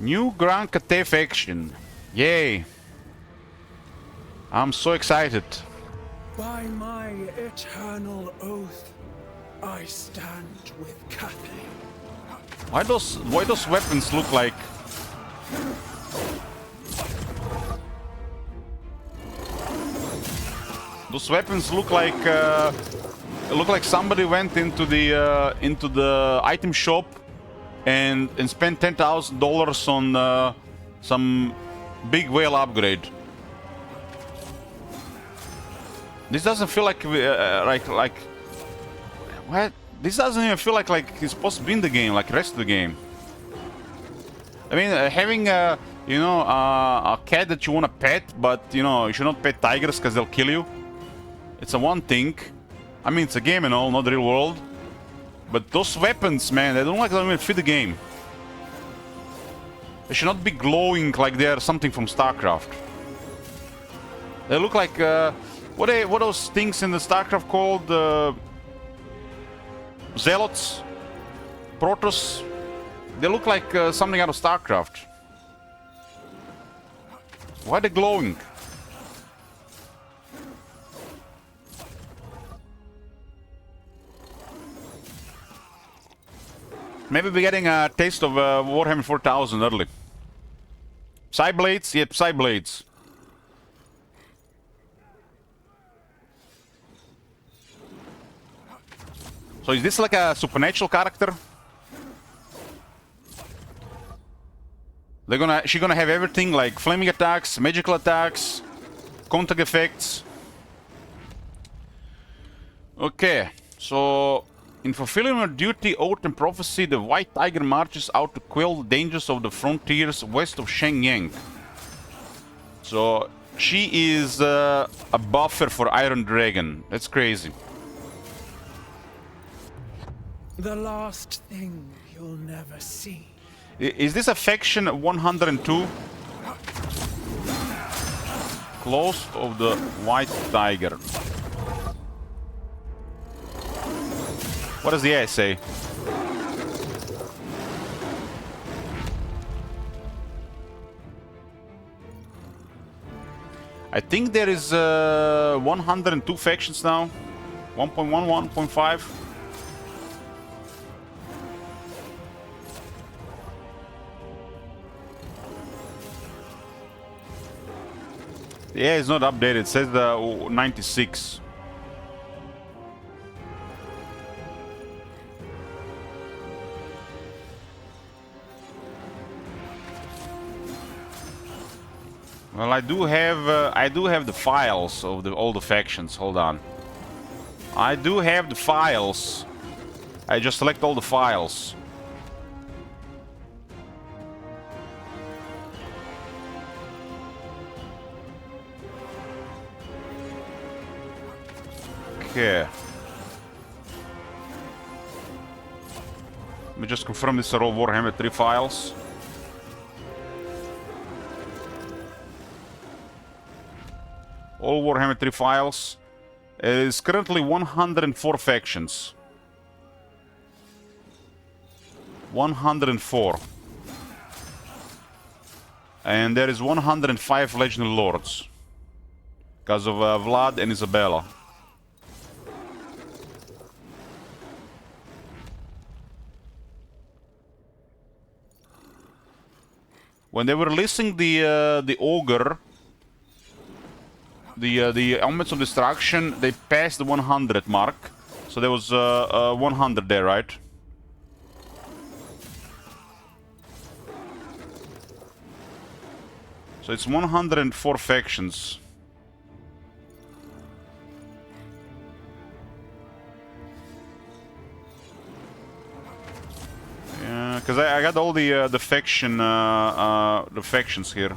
New Grand Kate faction. Yay. I'm so excited. By my eternal oath, I stand with Cathay. Why those weapons look like... Those weapons look like somebody went into the item shop and spent $10,000 on some big whale upgrade. This doesn't feel like what? This doesn't even feel like it's supposed to be in the game, like the rest of the game. I mean, having you know, a cat that you want to pet, but you know you should not pet tigers because they'll kill you. It's a one thing. I mean, it's a game and all, not the real world. But those weapons, man, they don't even fit the game. They should not be glowing like they are something from StarCraft. They look like what are those things in the StarCraft called? Zealots, Protoss. They look like something out of StarCraft. Why are they glowing? Maybe we're getting a taste of Warhammer 4000 early. Psyblades? Yep, Psyblades. So is this like a supernatural character? She's gonna have everything like flaming attacks, magical attacks, contact effects. Okay, so in fulfilling her duty, oath and prophecy, the White Tiger marches out to quell the dangers of the frontiers west of Shenyang. So she is a buffer for Iron Dragon. That's crazy. The last thing you'll never see. Is this a faction 102? Close of the White Tiger. What does the AI say? I think there is 102 factions now. 1.1, 1.5. Yeah, it's not updated. It says 96. Well, I do have the files of all the factions. Hold on. I do have the files. I just select all the files. Okay. Let me just confirm these are all Warhammer 3 files. All Warhammer 3 files. It is currently 104 factions. 104. And there is 105 Legendary Lords. Because of Vlad and Isabella. When they were releasing the Ogre, the Elements of Destruction, they passed the 100 mark. So there was 100 there, right? So it's 104 factions. Yeah, because I got all the factions here.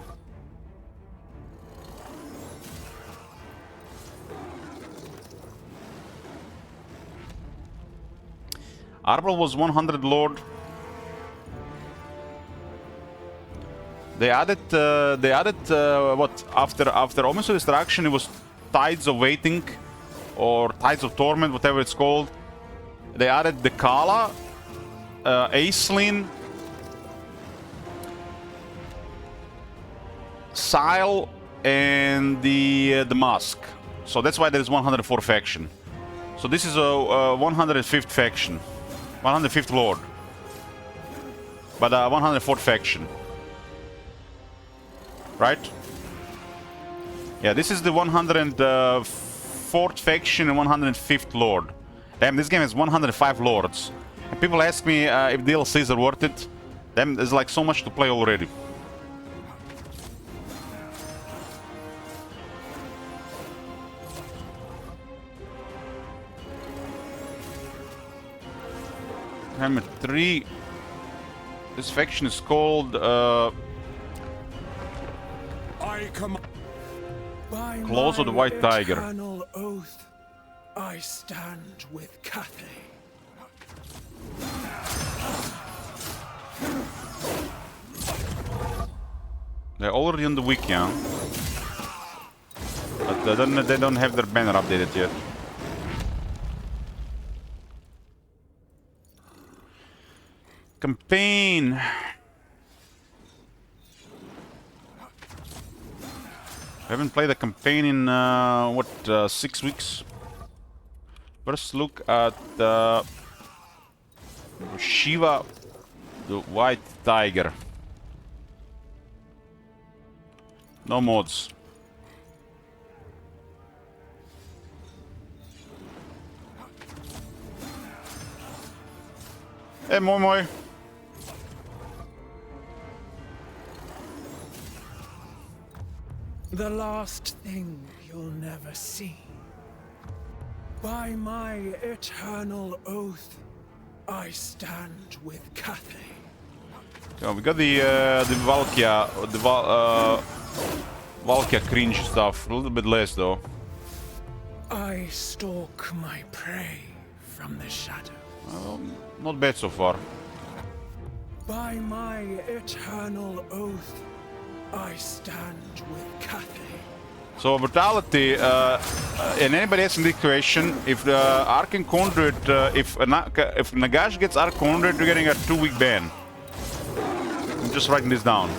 Arbel was 100 Lord. They added what after Omens of Destruction? It was Tides of Waiting, or Tides of Torment, whatever it's called. They added the Kala, Aislinn, Sile, and the Mask. So that's why there is 104 faction. So this is a 105th faction, 105th Lord, but 104th faction, right? Yeah, this is the 104th faction and 105th Lord. Damn, this game has 105 Lords. And people ask me if DLCs are worth it. Damn, there's like so much to play already. Hammer 3. This faction is called I come by Claws of the White Tiger. Eternal oath, I stand with Cathay. They're already on the wiki, huh? But they don't have their banner updated yet. Campaign. I haven't played a campaign in what 6 weeks. First look at Bhashiva, the White Tiger. No mods. Hey, moi moi. The last thing you'll never see. By my eternal oath, I stand with Cathay. So we got the Valkia, Valkia cringe stuff. A little bit less though. I stalk my prey from the shadow. Well, not bad so far. By my eternal oath, I stand with Cathay. So brutality, and anybody asking the question, if the Arcane Conduit, if Nagash gets Arc Conduit, you're getting a 2-week ban. I'm just writing this down.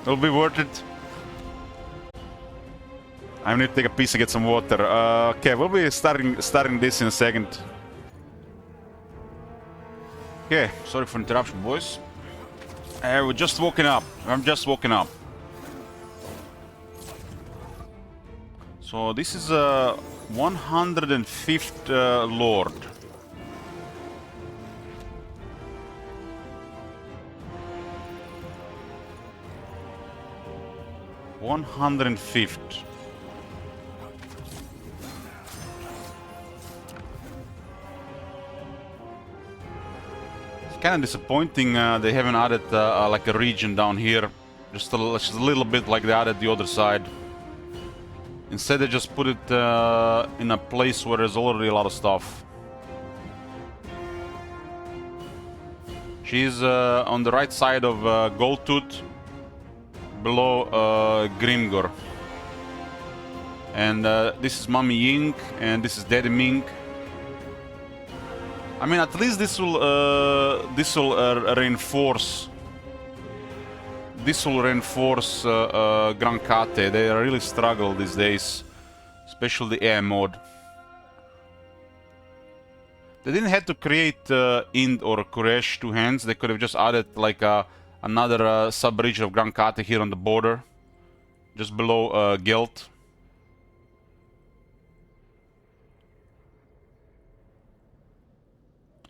It'll be worth it. I need to take a piece and get some water. Okay, we'll be starting this in a second. Okay, sorry for interruption, boys. We're just woken up. I'm just woken up. So this is a 105th Lord. One 105th. It's kind of disappointing they haven't added like a region down here, just a little bit like they added the other side. Instead, they just put it in a place where there's already a lot of stuff. She's on the right side of Goldtooth, below Grimgor. And this is Mummy Ying, and this is Daddy Ming. I mean, at least this will reinforce. This will reinforce Grand Kate. They really struggle these days, especially the AI mode. They didn't have to create Ind or Kuresh 2 hands. They could have just added like another sub-region of Grand Kate here on the border, just below Gelt.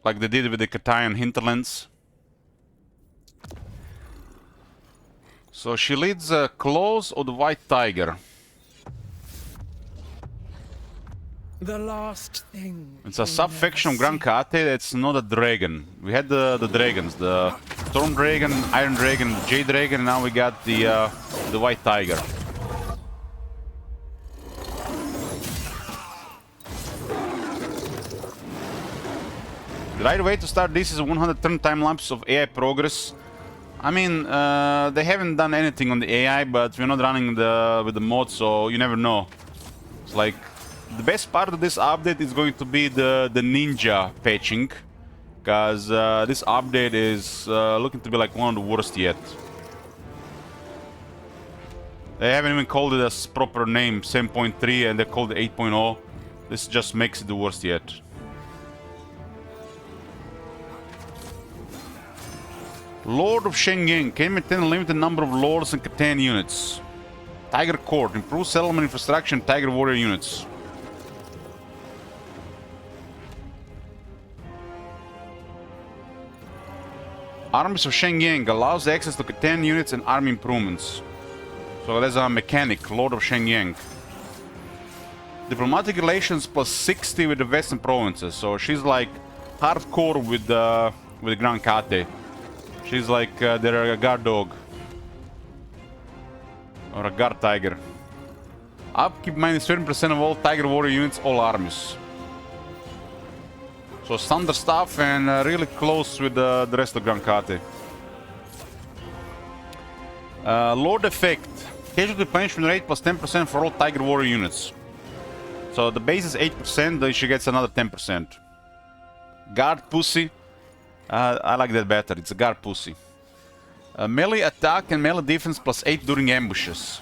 Like they did with the Katayan hinterlands. So she leads Claws of the White Tiger. The last thing. It's a sub-faction of Grand Kate. It's not a dragon. We had the dragons, the Storm Dragon, Iron Dragon, Jade Dragon, and now we got the White Tiger. The right way to start this is 110 time lapse of AI progress. I mean, they haven't done anything on the AI, but we're not running with the mod, so you never know. It's like the best part of this update is going to be the ninja patching, because this update is looking to be like one of the worst yet. They haven't even called it a proper name, 7.3, and they called it 8.0. This just makes it the worst yet. Lord of Shenyang can maintain a limited number of lords and Catan units. Tiger Court improves settlement infrastructure and Tiger Warrior units. Armies of Shenyang allows access to Catan units and army improvements. So there's a mechanic, Lord of Shenyang. Diplomatic relations plus 60 with the western provinces. So she's like hardcore with the Grand Kate. She's like their guard dog. Or a guard tiger. Upkeep minus 20% of all Tiger Warrior units, all armies. So standard stuff and really close with the rest of Grand Kate. Lord effect. Casualty punishment rate plus 10% for all Tiger Warrior units. So the base is 8%, then she gets another 10%. Guard pussy. I like that better. It's a guard pussy. Melee attack and melee defense plus 8 during ambushes.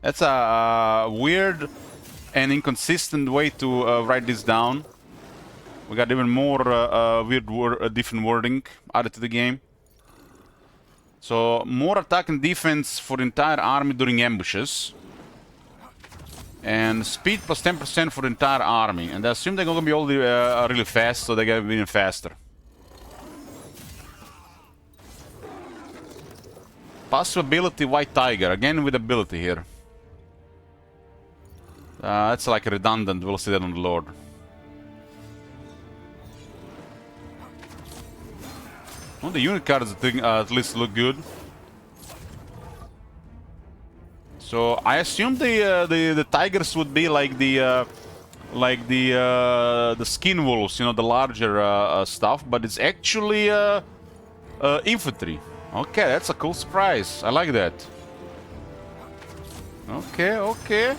That's a weird and inconsistent way to write this down. We got even more different wording added to the game. So more attack and defense for the entire army during ambushes. And speed plus 10% for the entire army. And I assume they're going to be all really fast, so they get even faster. Passive ability, White Tiger. Again with ability here. That's like redundant, we'll see that on the Lord. Well, the unit cards at least look good. So I assume the tigers would be like the skin wolves, you know, the larger stuff, but it's actually infantry. Okay, that's a cool surprise. I like that. Okay, okay.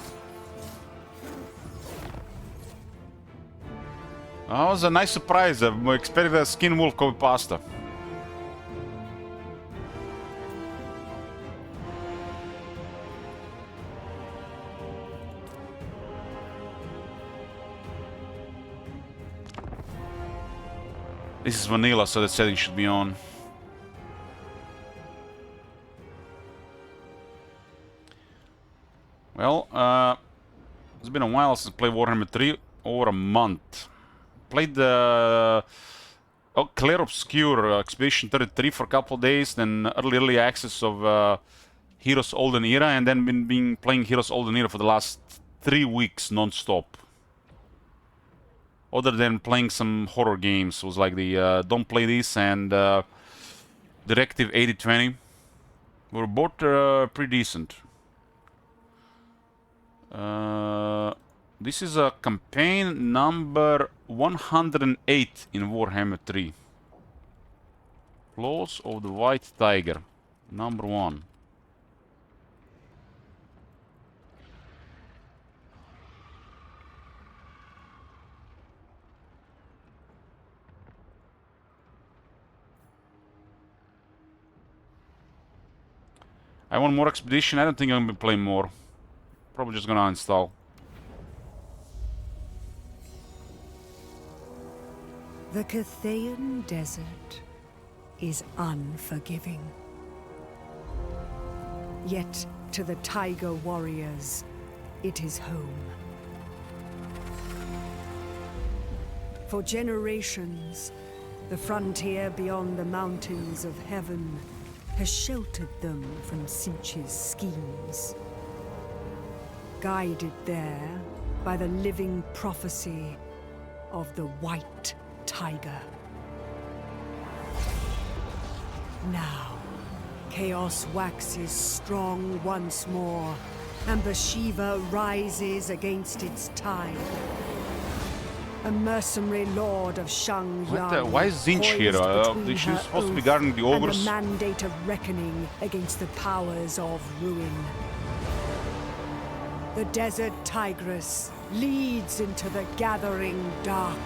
That was a nice surprise. I'm expecting a skin wolf called pasta. This is vanilla, so the setting should be on. Well, it's been a while since I played Warhammer 3, over a month. Played the Clair Obscure Expedition 33 for a couple of days, then early access of Heroes Olden Era, and then been playing Heroes Olden Era for the last 3 weeks non-stop. Other than playing some horror games, it was like the Don't Play This and Directive 8020. Were both pretty decent. This is a campaign number 108 in Warhammer 3. Claws of the White Tiger, number 1. I want more expedition. I don't think I'm gonna be playing more. Probably just gonna uninstall. The Cathayan Desert is unforgiving. Yet to the Tiger Warriors, it is home. For generations, the frontier beyond the mountains of heaven has sheltered them from Sinch's schemes. Guided there by the living prophecy of the White Tiger. Now, chaos waxes strong once more, and Bhashiva rises against its tide. A mercenary lord of Shangyang. Why is Zinch here? She's supposed to be guarding the ogres. And the mandate of reckoning against the powers of ruin. The desert tigress leads into the gathering dark.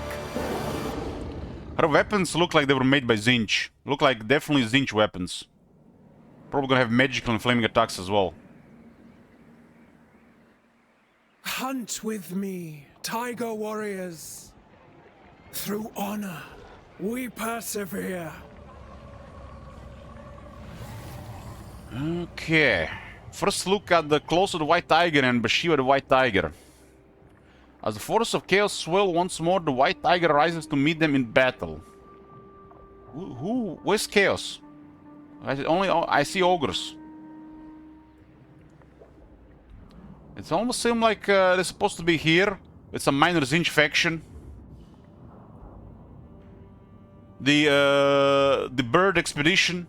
Her weapons look like they were made by Zinch. Look like definitely Zinch weapons. Probably gonna have magical and flaming attacks as well. Hunt with me, tiger warriors. Through honor, we persevere. Okay. First look at the close of the White Tiger and Bhashiva the White Tiger. As the forces of chaos swell once more, the White Tiger rises to meet them in battle. Where's chaos? I see ogres. It almost seems like they're supposed to be here. It's a minor Zinch faction. The bird expedition.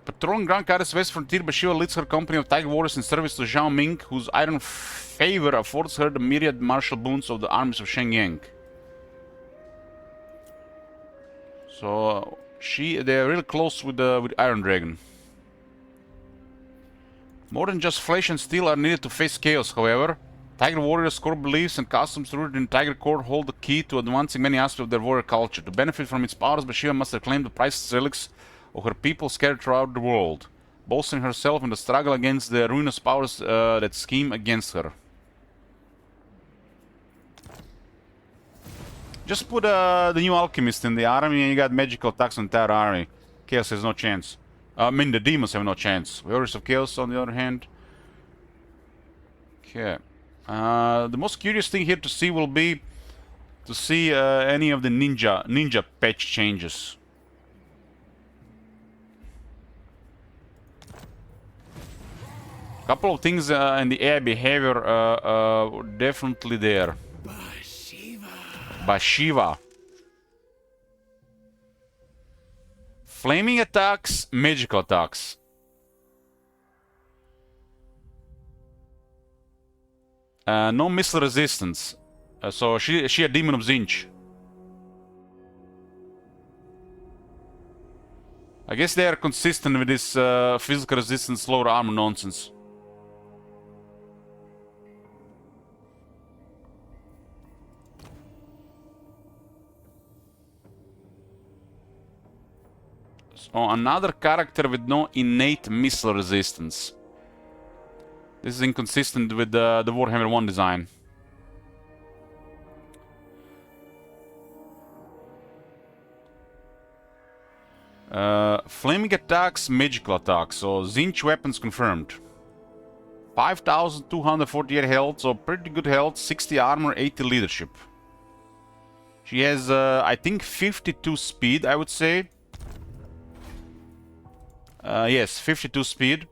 Patrolling Grand Kara's west frontier, Bhashiva leads her company of tiger warriors in service to Zhao Ming, whose iron favor affords her the myriad martial boons of the armies of Shenyang. So they're really close with Iron Dragon. More than just flesh and steel are needed to face chaos, however. Tiger warriors' core beliefs and customs rooted in Tiger Core hold the key to advancing many aspects of their warrior culture. To benefit from its powers, Bhashiva must reclaim the priceless relics of her people scattered throughout the world, bolstering herself in the struggle against the ruinous powers that scheme against her. Just put the new alchemist in the army and you got magical attacks on the entire army. Chaos has no chance. I mean, the demons have no chance. Warriors of Chaos, on the other hand. Okay. The most curious thing here to see will be to see any of the ninja patch changes. Couple of things in the AI behavior definitely there. Bhashiva. Flaming attacks, magical attacks. No missile resistance. So she a demon of Zinch. I guess they are consistent with this physical resistance, lower armor nonsense. So another character with no innate missile resistance. This is inconsistent with the Warhammer 1 design. Flaming attacks, magical attacks. So Zinch weapons confirmed. 5,248 health, so pretty good health. 60 armor, 80 leadership. She has, I think, 52 speed, I would say. Yes, 52 speed.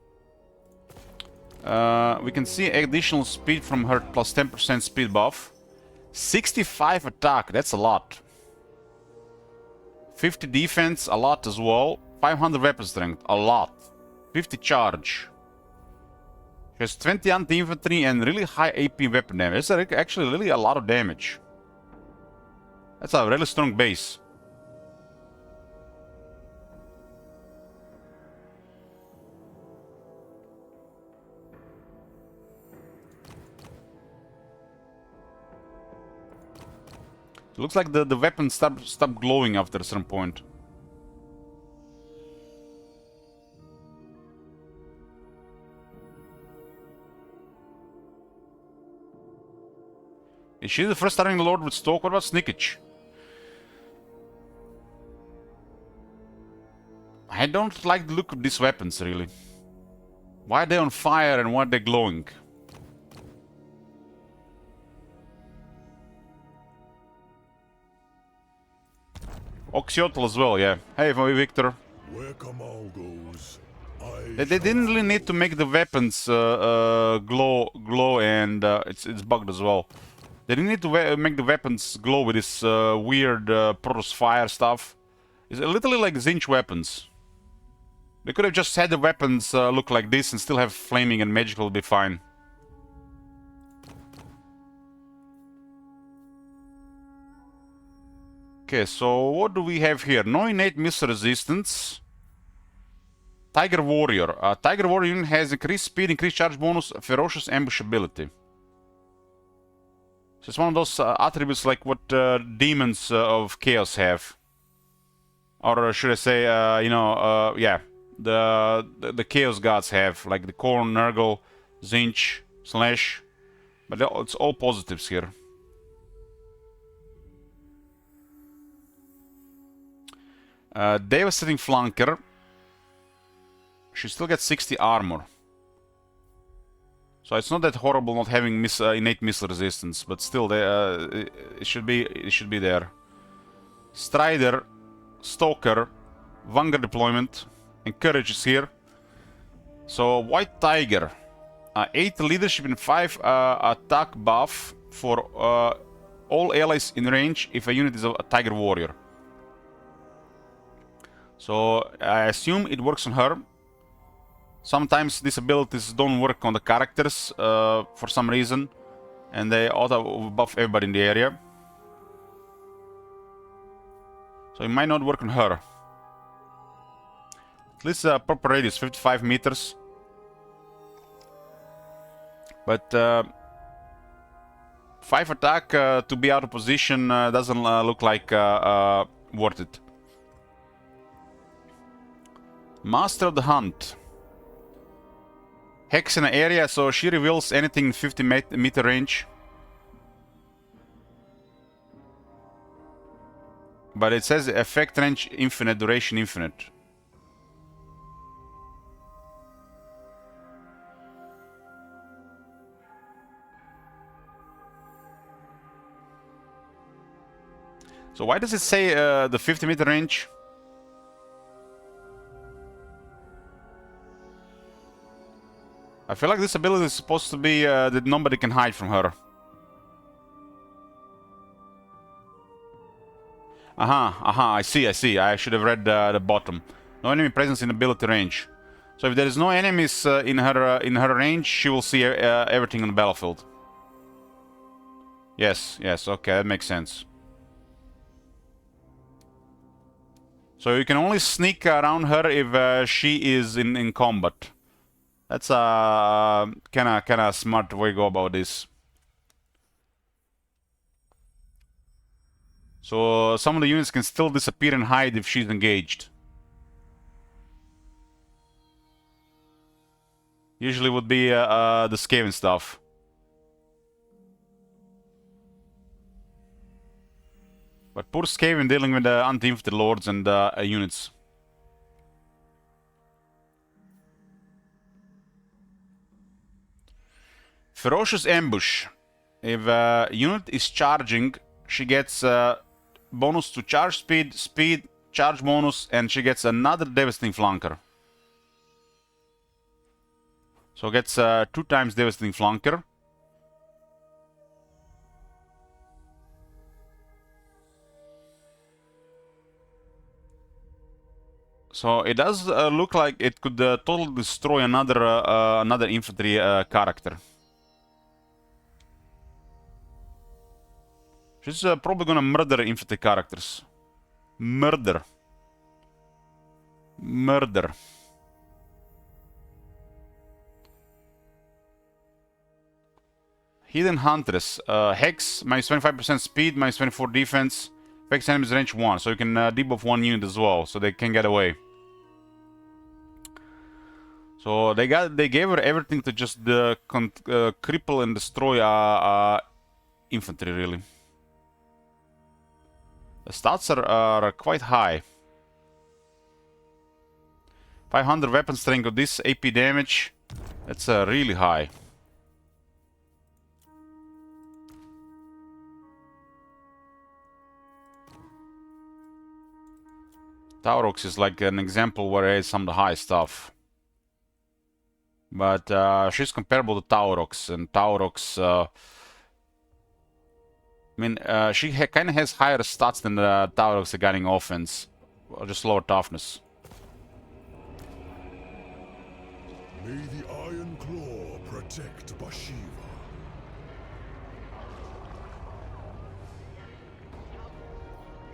We can see additional speed from her plus 10% speed buff. 65 attack, that's a lot. 50 defense, a lot as well. 500 weapon strength, a lot. 50 charge. She has 20 anti-infantry and really high AP weapon damage. That's actually really a lot of damage. That's a really strong base. It looks like the weapon stopped glowing after a certain point. Is she the first starting lord with Stoke? What about Snickage? I don't like the look of these weapons, really. Why are they on fire and why are they glowing? Oxyotl as well, yeah. Hey, Victor. Where Kamal goes, They didn't really need to make the weapons glow, and it's bugged as well. They didn't need to make the weapons glow with this weird Protoss fire stuff. It's literally like Zinch weapons. They could have just had the weapons look like this and still have flaming and magical be fine. Okay, so what do we have here? No innate missile resistance. Tiger Warrior. Tiger Warrior unit has increased speed, increased charge bonus, ferocious ambush ability. So it's one of those attributes like what demons of chaos have. Or should I say, yeah, the chaos gods have, like the Korn, Nurgle, Zinch, Slash. But it's all positives here. Devastating Flanker. She still gets 60 armor. So it's not that horrible not having innate missile resistance, but still, it should be there. Strider, Stalker, Vanguard deployment, and Courage is here. So White Tiger, 8 leadership and 5 attack buff for all allies in range if a unit is a Tiger Warrior. So I assume it works on her. Sometimes these abilities don't work on the characters for some reason, and they auto buff everybody in the area. So it might not work on her. At least proper radius, 55 meters. But 5 attack to be out of position doesn't look like worth it. Master of the Hunt. Hex in an area, so she reveals anything in 50 meter range. But it says effect range infinite, duration infinite. So why does it say the 50 meter range? I feel like this ability is supposed to be that nobody can hide from her. I see. I should have read the bottom. No enemy presence in ability range. So if there is no enemies in her range, she will see everything on the battlefield. Yes, okay, that makes sense. So you can only sneak around her if she is in combat. That's a kinda smart way to go about this. So some of the units can still disappear and hide if she's engaged. Usually would be the Skaven stuff. But poor Skaven dealing with the anti-infantry lords and units. Ferocious Ambush. If a unit is charging, she gets bonus to charge speed, charge bonus, and she gets another Devastating Flanker. So gets 2 times Devastating Flanker. So it does look like it could totally destroy another infantry character. She's probably gonna murder infantry characters. Murder. Hidden Huntress. Hex, minus 25% speed, minus 24 defense. Affects enemies range 1, so you can debuff 1 unit as well, so they can get away. So they gave her everything to just cripple and destroy infantry, really. The stats are quite high. 500 weapon strength with this AP damage. That's really high. Taurox is like an example where it has some of the high stuff. But she's comparable to Taurox, and Taurox... I mean, she kind of has higher stats than the Taurox regarding offense. or just lower toughness. May the Iron Claw protect Bhashiva.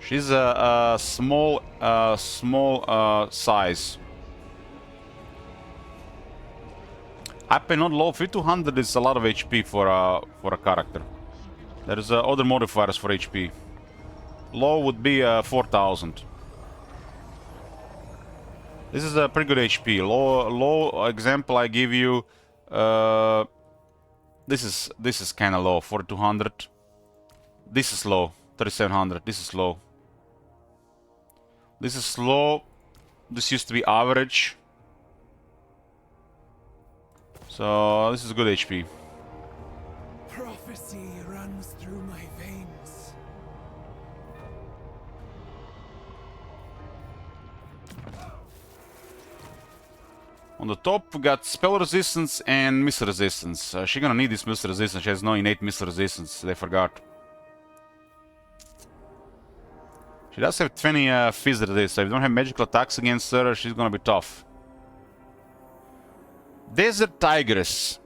She's a small size. AP not low. 5200 is a lot of HP for a character. There's other modifiers for HP. Low would be 4000. This is a pretty good HP. Low example I give you. This is kind of low. 4200. This is low. 3700. This is low. This is low. This used to be average. So this is good HP. Prophecy runs through my veins. On the top we got spell resistance and missile resistance. She's gonna need this missile resistance. She has no innate missile resistance. They forgot. She does have 20 fizz resist, so if you don't have magical attacks against her, she's gonna be tough. Desert Tigress.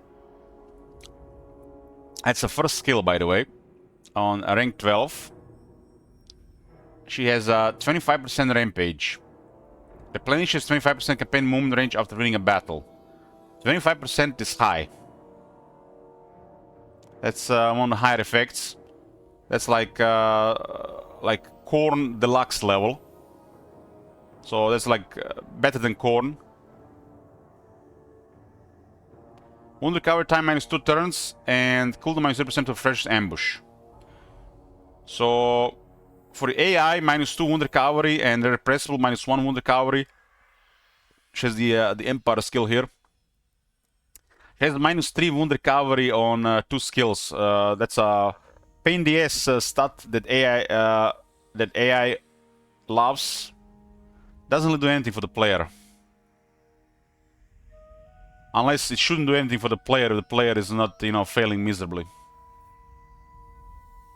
That's the first skill, by the way, on rank 12. She has a 25% Rampage. Replenishes 25% campaign movement range after winning a battle. 25% is high. That's one of the higher effects. That's like Corn Deluxe level. So that's like better than Corn. Wound recovery time -2 turns and cooldown -0% to Fresh's Ambush. So for the AI, -2 wound recovery and the Repressible -1 wound recovery. She has the Empire skill here. She has -3 wound recovery on 2 skills. That's a pain in the ass stat that AI loves. Doesn't really do anything for the player. Unless it shouldn't do anything for the player if the player is not, you know, failing miserably.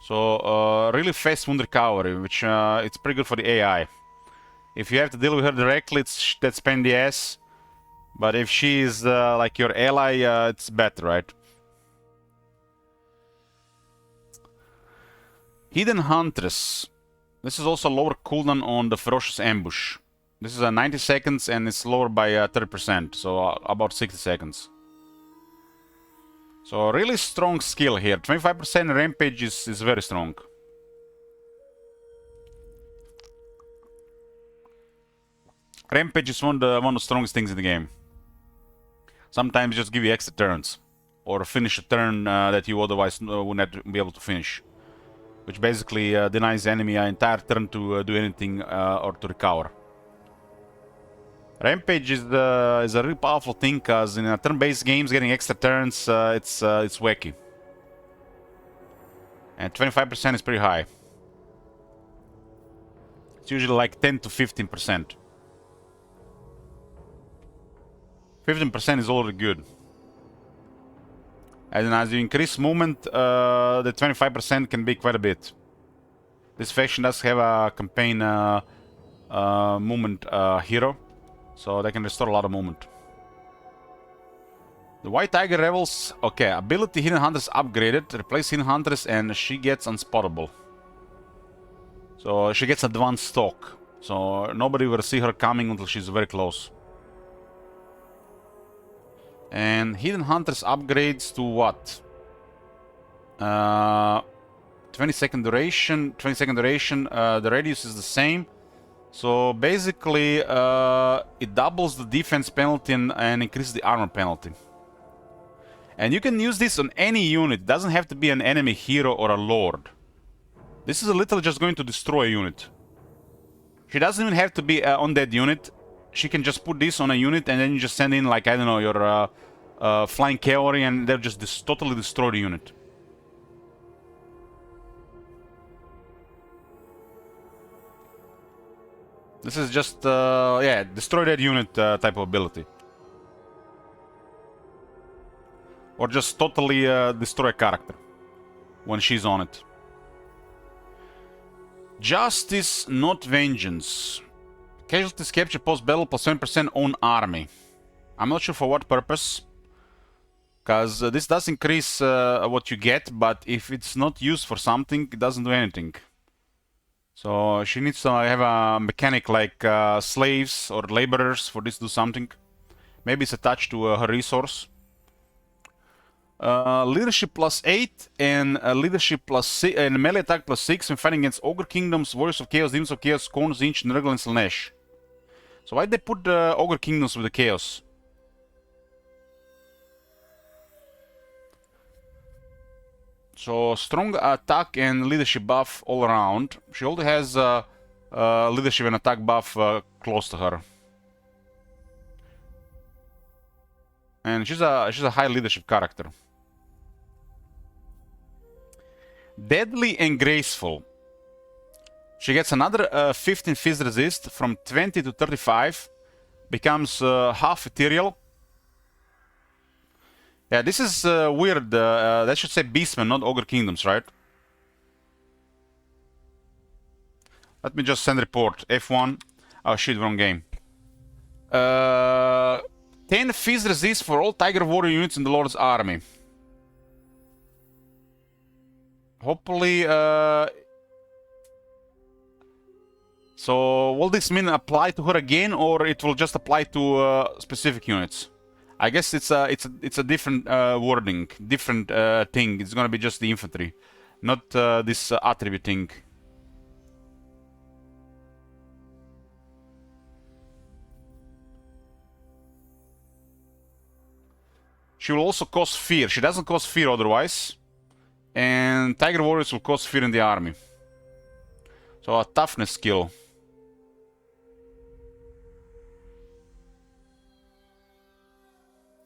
So, really fast wound recovery, which it's pretty good for the AI. If you have to deal with her directly, that's pain in the ass. But if she is like your ally, it's better, right? Hidden Huntress. This is also lower cooldown on the Ferocious Ambush. This is 90 seconds and it's lower by 30%, so about 60 seconds. So really strong skill here. 25% Rampage is very strong. Rampage is one of the strongest things in the game. Sometimes just give you extra turns. Or finish a turn that you otherwise would not be able to finish. Which basically denies the enemy an entire turn to do anything or to recover. Rampage is a really powerful thing because in turn-based games, getting extra turns, it's wacky. And 25% is pretty high. It's usually like 10 to 15%. 15% is already good. And as you increase movement, the 25% can be quite a bit. This faction does have a campaign movement hero. So they can restore a lot of movement. The White Tiger Rebels, okay, ability Hidden Huntress upgraded, replace Hidden Huntress and she gets Unspottable. So she gets advanced stalk. So nobody will see her coming until she's very close. And Hidden Huntress upgrades to what? 20-second duration, the radius is the same. So basically, it doubles the defense penalty and increases the armor penalty. And you can use this on any unit. It doesn't have to be an enemy hero or a lord. This is literally just going to destroy a unit. She doesn't even have to be on that unit. She can just put this on a unit and then you just send in, like, I don't know, your flying cavalry and they'll just totally destroy the unit. This is just, yeah, destroy that unit type of ability. Or just totally destroy a character when she's on it. Justice, not vengeance. Casualties captured post-battle plus 7% own army. I'm not sure for what purpose. Because this does increase what you get, but if it's not used for something, it doesn't do anything. So she needs to have a mechanic like slaves or laborers for this to do something. Maybe it's attached to her resource. Leadership plus 8 and leadership plus 6 and melee attack plus 6 when fighting against Ogre Kingdoms, Warriors of Chaos, Demons of Chaos, Khorne, Tzeentch, Nurgle, and Slaanesh. So why'd they put the Ogre Kingdoms with the Chaos? So strong attack and leadership buff all around. She also has leadership and attack buff close to her. And she's a high leadership character. Deadly and Graceful. She gets another 15 Fizz resist from 20 to 35. Becomes half ethereal. Yeah, this is weird. That should say Beastmen, not Ogre Kingdoms, right? Let me just send report. F1. Oh shit, wrong game. 10 Fizz resist for all Tiger Warrior units in the Lord's army. Hopefully... So, will this mean apply to her again, or it will just apply to specific units? I guess it's a different wording, different thing. It's gonna be just the infantry, not this attribute thing. She will also cause fear. She doesn't cause fear otherwise, and Tiger Warriors will cause fear in the army. So a toughness skill.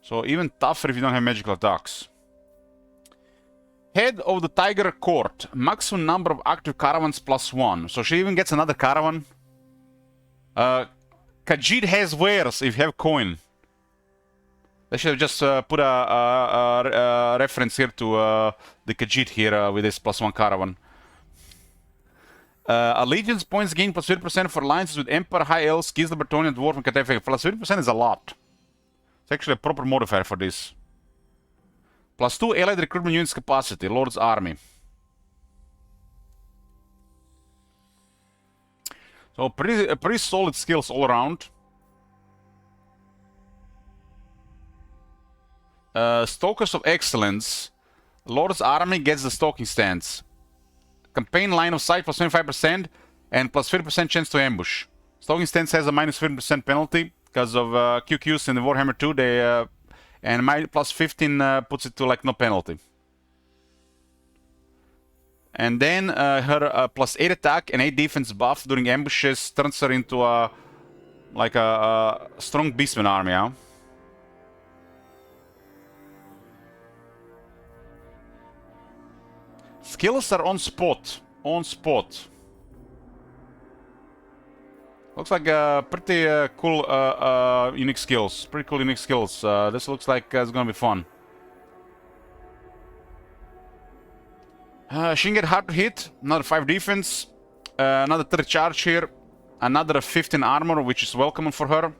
So even tougher if you don't have magical attacks. Head of the Tiger Court. Maximum number of active caravans plus 1. So she even gets another caravan. Khajiit has wares if you have coin. They should have just put a reference here to the Khajiit here with this plus 1 caravan. Allegiance points gained plus 30% for alliances with Emperor, High Elves, Kislev, Bretonnian, Dwarf, and Cathay. Plus 30% is a lot. It's actually a proper modifier for this. Plus 2 allied recruitment units capacity, Lord's army. So pretty solid skills all around. Stalkers of Excellence. Lord's army gets the stalking stance. Campaign line of sight plus 25% and plus 50% chance to ambush. Stalking stance has a minus 50% penalty. Because of QQs in the Warhammer 2, they and my plus 15 puts it to like no penalty. And then her plus 8 attack and 8 defense buff during ambushes turns her into a like a strong beastman army. Huh? Skills are on spot. On spot. Looks like pretty cool unique skills. Pretty cool unique skills. This looks like it's gonna be fun. She can get hard to hit. Another 5 defense. Another 30 charge here. Another 15 armor, which is welcome for her.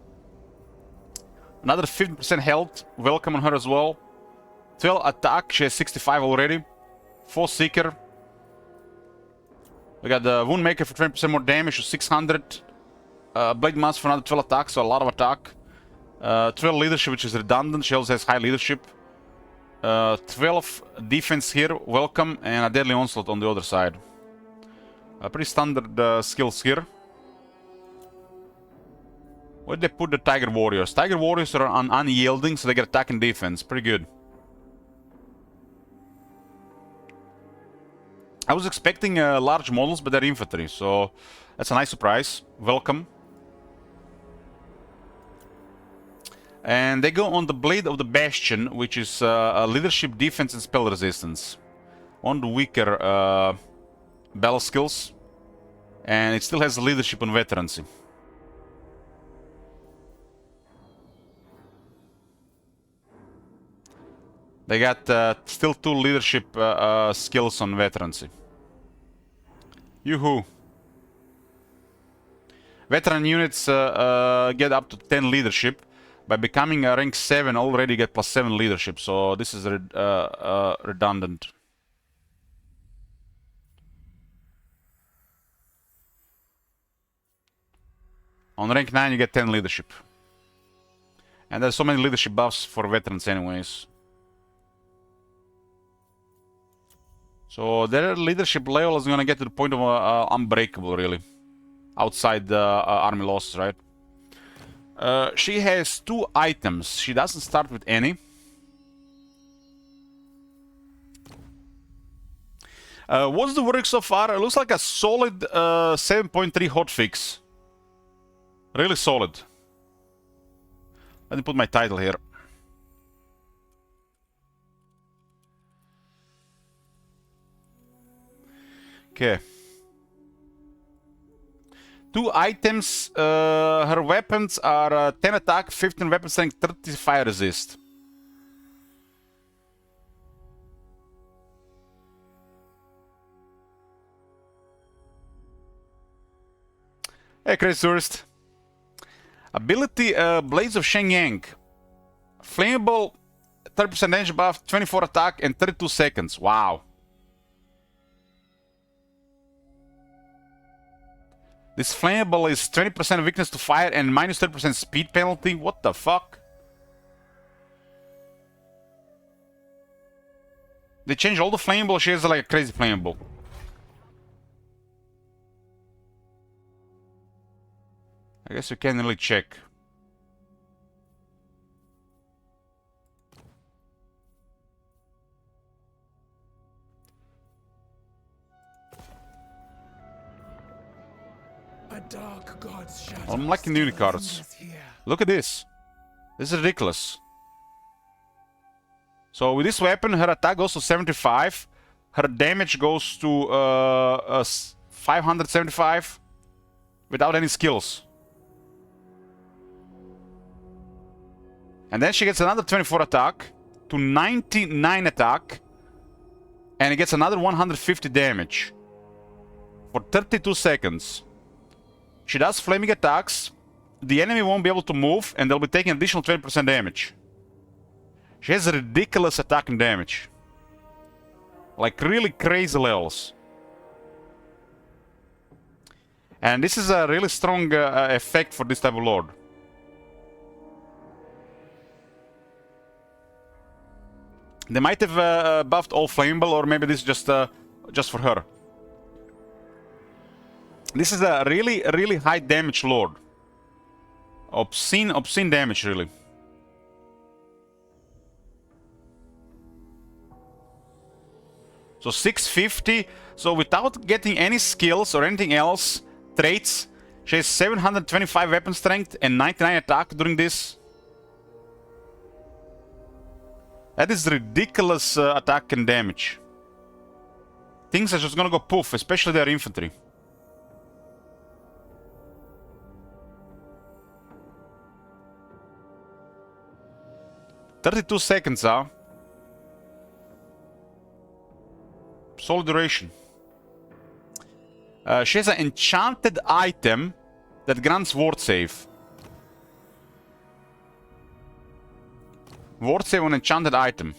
Another 50% health. Welcome on her as well. 12 attack. She has 65 already. 4 seeker. We got the wound maker for 20% more damage to 600. Blade Master for another 12 attacks, so a lot of attack. 12 leadership, which is redundant. She also has high leadership. 12 defense here, welcome, and a deadly onslaught on the other side. Pretty standard skills here. Where'd they put the Tiger Warriors? Tiger Warriors are unyielding, so they get attack and defense. Pretty good. I was expecting large models, but they're infantry, so that's a nice surprise. Welcome. And they go on the Blade of the Bastion, which is leadership, defense, and spell resistance. On the weaker battle skills. And it still has leadership and veterancy. They got still 2 leadership skills on veterancy. Yoo-hoo. Veteran units get up to 10 leadership. By becoming a rank 7, already get +7 leadership. So this is redundant. On rank 9, you get 10 leadership. And there's so many leadership buffs for veterans anyways. So their leadership level is gonna get to the point of unbreakable, really. Outside the army losses, right? She has 2 items. She doesn't start with any. What's the work so far? It looks like a solid 7.3 hotfix. Really solid. Let me put my title here. Okay. 2 items. Her weapons are 10 attack, 15 weapon strength, 30 fire resist. Hey, crazy tourist. Ability Blades of Shenyang. Flammable, 30% damage buff, 24 attack, and 32 seconds. Wow. This flammable is 20% weakness to fire and minus 30% speed penalty. What the fuck? They changed all the flammable. She has like a crazy flammable. I guess you can't really check. A dark god's shadow. I'm liking the unicards. Look at this. This is ridiculous. So with this weapon, her attack goes to 75. Her damage goes to 575 without any skills. And then she gets another 24 attack to 99 attack. And it gets another 150 damage for 32 seconds. She does flaming attacks. The enemy won't be able to move, and they'll be taking additional 20% damage. She has ridiculous attack and damage. Like really crazy levels. And this is a really strong effect for this type of lord. They might have buffed all flammable, or maybe this is just for her. This is a really high damage lord. Obscene damage, really. So 650. So without getting any skills or anything else, traits, she has 725 weapon strength and 99 attack during this. That is ridiculous attack and damage. Things are just gonna go poof, especially their infantry. "32 seconds, huh? Solid duration. She has an enchanted item that grants ward save. Ward save on enchanted item.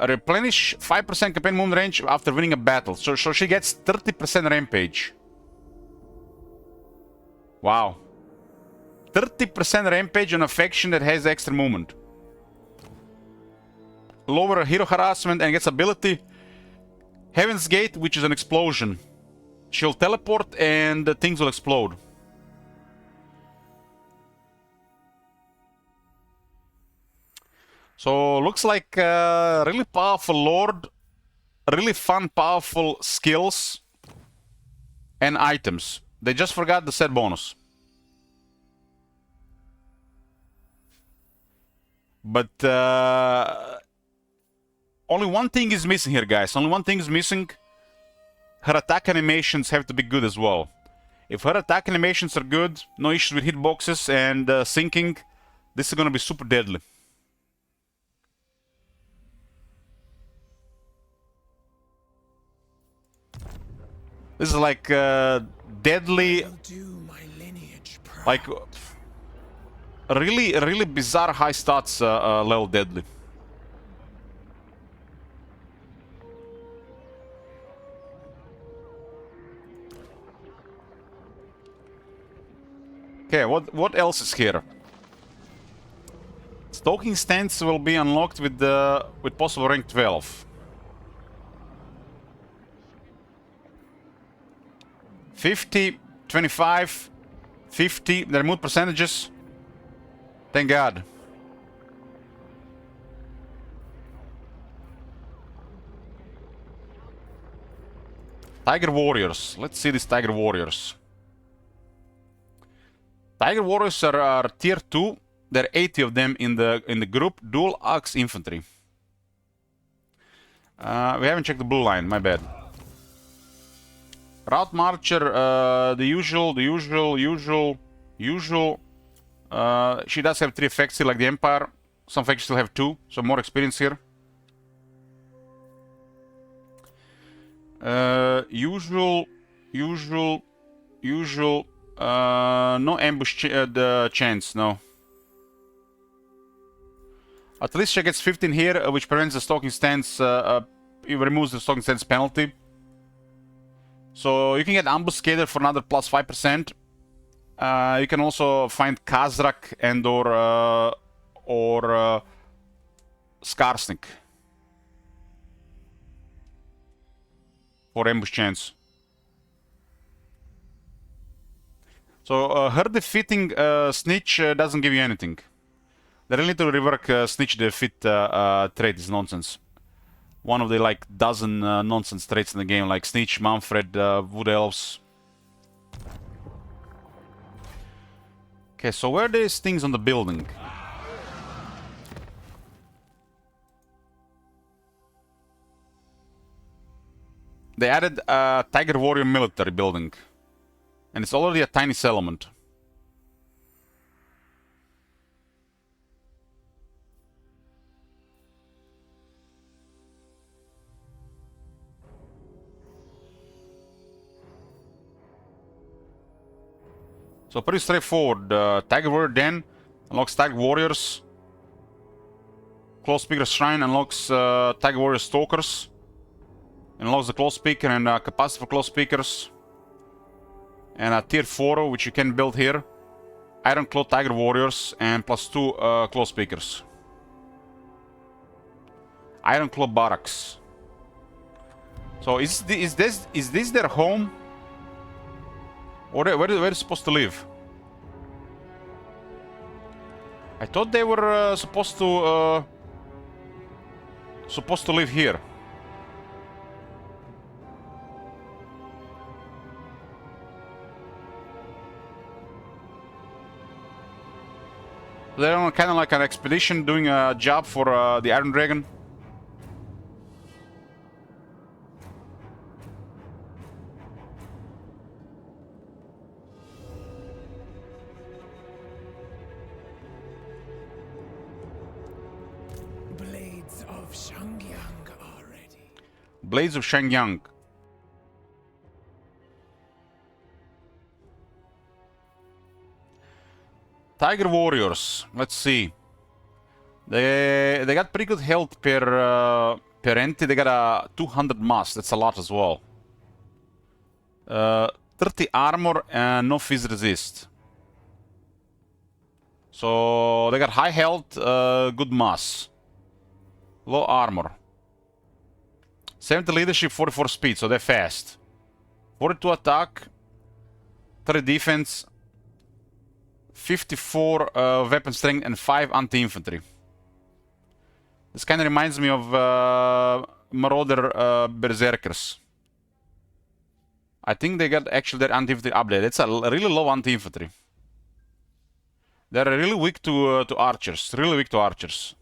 Replenish 5% campaign movement range after winning a battle. So she gets 30% rampage. Wow. 30% rampage on a faction that has extra movement. Lower hero harassment and gets ability Heaven's Gate, which is an explosion. She'll teleport and the things will explode. So looks like a really powerful lord, really fun, powerful skills and items. They just forgot the set bonus. But only one thing is missing here, guys. Only one thing is missing. Her attack animations have to be good as well. If her attack animations are good, no issues with hitboxes and sinking, this is gonna be super deadly. This is like deadly Like, really bizarre high stats level deadly. Okay, what else is here? Stalking stance will be unlocked with possible rank 12. 50, 25, 50, the remote percentages. Thank God. Tiger Warriors. Let's see these Tiger Warriors. Tiger Warriors are tier 2. There are 80 of them in the group. Dual axe infantry. We haven't checked the blue line, my bad. Route Marcher, the usual. She does have 3 effects here, like the Empire. Some factions still have 2, so more experience here. Usual. No ambush the chance, no. At least she gets 15 here, which prevents the stalking stance. It removes the stalking stance penalty. So you can get ambuscaded for another plus 5%. You can also find Kazrak and or Skarsnik for ambush chance. So her defeating Snitch doesn't give you anything. They really need to rework Snitch defeat trait is nonsense. One of the like dozen nonsense traits in the game, like Snitch, Manfred, Wood Elves. Okay, so where are these things on the building? They added a Tiger Warrior military building. And it's already a tiny settlement. So pretty straightforward. Tiger Warrior Den unlocks Tiger Warriors. Close Speaker Shrine unlocks Tiger Warrior Stalkers. Unlocks the Close Speaker and capacity for Close Speakers. And a tier 4, which you can build here. Iron Claw Tiger Warriors and plus 2 Close Speakers. Iron Claw Barracks. So is this their home? Or where are they supposed to live? I thought they were supposed to live here. They're on kind of like an expedition doing a job for the Iron Dragon. Blades of Shangyang are ready. Blades of Shangyang. Tiger Warriors. Let's see. They got pretty good health per entity. They got a 200 mass. That's a lot as well. 30 armor and no phys resist. So they got high health, good mass, low armor. 70 leadership, 44 speed. So they're fast. 42 attack, 30 defense. 54 weapon strength and 5 anti-infantry. This kind of reminds me of Marauder Berserkers. I think they got actually their anti-infantry update. It's a really low anti-infantry. They're really weak to archers. Really weak to archers.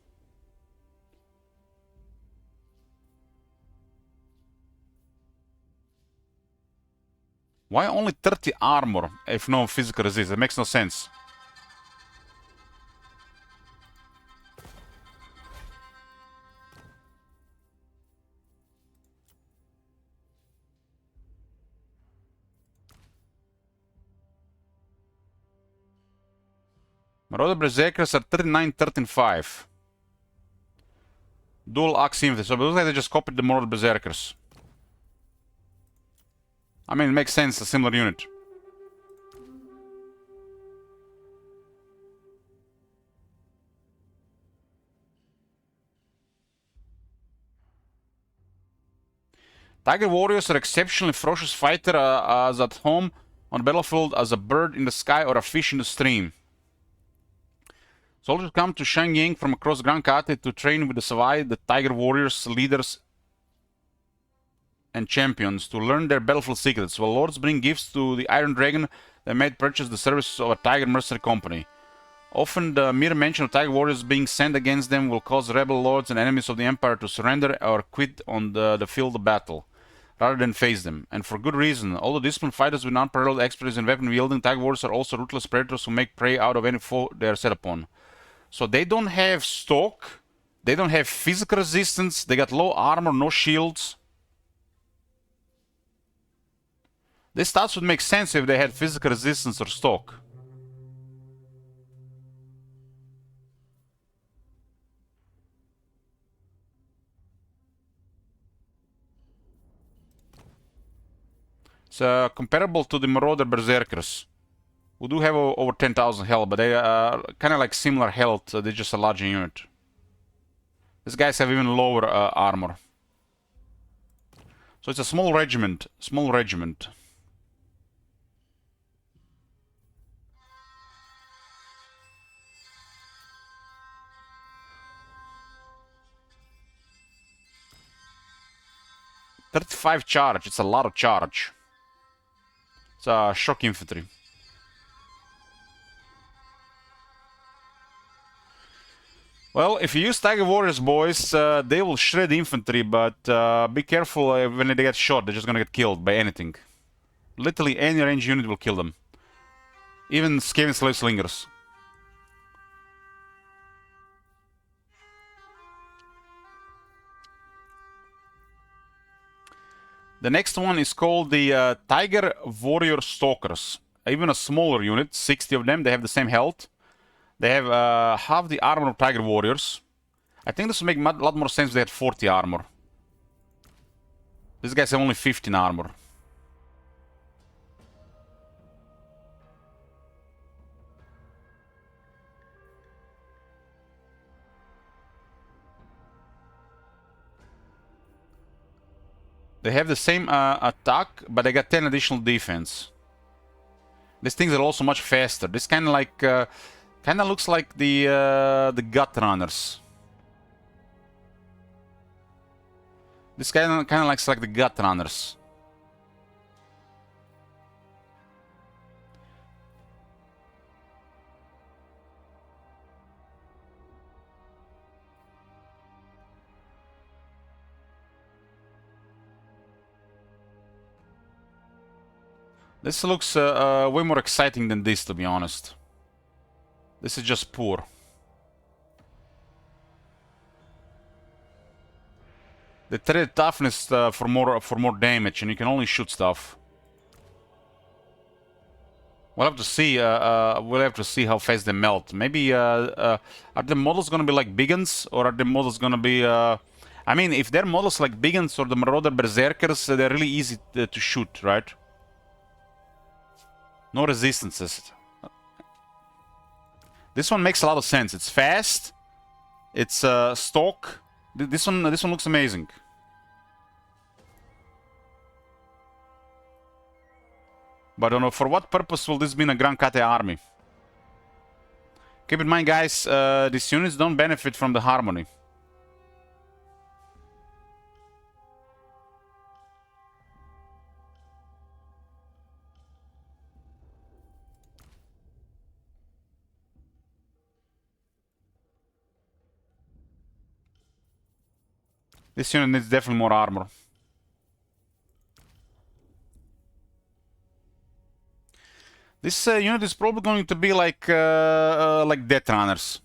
Why only 30 armor if no physical resist? It makes no sense. Marauder Berserkers are 39, 13, 5. Dual Axe Infantry. So it looks like they just copied the Marauder Berserkers. I mean, it makes sense, a similar unit. Tiger Warriors are exceptionally ferocious fighter as at home on the battlefield, as a bird in the sky or a fish in the stream. Soldiers come to Shangying from across Grand Kate to train with the Savai, the Tiger Warriors, leaders and champions, to learn their battlefield secrets, while lords bring gifts to the Iron Dragon that may purchase the services of a Tiger Mercenary Company. Often the mere mention of Tiger Warriors being sent against them will cause rebel lords and enemies of the Empire to surrender or quit on the field of battle, rather than face them, and for good reason. Although disciplined fighters with unparalleled expertise in weapon wielding, Tiger Warriors are also ruthless predators who make prey out of any foe they are set upon. So they don't have stock, they don't have physical resistance, they got low armor, no shields. This stats would make sense if they had physical resistance or stock. It's comparable to the Marauder Berserkers, who do have over 10,000 health, but they are kind of like similar health, they're just a larger unit. These guys have even lower armor. So it's a small regiment, small regiment. .35 charge, it's a lot of charge. It's a shock infantry. Well, if you use Tiger Warriors, boys, they will shred infantry, but be careful when they get shot, they're just gonna get killed by anything. Literally any range unit will kill them. Even Skaven Slave Slingers. The next one is called the Tiger Warrior Stalkers. Even a smaller unit, 60 of them, they have the same health. They have half the armor of Tiger Warriors. I think this would make a lot more sense if they had 40 armor. These guys have only 15 armor. They have the same attack, but they got 10 additional defense. These things are also much faster. This kind of like, kind of looks like the Gut Runners. This kind of looks like the Gut Runners. This looks way more exciting than this, to be honest. This is just poor. They trade toughness for more damage, and you can only shoot stuff. We'll have to see. We'll have to see how fast they melt. Maybe are the models gonna be like Biggins, or are the models gonna be? I mean, if they're models like Biggins or the Marauder Berserkers, they're really easy to shoot, right? No resistances. This one makes a lot of sense. It's fast. It's stock. This one looks amazing. But I don't know for what purpose will this be in a Grand Kate army. Keep in mind, guys, these units don't benefit from the harmony. This unit needs definitely more armor. This unit is probably going to be like Death Runners.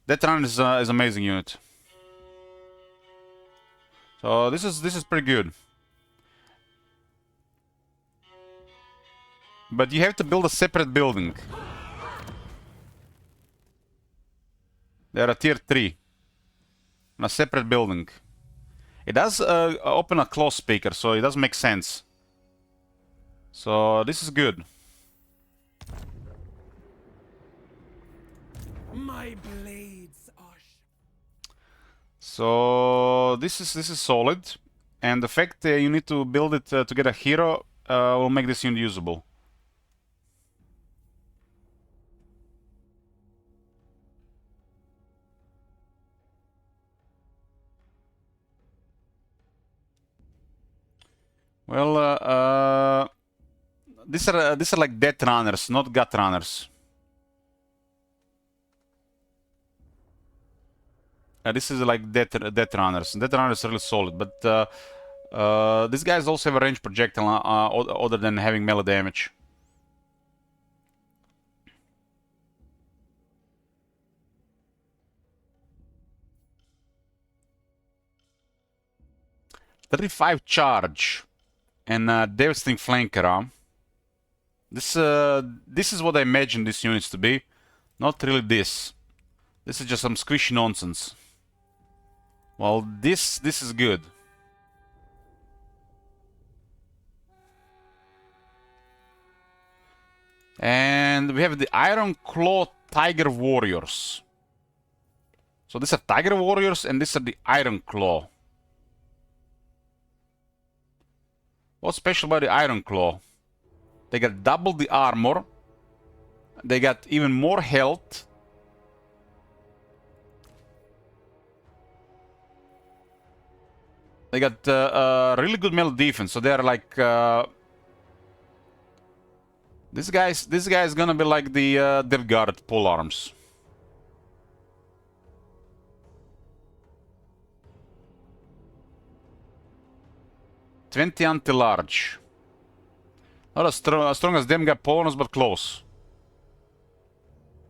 Death Runners is an amazing unit. So this is pretty good. But you have to build a separate building. They're a tier 3. In a separate building. It does open a close speaker, so it does make sense. So this is good. My blades are. So this is solid, and the fact you need to build it to get a hero will make this unit usable. Well, these are like death runners, not gut runners. This is like death runners. Death runners are really solid, but these guys also have a range projectile other than having melee damage. $35 charge and devastating flanker. This is what I imagine these units to be. Not really this. This is just some squishy nonsense. Well, this is good. And we have the Iron Claw Tiger Warriors. So these are Tiger Warriors and these are the Iron Claw. What's special about the Iron Claw? They got double the armor. They got even more health. They got really good melee defense. So they're like this guy is gonna be like the Death Guard pole arms. $20 anti-large. Not as strong as them guy pole arms, but close.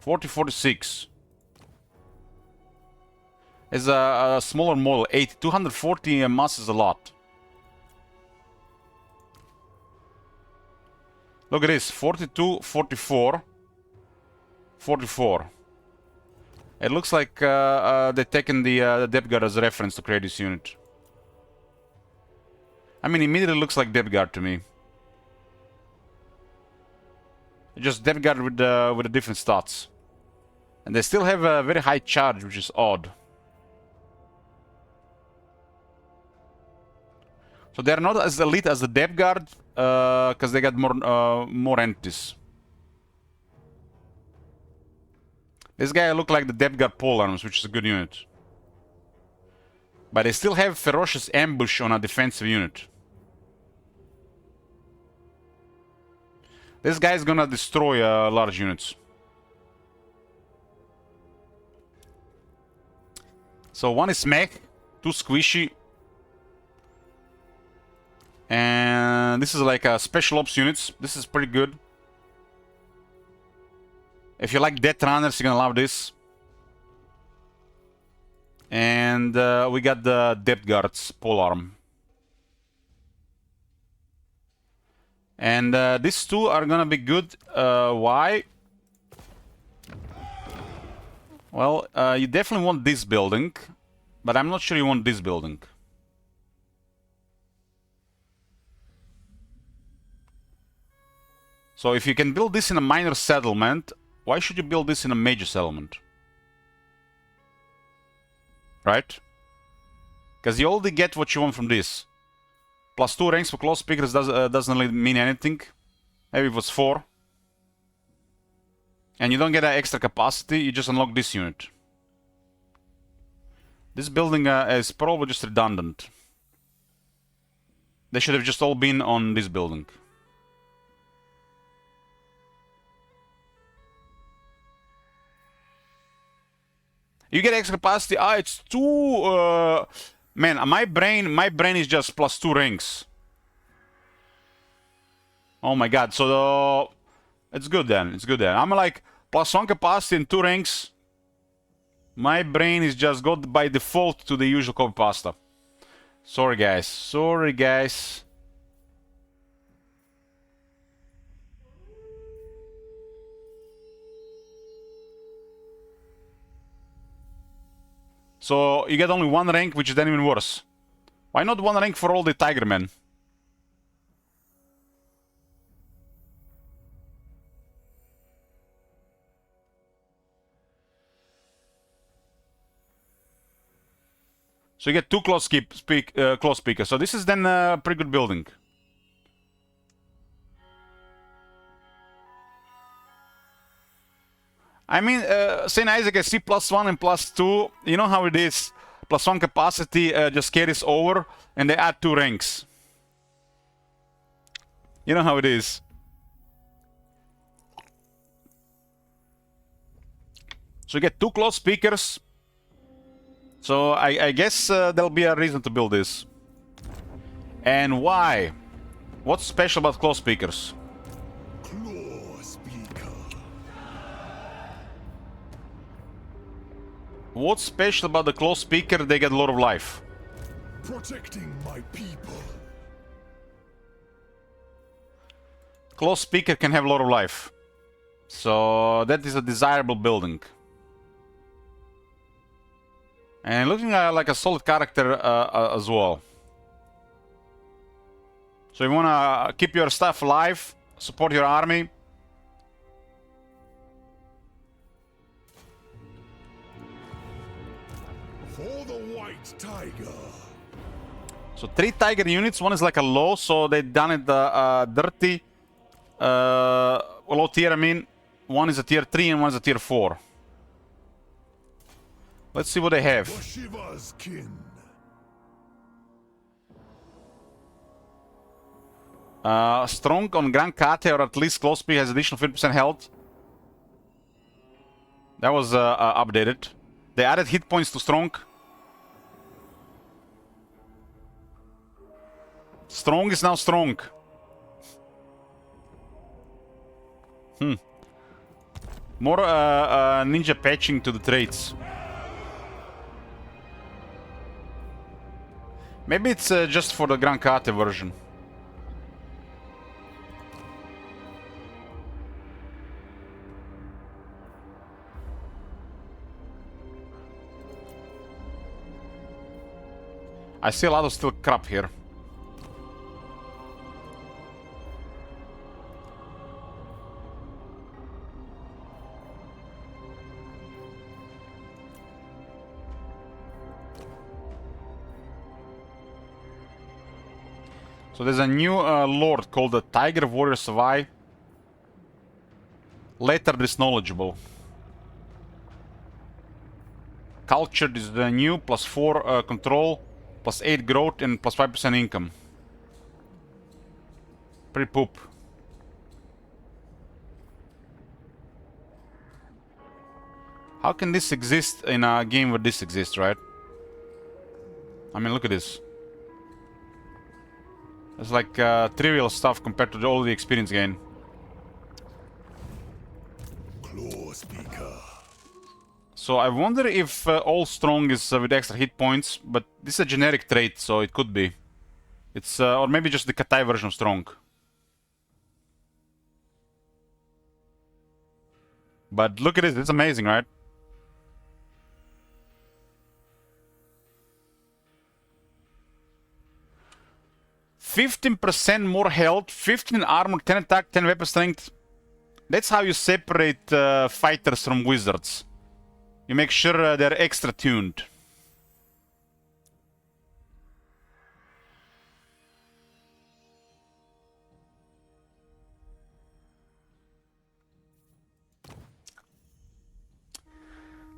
40-46. Is a smaller model, 80. 240 mass is a lot. Look at this, 42, 44, 44. It looks like they've taken the Depth Guard as a reference to create this unit. I mean, immediately looks like Depth Guard to me. Just Depth Guard with the different stats. And they still have a very high charge, which is odd. So they're not as elite as the Depth Guard, because they got more entities. This guy look like the Depth Guard pole arms, which is a good unit. But they still have ferocious ambush on a defensive unit. This guy is gonna destroy large units. So one is mech, two squishy. And this is like special ops units. This is pretty good. If you like Death Runners, you're gonna love this. And we got the Depth Guards polearm. And these two are gonna be good. Why? Well, you definitely want this building, but I'm not sure you want this building. So if you can build this in a minor settlement, why should you build this in a major settlement? Right? Because you only get what you want from this. +2 ranks for close speakers doesn't really mean anything. Maybe it was 4. And you don't get an extra capacity, you just unlock this unit. This building is probably just redundant. They should have just all been on this building. You get extra capacity. Ah, it's too. Man, my brain is just +2 rings. Oh my god! So it's good then. It's good then. I'm like +1 capacity and 2 rings. My brain is just got by default to the usual copy pasta. Sorry guys. Sorry guys. So you get only one rank, which is then even worse. Why not one rank for all the Tiger Men? So you get 2 close speakers. So this is then a pretty good building. I mean, St. Isaac I see +1 and +2. You know how it is. +1 capacity just carries over, and they add 2 ranks. You know how it is. So you get 2 close speakers. So I guess there'll be a reason to build this. And why? What's special about close speakers? Claw speaker. What's special about the close speaker? They get a lot of life. Protecting my people. Close speaker can have a lot of life. So that is a desirable building. And looking like a solid character as well. So you wanna keep your staff alive, support your army. For the white tiger. So 3 tiger units, one is like a low, so they done it dirty. Low tier, I mean. One is a tier 3 and one is a tier 4. Let's see what they have. Bhashiva's kin. Strong on Grand Kate, or at least close speed, has additional 50% health. That was updated. They added hit points to Strong. Strong is now Strong. More ninja patching to the traits. Maybe it's just for the Grand Kate version. I see a lot of still crap here. So there's a new lord called the Tiger Warrior Savai. Later this knowledgeable. Cultured is the new, +4 control, +8 growth, and +5% income. Pretty poop. How can this exist in a game where this exists, right? I mean, look at this. It's like trivial stuff compared to all the experience gain. Claw speaker. So I wonder if all strong is with extra hit points, but this is a generic trait, so it could be. It's or maybe just the Katai version of strong. But look at it, it's amazing, right? %15% more health, 15 armor, 10 attack, 10 weapon strength. That's how you separate fighters from wizards. You make sure they're extra tuned.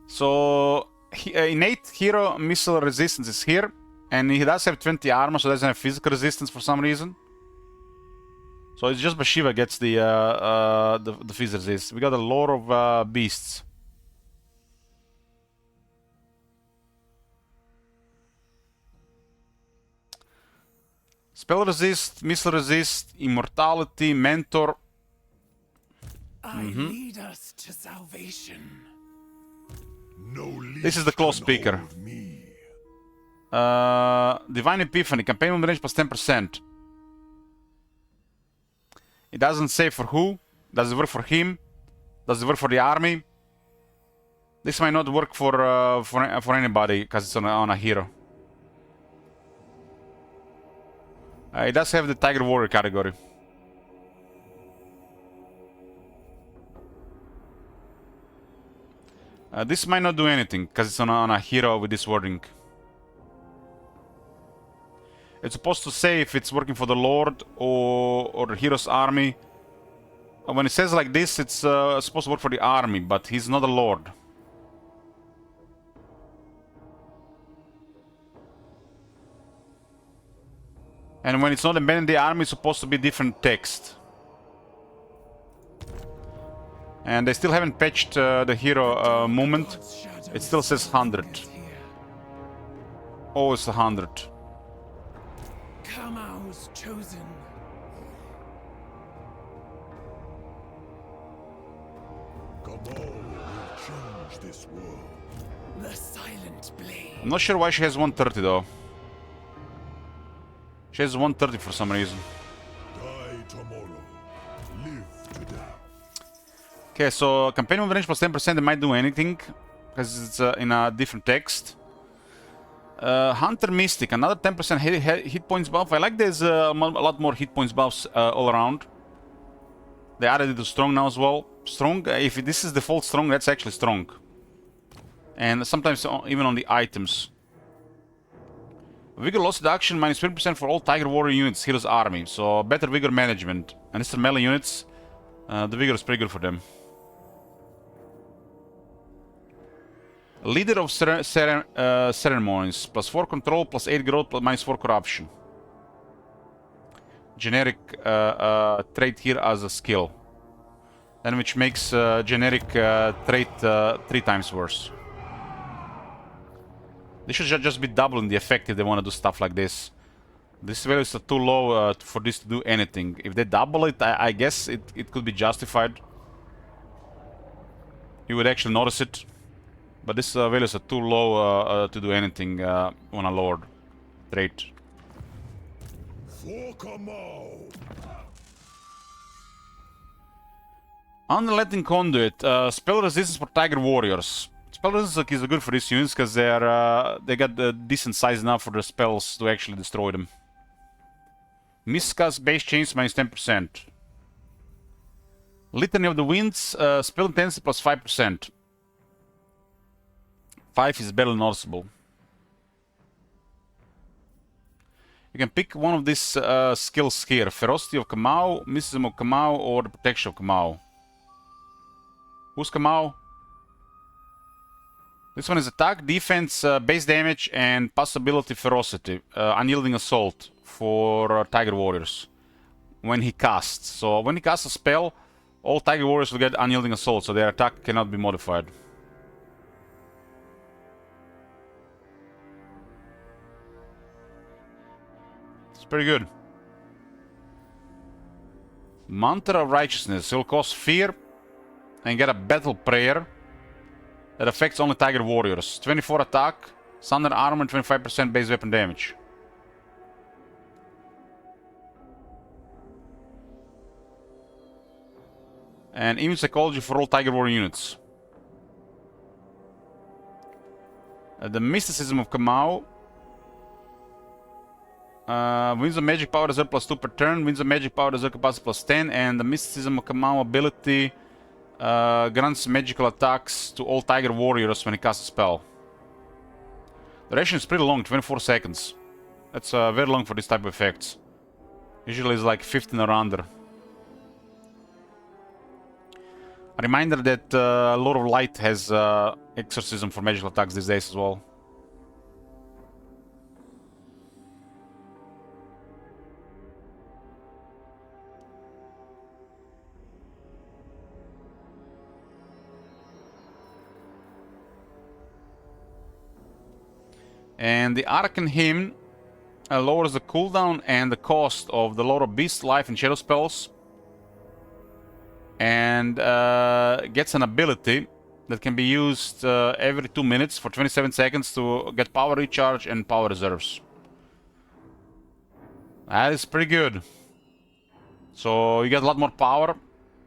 So innate hero missile resistance is here. And he does have 20 armor, so doesn't have physical resistance for some reason. So it's just Bhashiva gets the phys resist. We got a lot of beasts. Spell resist, missile resist, immortality, mentor. Lead us to salvation. No This is the close speaker. Divine Epiphany, campaign on range +10%. It doesn't say for who. Does it work for him? Does it work for the army? This might not work for anybody because it's on a hero. It does have the Tiger Warrior category. This might not do anything because it's on a hero with this wording. It's supposed to say if it's working for the Lord or the hero's army. When it says like this, it's supposed to work for the army, but he's not a Lord. And when it's not embedded in the army, it's supposed to be different text. And they still haven't patched the hero movement. It still says 100. Oh, it's 100. Kamau's chosen. Cabal will change this world. The silent blade. I'm not sure why she has 130 though. She has 130 for some reason. Die tomorrow. Live today. Okay, so companion with range plus 10%, they might do anything because it's in a different text. Hunter Mystic, another 10% hit points buff. I like there's a lot more hit points buffs all around. They added it to strong now as well. Strong, if this is default strong, that's actually strong. And sometimes even on the items. Vigor loss reduction minus 20% for all Tiger Warrior units, Hero's Army. So better Vigor management. And it's the melee units. The Vigor is pretty good for them. Leader of ceremonies, plus 4 control, plus 8 growth, plus minus 4 corruption. Generic trait here as a skill. Then which makes generic trait 3 times worse. They should just be doubling the effect if they want to do stuff like this. This value is too low for this to do anything. If they double it, I guess it could be justified. You would actually notice it. But this values are too low to do anything on a Lord trait. For Kamau. Unrelenting Conduit, spell resistance for Tiger Warriors. Spell resistance is good for these units because they got the decent size enough for the spells to actually destroy them. Miscast base change minus 10%. Litany of the Winds, spell intensity plus 5%. 5 is barely noticeable. You can pick one of these skills here. Ferocity of Kamau, Mysticism of Kamau, or the Protection of Kamau. Who's Kamau? This one is attack, defense, base damage, and possibility ferocity. Unyielding Assault for Tiger Warriors. When he casts. So when he casts a spell, all Tiger Warriors will get Unyielding Assault, so their attack cannot be modified. Pretty good. Mantra of Righteousness. It'll cause fear and get a battle prayer that affects only Tiger Warriors. 24 attack, standard armor, 25% base weapon damage. And immune psychology for all Tiger Warrior units. The Mysticism of Kamau. Winds of Magic Power Reserve plus 2 per turn, Winds of Magic Power Reserve capacity plus 10, and the Mysticism of Kamau ability grants magical attacks to all Tiger Warriors when he casts a spell. Duration is pretty long, 24 seconds. That's very long for this type of effects. Usually it's like 15 or under. A reminder that Lord of Light has exorcism for magical attacks these days as well. And the Arcane Hymn lowers the cooldown and the cost of the Lord of Beast, Life, and Shadow spells. And gets an ability that can be used every 2 minutes for 27 seconds to get power recharge and power reserves. That is pretty good. So you get a lot more power.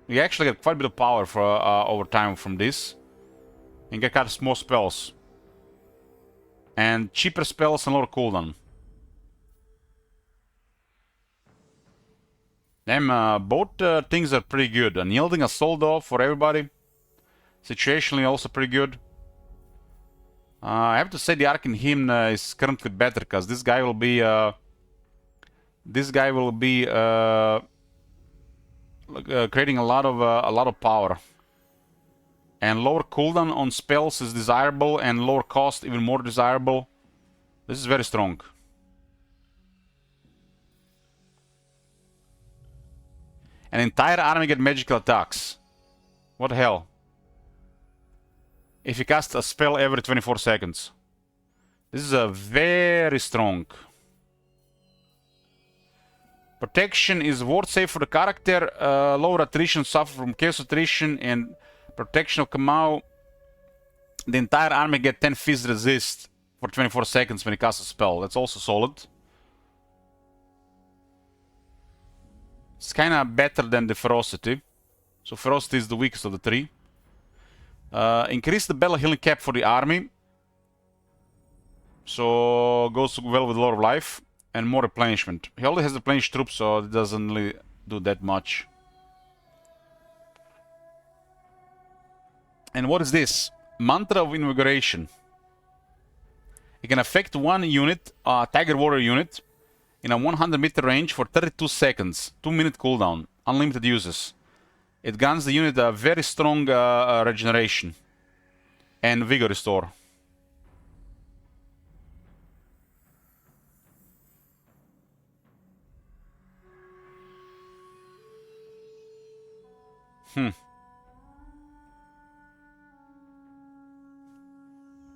You actually get quite a bit of power for over time from this. And get cast more spells. And cheaper spells and lower cooldown. Damn, both things are pretty good. Unyielding Assault though for everybody. Situationally also pretty good. I have to say the Arcane Hymn is currently better because this guy will be creating a lot of power. And lower cooldown on spells is desirable, and lower cost even more desirable. This is very strong. An entire army get magical attacks. What the hell? If you cast a spell every 24 seconds. This is a very strong. Protection is ward save for the character. Lower attrition, suffer from chaos attrition, and protection of Kamau. The entire army get 10 fizz resist for 24 seconds when you cast a spell. That's also solid. It's kinda better than the ferocity. So ferocity is the weakest of the three. Increase the Bella healing cap for the army. So goes well with Lord of Life. And more replenishment. He only has replenished troops, so it doesn't really do that much. And what is this? Mantra of Invigoration. It can affect one unit, a Tiger Warrior unit, in a 100-meter range for 32 seconds. 2-minute cooldown. Unlimited uses. It grants the unit a very strong regeneration. And Vigor Restore.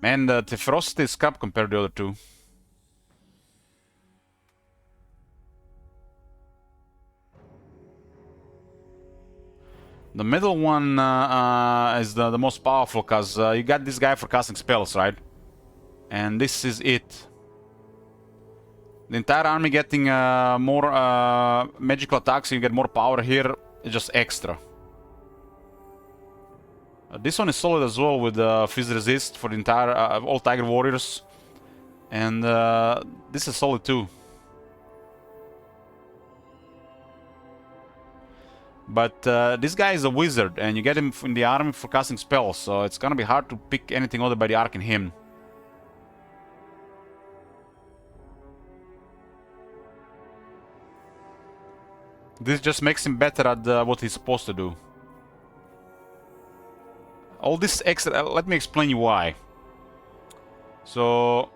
Man, the ferocity is crap compared to the other two. The middle one is the most powerful, because you got this guy for casting spells, right? And this is it. The entire army getting more magical attacks, so you get more power here. It's just extra. This one is solid as well with Fizz Resist for the entire all Tiger Warriors. And this is solid too. But this guy is a wizard, and you get him in the army for casting spells, so it's gonna be hard to pick anything other by the Arcane Hymn. This just makes him better at what he's supposed to do. All this extra, let me explain you why. So,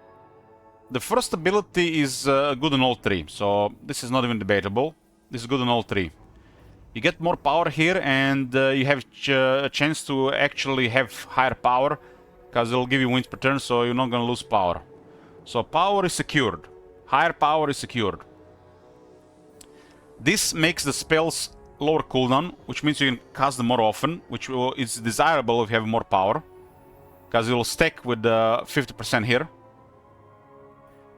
the first ability is good on all three, so this is not even debatable. This is good on all three. You get more power here, and you have a chance to actually have higher power, because it'll give you wins per turn, so you're not gonna lose power. So power is secured. Higher power is secured. This makes the spells lower cooldown, which means you can cast them more often, which is desirable if you have more power, because it will stack with 50% here.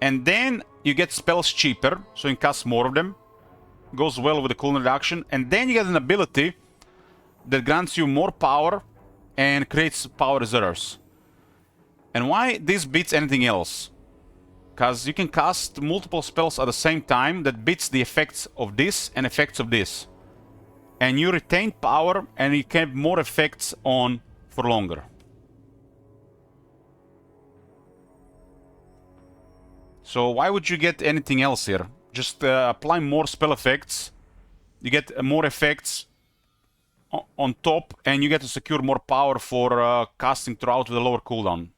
And then you get spells cheaper, so you can cast more of them. Goes well with the cooldown reduction. And then you get an ability that grants you more power and creates power reserves. And why this beats anything else? Because you can cast multiple spells at the same time that beats the effects of this and effects of this. And you retain power, and you can have more effects on for longer. So why would you get anything else here? Just apply more spell effects. You get more effects on top, and you get to secure more power for casting throughout with a lower cooldown.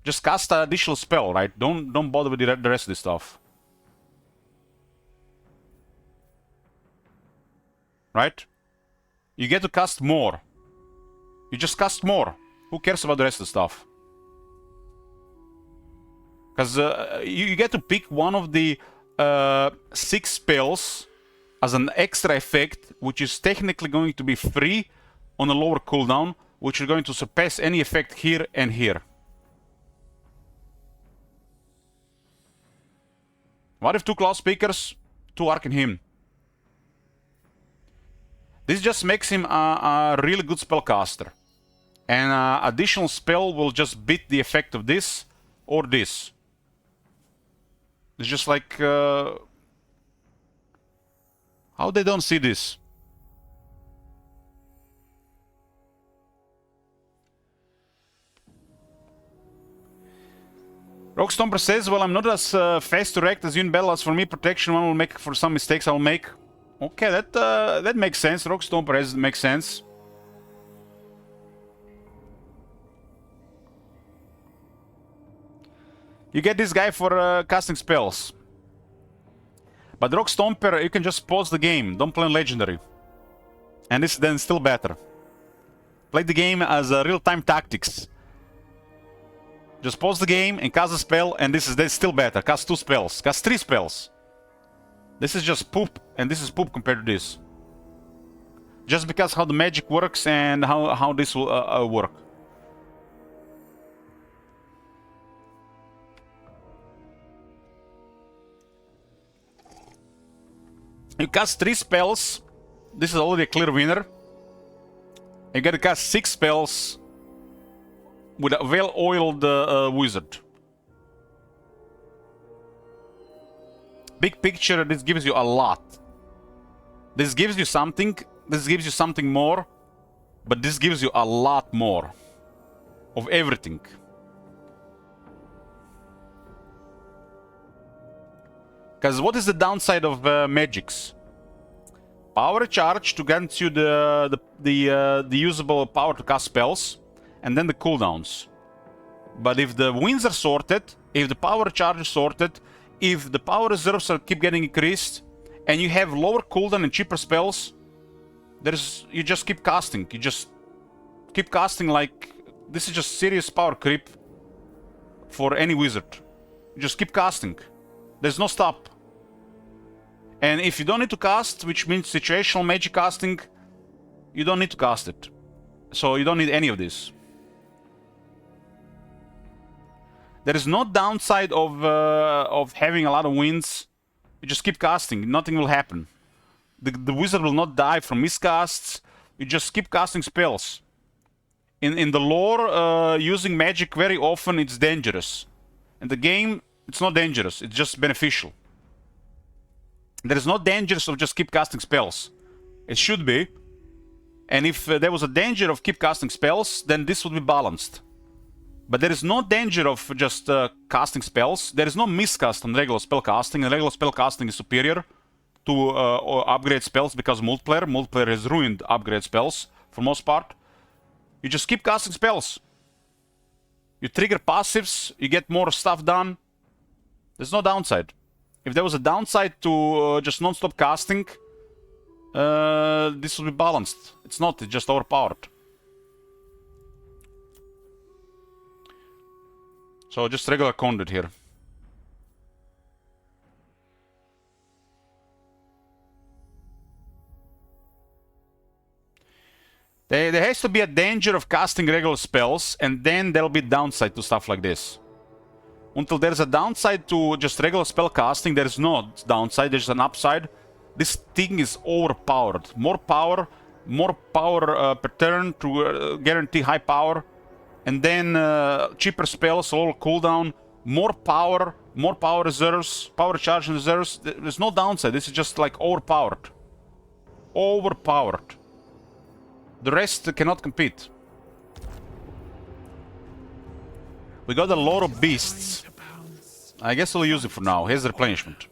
Just cast an additional spell, right? Don't bother with the rest of this stuff. Right? You get to cast more. You just cast more. Who cares about the rest of the stuff? Because you get to pick one of the 6 spells as an extra effect, which is technically going to be free on a lower cooldown, which is going to surpass any effect here and here. What if 2 Cloud Speakers, 2 Arcane Hymn? This just makes him a really good spellcaster. And additional spell will just beat the effect of this or this. It's just like... how they don't see this? Rogue Stomper says, well, I'm not as fast to react as Yun As for me, protection one will make for some mistakes I'll make. Okay, that makes sense. Rogue Stomper makes sense. You get this guy for casting spells. But Rogue Stomper, you can just pause the game. Don't play on Legendary. And this is then still better. Play the game as real-time tactics. Just pause the game and cast a spell, and this is still better. Cast 2 spells. Cast 3 spells. This is just poop, and this is poop compared to this. Just because how the magic works and how this will work. You cast 3 spells. This is already a clear winner. You gotta cast 6 spells with a well-oiled wizard. Big picture, this gives you a lot. This gives you something more, but this gives you a lot more of everything. Because what is the downside of magics? Power charge to grant you the usable power to cast spells, and then the cooldowns. But if the wins are sorted, if the power charge is sorted, if the power reserves keep getting increased, and you have lower cooldown and cheaper spells, you just keep casting. You just keep casting like... This is just serious power creep for any wizard. You just keep casting. There's no stop. And if you don't need to cast, which means situational magic casting, you don't need to cast it. So you don't need any of this. There is no downside of having a lot of wins. You just keep casting, nothing will happen. The wizard will not die from miscasts. You just keep casting spells. In the lore, using magic very often it's dangerous. In the game, it's not dangerous, it's just beneficial. There is no danger of just keep casting spells. It should be. And if there was a danger of keep casting spells, then this would be balanced. But there is no danger of just casting spells. There is no miscast on regular spell casting, and regular spell casting is superior to upgrade spells because multiplayer has ruined upgrade spells for most part. You just keep casting spells. You trigger passives, you get more stuff done. There's no downside. If there was a downside to just non-stop casting, this would be balanced. It's not, it's just overpowered. So just regular conduit here. There has to be a danger of casting regular spells, and then there'll be downside to stuff like this. Until there's a downside to just regular spell casting, there's no downside, there's an upside. This thing is overpowered. More power per turn to guarantee high power. And then cheaper spells, lower cooldown, more power reserves, power charge and reserves. There's no downside, this is just like overpowered. Overpowered. The rest cannot compete. We got a lot of beasts. I guess we'll use it for now. Here's the replenishment.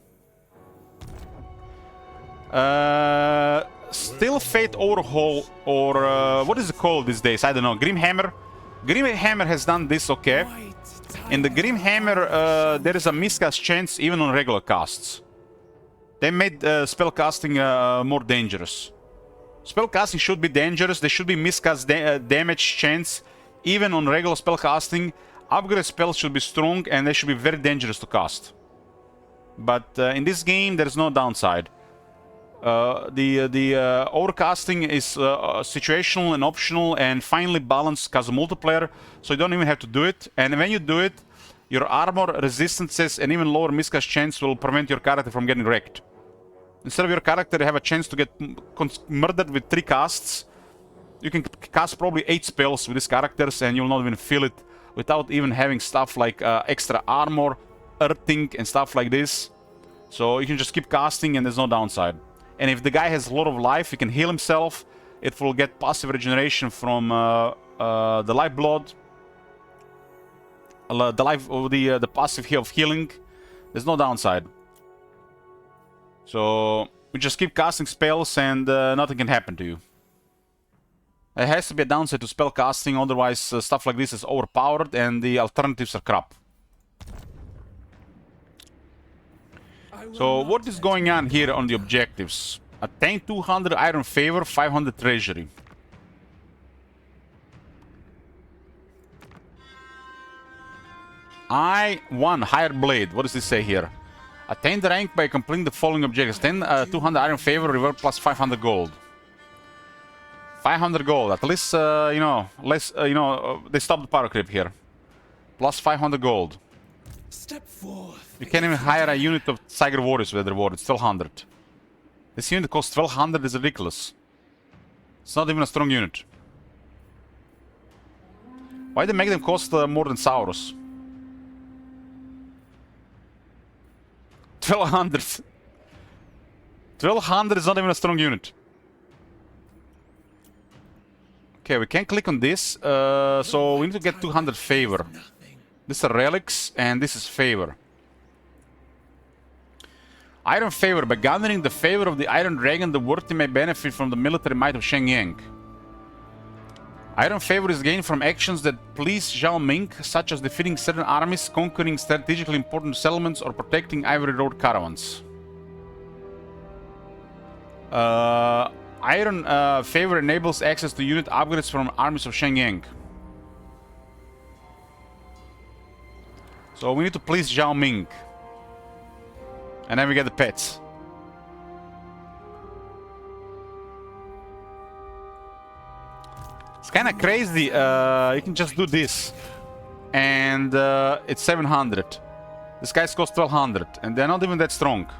Still Fate Overhaul, or what is it called these days? I don't know. Grim Hammer. Grim Hammer has done this okay. In the Grim Hammer, there is a miscast chance even on regular casts. They made spell casting more dangerous. Spell casting should be dangerous. There should be miscast damage chance even on regular spell casting. Upgrade spells should be strong and they should be very dangerous to cast. But in this game, there is no downside. The overcasting is situational and optional and finely balanced because of multiplayer, so you don't even have to do it. And when you do it, your armor, resistances, and even lower miscast chance will prevent your character from getting wrecked. Instead of your character have a chance to get murdered with 3 casts, You can cast probably 8 spells with these characters and you'll not even feel it without even having stuff like extra armor, earthing and stuff like this. So you can just keep casting and there's no downside. And if the guy has a lot of life, he can heal himself. It will get passive regeneration from the lifeblood. The passive of healing. There's no downside. So we just keep casting spells and nothing can happen to you. There has to be a downside to spell casting, otherwise stuff like this is overpowered and the alternatives are crap. So what is going on here on the objectives? Attain 200 iron favor, 500 treasury. I1 higher blade. What does this say here? Attain the rank by completing the following objectives. 200 iron favor, reward plus 500 gold. 500 gold. At least, you know, less, they stopped the power creep here. Plus 500 gold. Step forth. You can't even hire a unit of Tiger Warriors with the reward. It's 1200. This unit costs 1200 is ridiculous. It's not even a strong unit. Why they make them cost more than Saurus? 1200. 1200 is not even a strong unit. Okay, we can click on this. So we need to get 200 favor. This is relics and this is favor. Iron favor. By gathering the favor of the Iron Dragon, the worthy may benefit from the military might of Shenyang. Iron favor is gained from actions that please Zhao Ming, such as defeating certain armies, conquering strategically important settlements, or protecting Ivory Road caravans. Iron favor enables access to unit upgrades from armies of Shenyang. So we need to please Zhao Ming. And then we get the pets. It's kind of crazy. You can just do this. And it's 700. This guy's cost 1200. And they're not even that strong.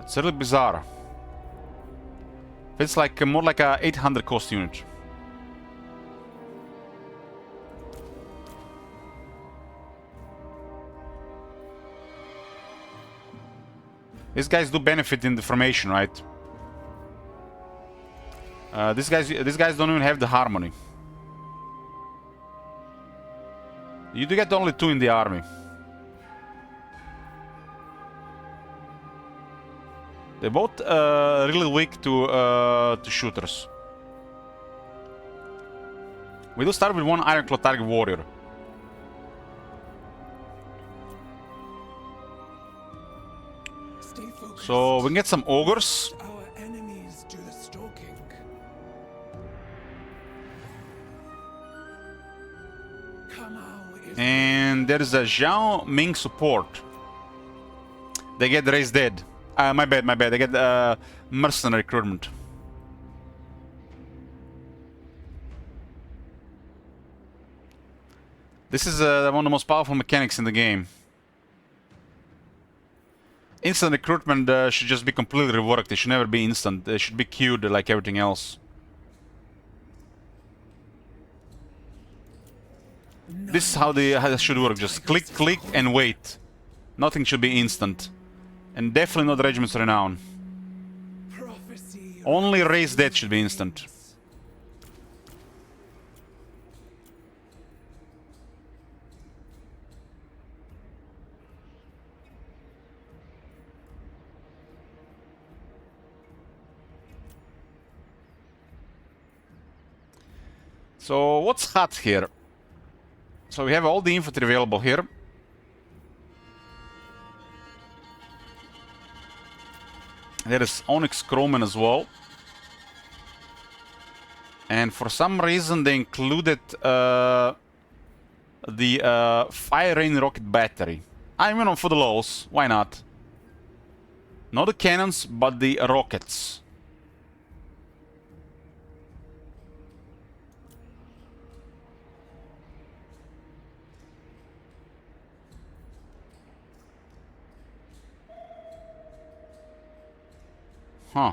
It's really bizarre. It's like more like a 800 cost unit. These guys do benefit in the formation, right? These guys don't even have the harmony. You do get only 2 in the army. They're both really weak to shooters. We do start with 1 Ironclad target warrior. So we can get some ogres. Our enemies do the stalking. And there is a Zhao Ming support. They get raised dead. My bad. They get mercenary recruitment. This is one of the most powerful mechanics in the game. Instant recruitment should just be completely reworked. It should never be instant. It should be queued like everything else. This is how it should work. Just click, and wait. Nothing should be instant. And definitely not Regiment's Renown. Only Raise Dead should be instant. So what's hot here? So we have all the infantry available here. There is Onyx Crowman as well. And for some reason they included the Fire Rain Rocket Battery. I mean, for the lows, why not? Not the cannons, but the rockets. Huh.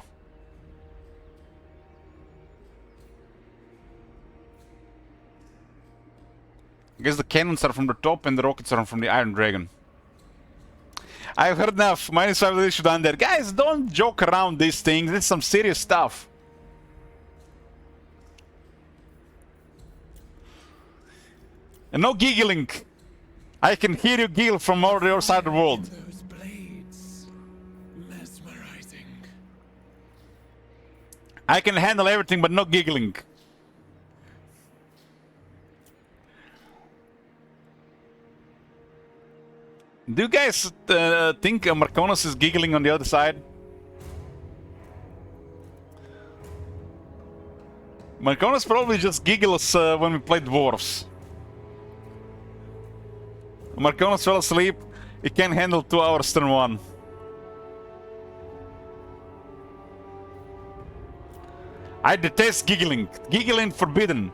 guess the cannons are from the top and the rockets are from the Iron Dragon. I've heard enough. -5 really should end there. Guys, don't joke around these things. This is some serious stuff. And no giggling. I can hear you giggle from over the other side of the world. Those blades, mesmerizing. I can handle everything, but no giggling. Do you guys think Marconis is giggling on the other side? Marconis probably just giggles when we play dwarves. Marconis fell asleep. He can't handle 2 hours turn 1. I detest giggling. Giggling forbidden.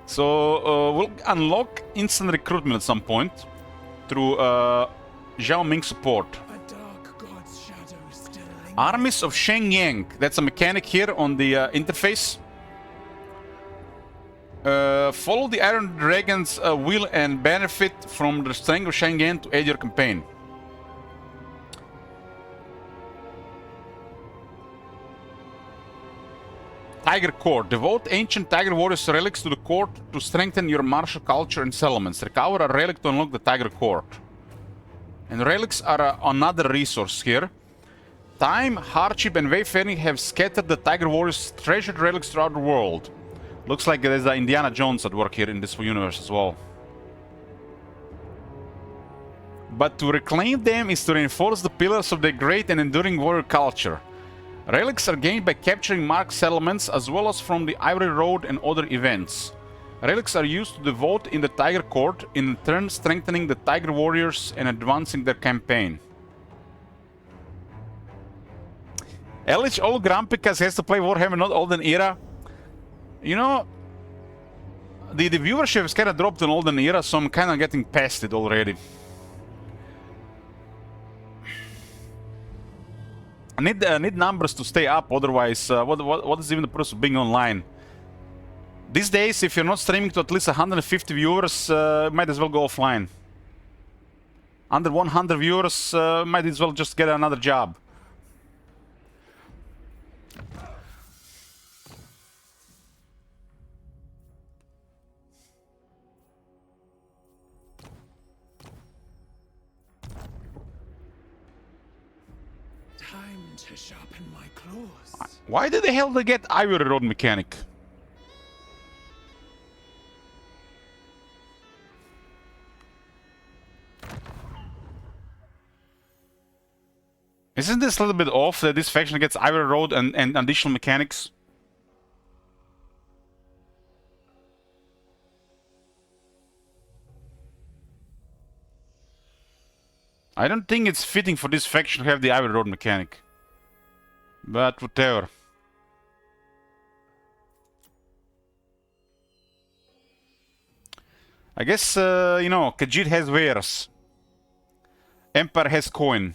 So we'll unlock instant recruitment at some point through Zhao Ming support. A dark god's shadow still lingers. Armies of Shenyang. That's a mechanic here on the interface. Follow the Iron Dragon's will and benefit from the strength of Shenyang to aid your campaign. Tiger Court. Devote ancient Tiger Warriors relics to the court to strengthen your martial culture and settlements. Recover a relic to unlock the Tiger Court. And relics are another resource here. Time, hardship, and wayfaring have scattered the Tiger Warriors' treasured relics throughout the world. Looks like there's Indiana Jones at work here in this universe as well. But to reclaim them is to reinforce the pillars of their great and enduring warrior culture. Relics are gained by capturing marked settlements as well as from the Ivory Road and other events. Relics are used to devote in the Tiger Court, in turn strengthening the Tiger Warriors and advancing their campaign. Elich old grumpy because he has to play Warhammer, not Olden Era. You know, the viewership is kind of dropped in Olden Era, so I'm kind of getting past it already. I need numbers to stay up, otherwise what is even the purpose of being online? These days, if you're not streaming to at least 150 viewers, might as well go offline. Under 100 viewers, might as well just get another job. Time to sharpen my claws. Why did the hell they get Ivory Road mechanic? Isn't this a little bit off that this faction gets Ivory Road and additional mechanics? I don't think it's fitting for this faction to have the Ivory Road mechanic. But whatever. I guess, you know, Khajiit has wares. Empire has coin.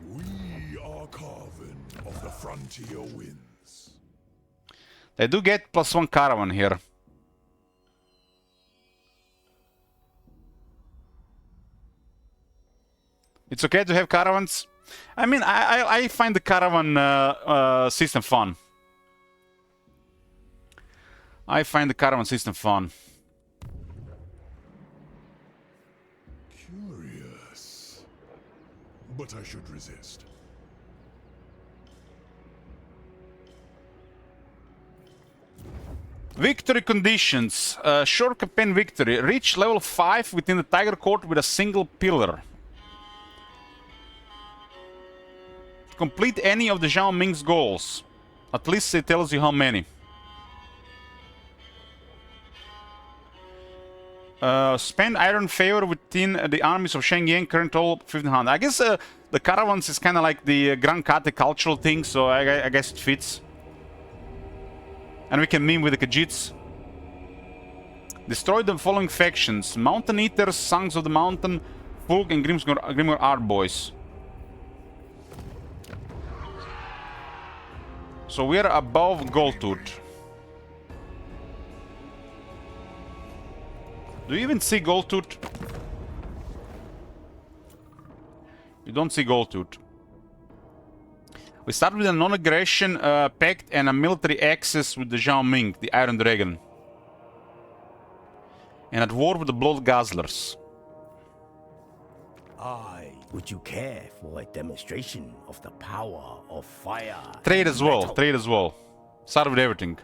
We are carven of the frontier winds. They do get +1 caravan here. It's okay to have caravans. I mean, I find the caravan system fun. I find the caravan system fun. Curious. But I should resist. Victory conditions. Short campaign victory. Reach level 5 within the Tiger Court with a single pillar. Complete any of the Zhao Ming's goals. At least it tells you how many. Spend iron favor within the armies of Shenyang, current total 1500. I guess the caravans is kind of like the Grand Kate cultural thing, so I guess it fits. And we can meme with the Khajiits. Destroy the following factions: Mountain Eaters, Sons of the Mountain, Fulg, and Grimgor Art Boys. So we are above Goldtooth. Do you even see Goldtooth? You don't see Goldtooth. We start with a non-aggression pact and a military access with the Zhao Ming, the Iron Dragon. And at war with the Blood Guzzlers. Aye. Would you care for a demonstration of the power of fire? Trade as well, metal? trade as well. Start with everything.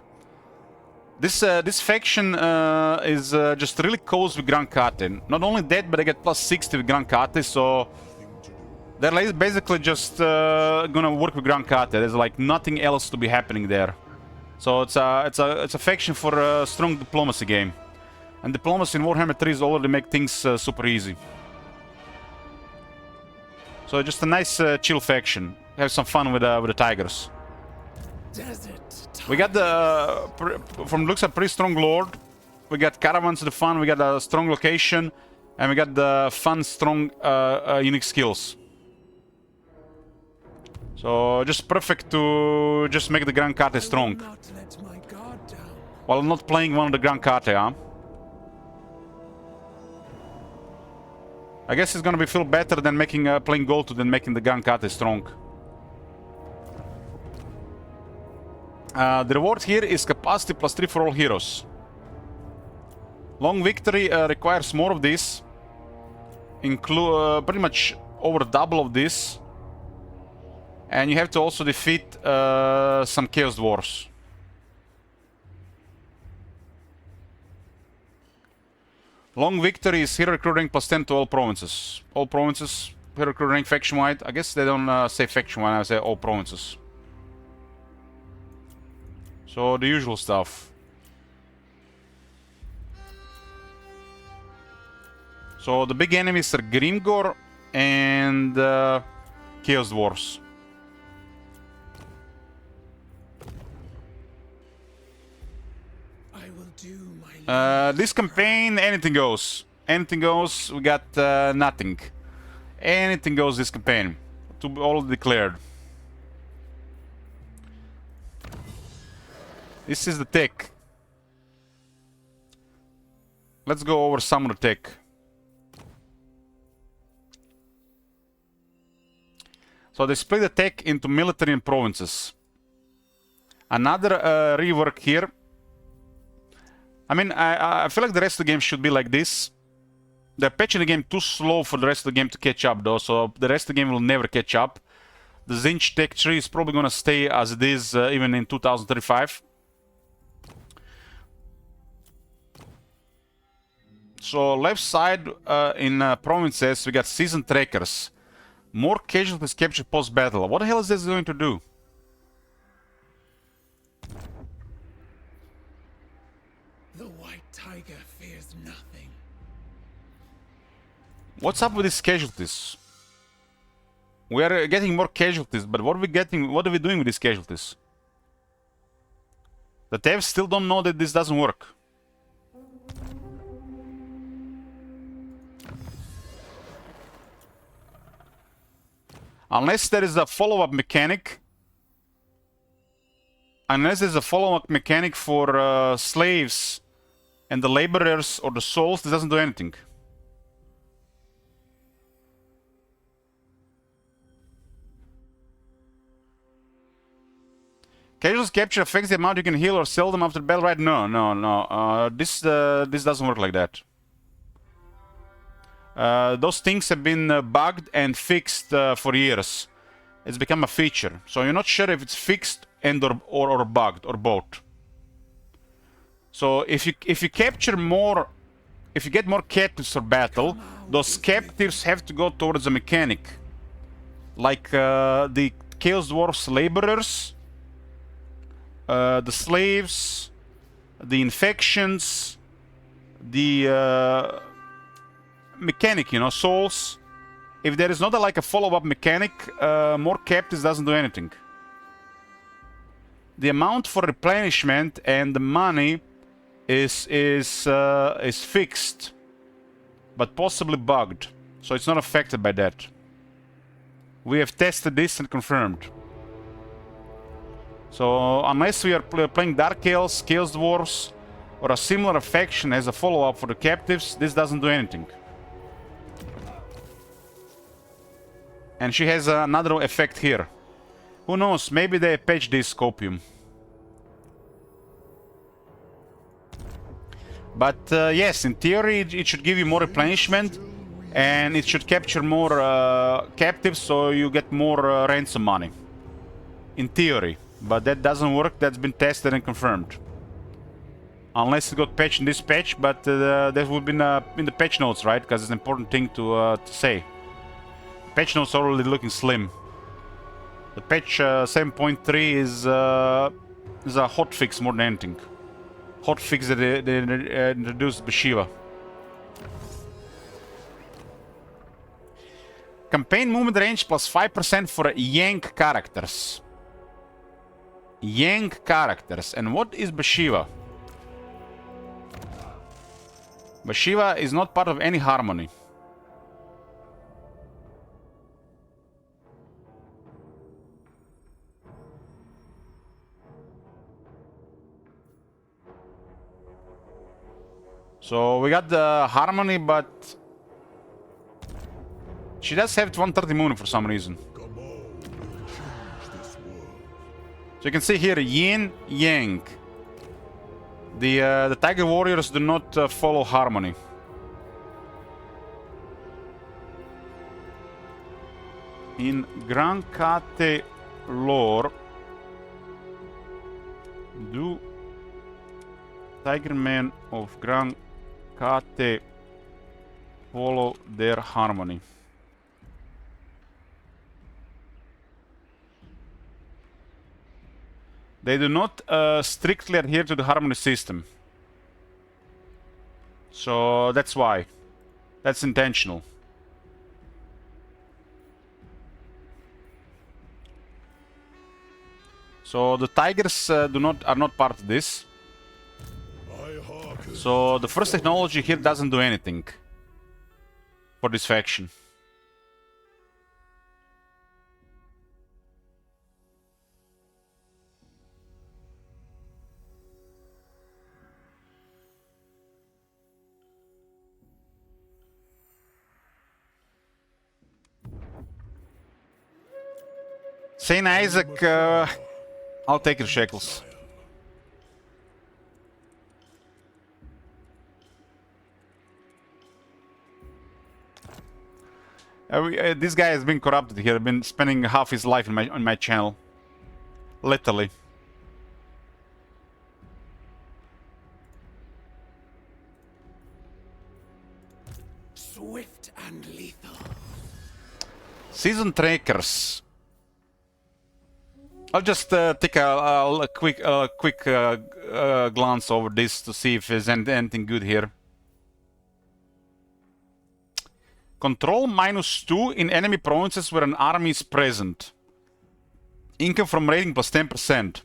This faction is just really close with Grand Kate. Not only that, but they get plus 60 with Grand Kate, so they're like basically just gonna work with Grand Kate. There's like nothing else to be happening there. So it's a faction for a strong diplomacy game, and diplomacy in Warhammer 3 is already make things super easy. So just a nice chill faction. Have some fun with the tigers. Desert. We got the from looks a pretty strong lord. We got caravans to the fun. We got a strong location, and we got the fun, strong, unique skills. So just perfect to just make the Grand Kate strong. Not let my guard down. While not playing one of the Grand Kate, huh? I guess it's gonna feel better than making playing Goldtooth than making the Grand Kate strong. The reward here is capacity plus 3 for all heroes. Long victory requires more of this. Pretty much over double of this. And you have to also defeat some Chaos Dwarfs. Long victory is hero recruit rank plus 10 to all provinces. All provinces, hero recruit rank faction wide. I guess they don't say faction wide, I say all provinces. So the usual stuff. So the big enemies are Grimgor and Chaos Dwarfs. I will do my This campaign, anything goes. Anything goes. We got nothing. Anything goes this campaign. To be all declared. This is the tech. Let's go over some of the tech. So they split the tech into military and provinces. Another rework here. I mean, I feel like the rest of the game should be like this. They're patching the game too slow for the rest of the game to catch up though, so the rest of the game will never catch up. The Zinch tech tree is probably gonna stay as it is even in 2035. So left side in provinces we got season trackers. More casualties captured post-battle. What the hell is this going to do? The white tiger fears nothing. What's up with these casualties? We are getting more casualties, but what are we getting? What are we doing with these casualties? The devs still don't know that this doesn't work. Unless there is a follow-up mechanic. Unless there's a follow-up mechanic for slaves and the laborers or the souls, this doesn't do anything. Casualties capture affects the amount you can heal or sell them after battle, right? No. This doesn't work like that. Those things have been bugged and fixed for years. It's become a feature, so you're not sure if it's fixed and or bugged or both. So if you capture more, if you get more captives for battle, those captives have to go towards a mechanic, like the Chaos Dwarfs laborers, the slaves, the infections, the mechanic, you know, souls. If there is not like a follow-up mechanic, more captives doesn't do anything. The amount for replenishment and the money is fixed, but possibly bugged, so it's not affected by that. We have tested this and confirmed. So unless we are playing Dark Elves, Chaos Dwarves, or a similar faction as a follow-up for the captives, this doesn't do anything. And she has another effect here. Who knows, maybe they patch this copium. But yes, in theory it should give you more replenishment, and it should capture more captives, so you get more ransom money. In theory. But that doesn't work, that's been tested and confirmed. Unless it got patched in this patch, but that would be in the patch notes, right? Because it's an important thing to say. Patch notes are already looking slim. The patch 7.3 is a hotfix more than anything. Hotfix that they introduced Bhashiva. Campaign movement range plus 5% for Yank characters. Yank characters. And what is Bhashiva? Bhashiva is not part of any harmony. So we got the harmony, but she does have 130 movement for some reason. So you can see here Yin, Yang. The Tiger Warriors do not follow harmony. In Grand Kate lore, do Tiger Men of Grand Kate follow their harmony? They do not strictly adhere to the harmony system. So that's why. That's intentional. So the tigers are not part of this. So the first technology here doesn't do anything for this faction. Saint Isaac, I'll take your shekels. This guy has been corrupted here. Been spending half his life on my channel, literally. Swift and lethal. Season Trackers. I'll just take a quick glance over this to see if there's anything good here. Control -2 in enemy provinces where an army is present. Income from raiding plus 10%.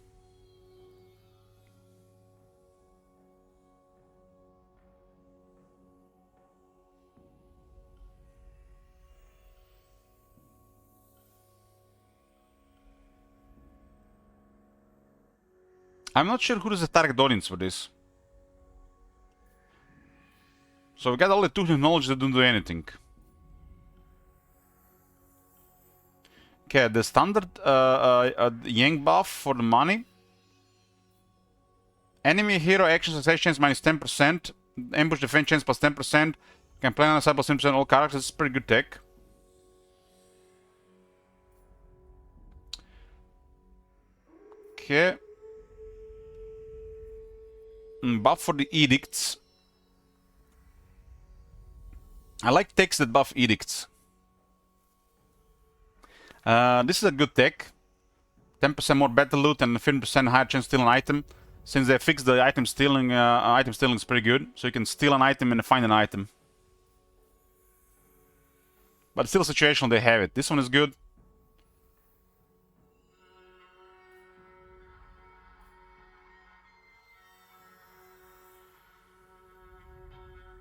I'm not sure who is the target audience for this. So we got all the two technologies that don't do anything. Okay, the standard Yang buff for the money. Enemy hero action success chance minus 10%. Ambush defense chance plus 10%. Can play on the side plus 10% all characters. It's pretty good tech. Okay. Buff for the edicts. I like techs that buff edicts. This is a good tech. 10% more battle loot and 15% higher chance to steal an item. Since they fixed the item stealing is pretty good. So you can steal an item and find an item. But still situational, they have it. This one is good.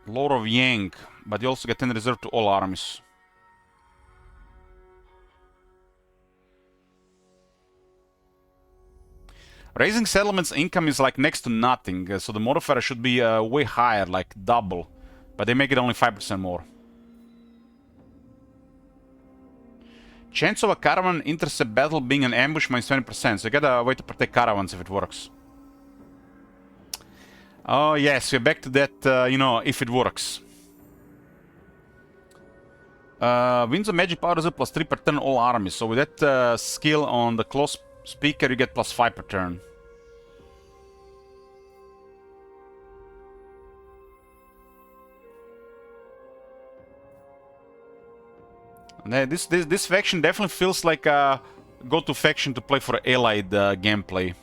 Lord of Yang, but you also get 10 reserved to all armies. Raising settlements income is like next to nothing, so the modifier should be way higher, like double. But they make it only 5% more. Chance of a caravan intercept battle being an ambush minus 20%, so you gotta wait to protect caravans if it works. Oh yes, we're back to that, you know, if it works. Winds of Magic Power is up +3 per turn all armies, so with that skill on the close speaker you get +5 per turn. And this faction definitely feels like a go-to faction to play for allied gameplay.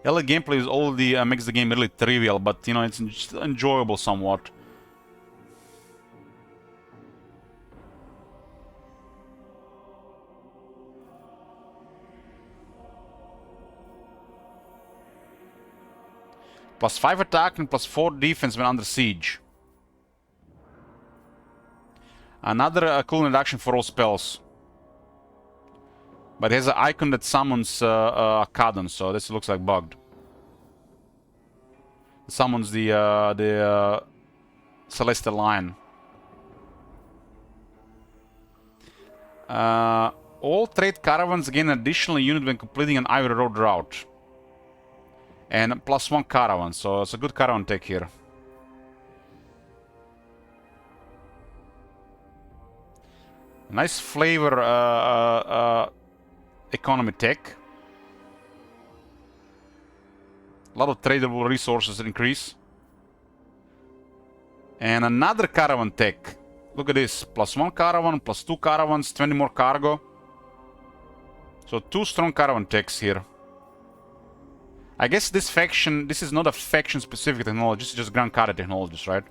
Allied gameplay is already makes the game really trivial, but you know it's just enjoyable somewhat. +5 attack and +4 defense when under siege. Another cool introduction for all spells. But it has an icon that summons Kadon, so this looks like bugged. It summons the Celestial Lion. All trade caravans gain an additional unit when completing an Ivory Road route. And +1 caravan, so it's a good caravan tech here. Nice flavor economy tech. A lot of tradable resources increase. And another caravan tech. Look at this, +1 caravan, +2 caravans, 20 more cargo. So 2 strong caravan techs here. I guess this faction, this is not a faction specific technology, this is just Grand Kara technologies, right?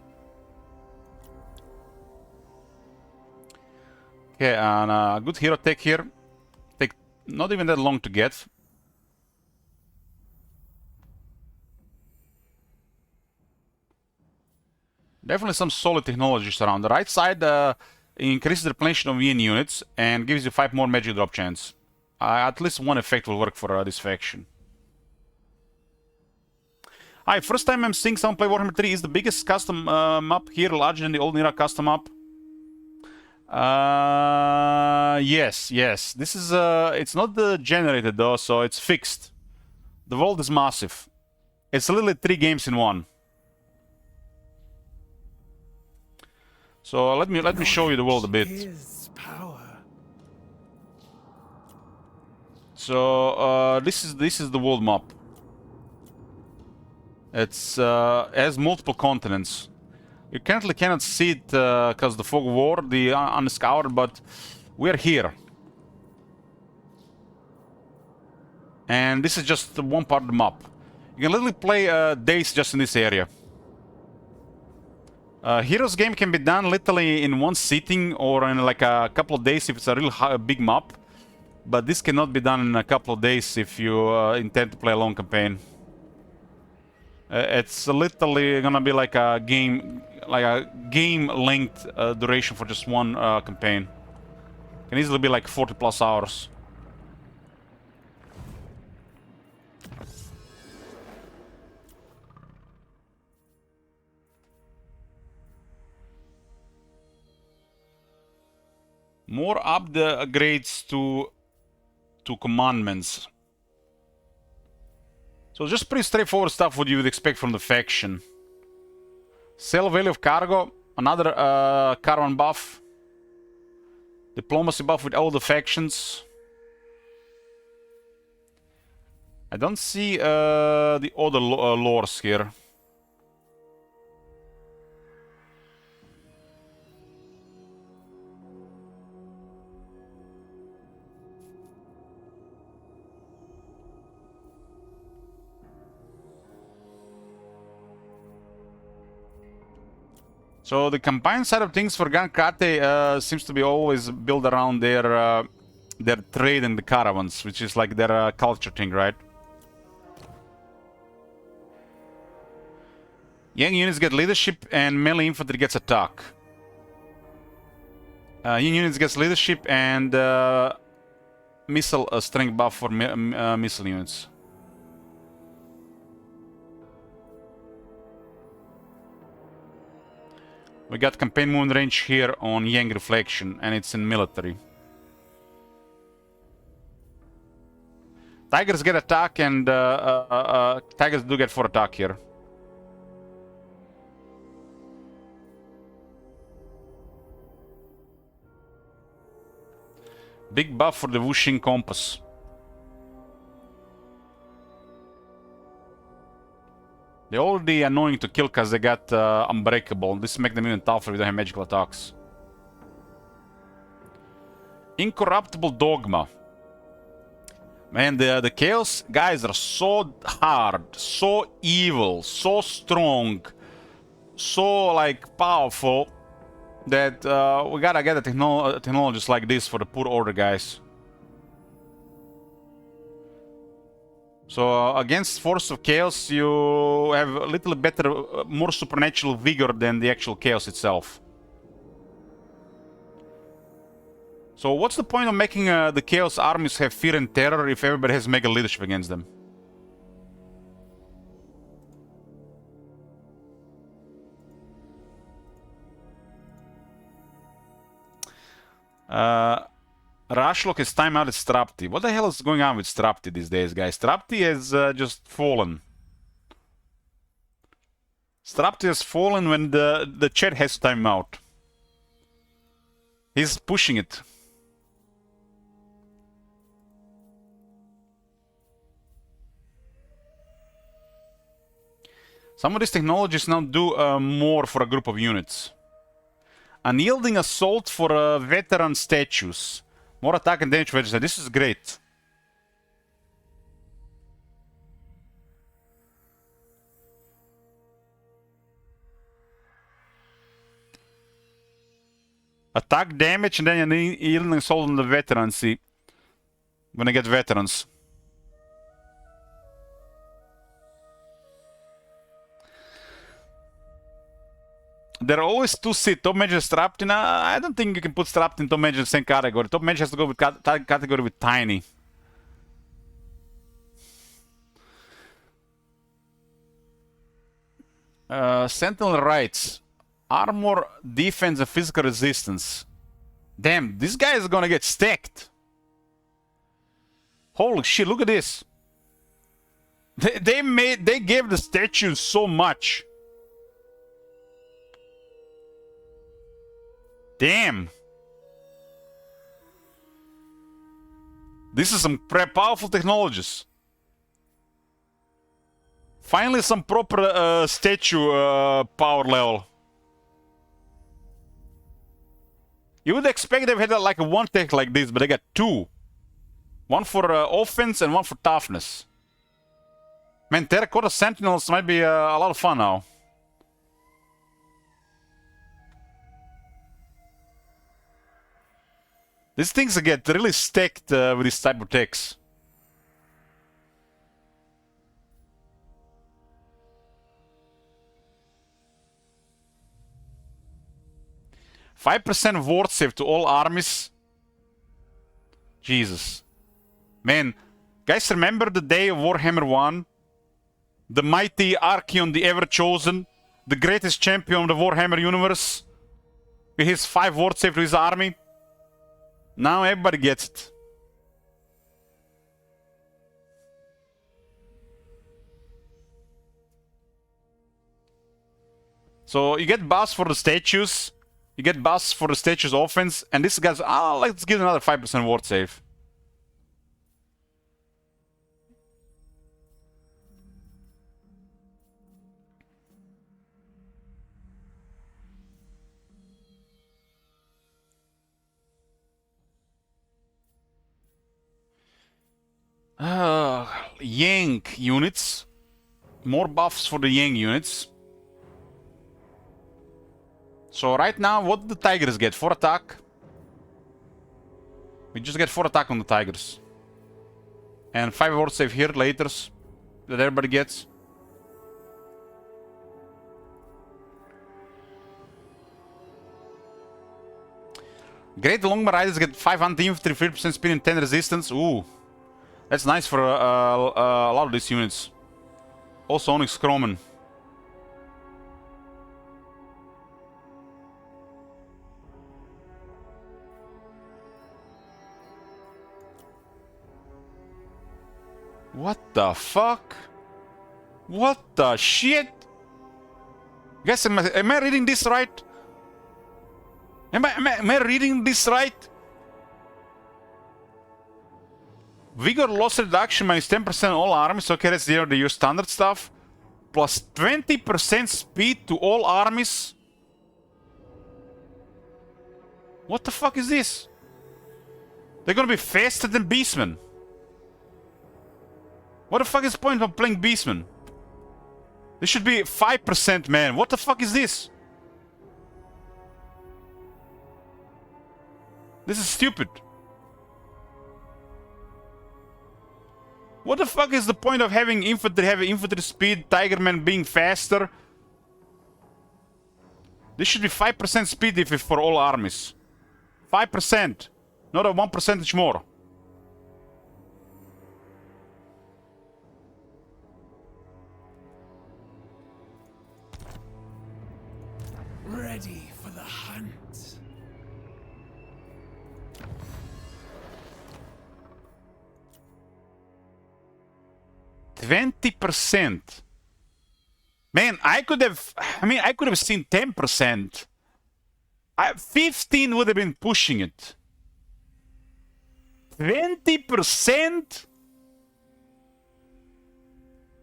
Okay, and a good hero tech here. Take not even that long to get. Definitely some solid technologies around. The right side increases the replenishment of yin units and gives you 5 more magic drop chance. At least one effect will work for this faction. Hi, first time I'm seeing someone play Warhammer 3. Is the biggest custom map here larger than the old Nira custom map? Yes. This is it's not generated though, so it's fixed. The world is massive. It's literally 3 games in one. So let me show you the world a bit. So this is the world map. It's has multiple continents. You currently cannot see it because the fog of war, the unscoured, but we're here. And this is just one part of the map. You can literally play days just in this area. Heroes game can be done literally in one sitting or in like a couple of days if it's a real big map. But this cannot be done in a couple of days if you intend to play a long campaign. It's literally gonna be like a game length duration for just one campaign. It can easily be like 40+ hours. More upgrades to commandments. So just pretty straightforward stuff what you would expect from the faction. Sale value of cargo, another caravan buff. Diplomacy buff with all the factions. I don't see the other lores here. So the combined side of things for Grand Kate seems to be always built around their trade in the caravans, which is like their culture thing, right? Young units get leadership and melee infantry gets attack. Young units gets leadership and missile strength buff for missile units. We got campaign movement range here on Yang Reflection, and it's in military. Tigers get attack, and Tigers do get 4 attack here. Big buff for the Wuxing Compass. They're already annoying to kill because they got Unbreakable. This makes them even tougher if they have magical attacks. Incorruptible Dogma. Man, the Chaos guys are so hard, so evil, so strong, so like powerful that we gotta get a technologies like this for the poor order guys. So against Force of Chaos, you have a little better, more supernatural vigor than the actual Chaos itself. So what's the point of making the Chaos armies have fear and terror if everybody has mega leadership against them? Rashlock is time out at Strapti. What the hell is going on with Strapti these days, guys? Strapti has just fallen. Strapti has fallen when the chat has time out. He's pushing it. Some of these technologies now do more for a group of units. Unyielding Assault for veteran statues. More attack and damage register. This is great. Attack damage and then Unyielding Assault on the veterans. See, when I get veterans. There are always two seat. Top mage strapped in. I don't think you can put strapped in top mage in the same category. Top mage has to go with category with tiny. Sentinel Rights. Armor, defense, and physical resistance. Damn, this guy is gonna get stacked. Holy shit, look at this. They gave the statues so much. Damn. This is some powerful technologies. Finally some proper statue power level. You would expect they've had like a one tech like this, but they got two. One for offense and one for toughness. Man, Terracotta Sentinels might be a lot of fun now. These things get really stacked with this type of techs. %5 ward save to all armies. Jesus. Man, guys, remember the day of Warhammer 1? The mighty Archeon, the ever-chosen, the greatest champion of the Warhammer universe, with his 5 ward save to his army? Now everybody gets it. So you get buffs for the statues, you get buffs for the statues offense, and this guy's, let's give another 5% ward save. Yang units. More buffs for the Yang units. So right now, what do the Tigers get? 4 attack. We just get 4 attack on the Tigers. And 5 ward save here, laters. That everybody gets. Great Longbow Riders get 5 anti-infantry, 50% speed and 10 resistance. Ooh. That's nice for a lot of these units. Also Onyx Chromen. What the fuck? What the shit? Guys, am I reading this right? Am I reading this right? Vigor loss reduction minus 10% all armies. Okay, that's the use standard stuff. Plus 20% speed to all armies. What the fuck is this? They're gonna be faster than Beastmen. What the fuck is the point of playing Beastmen? This should be 5%, man. What the fuck is this? This is stupid. What the fuck is the point of having infantry speed, Tigerman being faster? This should be 5% speed if it's for all armies. 5%. Not a 1% more. Ready for the hunt. 20%. Man, I could have seen 10%. 15 would have been pushing it. 20%?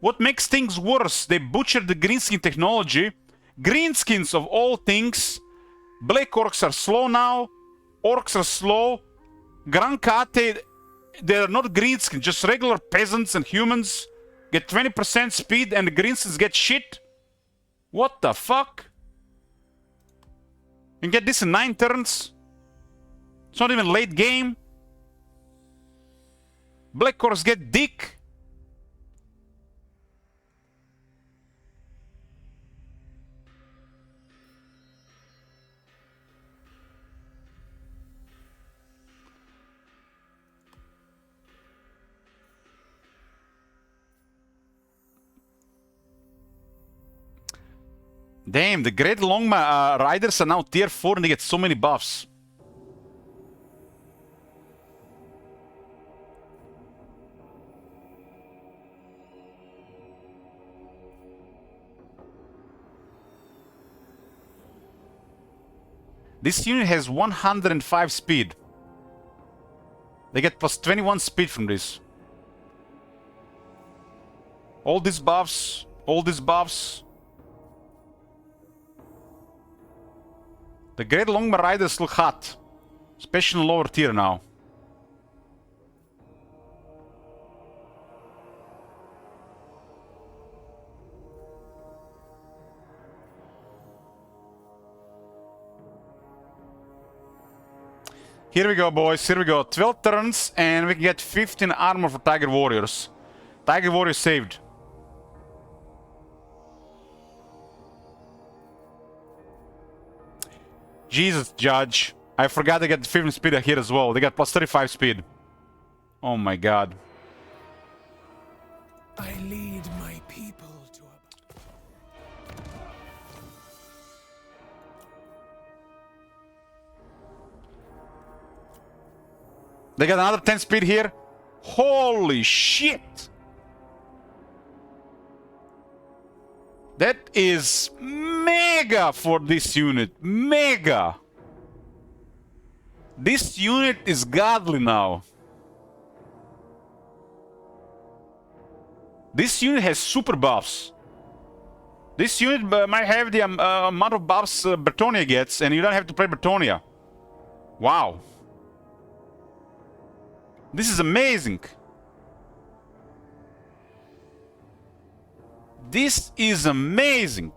What makes things worse? They butchered the greenskin technology. Greenskins of all things. Black orcs are slow now. Orcs are slow. Grankate, they're not greenskins, just regular peasants and humans. Get 20% speed and the greenskins get shit. What the fuck? And get this in 9 turns. It's not even late game. Black orcs get dick. Damn, the Great Long Riders are now tier 4 and they get so many buffs. This unit has 105 speed. They get plus 21 speed from this. All these buffs, all these buffs. The Great Longman Riders look hot, especially in lower tier now. Here we go, boys. Here we go. 12 turns and we can get 15 armor for Tiger Warriors. Tiger Warriors saved. Jesus, Judge. I forgot they get the 15 speed here as well. They got plus 35 speed. Oh my god. I lead my people to a... They got another 10 speed here. Holy shit! That is mega for this unit. Mega! This unit is godly now. This unit has super buffs. This unit might have the amount of buffs Bretonia gets, and you don't have to play Bretonia. Wow. This is amazing. This is amazing.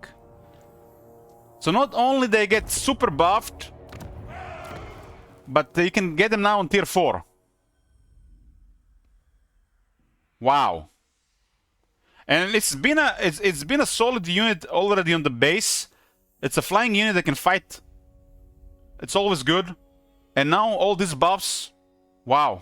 So not only they get super buffed, but you can get them now on tier 4. Wow. And it's been a solid unit already on the base. It's a flying unit that can fight. It's always good. And now all these buffs. Wow.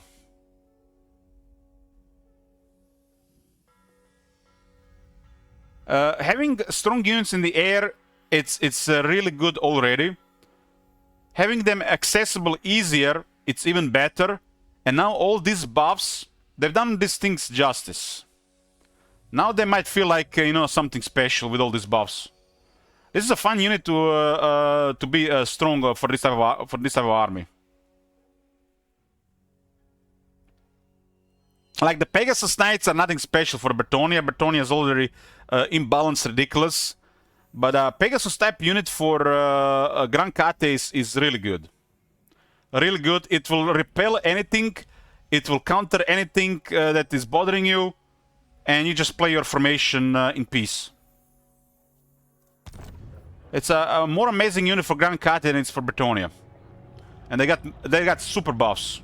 Having strong units in the air, it's really good already. Having them accessible easier, it's even better. And now all these buffs they've done these things justice. Now they might feel like, you know, something special with all these buffs. This is a fun unit to be strong for this type of army. Like the Pegasus Knights are nothing special for Bretonia. Bretonia is already imbalanced, ridiculous. But Pegasus type unit for Grand Kate is really good. Really good. It will repel anything. It will counter anything that is bothering you. And you just play your formation in peace. It's a more amazing unit for Grand Kate than it's for Bretonia. And they got super buffs.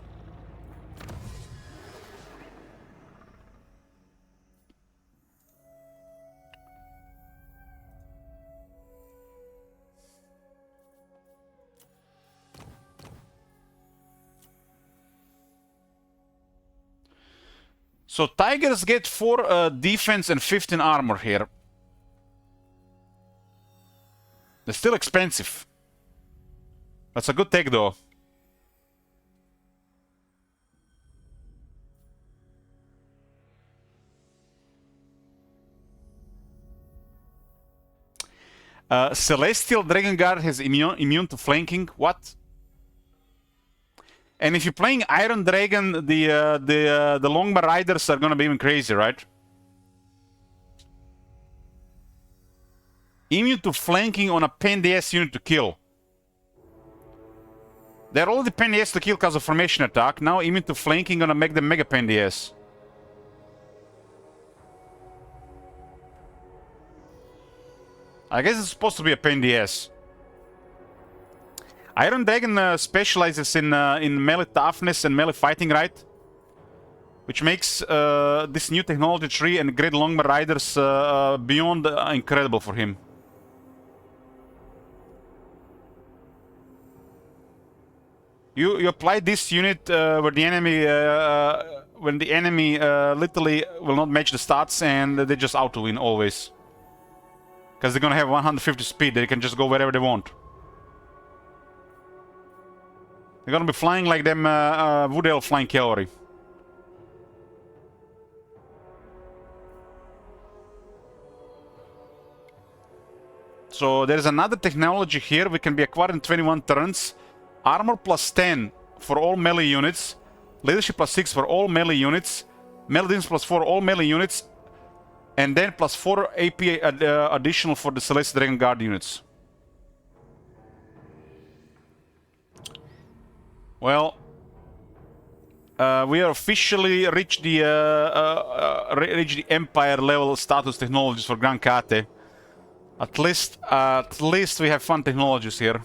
So Tigers get 4 defense and 15 armor here. They're still expensive. That's a good take though. Celestial Dragon Guard has immune to flanking. What? And if you're playing Iron Dragon, the Longbow Riders are gonna be even crazy, right? Immune to flanking on a Pen DS unit to kill. They're already Pen DS to kill because of formation attack. Now immune to flanking gonna make them Mega Pen DS. I guess it's supposed to be a Pen DS. Iron Dragon specializes in melee toughness and melee fighting, right? Which makes this new technology tree and Great Longbow Riders beyond incredible for him. You apply this unit where the enemy when the enemy literally will not match the stats and they just auto-win always. Because they're gonna have 150 speed, they can just go wherever they want. They're gonna be flying like them Wood Elf flying cavalry. So there's another technology here. We can be acquired in 21 turns. Armor plus 10 for all melee units. Leadership plus 6 for all melee units. Melee defense plus 4 all melee units. And then plus 4 AP additional for the Celestial Dragon Guard units. Well, we are officially reached the Empire level status technologies for Grand Kate. At least we have fun technologies here.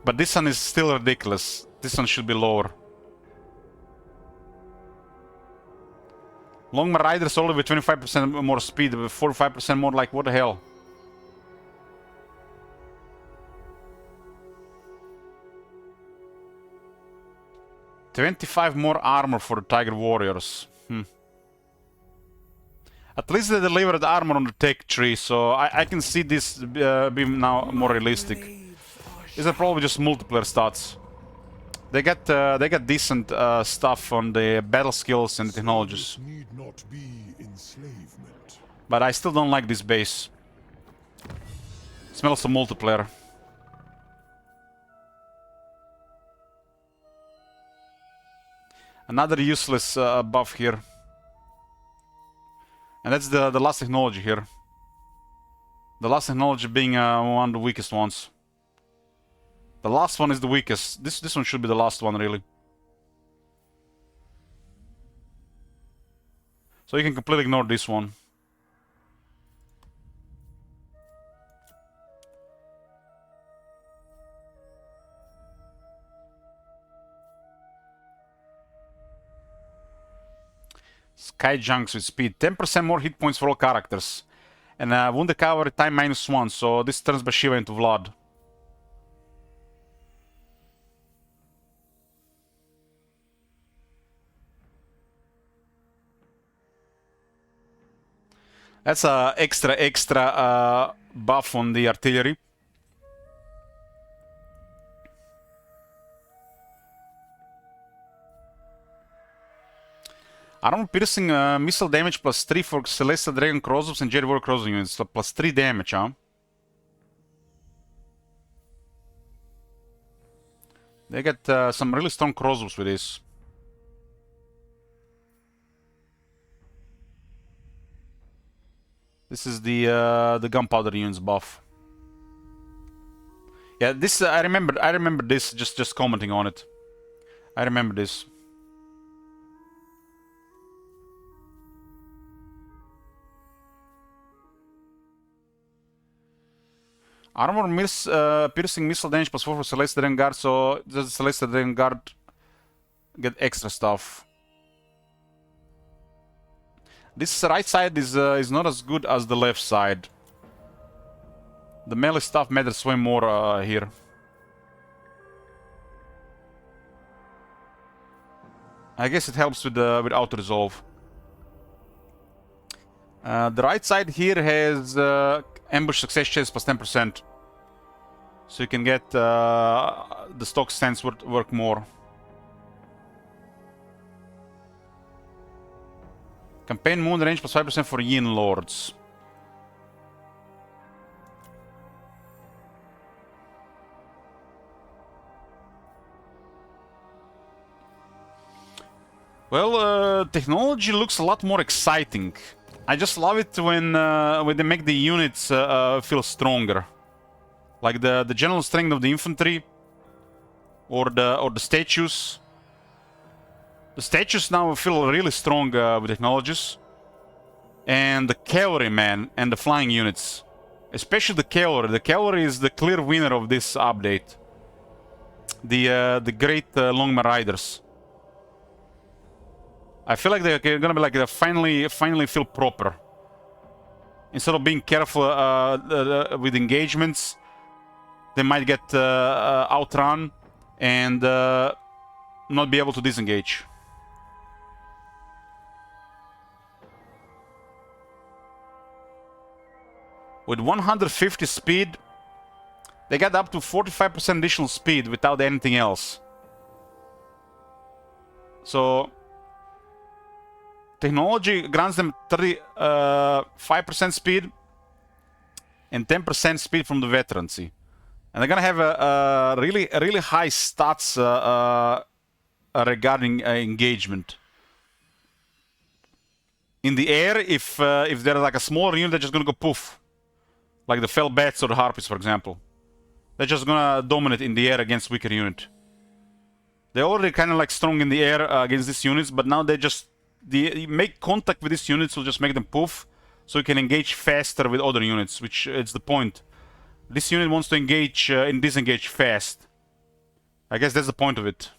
But this one is still ridiculous. This one should be lower. Longbow Riders only with 25% more speed, with 45% more, like what the hell? $25 more armor for the Tiger Warriors. At least they delivered armor on the tech tree, so I can see this being now more realistic. These are probably just multiplayer stats. They got decent stuff on the battle skills and the technologies. Need not be enslavement. But I still don't like this base. Smells of multiplayer. Another useless buff here. And that's the last technology here. The last technology being one of the weakest ones. The last one is the weakest. This one should be the last one, really. So you can completely ignore this one. Sky Junks with speed. 10% more hit points for all characters. And Wounded Cavalry time -1, so this turns Bhashiva into Vlad. That's a extra buff on the artillery. Armor piercing missile damage plus 3 for Celestial Dragon Crossbows and Jade Warrior Crossbow units. So plus 3 damage, huh? They get some really strong crossbows with this. This is the gunpowder units buff. Yeah, this I remember this. Just commenting on it. I remember this. Armor piercing missile damage plus 4 for Celestial Dragon Guard, so does the Celestial Dragon Guard get extra stuff? This right side is not as good as the left side. The melee stuff matters way more here. I guess it helps with auto resolve. The right side here has ambush success chance plus 10%. So you can get the stock stance work more. Campaign moon range plus 5% for Yin Lords. Well, technology looks a lot more exciting. I just love it when they make the units feel stronger. Like the general strength of the infantry or the statues. The statues now feel really strong with technologies. And the cavalry, man, and the flying units. Especially the cavalry. The cavalry is the clear winner of this update. The great Longman Riders. I feel like they're gonna be like they finally feel proper. Instead of being careful with engagements, they might get outrun and not be able to disengage. With 150 speed, they get up to 45% additional speed without anything else. So technology grants them 35% speed and 10% speed from the veterancy. And they're gonna have a really high stats regarding engagement. In the air, if there's like a smaller unit, they're just gonna go poof. Like the Fell Bats or the Harpies, for example. They're just gonna dominate in the air against weaker unit. They're already kind of like strong in the air against these units, but now they just make contact with these units will just make them poof, so you can engage faster with other units, which is the point. This unit wants to engage and disengage fast. I guess that's the point of it.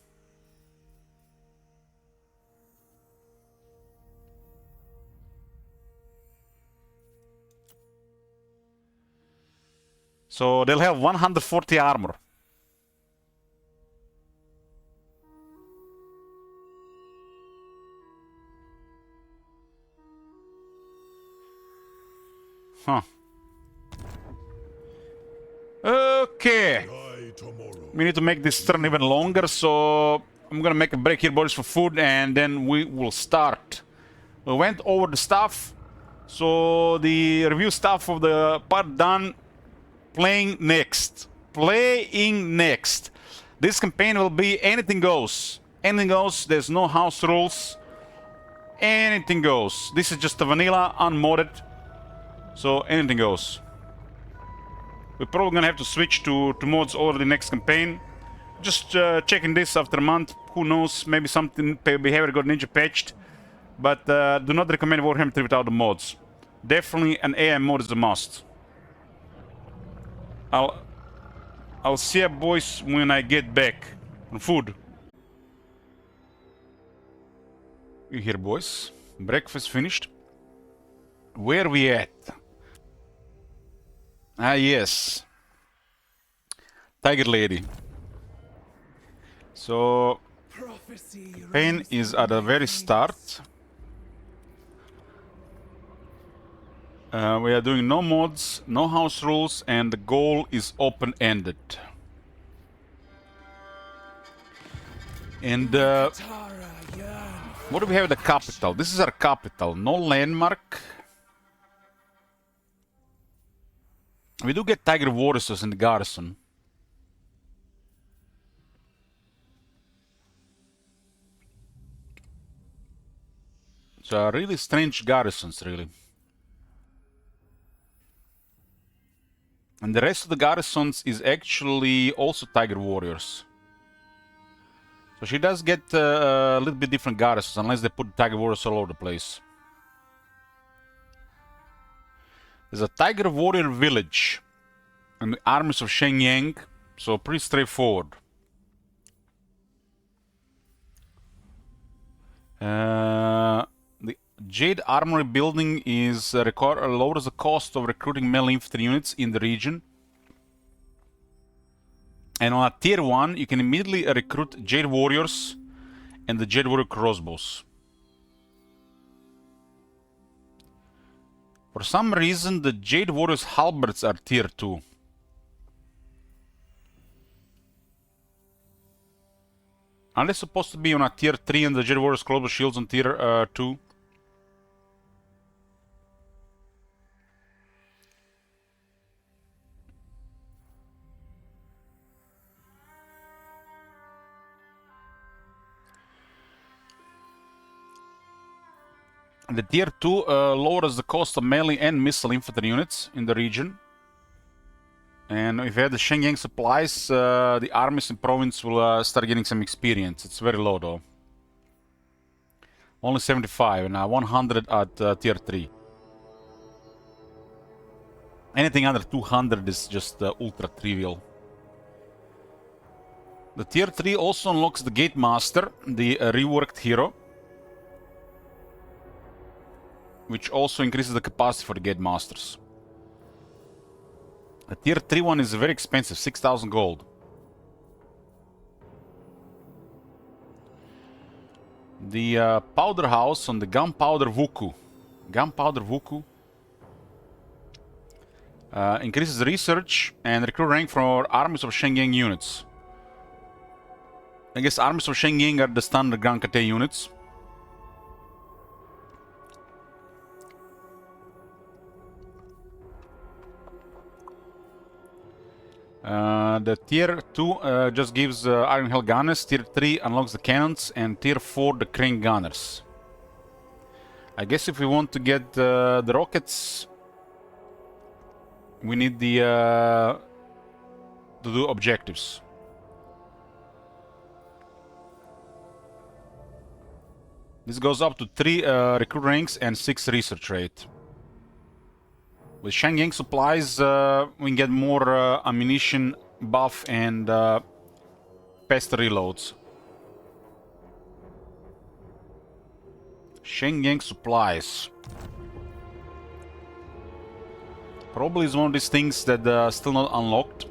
So they'll have 140 armor. Huh. Okay. We need to make this turn even longer, so I'm gonna make a break here, boys, for food, and then we will start. We went over the stuff, so the review stuff of the part done. Playing next. Playing next. This campaign will be anything goes. Anything goes. There's no house rules. Anything goes. This is just a vanilla, unmodded. So anything goes. We're probably gonna have to switch to mods over the next campaign. Just checking this after a month. Who knows? Maybe something behavior got ninja patched. But do not recommend Warhammer 3 without the mods. Definitely an AI mod is a must. I'll see you boys when I get back on food. You here, boys? Breakfast finished. Where we at? Ah, yes. Tiger Lady. So, campaign is at the very start. We are doing no mods, no house rules, and the goal is open-ended. And What do we have at the capital? This is our capital. No landmark. We do get Tiger Warriors in the garrison. So really strange garrisons, really. And the rest of the garrisons is actually also Tiger Warriors. So she does get a little bit different garrisons, unless they put Tiger Warriors all over the place. There's a Tiger Warrior village and the armies of Shenyang, so pretty straightforward. The Jade Armory building is lowers the cost of recruiting melee infantry units in the region. And on a tier 1, you can immediately recruit Jade Warriors and the Jade Warrior crossbows. For some reason, the Jade Warriors halberds are tier 2. Are they supposed to be on a tier 3 and the Jade Warriors crossbow shields on tier 2? The tier 2 lowers the cost of melee and missile infantry units in the region. And if you have the Shenyang supplies, the armies in province will start getting some experience. It's very low though. Only 75 and 100 at tier 3. Anything under 200 is just ultra trivial. The tier 3 also unlocks the Gate Master, the reworked hero, which also increases the capacity for the Gate Masters. The tier 3 one is very expensive, 6,000 gold. The powder house on the Gunpowder Vuku. Gunpowder Vuku increases research and recruit rank for armies of Shenyang units. I guess armies of Shenyang are the standard Grand Kate units. The tier 2 just gives Iron Hell Gunners, tier 3 unlocks the cannons, and tier 4 the Crane Gunners. I guess if we want to get the rockets, we need the to do objectives. This goes up to 3 recruit ranks and 6 research rate. With Shenyang supplies, we can get more ammunition buff and pest reloads. Shenyang supplies. Probably is one of these things that still not unlocked.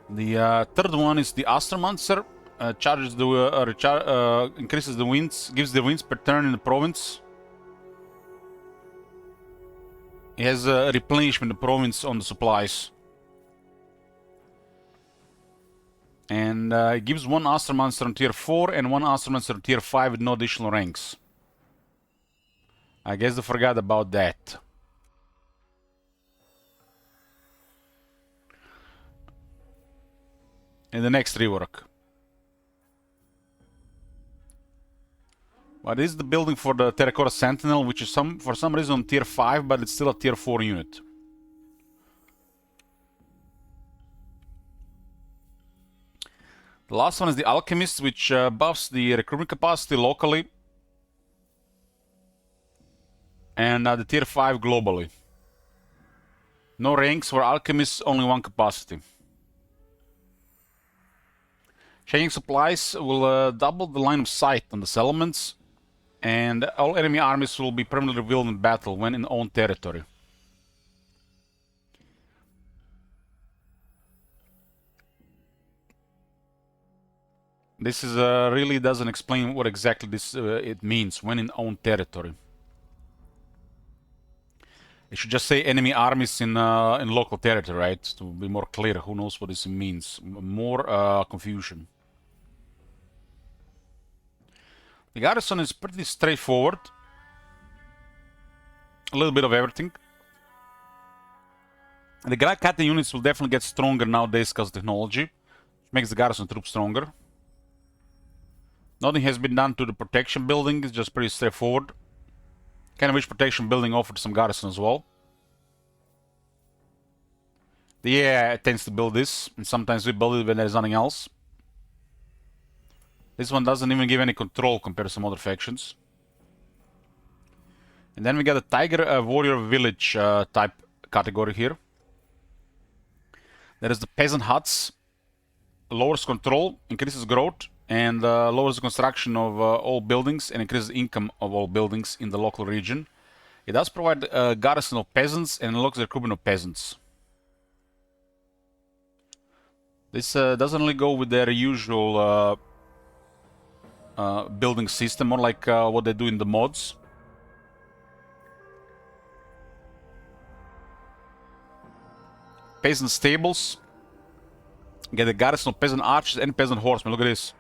The third one is the Astromancer. Charges the increases the wins, gives the wins per turn in the province. It has a replenishment in the province on the supplies. And it gives one Astromancer on tier 4 and one Astromancer on tier 5 with no additional ranks. I guess they forgot about that. In the next rework. But this is the building for the Terracotta Sentinel, which is for some reason on tier 5, but it's still a tier 4 unit. The last one is the Alchemist, which buffs the recruitment capacity locally. And the tier 5 globally. No ranks for Alchemists, only 1 capacity. Shenyang supplies will double the line of sight on the settlements. And all enemy armies will be permanently revealed in battle when in own territory. This is really doesn't explain what exactly this it means when in own territory. It should just say enemy armies in local territory, right? To be more clear, who knows what this means? More confusion. The garrison is pretty straightforward. A little bit of everything. And the Captain units will definitely get stronger nowadays because of technology, which makes the garrison troops stronger. Nothing has been done to the protection building, it's just pretty straightforward. Kind of wish protection building offered some garrison as well. The AI tends to build this, and sometimes we build it when there's nothing else. This one doesn't even give any control compared to some other factions. And then we got a Tiger Warrior Village type category here. There is the Peasant Huts. Lowers control, increases growth, and lowers the construction of all buildings and increases income of all buildings in the local region. It does provide a garrison of peasants and unlocks the recruitment of peasants. This doesn't really go with their usual building system, more like what they do in the mods. Peasant stables. Get a garrison of peasant archers and peasant horsemen. Look at this.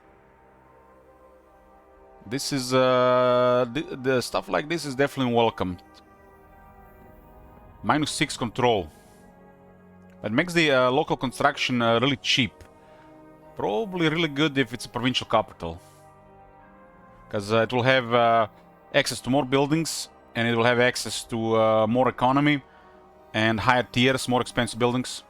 This is the stuff like this is definitely welcomed. -6 control. That makes the local construction really cheap. Probably really good if it's a provincial capital. Because it will have access to more buildings, and it will have access to more economy and higher tiers, more expensive buildings.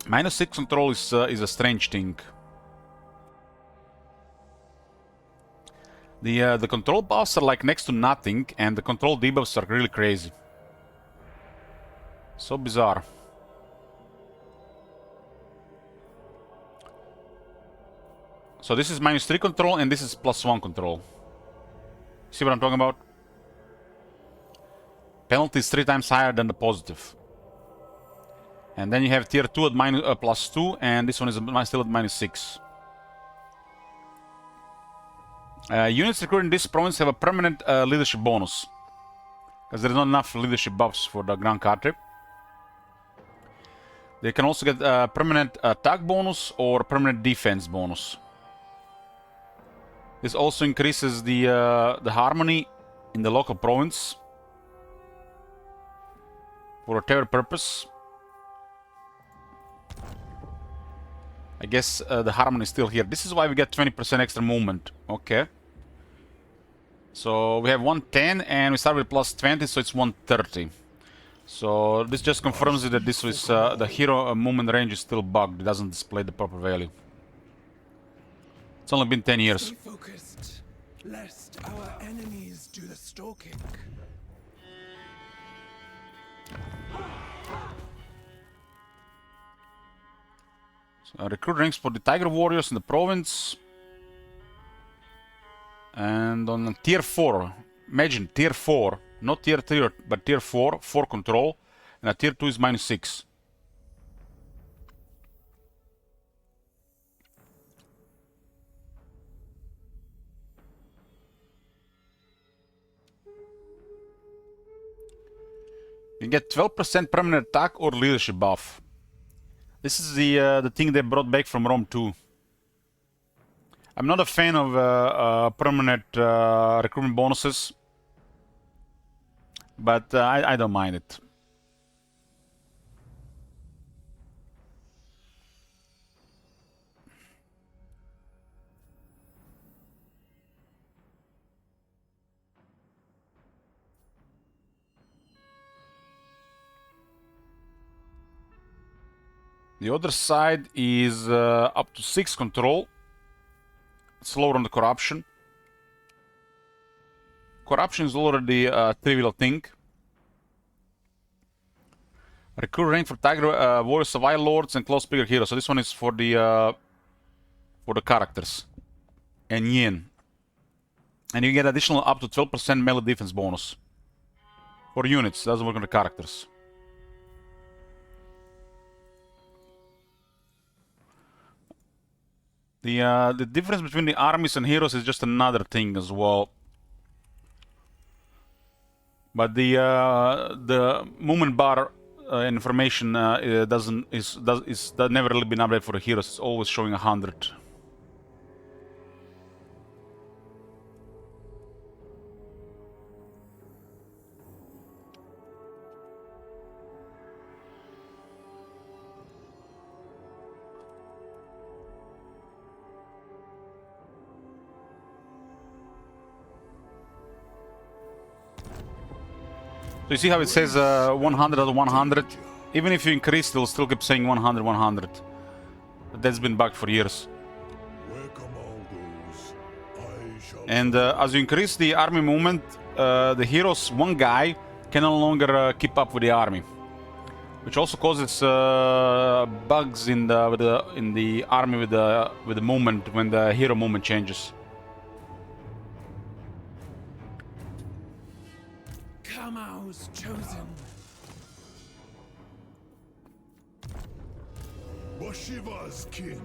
-6 control is a strange thing. The control buffs are like next to nothing, and the control debuffs are really crazy. So bizarre. So this is -3 control, and this is +1 control. See what I'm talking about? Penalty is 3 times higher than the positive. And then you have tier 2 at +2, and this one is still at -6. Units recruited in this province have a permanent leadership bonus. Because there's not enough leadership buffs for the Grand Cadre. They can also get a permanent attack bonus or permanent defense bonus. This also increases the harmony in the local province. For whatever purpose. I guess the harmony is still here. This is why we get 20% extra movement. Okay. So we have 110 and we start with +20, so it's 130. So this just confirms that this is the hero movement range is still bugged. It doesn't display the proper value. It's only been 10 years. Stay focused, lest our enemies do the stalking. Recruit ranks for the Tiger Warriors in the province. And on tier 4, imagine tier 4, not tier 3, but tier 4, 4 control, and a tier 2 is -6. You get 12% permanent attack or leadership buff. This is the thing they brought back from Rome 2. I'm not a fan of permanent recruitment bonuses, but I don't mind it. The other side is up to 6 control. It's lower on the corruption. Corruption is already a trivial thing. Recruit rank for Tiger Warriors, Savile Lords, and Close Speaker Heroes. So this one is for the characters. And Yin. And you get additional up to 12% melee defense bonus. For units, doesn't work on the characters. The difference between the armies and heroes is just another thing as well. But the movement bar information never really been updated for the heroes. It's always showing 100. So you see how it says 100 out of 100? Even if you increase, it'll still keep saying 100, 100. But that's been bugged for years. Welcome all those. I shall And as you increase the army movement, the heroes, one guy, can no longer keep up with the army, which also causes bugs in the army with the movement when the hero movement changes. Kamau's chosen. Bhashiva's king.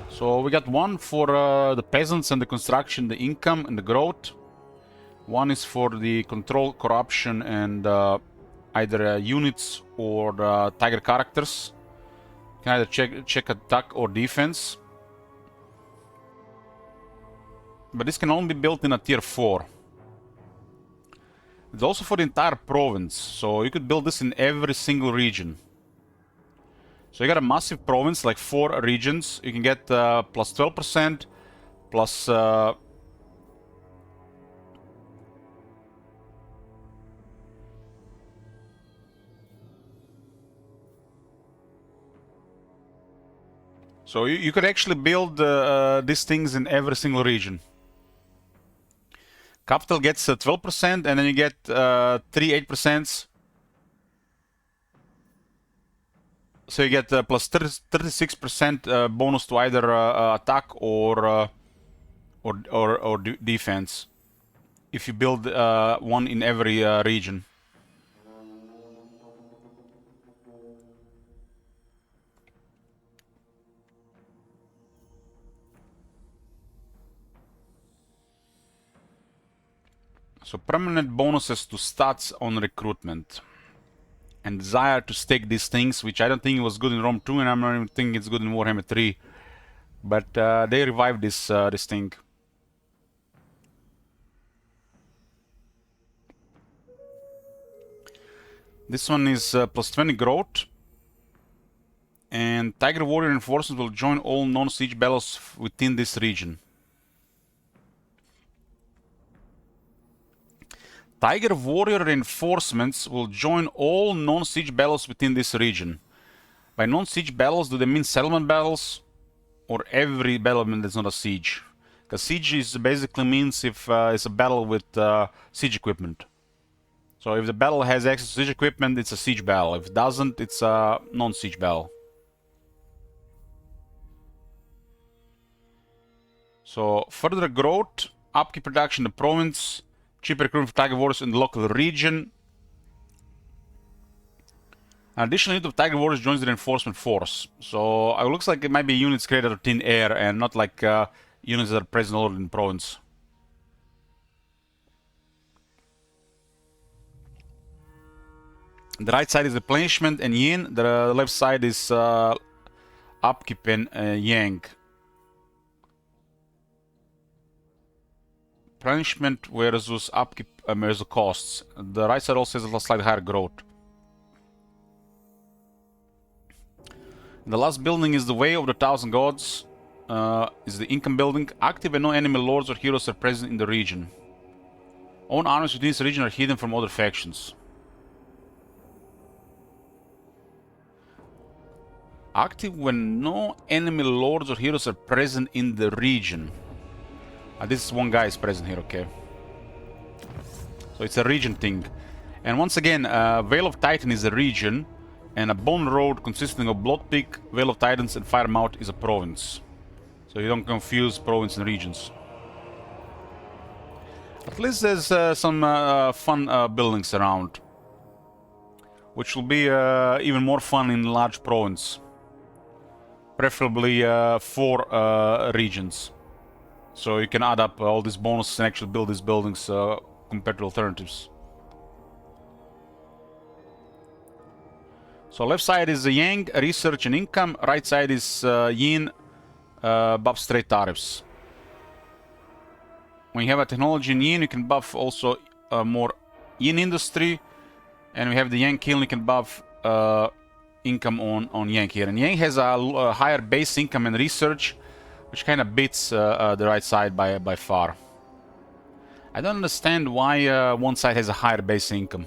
So we got one for the peasants and the construction, the income and the growth. One is for the control, corruption, and either units or tiger characters. You can either check attack or defense. But this can only be built in a tier 4. It's also for the entire province, so you could build this in every single region. So you got a massive province, like 4 regions. You can get plus 12%, plus... So you could actually build these things in every single region. Capital gets 12%, and then you get 3 8%. So you get plus 36% bonus to either attack or defense if you build one in every region. So permanent bonuses to stats on recruitment. And desire to stake these things, which I don't think was good in Rome 2, and I'm not even thinking it's good in Warhammer 3. But they revived this thing. This one is plus 20 growth. And Tiger Warrior Enforcement will join all non-siege battles within this region. Tiger Warrior Reinforcements will join all non-siege battles within this region. By non-siege battles, do they mean settlement battles? Or every battlement that's not a siege? Because siege is basically means if it's a battle with siege equipment. So if the battle has access to siege equipment, it's a siege battle. If it doesn't, it's a non-siege battle. So further growth, upkeep production in the province, cheaper recruitment for Tiger Warriors in the local region. An additional unit of Tiger Warriors joins the reinforcement force. So it looks like it might be units created out of thin air and not like units that are present all over in the province. The right side is replenishment and yin. The left side is upkeep and yang. Replenishment versus upkeep versus costs. The right side also has a slightly higher growth. The last building is the Way of the Thousand Gods. Is the income building. Active and no enemy lords or heroes are present in the region. Own armies within this region are hidden from other factions. Active when no enemy lords or heroes are present in the region. This one guy is present here, okay. So it's a region thing. And once again, Vale of Titan is a region, and a Bone Road consisting of Blood Peak, Vale of Titans, and Firemount is a province. So you don't confuse province and regions. At least there's some fun buildings around, which will be even more fun in large province. Preferably 4 regions. So you can add up all these bonuses and actually build these buildings compared to alternatives. So left side is the Yang, research and income. Right side is Yin, buff straight tariffs. When you have a technology in Yin, you can buff also more Yin industry. And we have the Yang kiln, you can buff income on Yang here. And Yang has a higher base income and research, which kind of beats the right side by far. I don't understand why one side has a higher base income,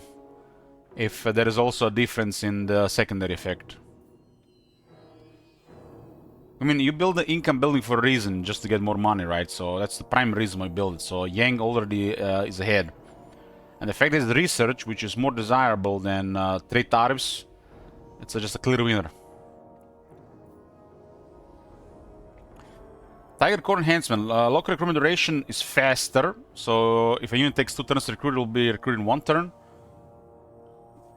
if there is also a difference in the secondary effect. I mean, you build the income building for a reason, just to get more money, right? So that's the prime reason why you build it. So Yang already is ahead. And the fact is the research, which is more desirable than trade tariffs, it's just a clear winner. Tiger Core Enhancement. Local recruitment duration is faster. So if a unit takes 2 turns to recruit, it will be recruited in 1 turn.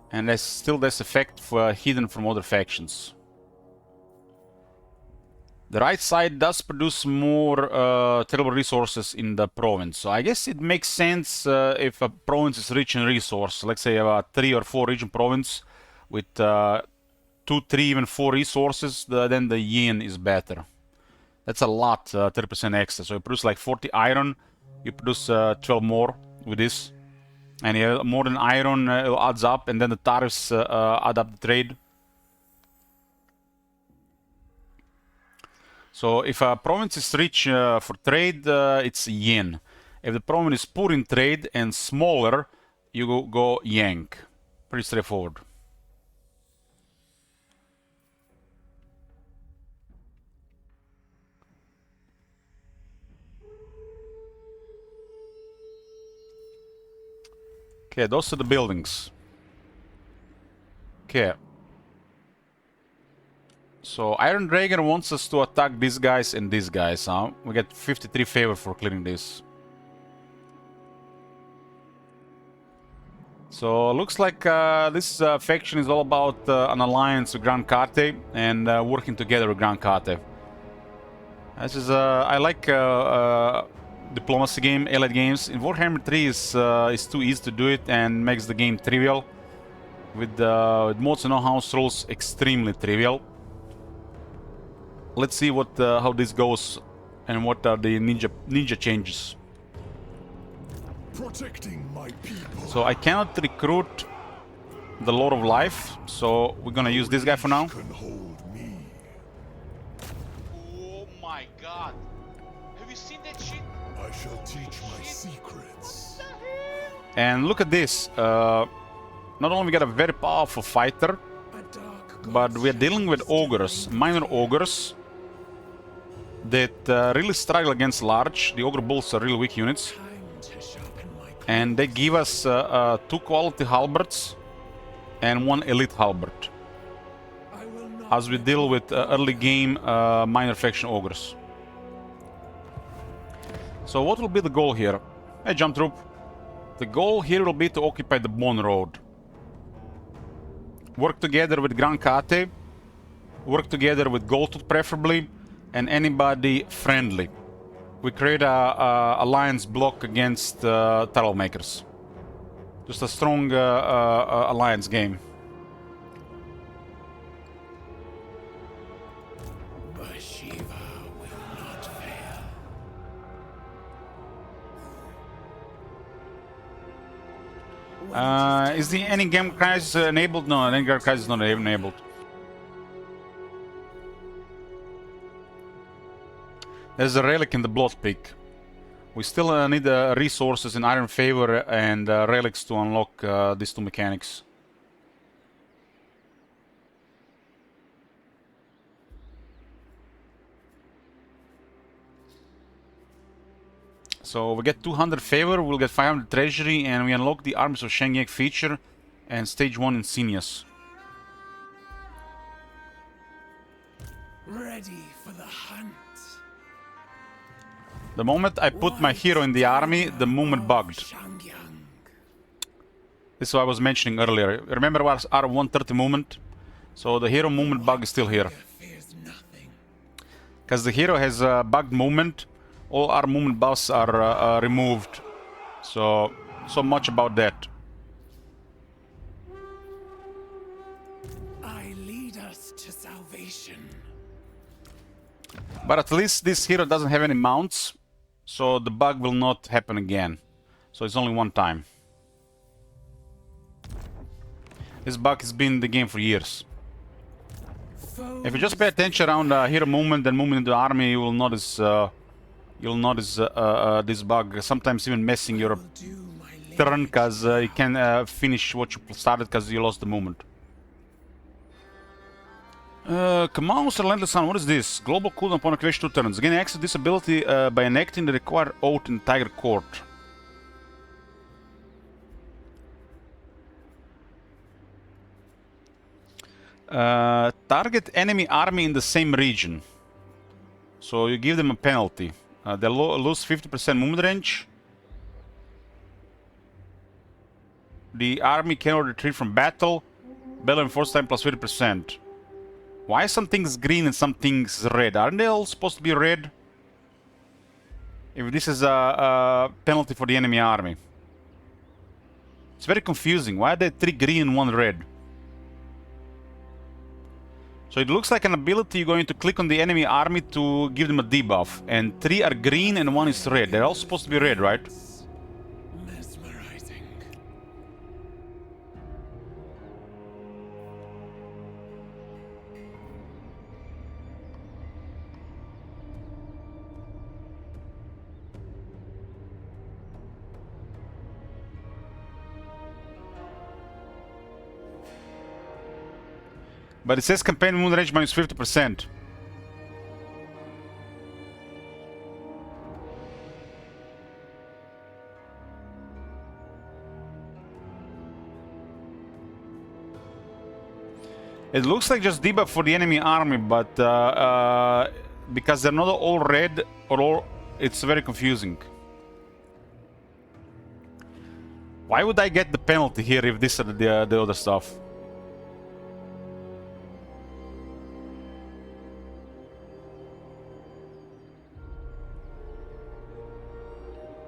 And there's still this effect hidden from other factions. The right side does produce more terrible resources in the province. So I guess it makes sense if a province is rich in resource. Let's say a 3 or 4 region province with 2, 3, even 4 resources, then the yin is better. That's a lot, 30% extra. So you produce like 40 iron, you produce 12 more with this. And you have more than iron, it adds up, and then the tariffs add up the trade. So if a province is rich for trade, it's yin. If the province is poor in trade and smaller, you go yang. Pretty straightforward. Okay, those are the buildings. Okay. So Iron Dragon wants us to attack these guys and these guys, huh? We get 53 favor for clearing this. So looks like this faction is all about an alliance with Grand Kate and working together with Grand Kate. This is I like diplomacy game, allied games. In Warhammer 3 is too easy to do it and makes the game trivial. With mods and no-house rules, extremely trivial. Let's see what how this goes and what are the ninja changes. Protecting my people. So I cannot recruit the Lord of Life, so we're gonna use this guy for now. Can hold me. Oh my god. Have you seen that shit? I shall teach my secrets. And look at this. Not only we got a very powerful fighter, but we are dealing with ogres, minor ogres that really struggle against large. The ogre bulls are really weak units. And they give us 2 quality halberds and 1 elite halberd as we deal with early game minor faction ogres. So what will be the goal here? Hey, Jump Troop. The goal here will be to occupy the Bone Road. Work together with Grand Kate, work together with Goldtooth preferably, and anybody friendly. We create a alliance block against tile makers. Just a strong alliance game. Bhashiva will not fail. Is the any game crisis enabled? No, any game crisis is not enabled. There's a relic in the Blood Peak. We still need resources in Iron Favor and relics to unlock these 2 mechanics. So we get 200 favor, we'll get 500 treasury, and we unlock the Armies of Shenyang feature and stage 1 Insignias. Ready for the hunt. The moment I put my hero in the army, the movement bugged. This is what I was mentioning earlier. Remember our 130 movement? So the hero movement bug is still here. Because the hero has bugged movement, all our movement buffs are removed. So much about that. I lead us to salvation. But at least this hero doesn't have any mounts, so the bug will not happen again. So it's only one time. This bug has been in the game for years. If you just pay attention around hero movement and movement in the army, you will notice you'll notice this bug, sometimes even messing your will do my turn, because you can finish what you started because you lost the movement. Commands Relentless Sun, what is this? Global cooldown upon activation 2 turns. Gain access to this ability by enacting the required oath in Tiger Court. Target enemy army in the same region. So you give them a penalty. They lose 50% movement range. The army cannot retreat from battle. Battle enforced time plus 50%. Why some things green and some things red? Aren't they all supposed to be red? If this is a penalty for the enemy army. It's very confusing. Why are there 3 green and 1 red? So it looks like an ability you're going to click on the enemy army to give them a debuff. And 3 are green and 1 is red. They're all supposed to be red, right? mesmerizing. But it says campaign movement range minus 50%. It looks like just debuff for the enemy army, but because they're not all red or all, it's very confusing. Why would I get the penalty here if this is the other stuff?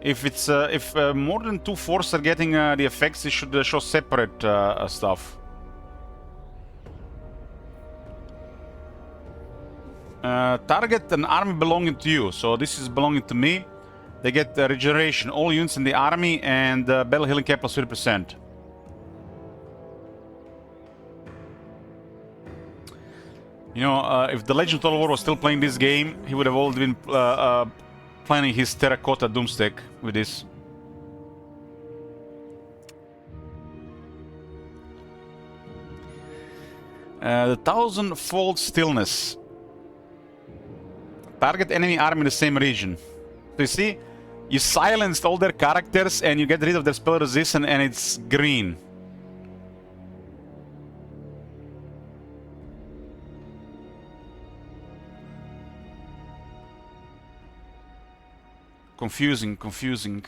If it's if more than 2 forces are getting the effects, it should show separate stuff. Target an army belonging to you. So this is belonging to me. They get regeneration. All units in the army and battle healing cap plus 30%. You know, if the Legend of Total War was still playing this game, he would have already been planning his terracotta doomstack with this. The 1000-fold stillness. Target enemy army in the same region. So you see, you silenced all their characters and you get rid of their spell resistance and it's green. Confusing, confusing.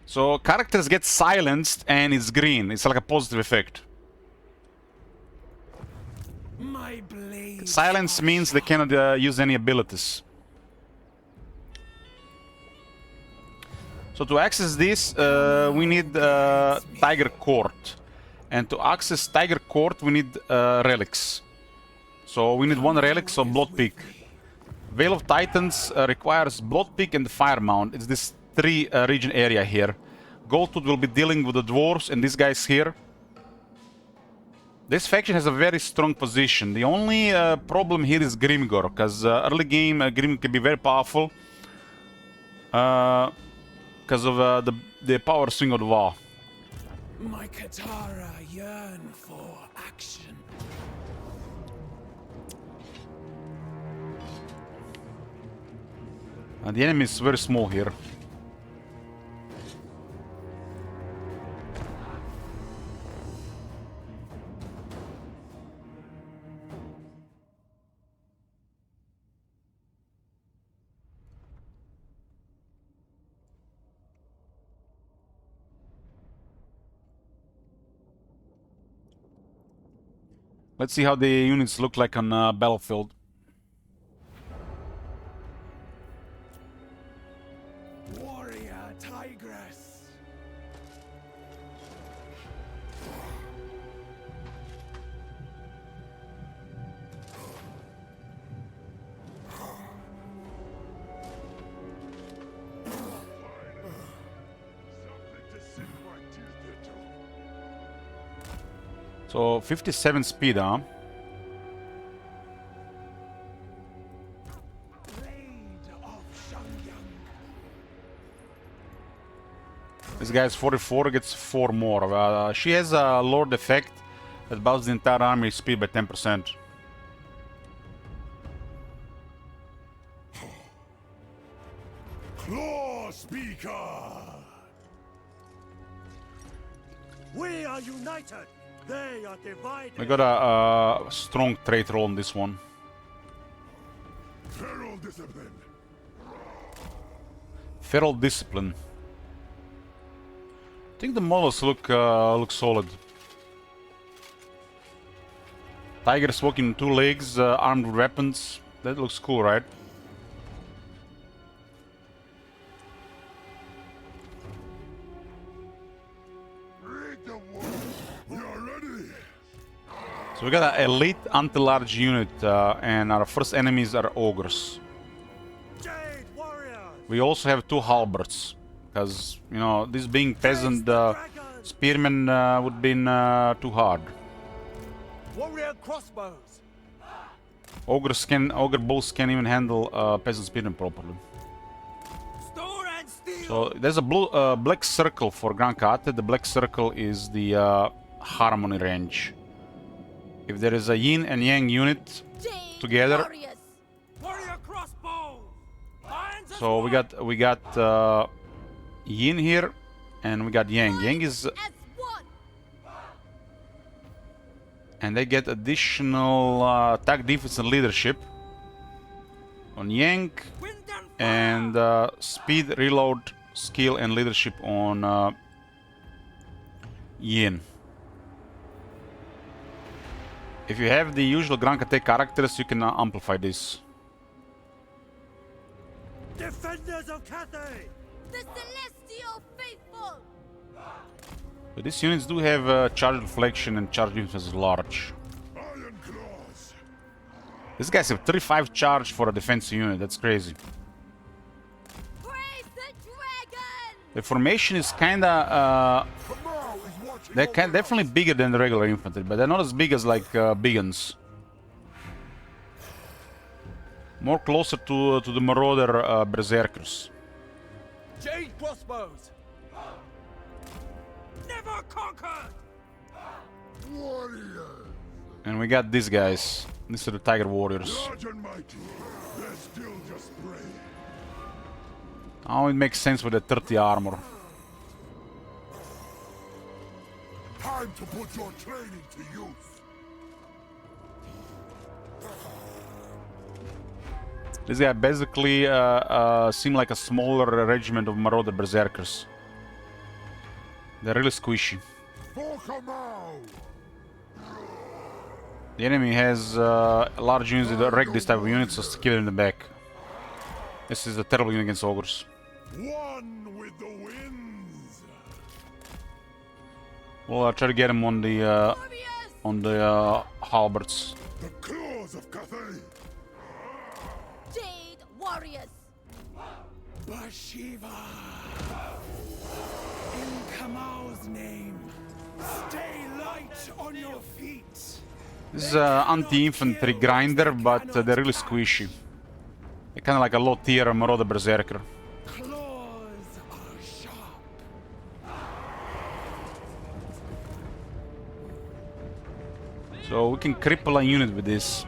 So characters get silenced and it's green. It's like a positive effect. My blade. Silence means they cannot use any abilities. So to access this, we need Tiger Court. And to access Tiger Court, we need relics. So we need 1 relic, so Blood Peak. Veil of Titans requires Blood Peak and the Fire Mount. It's this 3 region area here. Goldtooth will be dealing with the dwarves and these guys here. This faction has a very strong position. The only problem here is Grimgor, because early game Grim can be very powerful. Because of the power swing of the Wa. My Katara yearn for action. And the enemy is very small here. Let's see how the units look like on battlefield. Warrior Tigress. So 57 speed, huh? This guy's 44, gets 4 more. She has a Lord effect that buffs the entire army speed by 10%. Claw Speaker! We are united. They are divided. We got a strong trait roll on this one. Feral Discipline! Feral Discipline. I think the models look solid. Tigers walking on 2 legs, armed with weapons. That looks cool, right? Read the word! We are ready! So we got an elite anti-large unit, and our first enemies are ogres. Jade warriors. We also have 2 halberds, because, you know, this being peasant spearmen would have been too hard. Warrior crossbows. Ogre bulls can't even handle peasant spearmen properly. Store and steel. So there's a black circle for Grand Kate. The black circle is the harmony range. If there is a yin and yang unit together, Warrior crossbows. so we got yin here, and we got yang. Yang is, and they get additional attack, defense, and leadership on yang, and speed, reload, skill, and leadership on yin. If you have the usual Grand Kate characters, you can amplify this. Defenders of Cathay. The celestial faithful. But these units do have charge reflection and charge defense is large. Iron Claws! These guys have 35 charge for a defensive unit. That's crazy. Praise the dragon. The formation is kinda they're definitely bigger than the regular infantry, but they're not as big as like big uns. More closer to the marauder berserkers. Jade crossbows. Never conquered. Warriors! And we got these guys. These are the Tiger Warriors. Large and mighty, they're still just prey. Oh, it makes sense with the 30 armor. Time to put your training to use. This guy basically seem like a smaller regiment of marauder berserkers. They're really squishy. The enemy has large units that wreck this type of units, so kill them in the back. This is a terrible unit against ogres. One with the winds. Well, I'll try to get him on the halberds. The claws of Cathay. Jade warriors. Bhashiva. In Kamau's name, stay light on your feet. This is an anti-infantry grinder, but they're really squishy. They're kind of like a low-tier marauder berserker. Claws are sharp. So we can cripple a unit with this.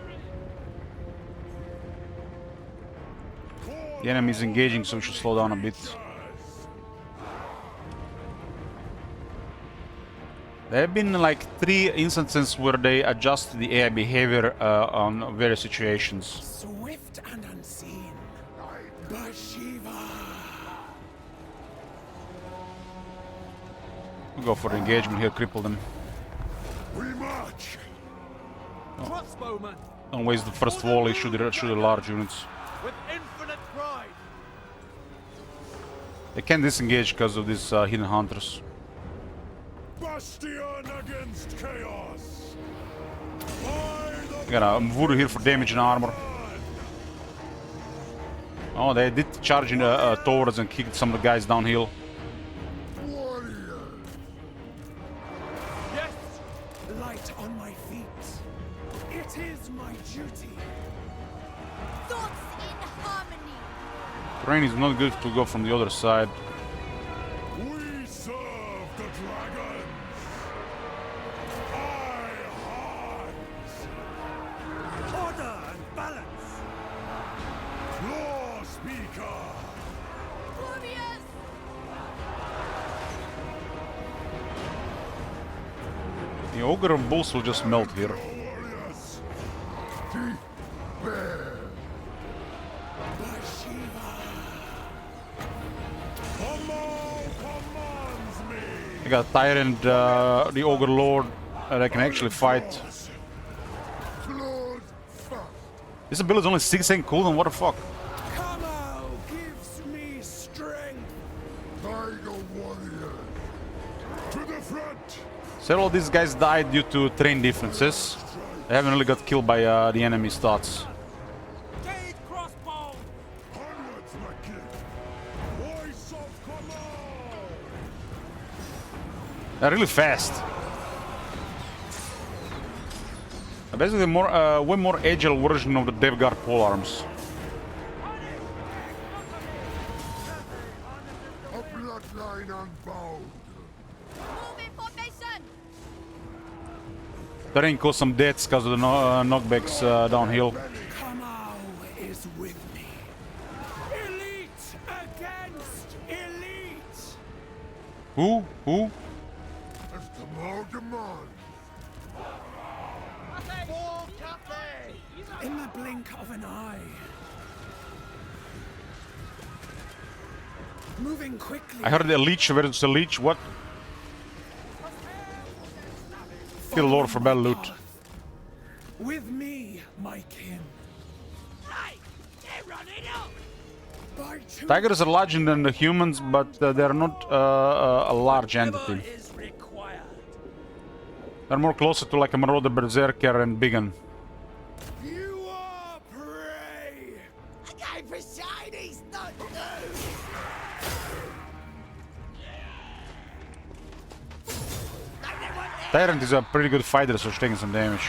The enemy is engaging, so we should slow down a bit. There have been like 3 instances where they adjust the AI behavior on various situations. Swift and unseen. Bhashiva. We'll go for the engagement here, cripple them. We march. Crossbowmen. Don't waste the first volley, shoot the large units. With infinite pride. They can't disengage because of these hidden hunters. Bastion against chaos. I got a voodoo here for damage and armor. Oh, they did charge in towards and kicked some of the guys downhill. Warriors. Yes, light on my feet. It is my duty. Thoughts in harmony. Terrain is not good to go from the other side. We serve The ogre and bulls will just melt here. Warriors! Prepare! Bhashiva. Command commands me! I got Tyrant, the ogre lord, that can actually fight. Blood fast! This ability is only 6 second cooldown, what the fuck? Kamau gives me strength. Tiger warriors! To the front! Several of these guys died due to train differences. They haven't really got killed by the enemy's thoughts. Onwards, my king! Voice of command! They're really fast. Basically, way more agile version of the DevGuard polearms. A bloodline unbound! Move in formation. Terrain caused some deaths because of the knockbacks downhill. Kamau is with me. Elite against elite. Who? Who? As Kamal demands! In the blink of an eye. Moving quickly. I heard the leech versus the leech. What? Kill Lord for battle loot. With me, my kin. By two Tigers are larger than the humans, but they're not a large entity. is required. They're more closer to like a Marauder, Berserker, and Biggin. You are prey. Okay, Poseidon's not new. Tyrant is a pretty good fighter, so she's taking some damage.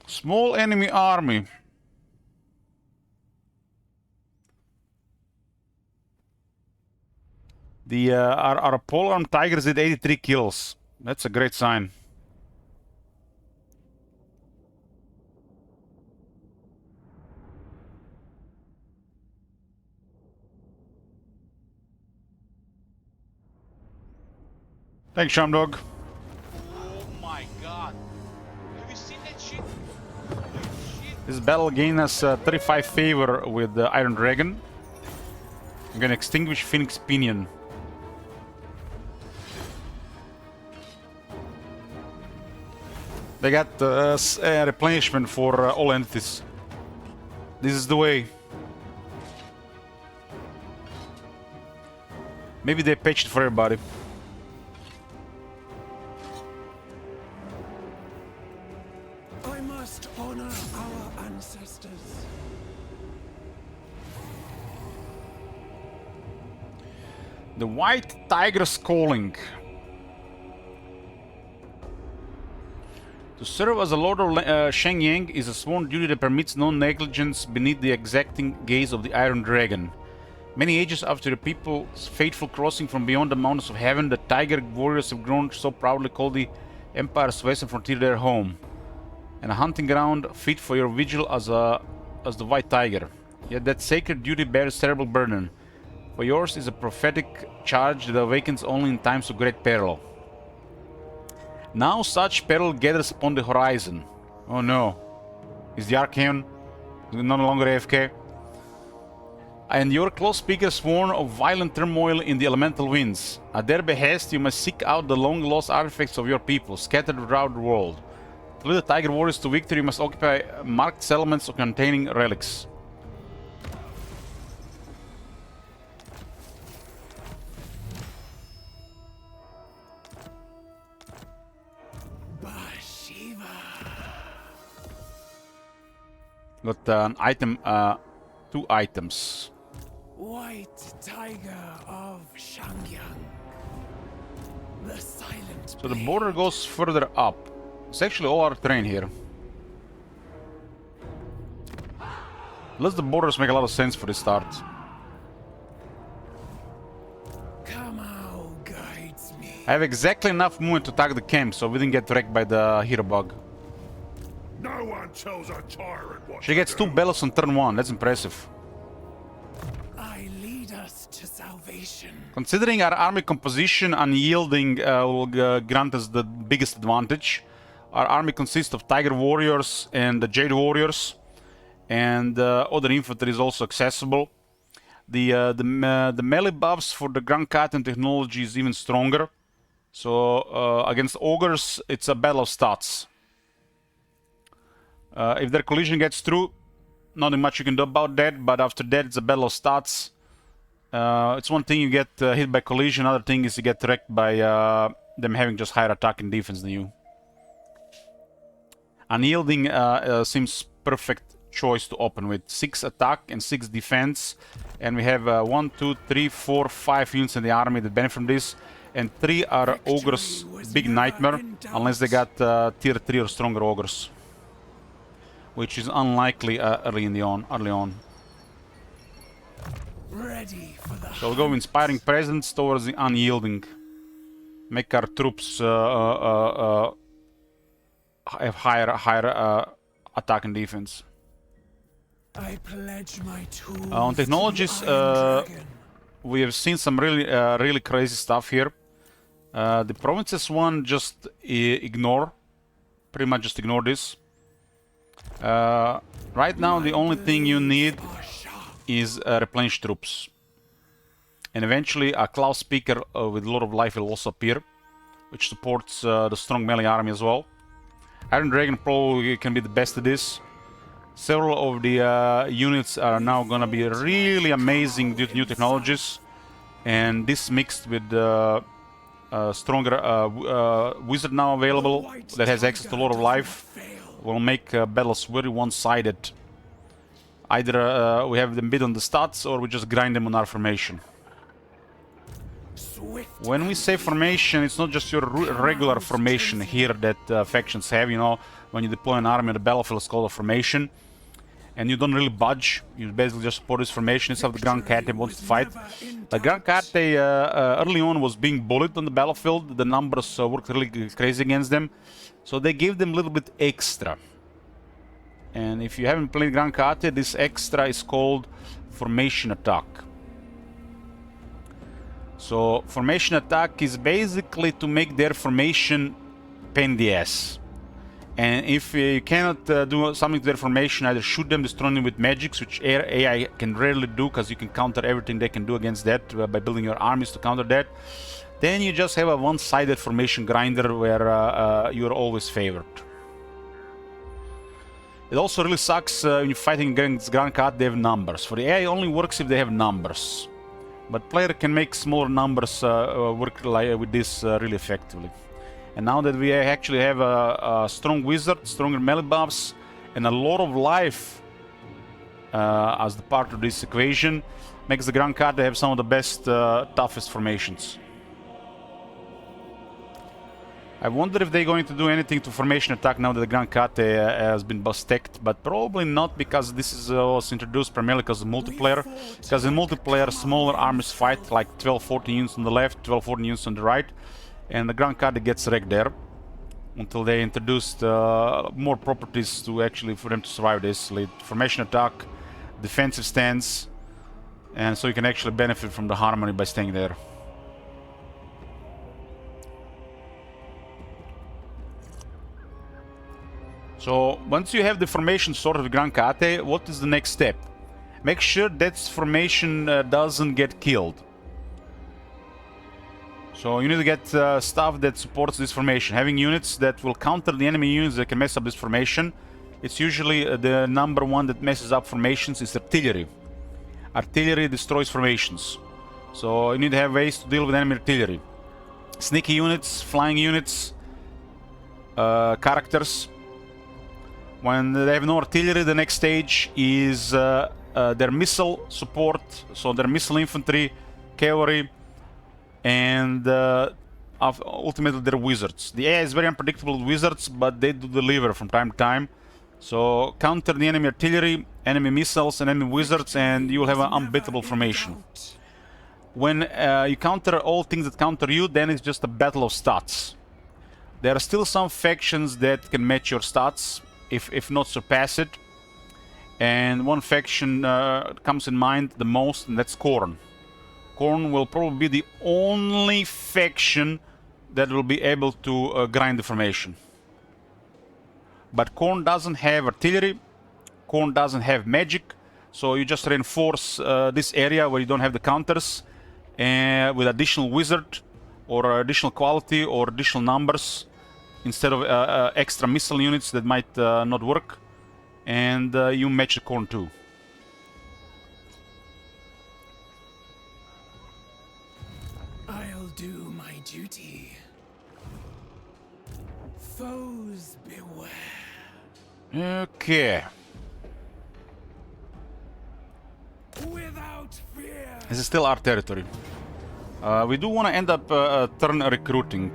Small enemy army. The our polearm tigers did 83 kills. That's a great sign. Thanks, Shamdog. Oh my god. Have you seen that shit? Holy shit. This battle gained us 35 favor with the Iron Dragon. I'm gonna extinguish Phoenix Pinion. They got a replenishment for all entities. This is the way. Maybe they patched for everybody. I must honor our ancestors. The White Tiger's Calling. To serve as a Lord of Shenyang is a sworn duty that permits no negligence beneath the exacting gaze of the Iron Dragon. Many ages after the people's fateful crossing from beyond the mountains of heaven, the Tiger warriors have grown so proudly called the Empire's western frontier their home, and a hunting ground fit for your vigil as the White Tiger. Yet that sacred duty bears terrible burden, for yours is a prophetic charge that awakens only in times of great peril. Now such peril gathers upon the horizon. Oh no. Is the Archaeon no longer AFK? And your close speakers warn of violent turmoil in the elemental winds. At their behest you must seek out the long-lost artifacts of your people, scattered throughout the world. To lead the Tiger Warriors to victory, you must occupy marked settlements containing relics. Bhashiva. Got an item, 2 items. White Tiger of Shangyang. The silent So the blade. border goes further up. It's actually all our terrain here. Unless the borders make a lot of sense for the start. Kamau guides me. I have exactly enough movement to attack the camp, so we didn't get wrecked by the hero bug. Now No one tells a tyrant what She gets 2 bellows on turn 1. That's impressive. I lead us to salvation. Considering our army composition, unyielding will grant us the biggest advantage. Our army consists of Tiger Warriors and the Jade Warriors, and other infantry is also accessible. The melee buffs for the Grand Khaten technology is even stronger. So against ogres, it's a battle of stats. If their collision gets through, nothing much you can do about that. But after that, it's a battle of stats. It's one thing you get hit by collision, another thing is you get wrecked by them having just higher attack and defense than you. Unyielding seems perfect choice to open with 6 attack and 6 defense, and we have 1, 2, 3, 4, 5 units in the army that benefit from this, and 3 are ogres, big nightmare, unless they got tier 3 or stronger ogres, which is unlikely early on. Ready for the So we'll go inspiring presence towards the unyielding. Make our troops have higher attack and defense. I pledge my tools On technologies, to the Iron Dragon. we have seen some really crazy stuff here. The provinces one, just ignore. Pretty much just ignore this. Right now, the only thing you need is replenish troops. And eventually, a Klaus speaker with a lot of life will also appear, which supports the strong melee army as well. Iron Dragon probably can be the best at this. Several of the units are now gonna be really amazing due to new technologies, and this mixed with stronger wizard now available that has access to a lot of life will make battles very one-sided. Either we have them bid on the stats or we just grind them on our formation. When we say formation, it's not just your regular formation here that factions have, you know, when you deploy an army on the battlefield, it's called a formation. And you don't really budge, you basically just support this formation. It's how the Grand Khaten wants to fight. The Grand Khaten early on was being bullied on the battlefield, the numbers worked really crazy against them. So they gave them a little bit extra. And if you haven't played Grand Khaten, this extra is called formation attack. So formation attack is basically to make their formation pain in the ass. And if you cannot do something to their formation, either shoot them, destroy them with magics, which AI can rarely do because you can counter everything they can do against that by building your armies to counter that, then you just have a one-sided formation grinder where you're always favored. It also really sucks when you're fighting against Grand Khaten, they have numbers. For the AI, it only works if they have numbers. But player can make smaller numbers work with this really effectively. And now that we actually have a strong wizard, stronger melee buffs, and a lot of life as the part of this equation, makes the Grand Khaten have some of the best, toughest formations. I wonder if they're going to do anything to formation attack now that the Grand Khaten has been busted, but probably not, because this is was introduced primarily because of multiplayer. Because in multiplayer, smaller armies fight, like 12-14 units on the left, 12-14 units on the right, and the Grand Khaten gets wrecked there until they introduced more properties to actually for them to survive this, like formation attack, defensive stance, and so you can actually benefit from the harmony by staying there. So once you have the formation sorted with Grand Khaten, what is the next step? Make sure that formation doesn't get killed. So you need to get stuff that supports this formation. Having units that will counter the enemy units that can mess up this formation. It's usually the number one that messes up formations is artillery. Artillery destroys formations. So you need to have ways to deal with enemy artillery. Sneaky units, flying units, characters. When they have no artillery, the next stage is their missile support, so their missile infantry, cavalry, and ultimately their wizards. The AI is very unpredictable with wizards, but they do deliver from time to time. So counter the enemy artillery, enemy missiles, and enemy wizards, and you will have an unbeatable formation. When you counter all things that counter you, then it's just a battle of stats. There are still some factions that can match your stats. if not surpass it. And one faction comes in mind the most, and that's Khorne. Khorne will probably be the only faction that will be able to grind the formation. But Khorne doesn't have artillery, Khorne doesn't have magic, so you just reinforce this area where you don't have the counters with additional wizard or additional quality or additional numbers instead of extra missile units that might not work, and you match the Khorne too. I'll do my duty. Foes beware. Okay. Without fear. This is still our territory. We do want to end up turn recruiting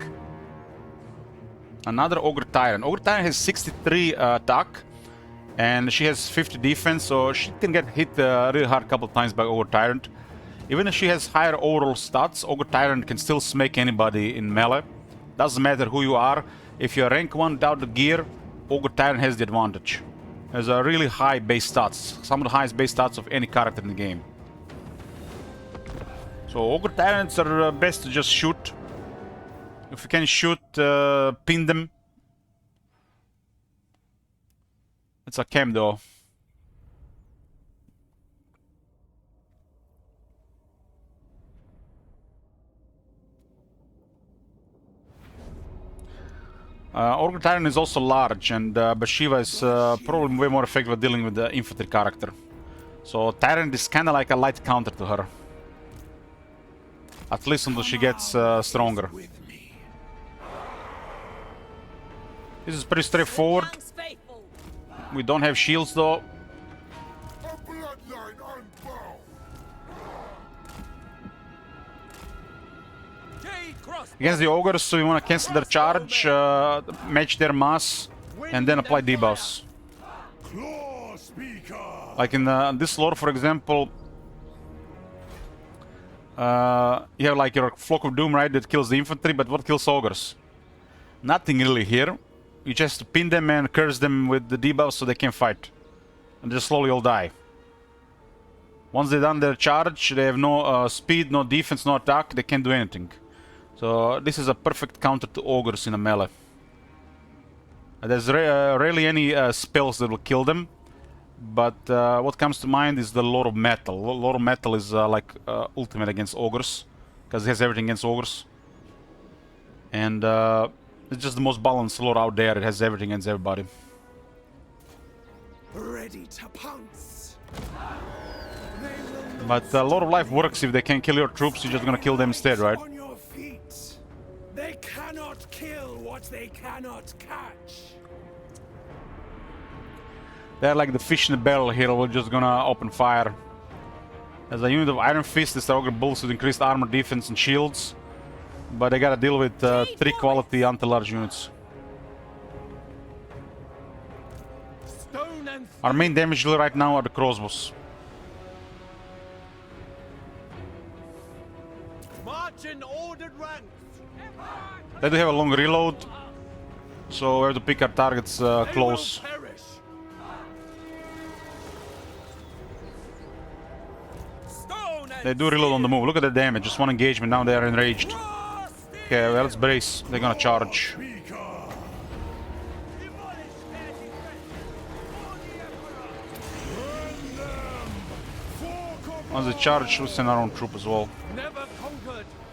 another Ogre Tyrant. Ogre Tyrant has 63 attack, and she has 50 defense, so she can get hit really hard a couple times by Ogre Tyrant. Even if she has higher overall stats, Ogre Tyrant can still smack anybody in melee. Doesn't matter who you are. If you're rank 1 without the gear, Ogre Tyrant has the advantage. Has a really high base stats, some of the highest base stats of any character in the game. So Ogre Tyrants are best to just shoot. If you can shoot, pin them. It's a cam though. Ogre Tyrant is also large, and Bhashiva is probably way more effective at dealing with the infantry character. So Tyrant is kinda like a light counter to her. At least until she gets stronger. This is pretty straightforward. We don't have shields though. Against the ogres, so we want to cancel their charge, match their mass, and then apply debuffs. Like in this lore, for example, you have like your Flock of Doom, right, that kills the infantry, but what kills ogres? Nothing really here. You just pin them and curse them with the debuffs so they can fight. And they slowly all die. Once they've done their charge, they have no speed, no defense, no attack, they can't do anything. So this is a perfect counter to ogres in a melee. There's rarely any spells that will kill them, but what comes to mind is the Lord of Metal. Lord of Metal is like ultimate against ogres, because it has everything against ogres. And it's just the most balanced lore out there. It has everything against everybody. Ready to pounce. But Lord of Life works if they can kill your troops, you're just gonna kill them instead, right? They cannot kill what they cannot catch. They're like the fish in the barrel here, we're just gonna open fire. As a unit of Iron Fist, this ogre bulls with increased armor, defense, and shields. But they gotta deal with 3 quality anti-large units. Our main damage dealer right now are the crossbows. March in ordered ranks. They do have a long reload, so we have to pick our targets close. They do reload on the move. Look at the damage. Just one engagement. Now they are enraged. Okay, well, let's brace. They're gonna charge. Once they charge, we'll send our own troop as well.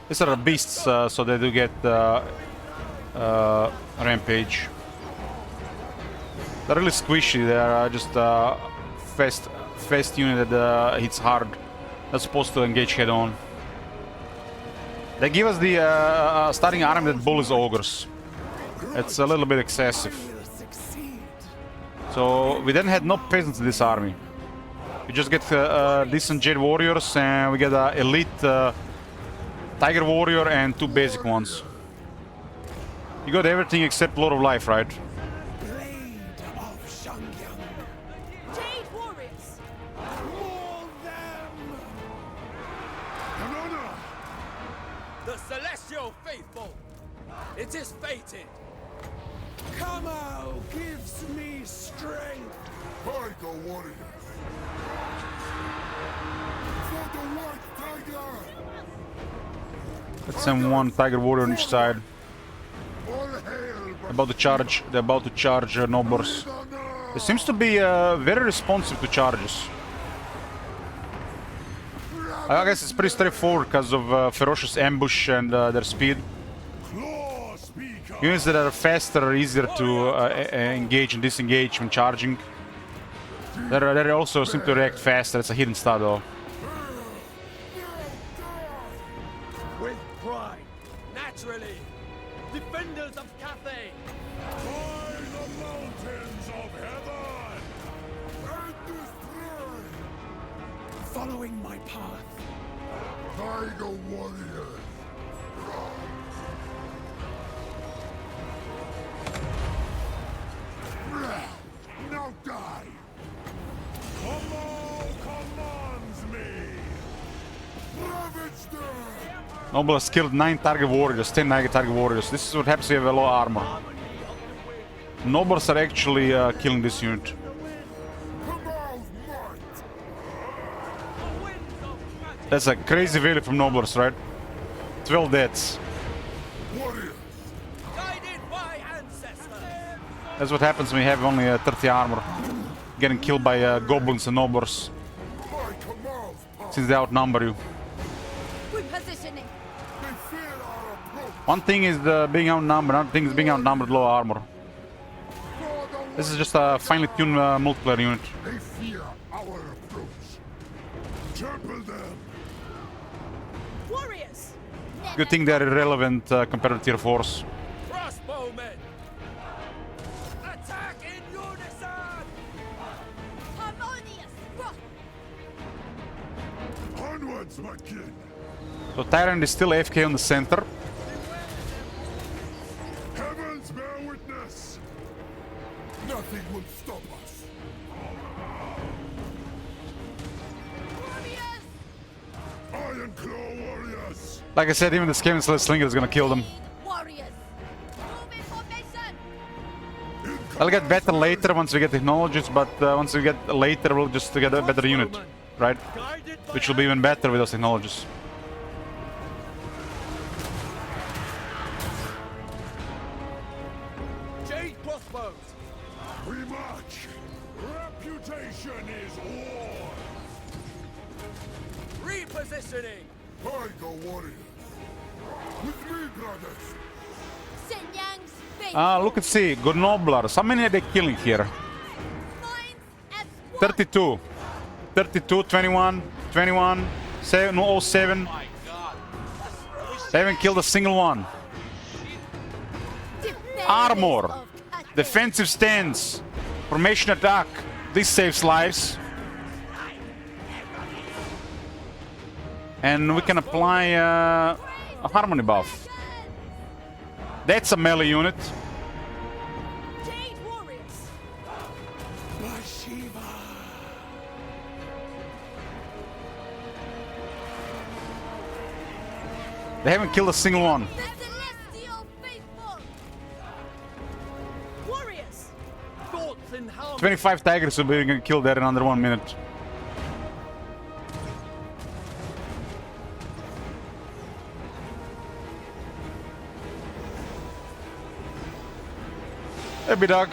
These are beasts, so they do get Rampage. They're really squishy. They are just fast unit that hits hard. They're supposed to engage head on. They give us the starting army that bullies ogres. It's a little bit excessive. So we then had no peasants in this army. We just get decent Jade warriors, and we get an elite Tiger warrior and 2 basic ones. You got everything except Lord of Life, right? Jade warriors. The celestial faithful. It is fated. Kamo gives me strength. Fight the warriors. For the white tiger. Let's send one Tiger Warrior on each side. All hail About to charge. They're about to charge Nobles. Bhashiva. It seems to be very responsive to charges. I guess it's pretty straightforward because of ferocious ambush and their speed. Claw speaker. Units that are faster are easier to engage and disengage when charging. They also seem to react faster. It's a hidden stat though. With pride, naturally. Defenders of Cathay. By the mountains of heaven. And destroy. Following my path. Tiger warriors. Now die. Kamo commands me. Ravage them. Noble has killed 9 target warriors, 10 target warriors. This is what happens if you have a low armor. Nobles are actually killing this unit. Kamal's might. That's a crazy value from Nobles, right? 12 deaths. Warriors. Guided by ancestors. That's what happens when you have only 30 armor. Getting killed by goblins and nobles, By Kamal's power. since they outnumber you. Repositioning. They fear our approach. One thing is being outnumbered, another thing is being outnumbered with low armor. For the This is just a finely tuned multiplayer unit. They fear our approach. Trample them. Warriors. Good thing they're irrelevant compared to tier 4s. Crossbowmen. Attack in unison. Harmonious. Rock. Onwards, my kin. So Tyrant is still AFK on the center. Heavens bear witness. Nothing will stop us. Warriors. Iron Claw warriors. Like I said, even the Skaven Slinger is gonna kill them. Warriors. Move in formation. I'll get better later once we get technologies, but once we get later, we'll just get a better unit, right? Guided by Which will be even better with those technologies. Jade crossbows. We march. Reputation is war. Repositioning. Tiger warriors. With me, brothers. Shenyang's fate. Look and see, good Noblars. How many are they killing here? Minds as one. 32. 32, 21, 21, 7, no, 07. My god. They haven't killed a single one. Defenders Armor. of Cathay. Defensive stance. Formation attack. This saves lives. And we can apply a harmony buff. That's a melee unit. Jade warriors. Bhashiva. They haven't killed a single one. The celestial faithful. Warriors. Thoughts in harmony. 25 tigers will be killed there in under 1 minute. Hey, B-Dog.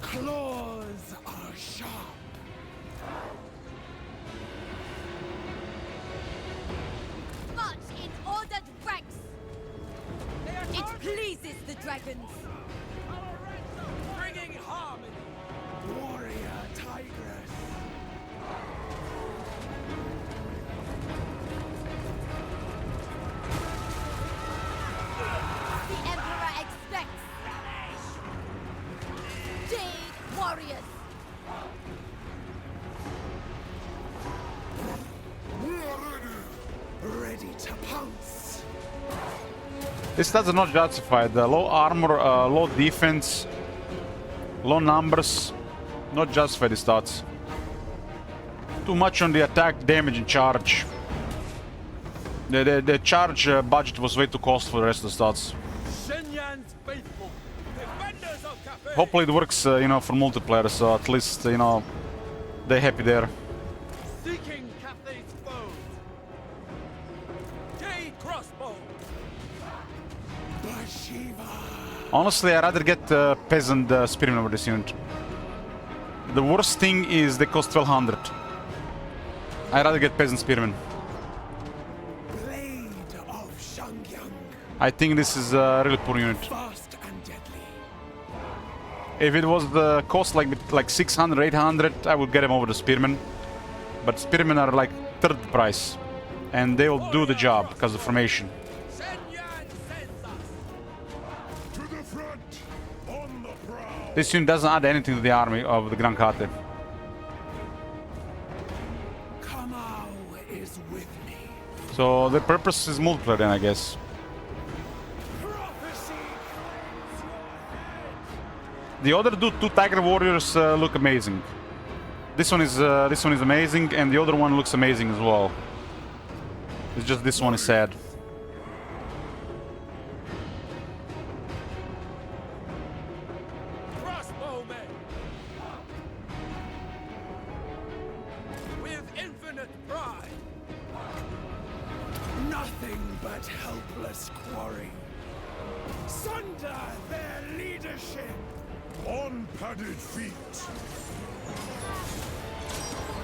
Claws are sharp. March in ordered ranks. It pleases the dragons. Bringing harmony. Warrior tigress. The Emperor expects. Jade warriors. We are ready. Ready to pounce. This stats are not justified. Low armor, low defense, low numbers. Not justified, these stats. Too much on the attack, damage, and charge. The charge budget was way too costly for the rest of the stats. Shen Yan's faithful, defenders of Cafe. Hopefully it works, you know, for multiplayer, so at least, you know, they're happy there. Seeking Cafe's foes. Jade crossbow. Bhashiva. Honestly, I'd rather get Peasant Spearman over this unit. The worst thing is they cost 1200. I'd rather get Peasant Spearman. Blade of Shangyang. I think this is a really poor unit. Fast and deadly. If it was the cost like 600, 800, I would get him over the Spearman. But Spearmen are like third price. And they will do the job because of formation. Shen Yan sends us. To the front! On the prowl! This unit doesn't add anything to the army of the Grand Kate. Kamau is with me. So the purpose is multiplayer then, I guess. Prophecy. The other two Tiger Warriors look amazing. This one is amazing, and the other one looks amazing as well. It's just this one is sad. Crossbowmen. With infinite pride. Nothing but helpless quarry. Sunder their leadership. On padded feet!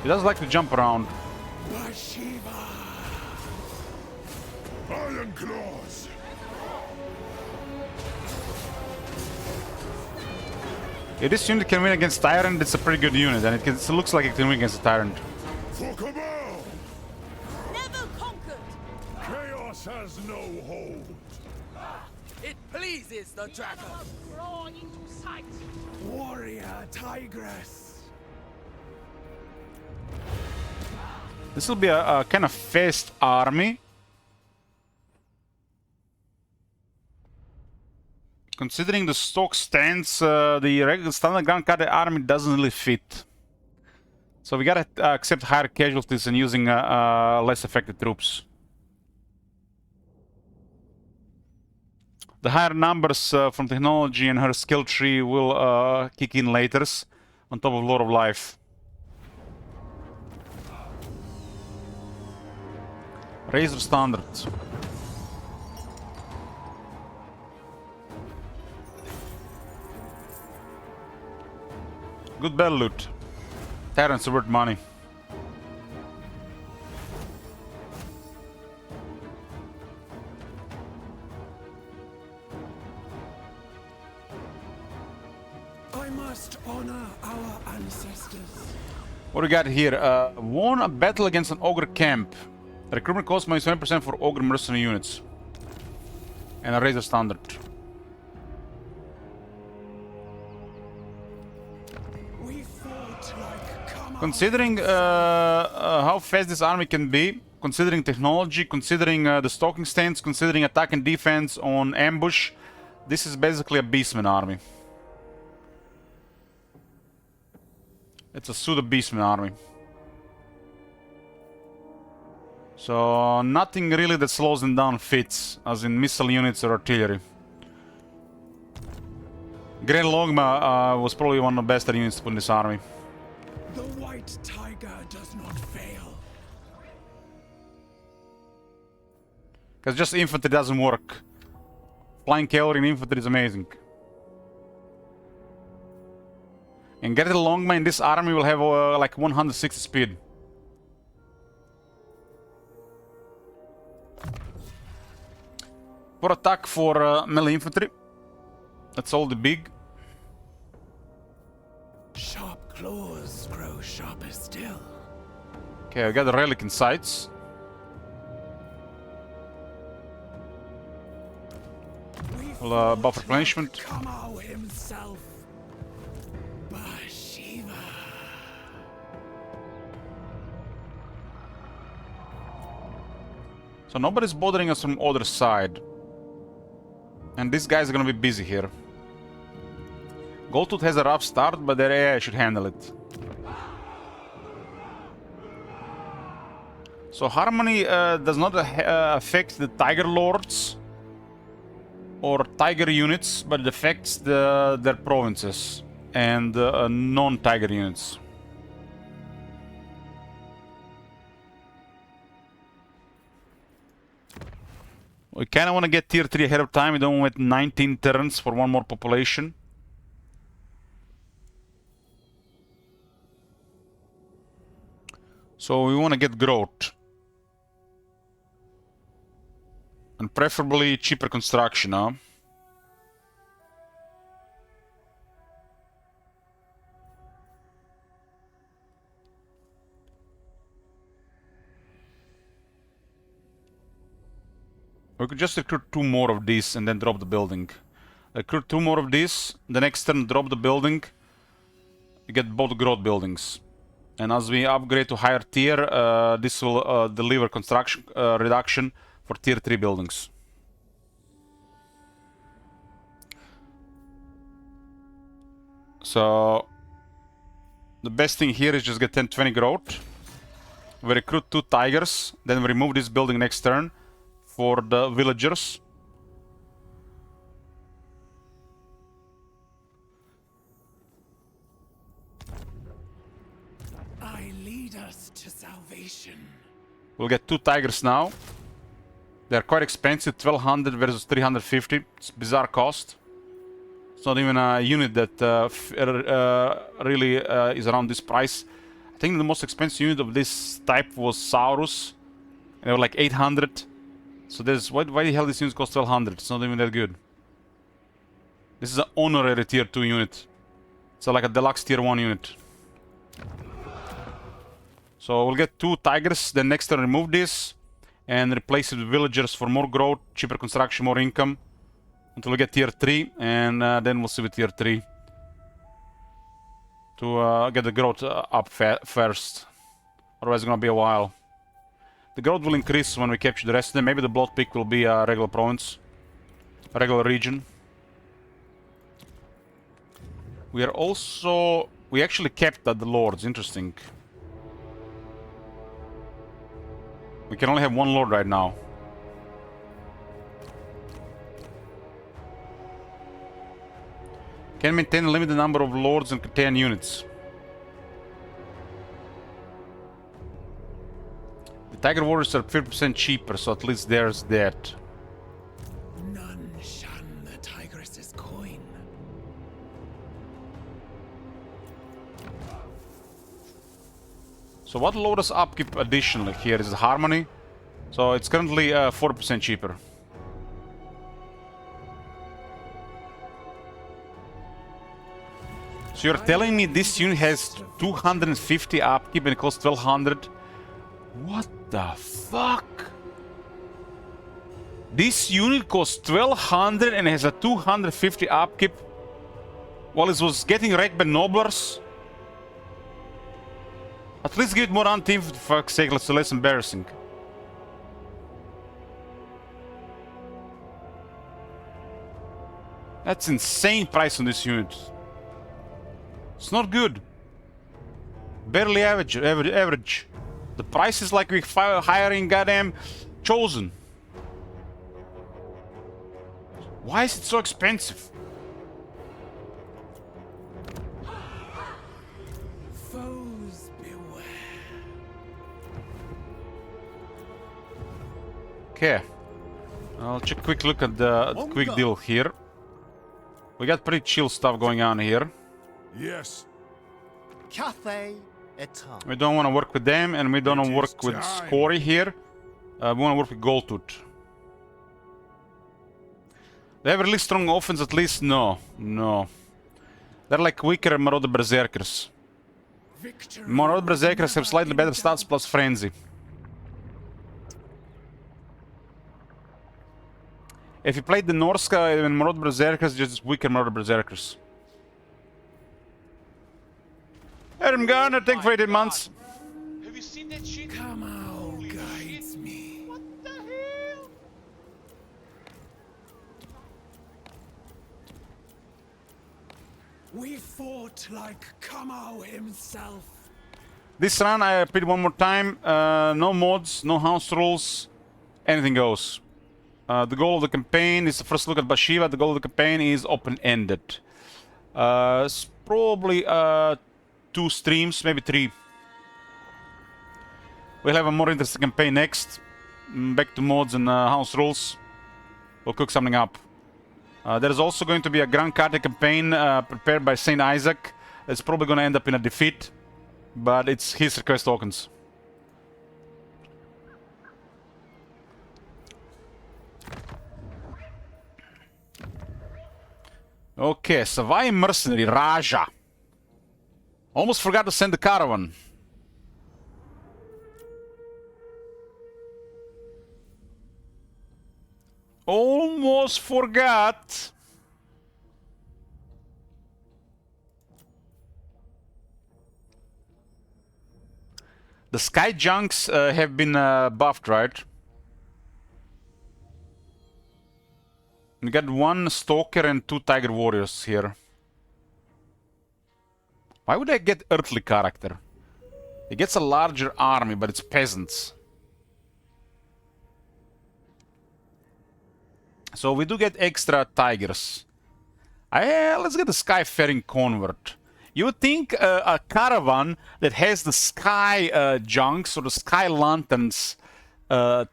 He does like to jump around. Bhashiva. Iron claws! If this unit can win against Tyrant, it's a pretty good unit, and it looks like it can win against a Tyrant. For Cabal! Never conquered. Chaos has no hold! It pleases the dragon. Drawn into sight. Warrior Tigress. This will be a kind of fast army. Considering the stock stance, the regular standard Grand Kate army doesn't really fit. So we gotta accept higher casualties and using less effective troops. The higher numbers from technology and her skill tree will kick in later, on top of Lord of Life. Razor Standard. Good battle loot. Tyrants are worth money. I must honor our ancestors. What do we got here? Won a battle against an ogre camp. Recruitment cost minus 20% for ogre mercenary units. And a Razor Standard. We fought like Kamau. Considering how fast this army can be, considering technology, considering the stalking stance, considering attack and defense on ambush, this is basically a Beastman army. It's a pseudo Beastman army. So nothing really that slows them down fits, as in missile units or artillery. Great Longma was probably one of the best units to put in this army. The white tiger does not fail. Because just infantry doesn't work. Flying cavalry and infantry is amazing. And Great Longma in this army will have like 160 speed. For attack for melee infantry. That's all the big. Sharp claws grow sharper still. Okay, I got the relic in sights. Well, buff replenishment. Kamau himself. Bhashiva. So nobody's bothering us from other side. And these guys are gonna be busy here. Goldtooth has a rough start, but their AI should handle it. So Harmony does not affect the Tiger Lords. or tiger units, but it affects their provinces and non-tiger units. We kind of want to get tier 3 ahead of time. We don't want 19 turns for one more population. So we want to get growth. And preferably cheaper construction, huh? We could just recruit 2 more of these and then drop the building. Recruit 2 more of these, the next turn drop the building. You get both growth buildings. And as we upgrade to higher tier, this will deliver construction reduction for tier 3 buildings. So the best thing here is just get 10-20 growth. We recruit 2 tigers, then we remove this building next turn for the villagers. I lead us to salvation. We'll get 2 tigers now. They're quite expensive, 1200 versus 350. It's bizarre cost. It's not even a unit that really is around this price. I think the most expensive unit of this type was Saurus. And they were like 800. So there's why the hell this unit costs 1200? It's not even that good. This is an honorary tier 2 unit. It's like a deluxe tier 1 unit. So we'll get 2 tigers, then next turn remove this and replace it with villagers for more growth, cheaper construction, more income until we get tier 3, and then we'll see with tier 3 to get the growth up first. Otherwise it's gonna be a while. The growth will increase when we capture the rest of them. Maybe the Blood Peak will be a regular province, a regular region. We are also... we actually kept at the lords, interesting. We can only have 1 lord right now. Can maintain a limited number of lords and contain units. The Tiger Warriors are 50% cheaper, so at least there's that. None shun the tigress's coin. So what Lotus upkeep additionally here is Harmony. So it's currently 40% cheaper. So you're telling me this unit has 250 upkeep and it costs 1200? What the fuck? This unit costs 1200 and has a 250 upkeep while it was getting wrecked by Nobblers? At least give it more anti-inf, for fuck's sake, it's less embarrassing. That's insane price on this unit. It's not good. Barely average. The price is like we're hiring goddamn Chosen. Why is it so expensive? Foes beware. Okay. I'll take a quick look at the quick deal here. We got pretty chill stuff going on here. Yes. Cathay etam. We don't want to work with them, and we don't want to work with Scory here. We want to work with Goldtooth. They have really strong offense, at least? No. They're like weaker Marauder Berserkers. Marauder Berserkers have slightly better stats plus Frenzy. If you played the Norska and Marauder Berserkers, just weaker Marauder Berserkers. Adam Garner, thank you for 18 months. Have you seen that shit? Kamau Holy guides shit. me. What the hell? We fought like Kamau himself. This run, I repeat one more time, no mods, no house rules, anything goes. The goal of the campaign is the first look at Bhashiva. The goal of the campaign is open-ended. It's probably 2 streams, maybe 3. We'll have a more interesting campaign next. Back to mods and house rules. We'll cook something up. There's also going to be a Grand Carte campaign prepared by Saint Isaac. It's probably going to end up in a defeat, but it's his request tokens. Okay, Savai Mercenary, Raja. Almost forgot to send the caravan. Almost forgot. The Sky Junks have been buffed, right? We got 1 Stalker and 2 Tiger Warriors here. Why would I get Earthly character? He gets a larger army, but it's peasants. So we do get extra Tigers. Let's get the Skyfaring Convert. You would think a caravan that has the Sky Junks or the Sky Lanterns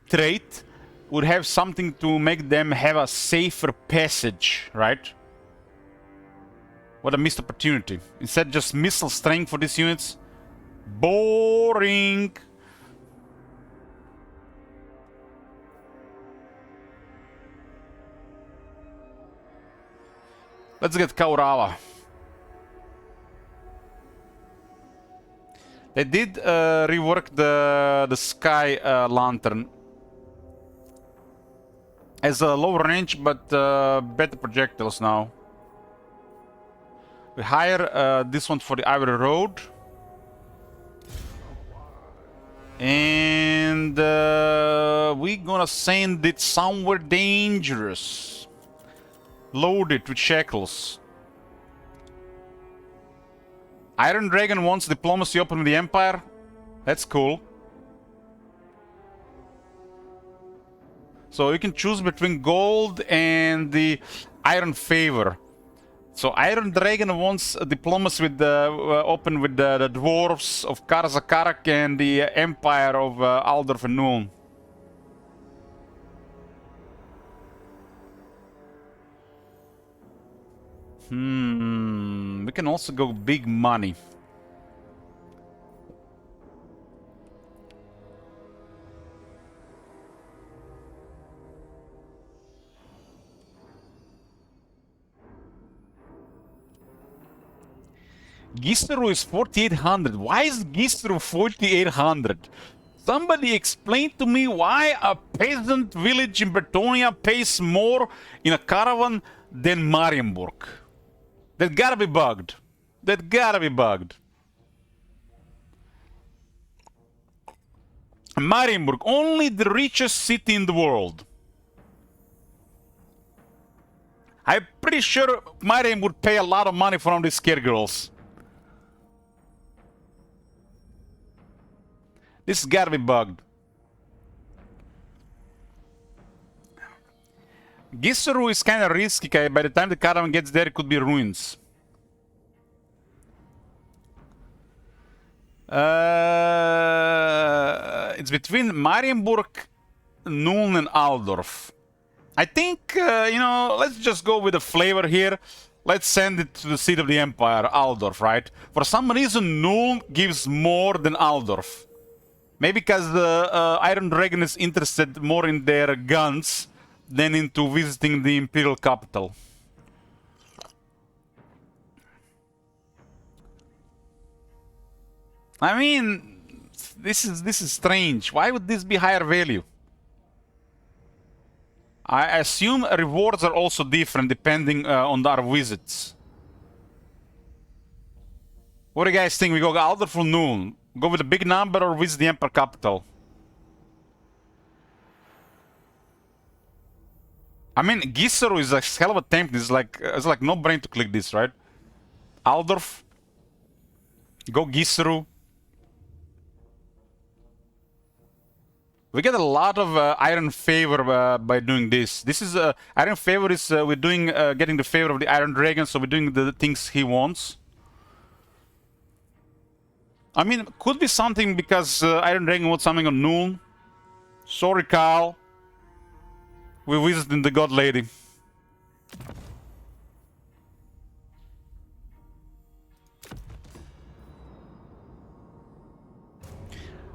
trait would have something to make them have a safer passage, right? What a missed opportunity. Instead, just missile strength for these units. Boring. Let's get Kaurava. They did rework the Sky Lantern as a lower range, but better projectiles now. We hire this one for the Ivory Road. And we're gonna send it somewhere dangerous. Load it with shackles. Iron Dragon wants diplomacy open with the Empire. That's cool. So you can choose between gold and the Iron Favor. So Iron Dragon wants diplomacy with the open with the dwarves of Karzakarak and the Empire of Aldorf and Nuln. We can also go big money. Gisru is 4,800. Why is Gisru 4,800? Somebody explain to me why a peasant village in Bretonia pays more in a caravan than Marienburg. That gotta be bugged. That gotta be bugged. Marienburg, only the richest city in the world. I'm pretty sure Marienburg pay a lot of money from these scare girls. This has gotta be bugged. Gisuru is kind of risky. By the time the caravan gets there, it could be ruins. It's between Marienburg, Nuln, and Aldorf. I think, you know, let's just go with the flavor here. Let's send it to the seat of the Empire, Aldorf, right? For some reason, Nuln gives more than Aldorf. Maybe because the Iron Dragon is interested more in their guns than into visiting the Imperial capital. I mean, this is strange. Why would this be higher value? I assume rewards are also different depending on our visits. What do you guys think? We go Aldorf from Nuln. Go with a big number or visit the Emperor capital? I mean, Gisuru is a hell of a temp. It's like no brain to click this, right? Aldorf. Go Gisuru. We get a lot of Iron Favor by doing this. This is Iron Favor is we're doing getting the favor of the Iron Dragon, so we're doing the things he wants. I mean, could be something because Iron Dragon wants something on noon. Sorry, Carl. We're visiting the God Lady.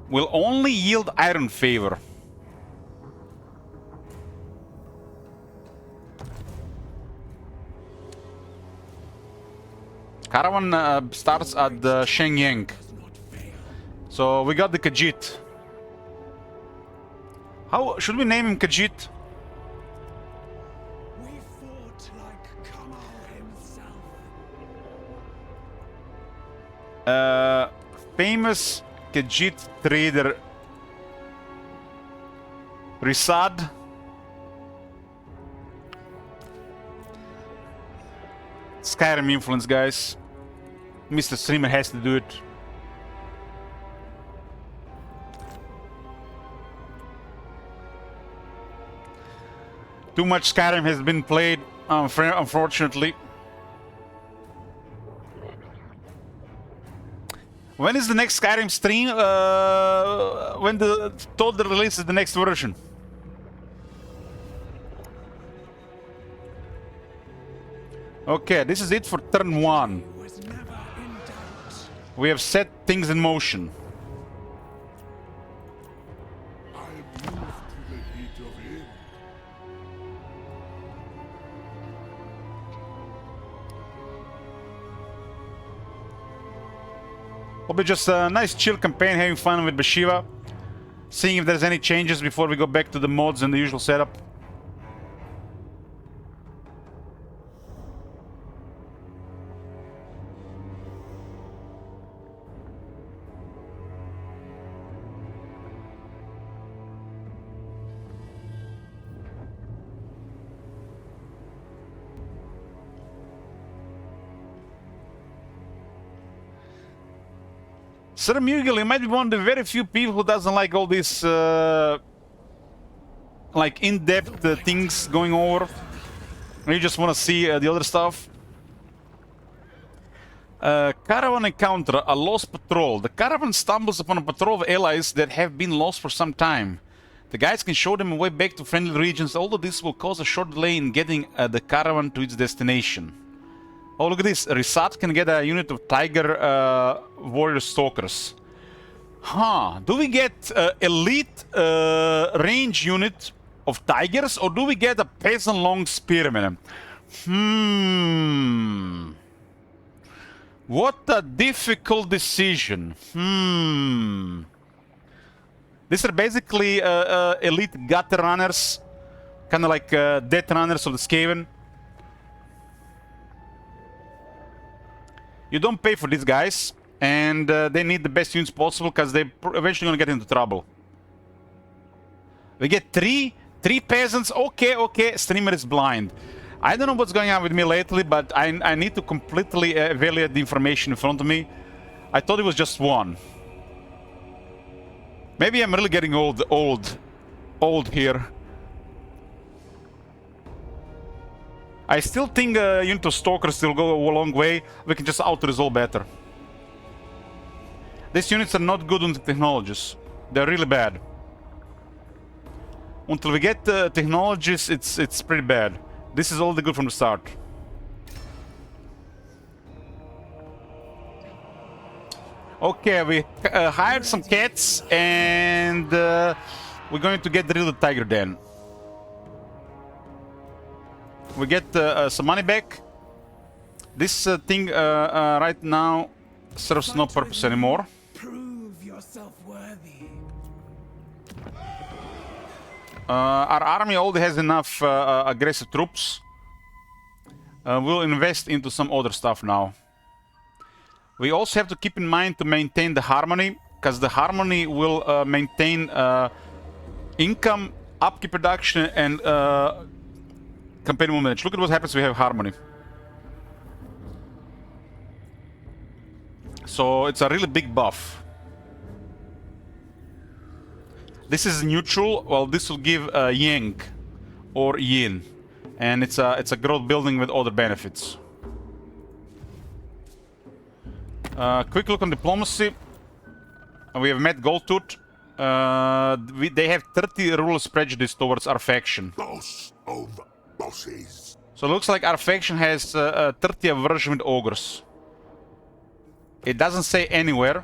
Will only yield Iron Favor. Caravan starts at Shenyang. So we got the Khajiit. How should we name him Khajiit? We fought like Kamal himself. Famous Khajiit trader Risad. Skyrim influence, guys. Mr. Streamer has to do it. Too much Skyrim has been played, unfortunately. When is the next Skyrim stream? When the total release is the next version? Okay, this is it for turn 1. Was never in doubt. We have set things in motion. I'm used to the heat of it. Will be just a nice chill campaign, having fun with Bhashiva. Seeing if there's any changes before we go back to the mods and the usual setup. Sir Mugil, you might be one of the very few people who doesn't like all these like in-depth things going over. And you just want to see the other stuff. Caravan encounter, a lost patrol. The caravan stumbles upon a patrol of allies that have been lost for some time. The guides can show them a way back to friendly regions, although this will cause a short delay in getting the caravan to its destination. Oh, look at this. Risat can get a unit of Tiger Warrior Stalkers. Huh. Do we get elite range unit of Tigers, or do we get a Peasant Long Spearman? What a difficult decision. These are basically elite gutter runners. Kind of like death runners of the Skaven. You don't pay for these guys, and they need the best units possible because they're eventually going to get into trouble. We get three peasants. Okay, streamer is blind. I don't know what's going on with me lately, but I need to completely evaluate the information in front of me. I thought it was just one. Maybe I'm really getting old here. I still think unit of Stalkers will go a long way. We can just auto-resolve better. These units are not good on the technologies. They're really bad. Until we get technologies, it's pretty bad. This is all the good from the start. Okay, we hired some cats, and we're going to get rid of the tiger den. We get some money back. This thing right now serves no purpose anymore. Prove yourself worthy. Our army already has enough aggressive troops. We'll invest into some other stuff now. We also have to keep in mind to maintain the harmony, because the harmony will maintain income, upkeep production, and campaign movement. Look at what happens when we have harmony. So it's a really big buff. This is neutral. Well, this will give yang or yin, and it's a growth building with other benefits. Quick look on diplomacy. We have met Goldtooth. They have 30 rulers prejudice towards our faction. Boss of bosses. So it looks like our faction has 30 aversion with ogres. It doesn't say anywhere.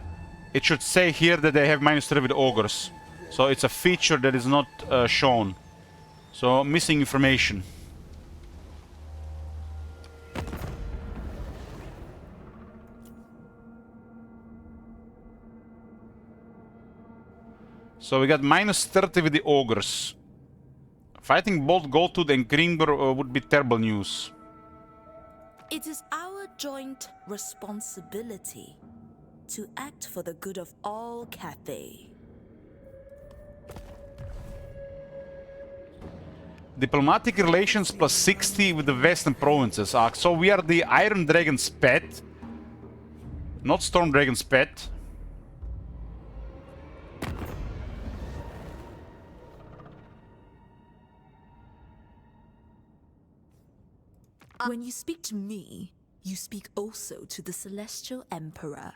It should say here that they have -3 with ogres. So it's a feature that is not shown. So missing information. So we got -30 with the ogres. Fighting both Goldtooth and Grimgor would be terrible news. It is our joint responsibility to act for the good of all Cathay. Diplomatic relations plus 60 with the western provinces. So we are the Iron Dragon's pet. Not Storm Dragon's pet. When you speak to me, you speak also to the Celestial Emperor.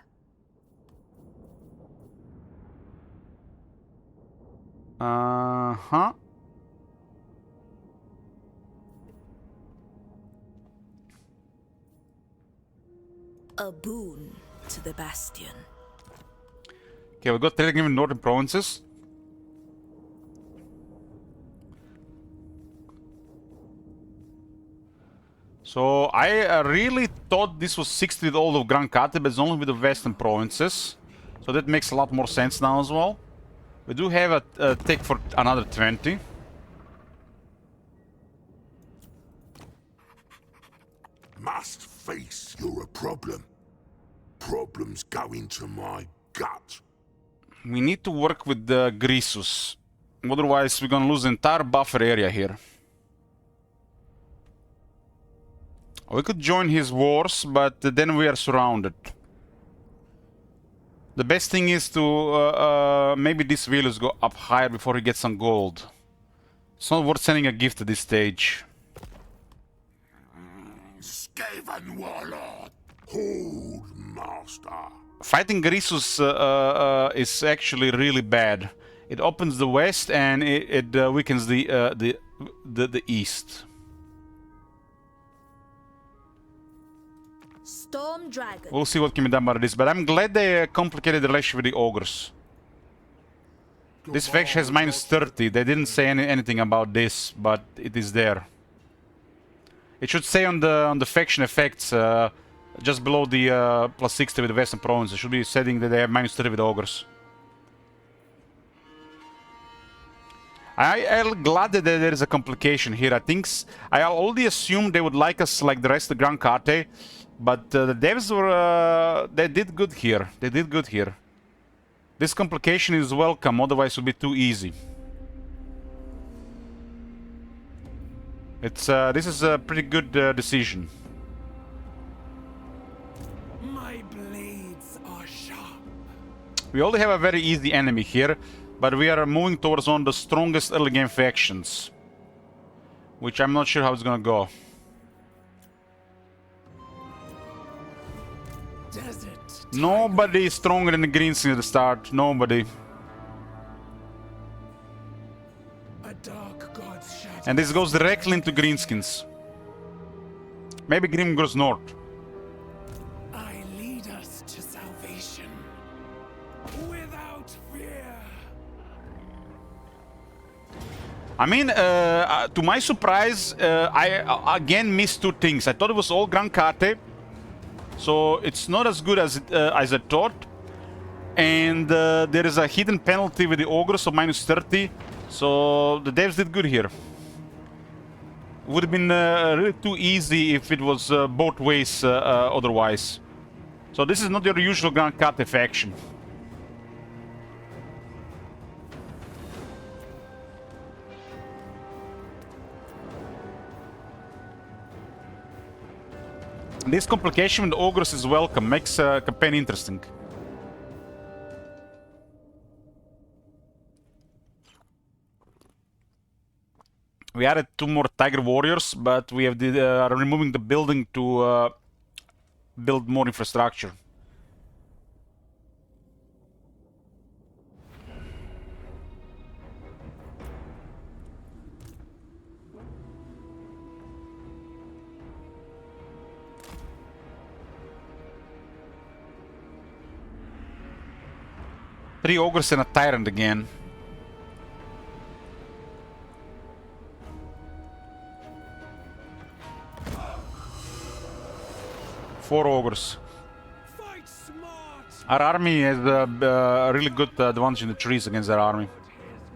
Uh-huh. A boon to the Bastion. Okay, we got trading in northern provinces. So I really thought this was 60 with all of Grand Kate, but it's only with the western provinces. So that makes a lot more sense now as well. We do have a tech for another 20. Must face you're a problem. Problems go into my gut. We need to work with the Grisus. Otherwise we're gonna lose the entire buffer area here. We could join his wars, but then we are surrounded. The best thing is to maybe this Vilus go up higher before he gets some gold. It's not worth sending a gift at this stage. Skaven warlord, hold master. Fighting Grisus is actually really bad. It opens the west and it weakens the east. Storm Dragon. We'll see what can be done about this, but I'm glad they complicated the relationship with the ogres. This faction has -30. They didn't say anything about this, but it is there. It should say on the faction effects, just below the +60 with the western province. It should be setting that they have -30 with ogres. I'm glad that there is a complication here. I already assumed they would like us like the rest of Grand Kate, but the devs were they did good here. They did good here. This complication is welcome, otherwise it would be too easy. This is a pretty good decision. My blades are sharp. We only have a very easy enemy here, but we are moving towards one of the strongest early game factions, which I'm not sure how it's gonna go. Desert. Nobody is stronger than the Greenskin at the start. Nobody. A dark god's shadow. And this goes directly into Greenskins. Maybe Grim goes north. I lead us to salvation. Without fear. I mean, to my surprise, I again missed two things. I thought it was all Grand Kate, so it's not as good as I thought. And there is a hidden penalty with the ogres of -30, so the devs did good here. Would have been really too easy if it was both ways otherwise. So this is not your usual Grand Kate faction. This complication with the ogres is welcome, makes campaign interesting. We added 2 more Tiger Warriors, but we have removing the building to build more infrastructure. Three ogres and a tyrant again. Four ogres. Fight smart. Our army has a really good advantage in the trees against their army. His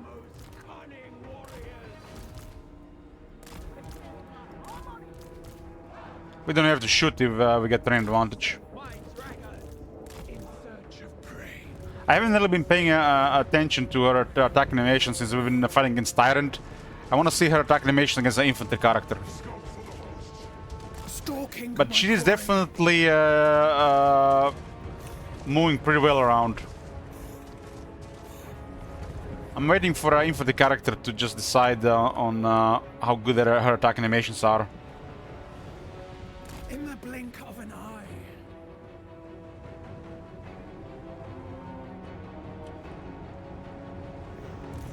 most cunning warriors. We don't have to shoot if we get terrain advantage. My dragon. In search of prey. I haven't really been paying attention to her attack animation since we've been fighting against Tyrant. I want to see her attack animation against the infantry character. Stalking. But she is definitely moving pretty well around. I'm waiting for her infantry character to just decide on how good her attack animations are. In the blink of an eye.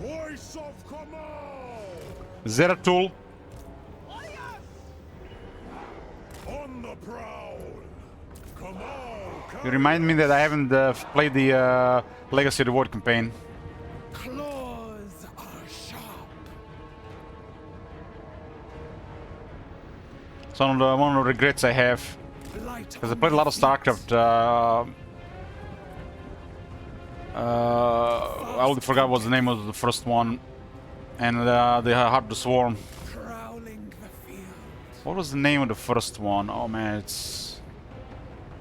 Voice of command! Zeratul, On the prowl! Come on! you remind me that I haven't played the Legacy Reward campaign. Claws are sharp. It's one of the regrets I have. Light Because I on played a lot of the feet. StarCraft. I already forgot what the name of the first one. And they had the Swarm. Prowling the field. What was the name of the first one? Oh man, it's...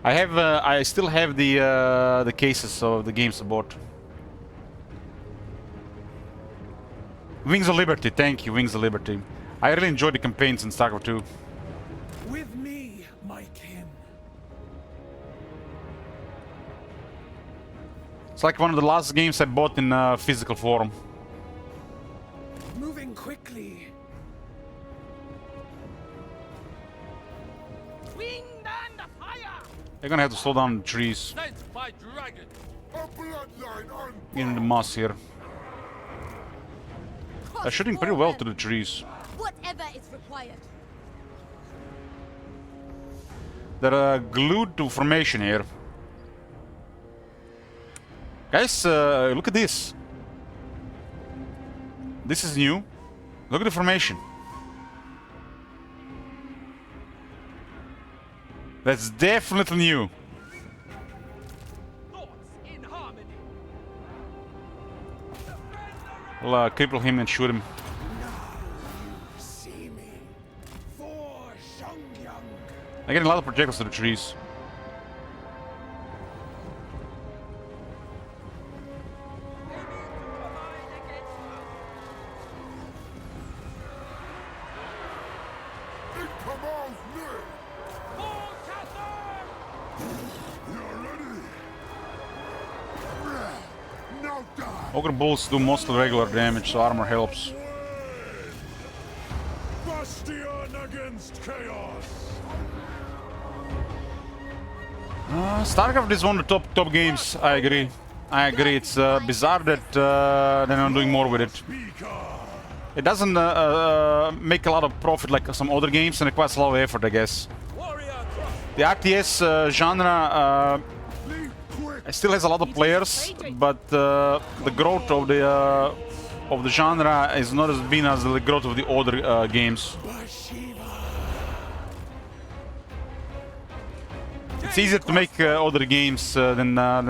I still have the cases of the games I bought. Wings of Liberty, thank you, Wings of Liberty. I really enjoyed the campaigns in StarCraft 2. With me, my kin. It's like one of the last games I bought in physical form. Moving quickly. Wind and fire! They're gonna have to slow down the trees. Sent by dragon. A bloodline on In the moss here. They're shooting pretty well to the trees. Whatever is required. They're glued to formation here. Guys, look at this. This is new. Look at the formation. That's definitely new. Thoughts in harmony. We'll cripple him and shoot him. See me. For Shangyang. They're getting a lot of projectiles to the trees. it commands me! You're ready! Now die! Ogre Bulls do mostly regular damage, so armor helps. Bastion against chaos! StarCraft is one of the top games, I agree. I agree, it's bizarre that they're not doing more with it. Speaker! It doesn't make a lot of profit like some other games, and it requires a lot of effort, I guess. The RTS genre Leap quick! still has a lot of players, but the growth of the genre is not as been as the growth of the other games. Bhashiva. It's easier to make other games than a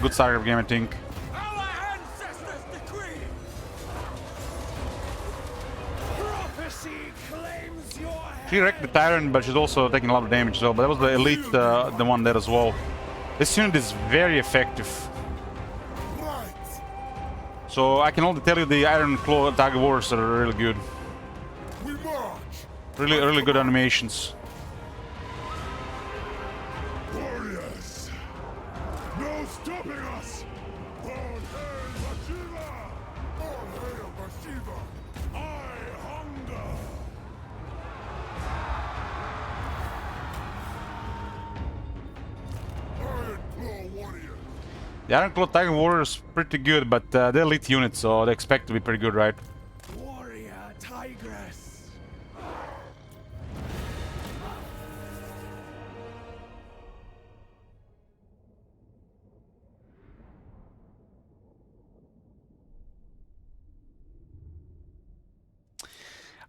good StarCraft game, I think. Our ancestors decree. Prophecy claims your head. She wrecked the Tyrant, but she's also taking a lot of damage as well. But that was the Elite, the one there as well. This unit is very effective. Right! So I can only tell you the Iron Claw Tiger Warriors are really good. We march! Really good animations. Warriors! No stopping us! All hail Bhashiva! All hail Bhashiva! I hunger The Ironclad Tiger Warrior is pretty good, but they're elite units, so they expect to be pretty good, right? Warrior Tigress.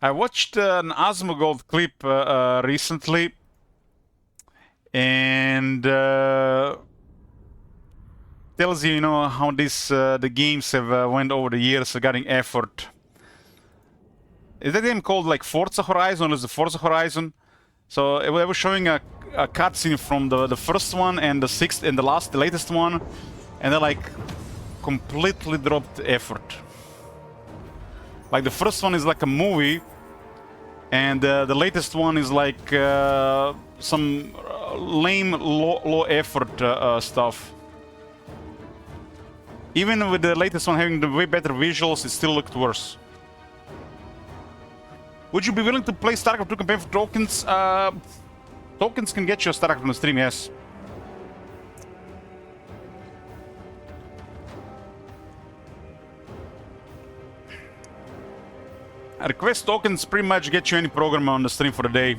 I watched an Asmongold clip recently, and tells you, you know, how this the games have went over the years regarding effort. Is that game called like Forza Horizon, or is it Forza Horizon? So they were showing a cutscene from the first one and the sixth and the latest one, and they like completely dropped effort. Like the first one is like a movie, and the latest one is like some lame, low effort stuff. Even with the latest one having the way better visuals, it still looked worse. Would you be willing to play StarCraft 2 campaign for tokens? Tokens can get you a StarCraft on the stream, yes. Request tokens pretty much get you any program on the stream for the day.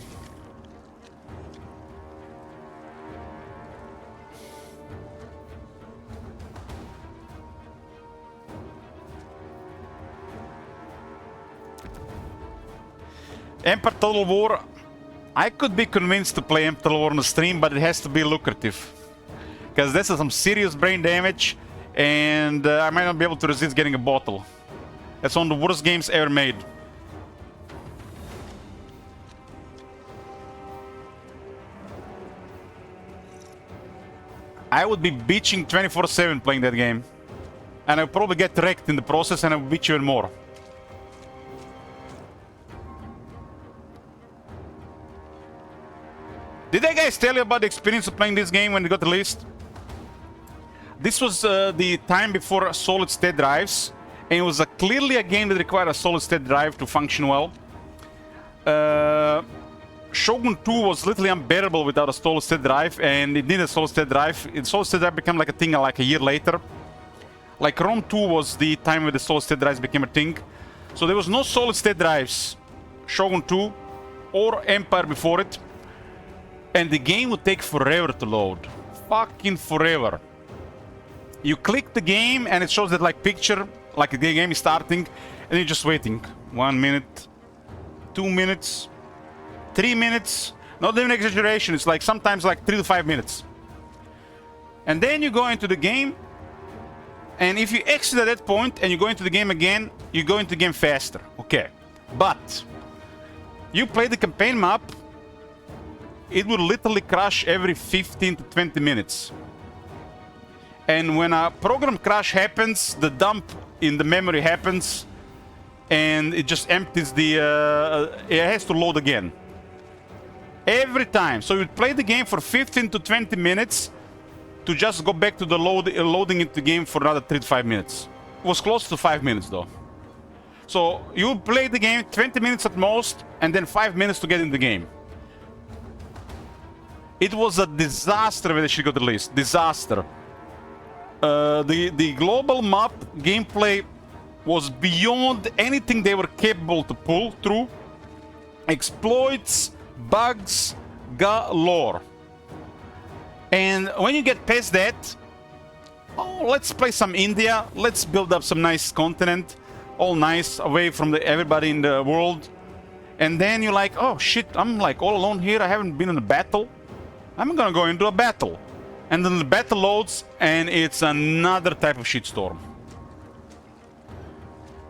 Empire Total War, I could be convinced to play Empire Total War on the stream, but it has to be lucrative. Because this is some serious brain damage, and I might not be able to resist getting a bottle. That's one of the worst games ever made. I would be bitching 24/7 playing that game. And I'll probably get wrecked in the process, and I'll bitch even more. Did I guys tell you about the experience of playing this game when it got released? This was the time before solid-state drives, and it was clearly a game that required a solid-state drive to function well. Shogun 2 was literally unbearable without a solid-state drive, and it needed a solid-state drive. Solid-state drive became like a thing like a year later. Like Rome 2 was the time where the solid-state drives became a thing. So there was no solid-state drives, Shogun 2 or Empire before it. And the game would take forever to load. Fucking forever. You click the game and it shows that like picture, like the game is starting, and you're just waiting. 1 minute, 2 minutes, 3 minutes. Not even exaggeration, it's like sometimes like 3 to 5 minutes. And then you go into the game, and if you exit at that point and you go into the game again, you go into the game faster. Okay. But you play the campaign map, it will literally crash every 15 to 20 minutes. And when a program crash happens, the dump in the memory happens, and it just empties the... it has to load again. Every time. So you play the game for 15 to 20 minutes to just go back to the loading into the game for another 3 to 5 minutes. It was close to 5 minutes though. So you play the game 20 minutes at most, and then 5 minutes to get in the game. It was a disaster when the shit got released. Disaster. The global map gameplay was beyond anything they were capable to pull through. Exploits, bugs, galore. And when you get past that, oh, let's play some India. Let's build up some nice continent. All nice, away from everybody in the world. And then you're like, oh shit, I'm like all alone here. I haven't been in a battle. I'm gonna go into a battle. And then the battle loads, and it's another type of shitstorm.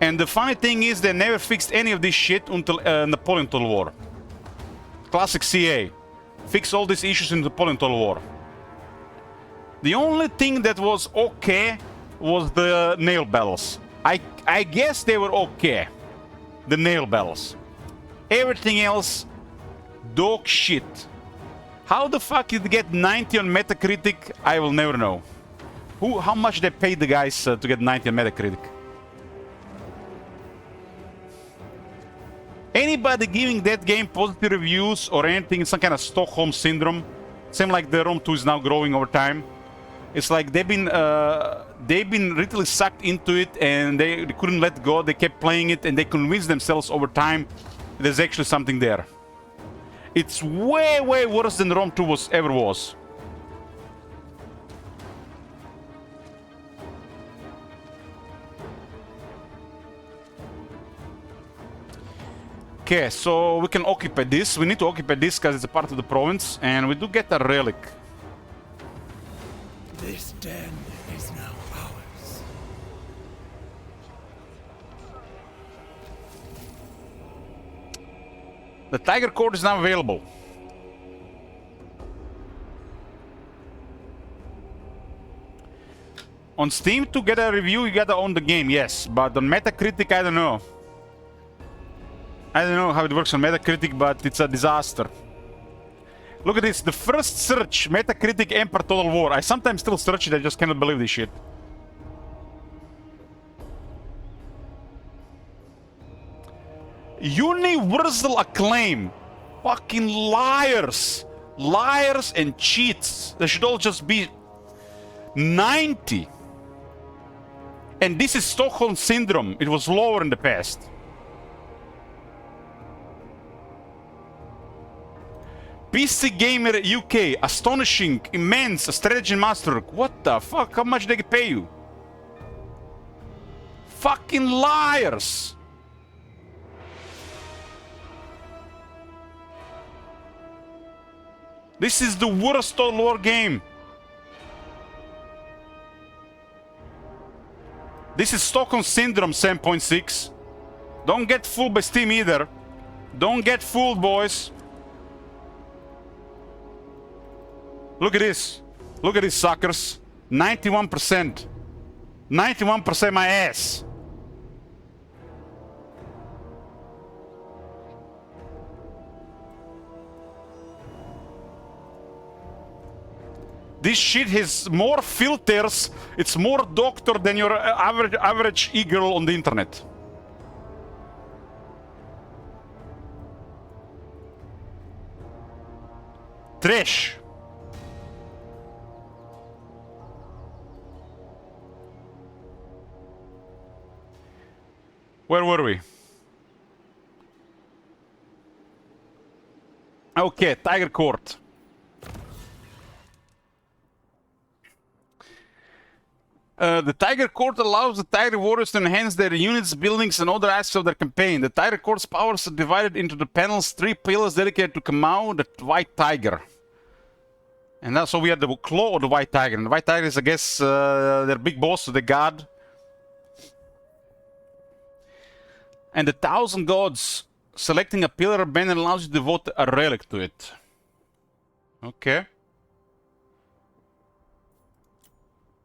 And the funny thing is, they never fixed any of this shit until Napoleon Total War. Classic CA. Fix all these issues in Napoleon Total War. The only thing that was okay was the nail battles. I guess they were okay. The nail battles. Everything else, dog shit. How the fuck did they get 90 on Metacritic? I will never know. How much they paid the guys to get 90 on Metacritic? Anybody giving that game positive reviews or anything, some kind of Stockholm syndrome, same like the Rome 2 is now growing over time. It's like they've been literally sucked into it, and they couldn't let go. They kept playing it, and they convinced themselves over time there's actually something there. It's way, way worse than Rome 2 ever was. Okay, so we can occupy this. We need to occupy this because it's a part of the province, and we do get a relic. This den is now ours. The Tiger Court is now available. On Steam, to get a review, you gotta own the game, yes. But on Metacritic, I don't know. I don't know how it works on Metacritic, but it's a disaster. Look at this, the first search, Metacritic Empire Total War. I sometimes still search it, I just cannot believe this shit. Universal acclaim. Fucking liars. Liars and cheats. They should all just be 90. And this is Stockholm Syndrome. It was lower in the past. PC Gamer UK, astonishing, immense, a strategy masterwork. What the fuck? How much they pay you? Fucking liars! This is the worst Total War game. This is Stockholm Syndrome 7.6. Don't get fooled by Steam either. Don't get fooled, boys. Look at this. Look at these suckers. 91%. 91% my ass. This shit has more filters. It's more doctor than your average e-girl on the internet. Trash. Where were we? Okay, Tiger Court. The Tiger Court allows the Tiger Warriors to enhance their units, buildings, and other aspects of their campaign. The Tiger Court's powers are divided into the panels, 3 pillars dedicated to Kamau, the White Tiger. And also we have the Claw of the White Tiger. And the White Tiger is, I guess, their big boss, the god. And the 1,000 Gods, selecting a pillar or banner allows you to devote a relic to it. Okay.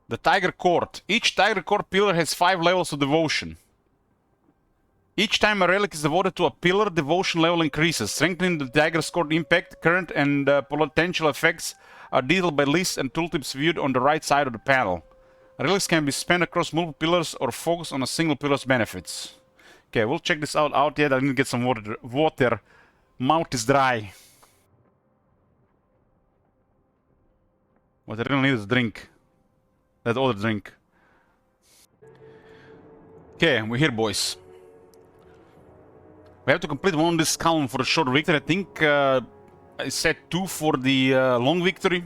The Tiger Court. Each Tiger Court pillar has 5 levels of devotion. Each time a relic is devoted to a pillar, devotion level increases, strengthening the Tiger's Court impact. Current and potential effects are detailed by lists and tooltips viewed on the right side of the panel. Relics can be spent across multiple pillars or focus on a single pillar's benefits. Okay, we'll check this out yet. I need to get some water. Mouth is dry. What I really need is a drink. That other drink. Okay, we're here, boys. We have to complete one of this column for a short victory. I think I set 2 for the long victory.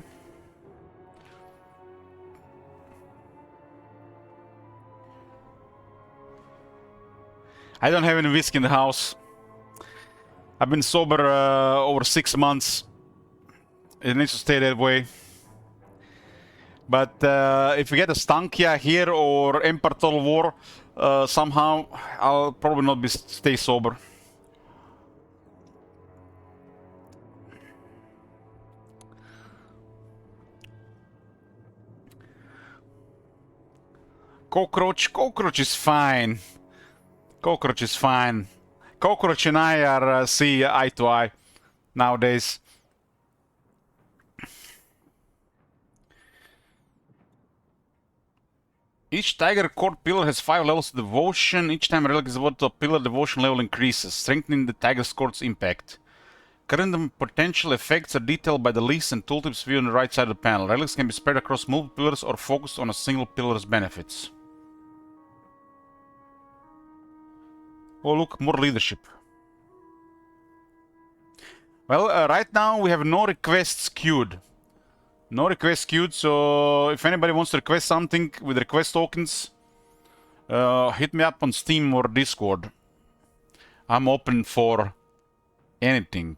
I don't have any whiskey in the house. I've been sober over 6 months. It needs to stay that way. But if we get a Stankia here or Empire Total War, somehow I'll probably not stay sober. Cockroach is fine. Cockroach is fine. Cockroach and I are see eye to eye nowadays. Each Tiger Court pillar has 5 levels of devotion. Each time a relic is devoted to a pillar, devotion level increases, strengthening the Tiger's Court's impact. Current potential effects are detailed by the list and tooltips view on the right side of the panel. Relics can be spread across multiple pillars or focused on a single pillar's benefits. Oh look, more leadership. Well, right now we have no requests queued. No requests queued, so if anybody wants to request something with request tokens, hit me up on Steam or Discord. I'm open for anything.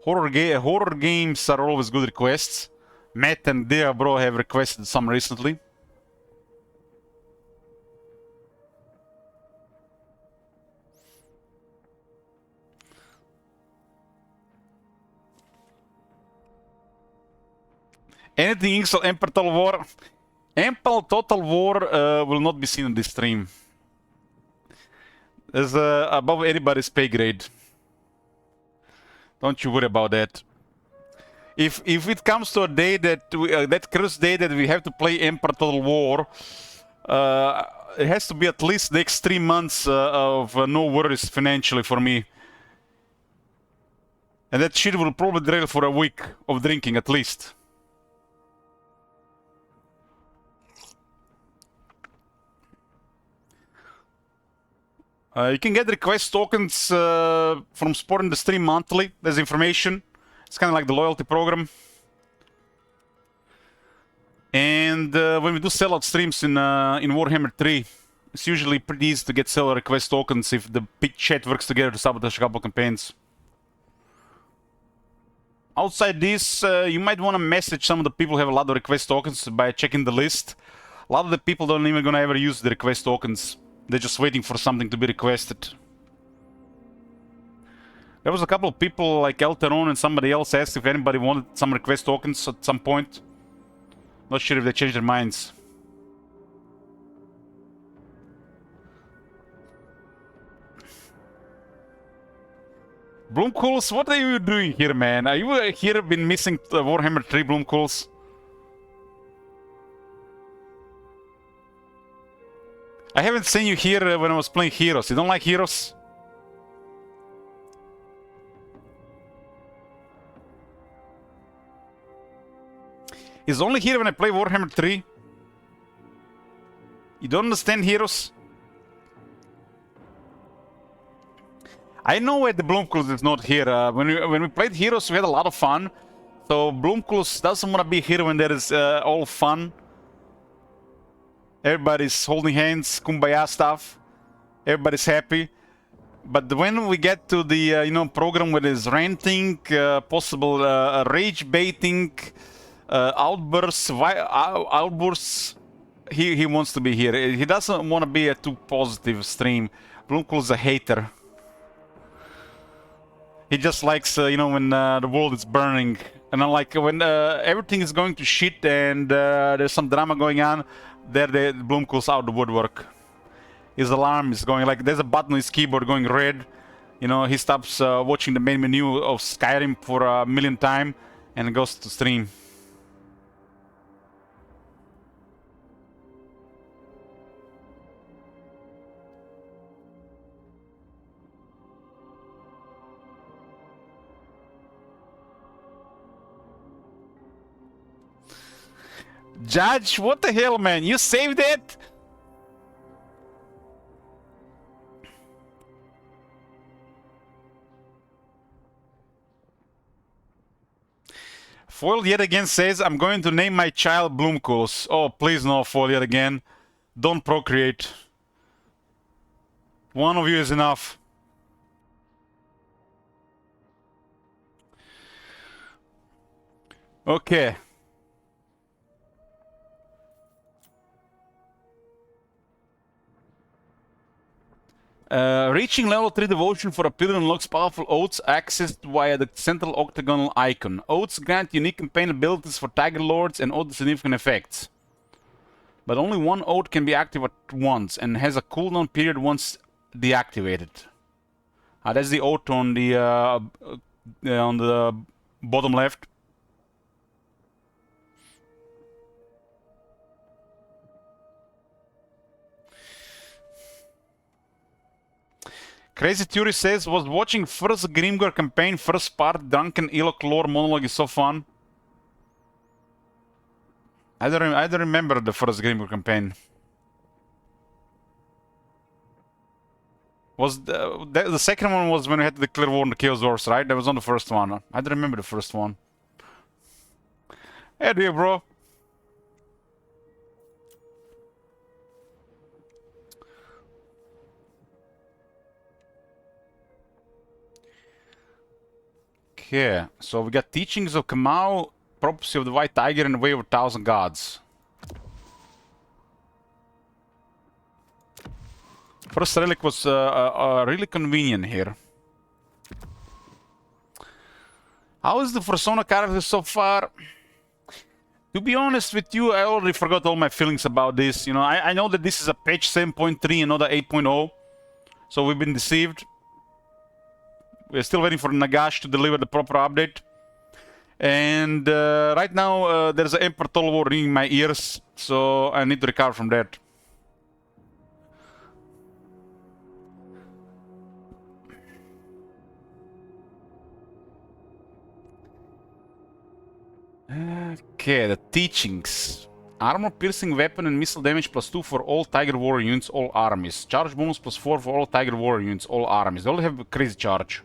Horror games are always good requests. Matt and Diabro have requested some recently. Anything else on Emperor Total War? Emperor Total War will not be seen in this stream. It's above anybody's pay grade. Don't you worry about that. If it comes to a day that that cursed day that we have to play Emperor Total War, it has to be at least next 3 months of no worries financially for me. And that shit will probably derail for a week of drinking at least. You can get request tokens from supporting the stream monthly. There's information. It's kind of like the loyalty program. And when we do sellout streams in Warhammer 3, it's usually pretty easy to get seller request tokens if the big chat works together to sabotage a couple campaigns. Outside this, you might want to message some of the people who have a lot of request tokens by checking the list. A lot of the people don't even gonna ever use the request tokens. They're just waiting for something to be requested. There was a couple of people like Elteron and somebody else asked if anybody wanted some request tokens at some point. Not sure if they changed their minds. Bloomcools, what are you doing here, man? Are you here been missing Warhammer 3 Bloomcools? I haven't seen you here when I was playing Heroes. You don't like Heroes? He's only here when I play Warhammer 3. You don't understand Heroes? I know why the Bloomcools is not here. When we played Heroes, we had a lot of fun. So Bloomcools doesn't want to be here when there is all fun. Everybody's holding hands, kumbaya stuff. Everybody's happy. But when we get to the program where there's ranting, possible rage baiting, outbursts, he wants to be here. He doesn't want to be a too positive stream. Bloomcool's a hater. He just likes, when the world is burning. And unlike when everything is going to shit and there's some drama going on, there the Bloomcool's out the woodwork. His alarm is going like, there's a button on his keyboard going red. You know, he stops watching the main menu of Skyrim for a million times and goes to stream. Judge, what the hell, man? You saved it? Foil yet again says, I'm going to name my child Bloomcools. Oh, please no, Foil yet again. Don't procreate. One of you is enough. Okay. Reaching level 3 devotion for a pillar unlocks powerful oaths accessed via the central octagonal icon. Oaths grant unique campaign abilities for Tiger Lords and other significant effects. But only one oath can be active at once and has a cooldown period once deactivated. That's the oath on the bottom left. Crazy Theory says, was watching first Grimgor campaign, first part, Drunken Ilok lore monologue is so fun. I don't remember the first Grimgor campaign. Was the second one was when we had to declare war on the Chaos Wars, right? That was on the first one. I don't remember the first one. Hey, dear bro. Okay, so we got Teachings of Kamau, Prophecy of the White Tiger, and the Way of a Thousand Gods. First relic was really convenient here. How is the Persona character so far? To be honest with you, I already forgot all my feelings about this. You know, I know that this is a patch 7.3 and not a 8.0, so we've been deceived. We're still waiting for Nagash to deliver the proper update. And right now, there's an Emperor Total War ringing my ears, so I need to recover from that. Okay, the teachings. Armor-piercing weapon and missile damage +2 for all Tiger Warrior units, all armies. Charge bonus +4 for all Tiger Warrior units, all armies. They all have a crazy charge.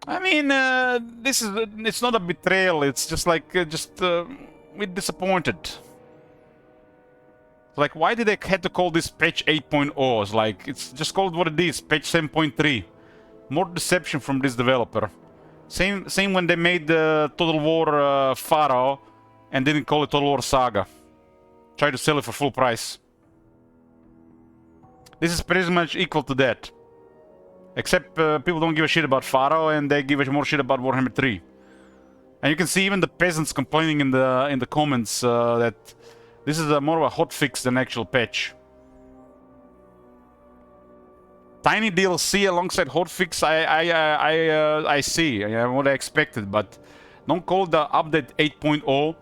I mean, it's not a betrayal, it's just like, we're disappointed. Like, why did they have to call this patch 8.0? It's like, it's just called what it is, patch 7.3. More deception from this developer. Same when they made the Total War Pharaoh and didn't call it Total War Saga. Tried to sell it for full price. This is pretty much equal to that. Except people don't give a shit about Pharaoh and they give a more shit about Warhammer 3. And you can see even the peasants complaining in the comments that this is more of a hotfix than actual patch. Tiny DLC alongside hotfix, I see. What I expected, but don't call the update 8.0.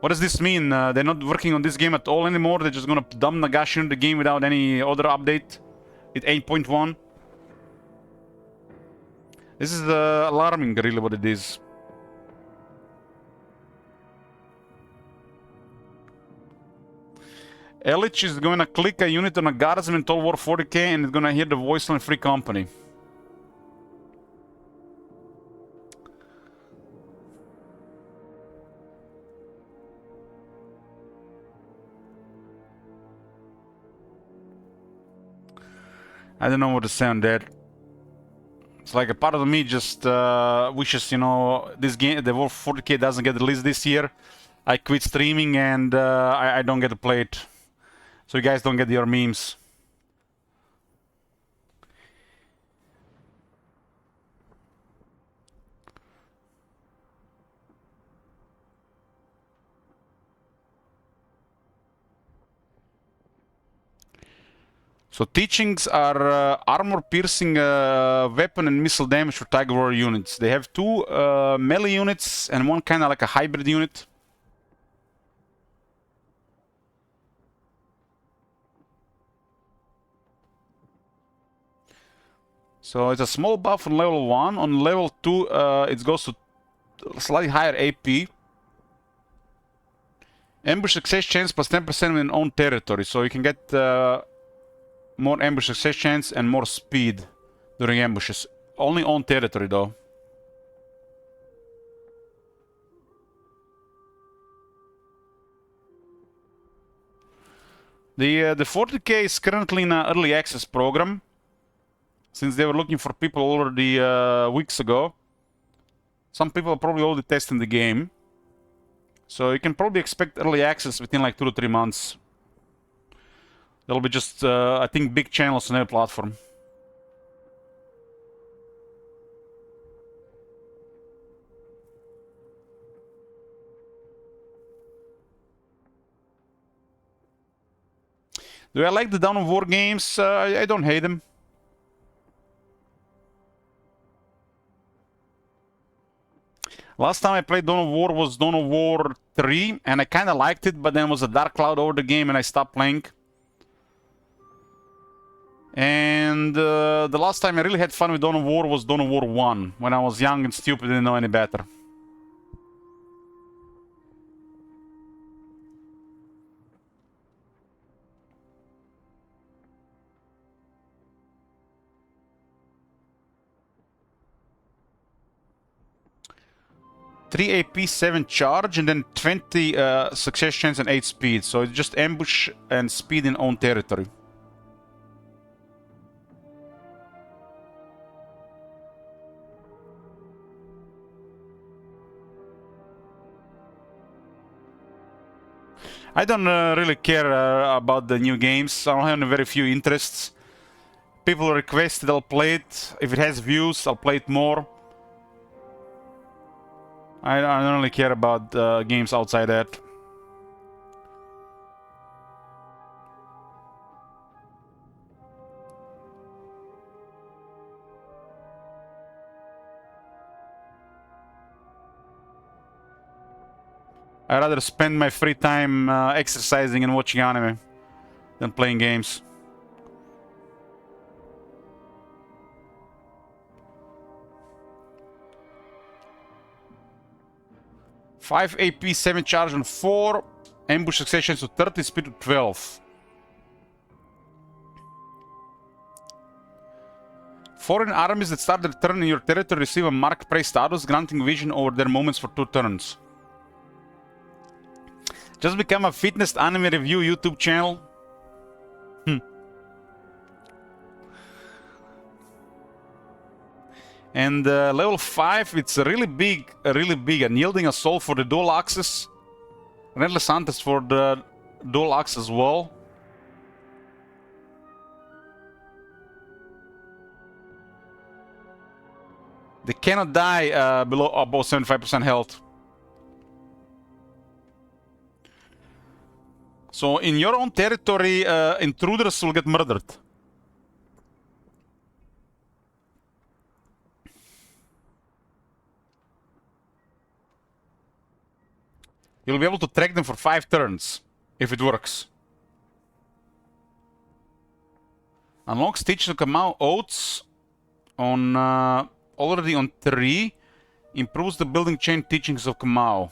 What does this mean? They're not working on this game at all anymore. They're just gonna dump Nagashi in the game without any other update. It's 8.1. This is alarming, really, what it is. Elich is gonna click a unit on a guardsman in Total War 40k and it's gonna hear the voice line Free Company. I don't know what to say on that. It's like a part of me just wishes, you know, this game, the War 40k doesn't get released this year. I quit streaming and I don't get to play it. So you guys don't get your memes. So teachings are armor-piercing weapon and missile damage for Tiger Warrior units. They have two melee units and one kind of like a hybrid unit. So it's a small buff on level 1. On level 2, it goes to slightly higher AP. Ambush success chance plus 10% in own territory. So you can get more ambush success chance and more speed during ambushes. Only on territory though. The 40k is currently in an early access program. Since they were looking for people already weeks ago. Some people are probably already testing the game. So you can probably expect early access within like 2 to 3 months. There'll be just, I think, big channels on every platform. Do I like the Dawn of War games? I don't hate them. Last time I played Dawn of War was Dawn of War 3, and I kind of liked it, but then was a dark cloud over the game and I stopped playing. And the last time I really had fun with Dawn of War was Dawn of War 1, when I was young and stupid and didn't know any better. Three AP, 7 charge, and then 20 success chance and 8 speed. So it's just ambush and speed in own territory. I don't really care about the new games. I don't have very few interests. People request it, I'll play it. If it has views, I'll play it more. I don't really care about games outside that. I'd rather spend my free time exercising and watching anime than playing games. Five AP, 7 charge and 4 ambush successions to 30, speed to 12. Foreign armies that start their turn in your territory receive a mark prey status, granting vision over their moments for 2 turns. Just become a fitness anime review YouTube channel. And level 5, it's really big, unyielding assault for the dual axis. Relentless Hunters for the dual axe as well. They cannot die below above 75% health. So in your own territory, intruders will get murdered. You'll be able to track them for 5 turns, if it works. Unlocks Teachings of Kamau Oaths on already on 3. Improves the building chain Teachings of Kamau.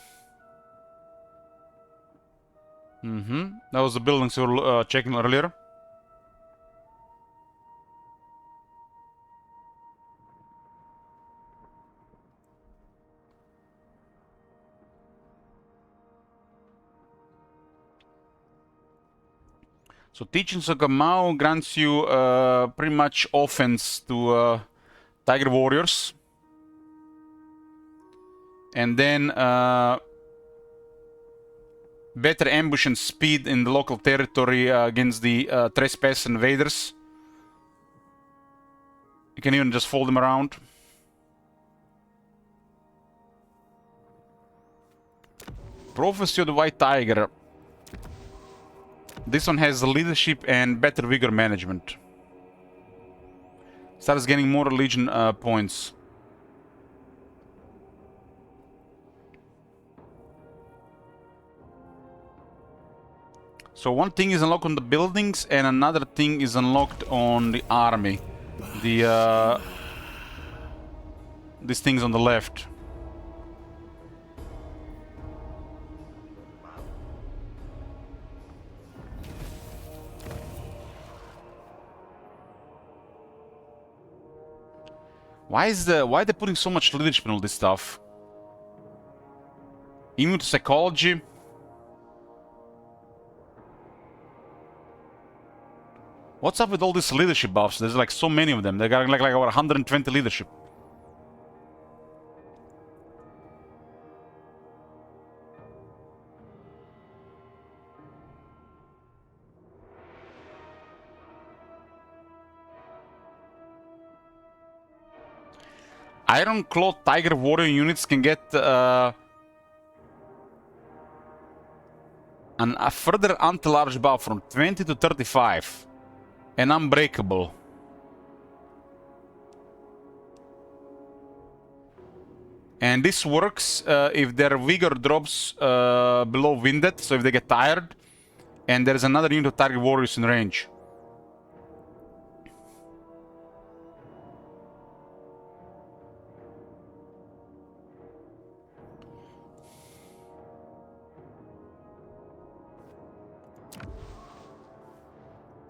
That was the buildings we were checking earlier. So Teachings of Kamau grants you pretty much offense to Tiger Warriors. And then better ambush and speed in the local territory against the trespass invaders. You can even just fold them around. Prophecy of the White Tiger. This one has leadership and better vigor management. Starts getting more Legion points. So one thing is unlocked on the buildings, and another thing is unlocked on the army. The these things on the left. Why are they putting so much leadership in all this stuff? Immune to psychology. What's up with all these leadership buffs? There's like so many of them. They got like over 120 leadership. Iron Claw Tiger Warrior units can get a further anti-large buff from 20 to 35. And unbreakable. And this works if their vigor drops below winded, so if they get tired, and there's another unit of target warriors in range.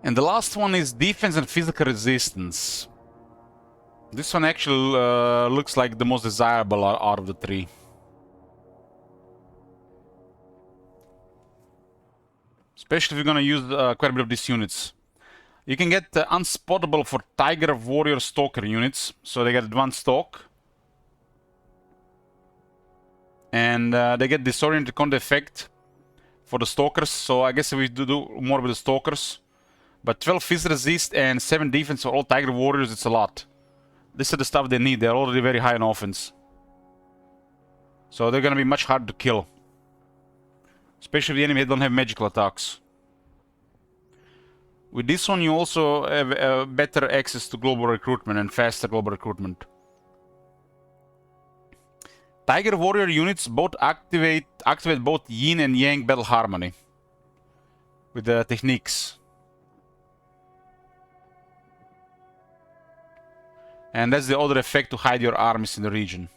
And the last one is defense and physical resistance. This one actually looks like the most desirable out of the three. Especially if you're gonna use quite a bit of these units. You can get unspottable for Tiger Warrior Stalker units, so they get advanced stalk. And they get disoriented con effect for the stalkers, so I guess we do more with the stalkers. But 12 phys resist and 7 defense for all Tiger Warriors, it's a lot. This is the stuff they need, they're already very high on offense. So they're gonna be much harder to kill. Especially if the enemy don't have magical attacks. With this one you also have better access to global recruitment and faster global recruitment. Tiger Warrior units both activate both Yin and Yang battle harmony. With the techniques. And that's the other effect to hide your armies in the region.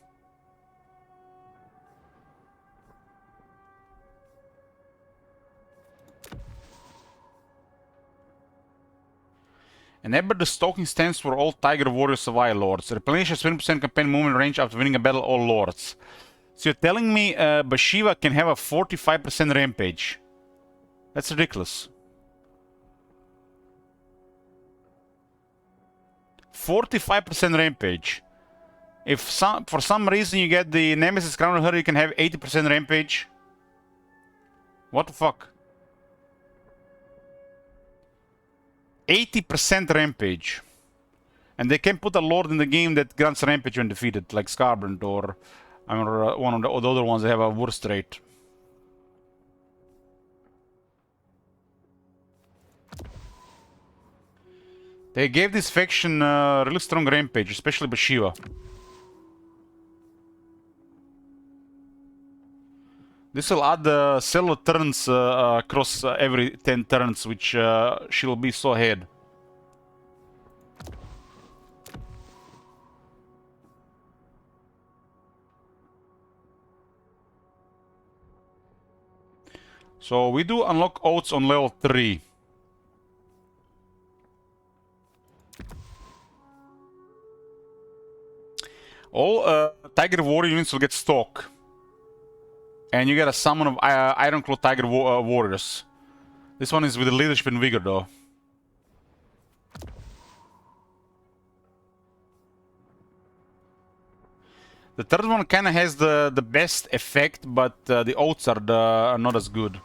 Enable the stalking stance for all Tiger Warrior Savai Lords. Replenishes 20% campaign movement range after winning a battle all Lords. So you're telling me Bhashiva can have a 45% rampage? That's ridiculous. 45% rampage. If for some reason you get the Nemesis Crown on her, you can have 80% rampage. What the fuck? 80% rampage. And they can put a lord in the game that grants rampage when defeated, like Scarbrand or one of the other ones that have a worse rate. They gave this faction really strong rampage, especially Bhashiva. This will add several turns across every 10 turns, which she'll be so ahead. So we do unlock oaths on level 3. All Tiger Warrior units will get stalk. And you get a summon of Ironclaw Tiger Warriors. This one is with the leadership and vigor though. The third one kinda has the best effect, but the oaths are not as good.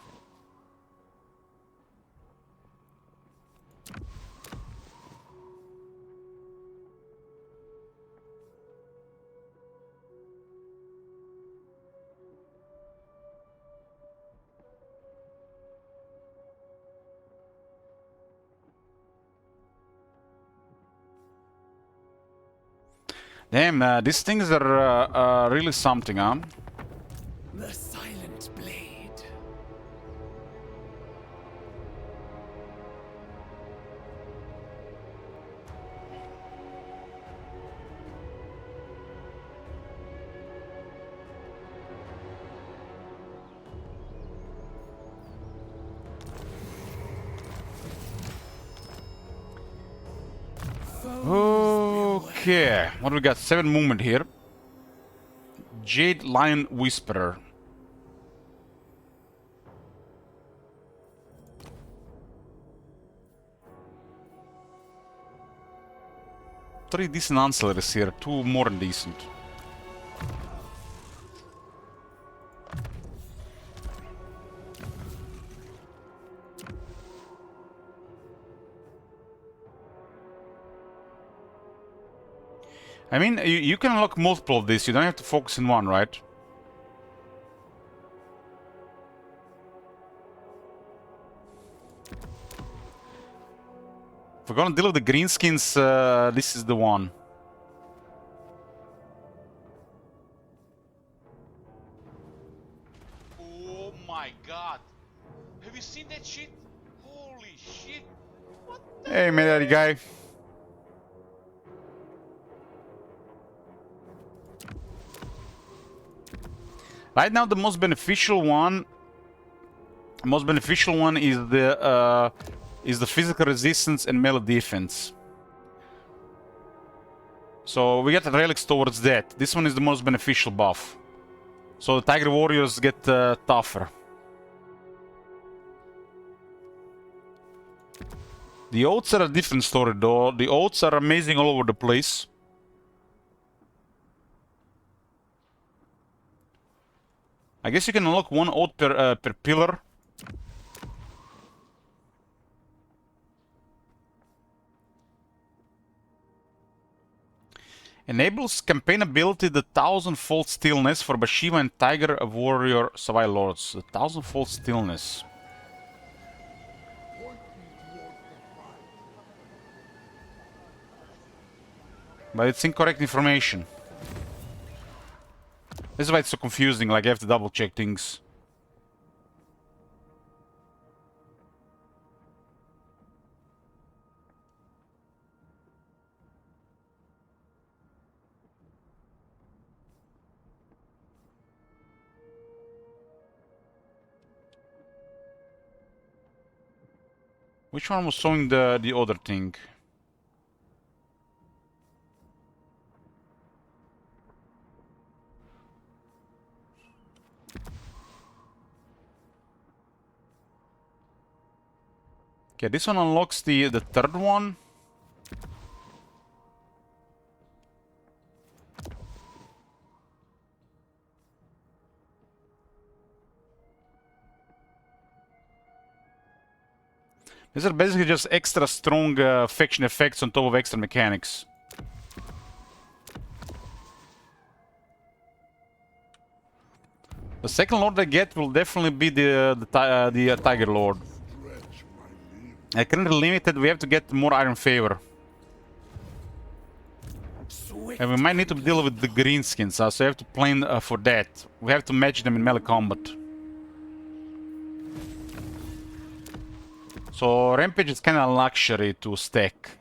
Damn, these things are really something, huh? The silent blade. Okay, what do we got? 7 movement here. Jade Lion Whisperer. Three decent ancillaries here, 2 more than decent. I mean, you can unlock multiple of these, you don't have to focus in one, right? If we're gonna deal with the greenskins, this is the one. my god. Have you seen that shit? Holy shit. What the Hey, military guy. Right now, the most beneficial one is the physical resistance and melee defense. So we get relics towards that. This one is the most beneficial buff. So the Tiger Warriors get tougher. The oaths are a different story though. The oaths are amazing all over the place. I guess you can unlock one oath per pillar. Enables campaign ability the 1000-fold stillness for Bhashiva and Tiger Warrior Survival Lords. The 1000-fold stillness. But it's incorrect information. This is why it's so confusing, like I have to double check things. Which one was showing the other thing? Okay, this one unlocks the third one. These are basically just extra strong faction effects on top of extra mechanics. The second lord I get will definitely be the Tiger Lord. Currently limited, we have to get more Iron Favor. And we might need to deal with the greenskins, so we have to plan for that. We have to match them in melee combat. So Rampage is kind of luxury to stack.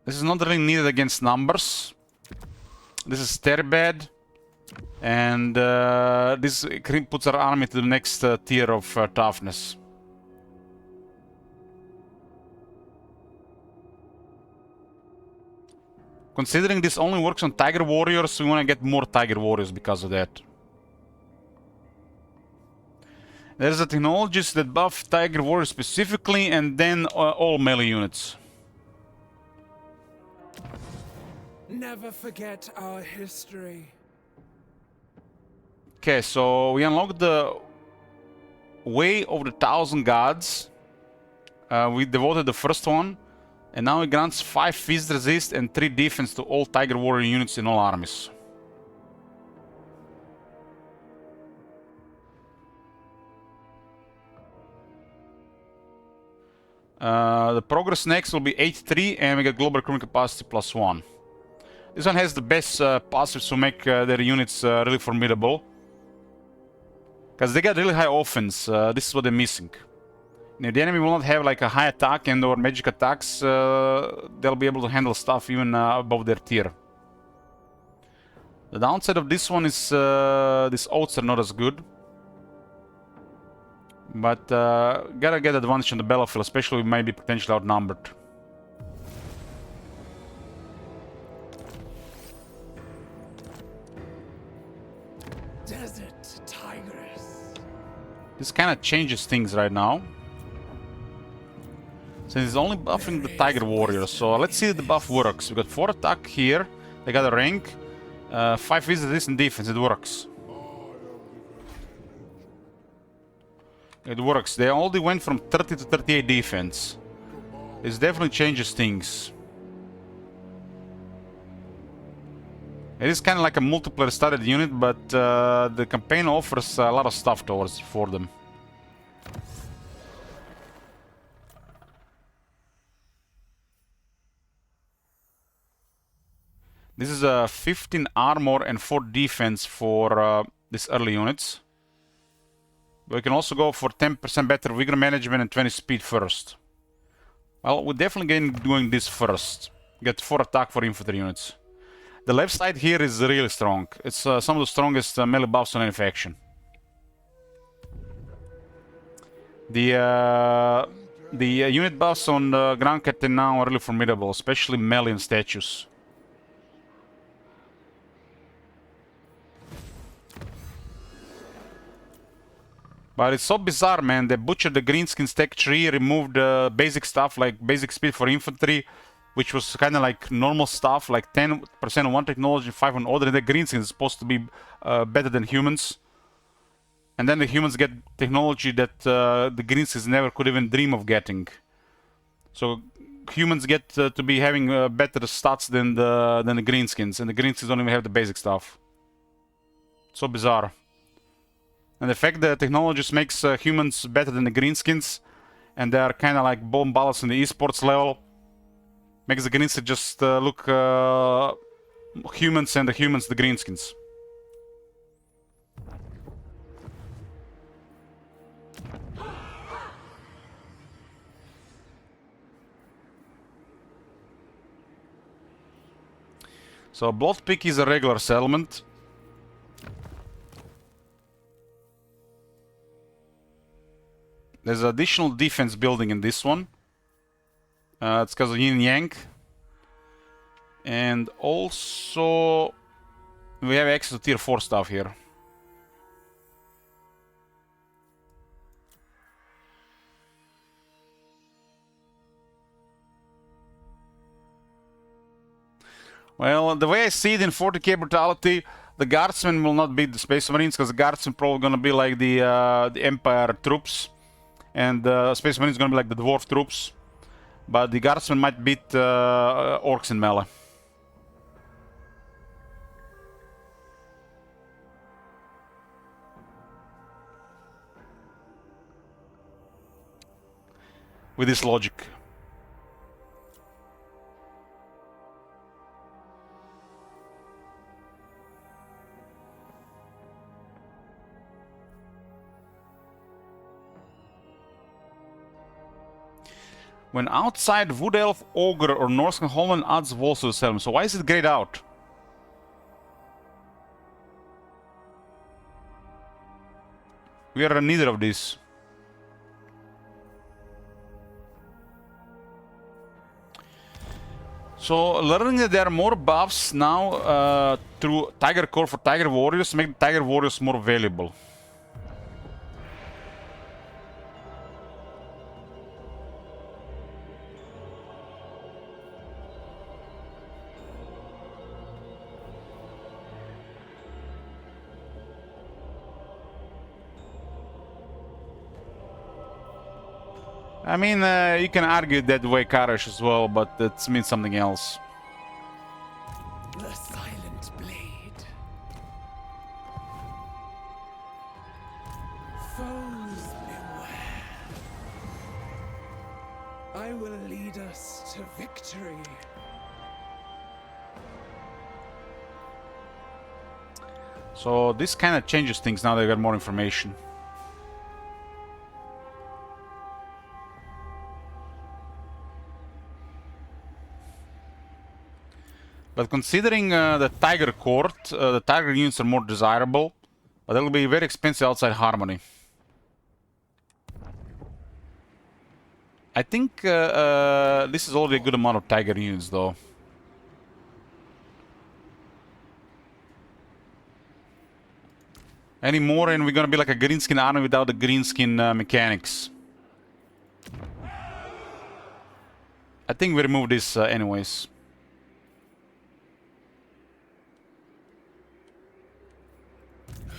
This is not really needed against numbers. This is very bad. And this puts our army to the next tier of toughness. Considering this only works on Tiger Warriors, we want to get more Tiger Warriors because of that. There's the technologies that buff Tiger Warriors specifically, and then all melee units. Never forget our history. Okay, so we unlocked the Way of the 1000 Gods. We devoted the first one. And now it grants 5 Fist Resist and 3 Defense to all Tiger Warrior units in all armies. The progress next will be 8-3 and we get global recruitment capacity +1. This one has the best passives to make their units really formidable. Because they got really high offense, this is what they're missing. And if the enemy will not have like a high attack and or magic attacks, they'll be able to handle stuff even above their tier. The downside of this one is these oaths are not as good. But gotta get advantage on the battlefield, especially we might be potentially outnumbered. Desert Tigress. This kind of changes things right now. Since it's only buffing the Tiger Warriors, so let's see if the buff works. We got 4 attack here, they got a rank, 5 resist and defense, it works. It works, they only went from 30 to 38 defense. This definitely changes things. It is kind of like a multiplayer started unit, but the campaign offers a lot of stuff for them. This is 15 armor and 4 defense for these early units. We can also go for 10% better vigor management and 20 speed first. Well, we're definitely doing this first. Get 4 attack for infantry units. The left side here is really strong. It's some of the strongest melee buffs on any faction. The unit buffs on Grand Captain now are really formidable, especially melee and statues. But it's so bizarre, man. They butchered the greenskins tech tree, removed basic stuff like basic speed for infantry, which was kind of like normal stuff, like 10% on one technology, 5 on other. And the greenskins is supposed to be better than humans. And then the humans get technology that the greenskins never could even dream of getting. So humans get to be having better stats than the greenskins, and the greenskins don't even have the basic stuff. So bizarre. And the fact that technologies makes humans better than the greenskins, and they are kind of like bomb balls in the esports level, makes the greenskins just look humans and the humans the greenskins. So Bloodpeak is a regular settlement. There's additional defense building in this one. It's because of Yin and Yang. And also we have access to tier 4 stuff here. Well, the way I see it in 40k brutality, the guardsmen will not beat the Space Marines, because the guardsmen probably gonna be like the Empire troops, and Space Marines gonna be like the dwarf troops. But the guardsmen might beat orcs in melee. With this logic. When outside, Wood Elf, Ogre, or Norse Holland adds walls to the settlement. So why is it grayed out? We are in neither of these. So learning that there are more buffs now through Tiger Core for Tiger Warriors make the Tiger Warriors more valuable. I mean, you can argue that way Karash as well, but that means something else. The silent blade. Foes beware. I will lead us to victory. So this kind of changes things now that I got more information. But considering the Tiger Court, the Tiger units are more desirable, but they'll be very expensive outside Harmony. I think this is already a good amount of Tiger units, though. Any more and we're gonna be like a greenskin army without the greenskin mechanics. I think we remove this anyways.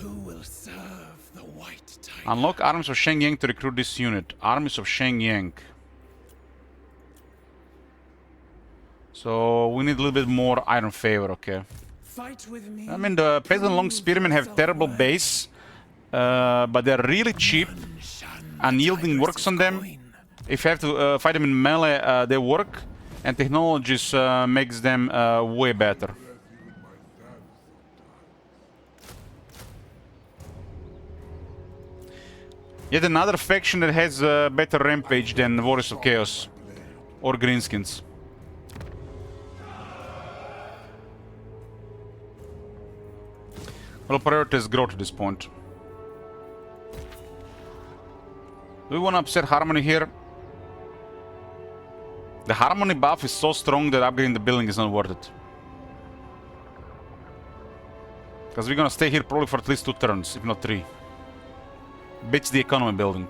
Who will serve the White Tiger? Unlock Armies of Sheng Yang to recruit this unit. Armies of Sheng Yang. So we need a little bit more Iron Favor, okay. Fight with me. I mean, the Peasant Long Spearmen have terrible base, but they're really cheap. Unyielding works on them. If you have to fight them in melee, they work. And technologies makes them way better. Yet another faction that has better Rampage than Warriors of Chaos or Greenskins. Well, priority is growth at this point. Do we want to upset Harmony here? The Harmony buff is so strong that upgrading the building is not worth it. Because we're gonna stay here probably for at least 2 turns, if not 3. Beats the economy building.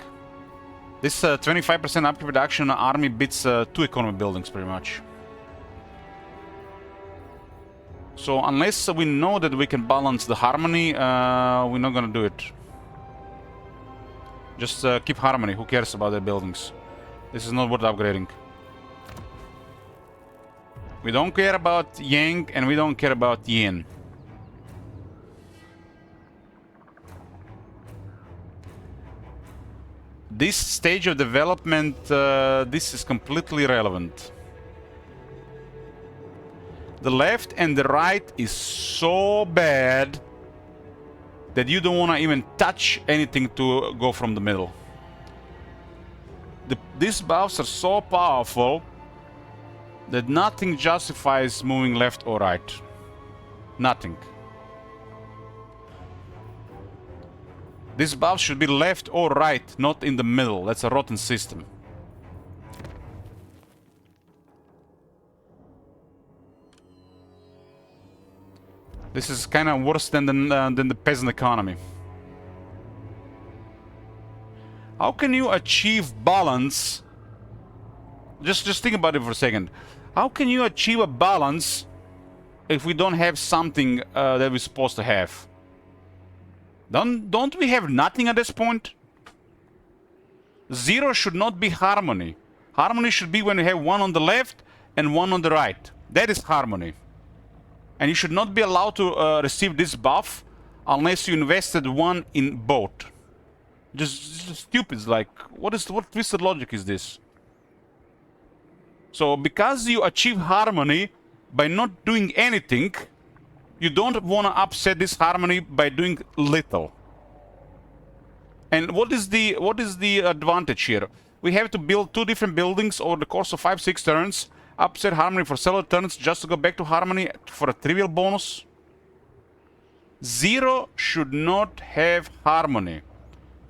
This 25% upgrade reduction army beats 2 economy buildings pretty much. So unless we know that we can balance the Harmony, we're not gonna do it. Just keep Harmony, who cares about the buildings? This is not worth upgrading. We don't care about Yang and we don't care about Yin. This stage of development, this is completely irrelevant. The left and the right is so bad that you don't want to even touch anything to go from the middle. These buffs are so powerful that nothing justifies moving left or right. Nothing. This buff should be left or right, not in the middle. That's a rotten system. This is kind of worse than the peasant economy. How can you achieve balance? Just think about it for a second. How can you achieve a balance if we don't have something that we're supposed to have? Don't we have nothing at this point? 0 should not be harmony. Harmony should be when you have 1 on the left and 1 on the right. That is harmony. And you should not be allowed to receive this buff unless you invested 1 in both. Just stupid. It's like, what twisted logic is this? So because you achieve harmony by not doing anything, you don't want to upset this harmony by doing little. And what is the advantage here? We have to build 2 different buildings over the course of 5-6 turns, upset harmony for several turns just to go back to harmony for a trivial bonus. 0 should not have harmony.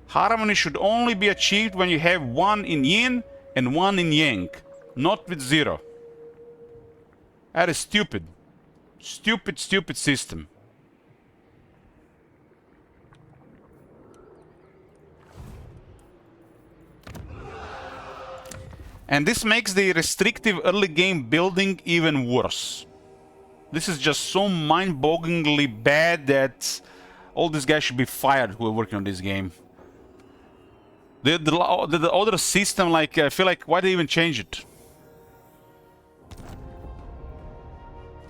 Harmony should only be achieved when you have 1 in yin and 1 in yang, not with 0. That is stupid. Stupid, stupid system. And this makes the restrictive early game building even worse. This is just so mind-bogglingly bad that all these guys should be fired who are working on this game. The other system, like, I feel like, why did they even change it?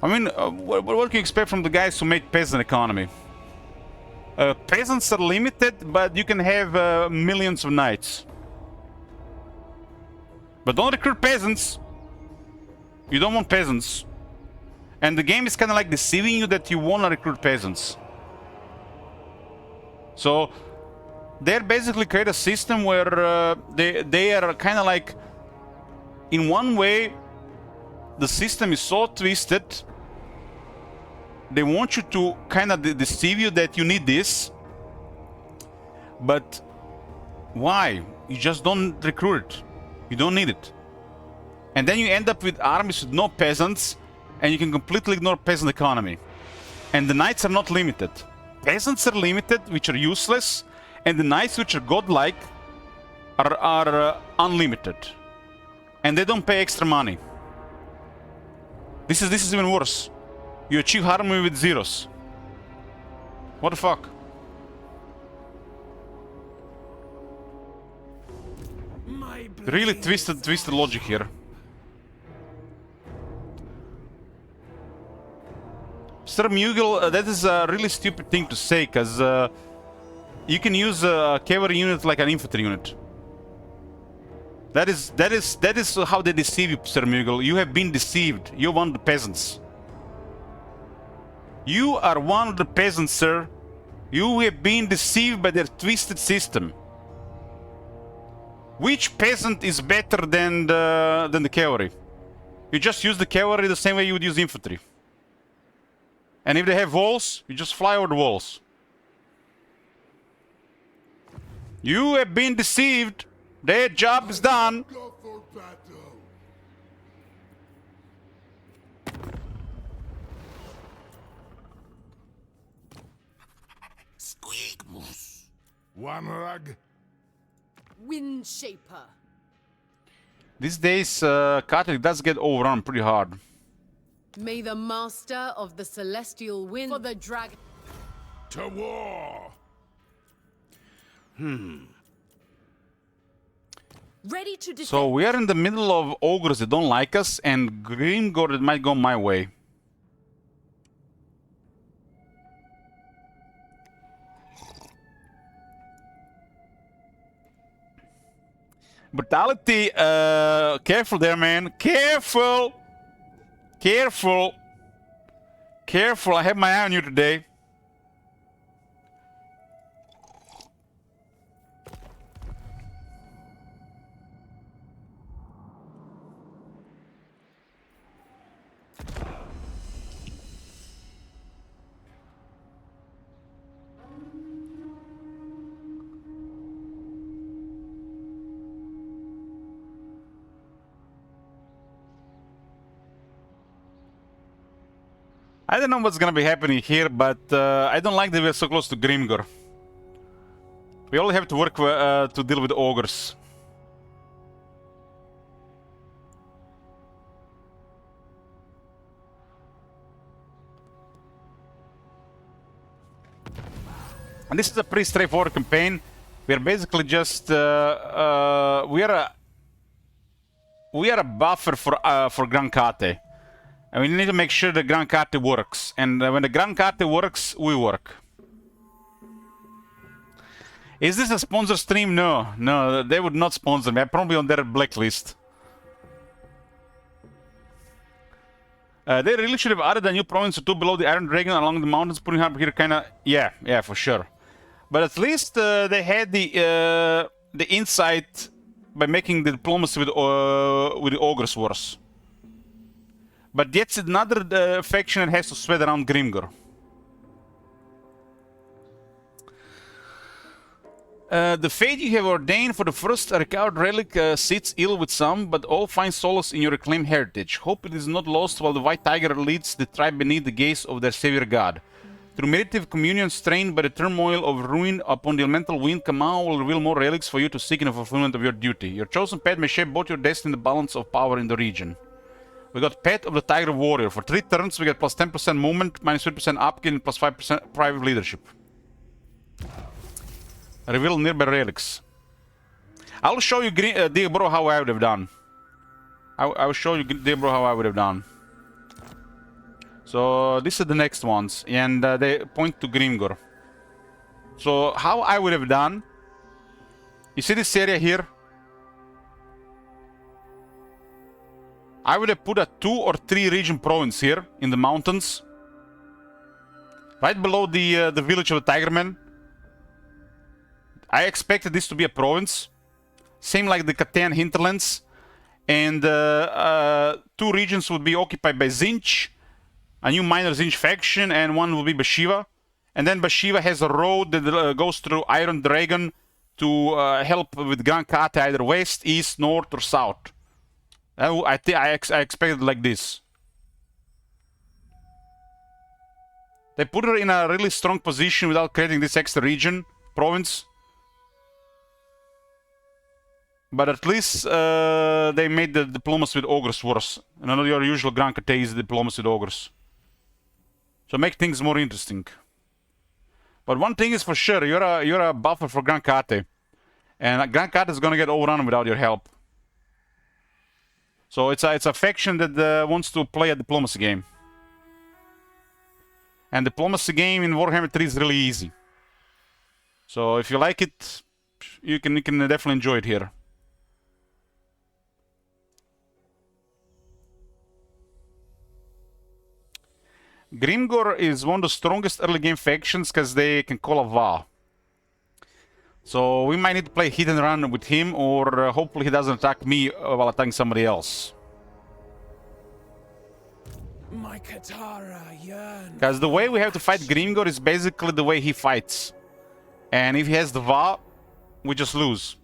I mean, what can you expect from the guys who made peasant economy? Peasants are limited, but you can have millions of knights. But don't recruit peasants. You don't want peasants. And the game is kind of like deceiving you that you want to recruit peasants. So they basically create a system where they are kind of like, in one way, the system is so twisted. They want you to kind of deceive you that you need this. But why? You just don't recruit it. You don't need it. And then you end up with armies with no peasants, and you can completely ignore peasant economy. And the knights are not limited. Peasants are limited, which are useless, and the knights, which are godlike, are unlimited. And they don't pay extra money. This is even worse. You achieve harmony with 0s. What the fuck? Really twisted logic here. Sir Mugil, that is a really stupid thing to say, because you can use a cavalry unit like an infantry unit. That is how they deceive you, Sir Mugil. You have been deceived. You're one of the peasants. You are one of the peasants, sir. You have been deceived by their twisted system. Which peasant is better than the cavalry? You just use the cavalry the same way you would use infantry. And if they have walls, you just fly over the walls. You have been deceived. Their job is done. Go for battle. Squeakmus. One rag. Windshaper. These days, Catholic does get overrun pretty hard. May the master of the celestial wind for the dragon. To war. Ready to defend. So we are in the middle of ogres that don't like us, and Grimgor that might go my way. Brutality, careful there, man. Careful! Careful! Careful, I have my eye on you today. I don't know what's gonna be happening here, but I don't like that we're so close to Grimgor. We only have to work to deal with ogres. And this is a pretty straightforward campaign. We're basically just we are a buffer for Gran Kate. And we need to make sure the Gran Kate works. And when the Gran Kate works, we work. Is this a sponsor stream? No. No, they would not sponsor me. I'm probably on their blacklist. They really should have added a new province or two below the Iron Dragon along the mountains, putting up here kinda... Yeah, for sure. But at least they had the insight by making the diplomacy with the ogres worse. But yet another faction that has to sweat around Grimgor. The fate you have ordained for the first recovered relic sits ill with some, but all find solace in your reclaimed heritage. Hope it is not lost while the White Tiger leads the tribe beneath the gaze of their savior god. Through meditative communion strained by the turmoil of ruin upon the elemental wind, Kamau will reveal more relics for you to seek in the fulfillment of your duty. Your chosen path may shape both your destiny and the balance of power in the region. We got Pet of the Tiger Warrior. For 3 turns, we get plus 10% movement, minus 50% upgrade, and plus 5% private leadership. Reveal nearby relics. I'll show you, Diabro, how I would have done. I will show you, Diabro, how I would have done. So, these are the next ones, and they point to Grimgor. So, how I would have done... You see this area here? I would have put a 2 or 3 region province here in the mountains. Right below the village of the Tigermen. I expected this to be a province. Same like the Catan hinterlands. And 2 regions would be occupied by Zinch. A new minor Zinch faction, and one will be Bhashiva. And then Bhashiva has a road that goes through Iron Dragon to help with Gran Kate either west, east, north or south. I expected like this. They put her in a really strong position without creating this extra region, province. But at least they made the diplomacy with ogres worse. And I know your usual Gran Kate is diplomacy with ogres. So make things more interesting. But one thing is for sure, you're a buffer for Gran Kate. And Gran Kate is gonna get overrun without your help. So it's a faction that wants to play a diplomacy game. And diplomacy game in Warhammer 3 is really easy. So if you like it, you can definitely enjoy it here. Grimgor is one of the strongest early game factions because they can call a vow. So we might need to play hit and run with him, or hopefully he doesn't attack me while attacking somebody else. My Katara yearn. Because the way we have to fight Grimgor is basically the way he fights. And if he has the Va, we just lose.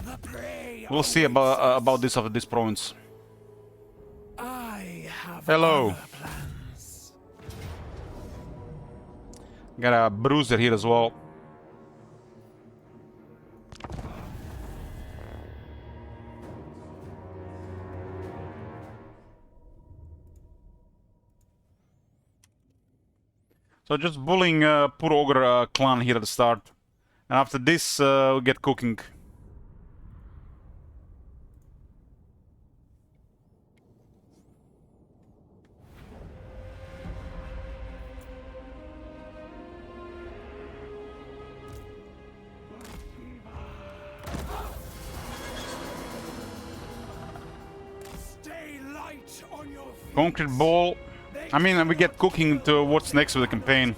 The prey We'll see about this after this province. I have Hello. other plans. Got a bruiser here as well. So just bullying poor ogre clan here at the start. And after this, we get cooking. Stay light on your feet. Concrete ball. I mean, we get cooking to what's next with the campaign.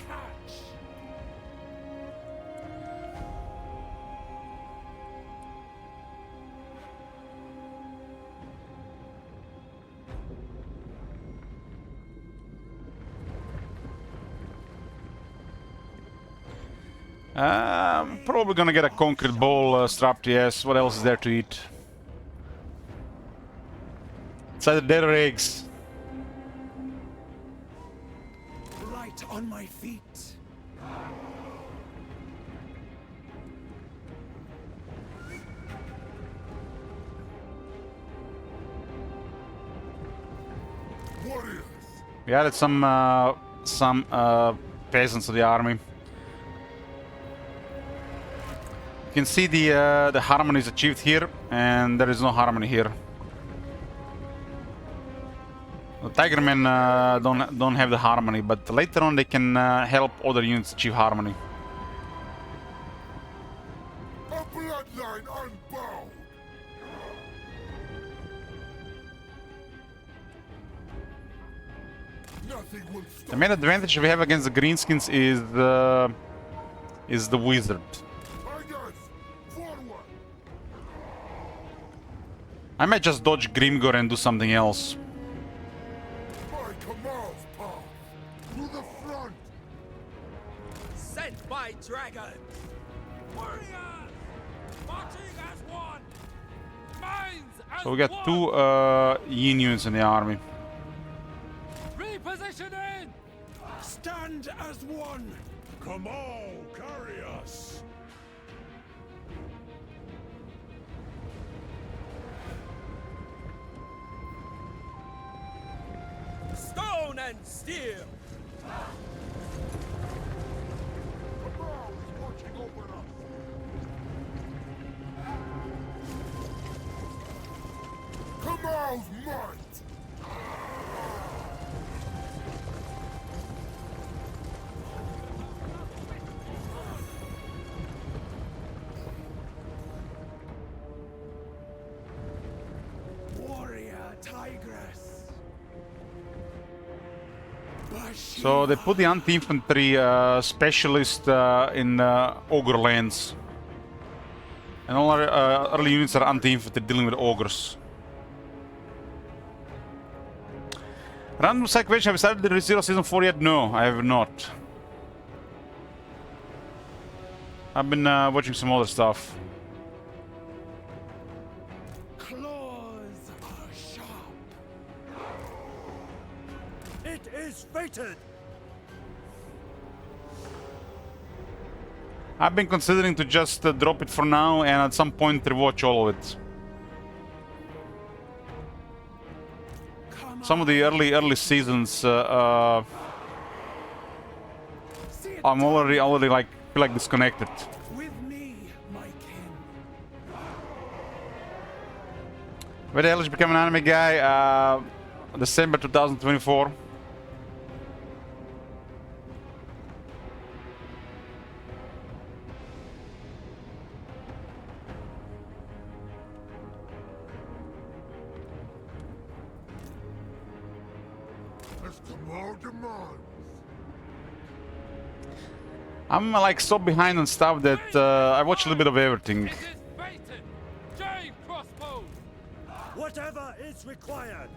Probably gonna get a concrete ball strapped, yes. What else is there to eat? It's either dead or eggs. Light on my feet. Warriors, We added some peasants to the army. You can see the harmony is achieved here, and there is no harmony here. The Tigermen don't have the harmony, but later on they can help other units achieve harmony. a bloodline unbound. Nothing will stop. The main advantage we have against the Greenskins is the wizard. Tigers, forward. I might just dodge Grimgor and do something else. My Kamal's path. To the front. Sent by dragons. Warriors, marching as one. Minds as So we got two Yin units in the army. Repositioning. Stand as one. Kamal, carry us. Stone and steel. Kamal is watching over us. Kamal's might. Warrior tigress. Bhashiva. So they put the anti-infantry specialist in ogre lands. And all our early units are anti-infantry dealing with ogres. Random side question, have you started the ReZero Season 4 yet? No, I have not. I've been watching some other stuff. Claws are sharp. It is fated. I've been considering to just drop it for now and at some point rewatch all of it. Some of the early seasons, I'm already like feel like disconnected. With me, my kin. When the hell did you become an anime guy? December 2024. More demands. I'm like so behind on stuff that I watch a little bit of everything. Whatever is required.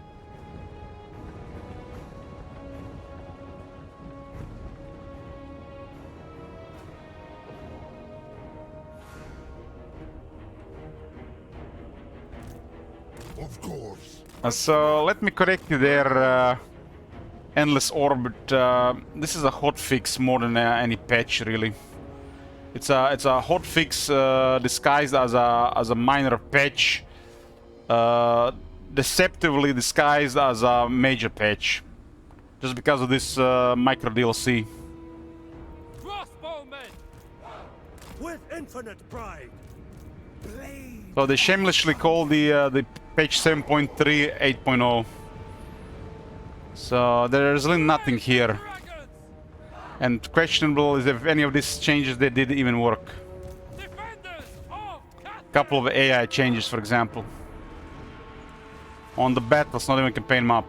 Of course. So let me correct you there, Endless Orbit. This is a hotfix more than any patch, really. It's a hotfix disguised as a minor patch, deceptively disguised as a major patch, just because of this micro DLC. Crossbowmen! With infinite pride. Blade. So they shamelessly call the patch 7.3 8.0. So there's really nothing here. And questionable is if any of these changes they did even work. Couple of AI changes, for example. On the battles, not even campaign map.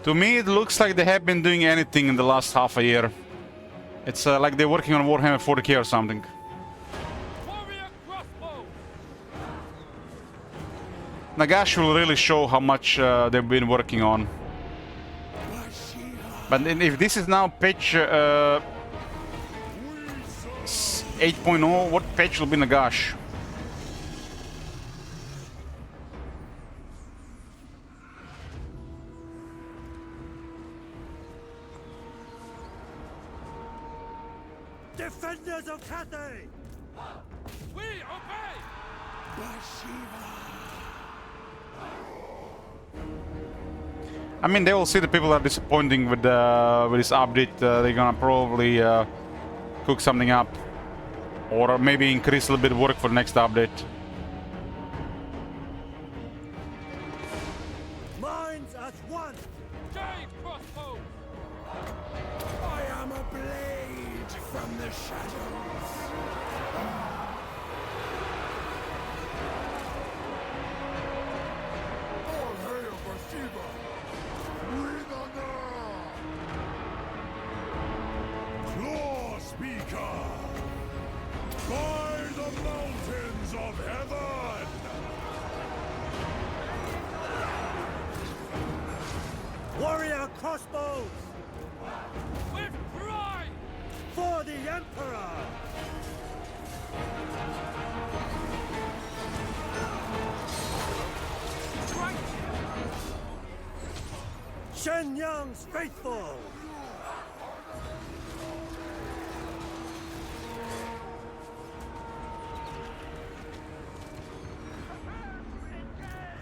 To me, it looks like they have been doing anything in the last half a year. It's like they're working on Warhammer 40k or something. Nagash will really show how much they've been working on. But if this is now patch 8.0, what patch will be Nagash? Defenders of Cathay! We obey! Bhashiva. I mean, they will see the people are disappointing with this update. They're gonna probably cook something up, or maybe increase a little bit of work for the next update. Minds as one! Jade crossbow! I am a blade from the shadows. All hail Bhashiva! Breathe on Claw Speaker! By the mountains of heaven! Warrior crossbows! With pride! For the Emperor! Shenyang's faithful!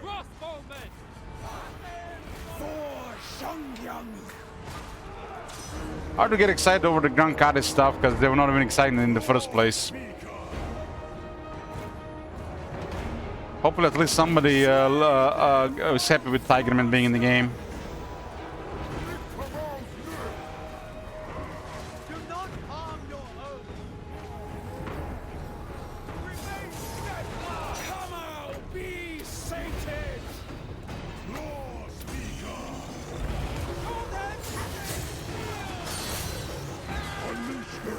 Crossbowmen! For Shangyang. Hard to get excited over the Grand Kade stuff because they were not even exciting in the first place. Hopefully, at least somebody is happy with Tigerman being in the game. Do not harm your own! Remain steadfast! Come out, be sated. Claw Speaker!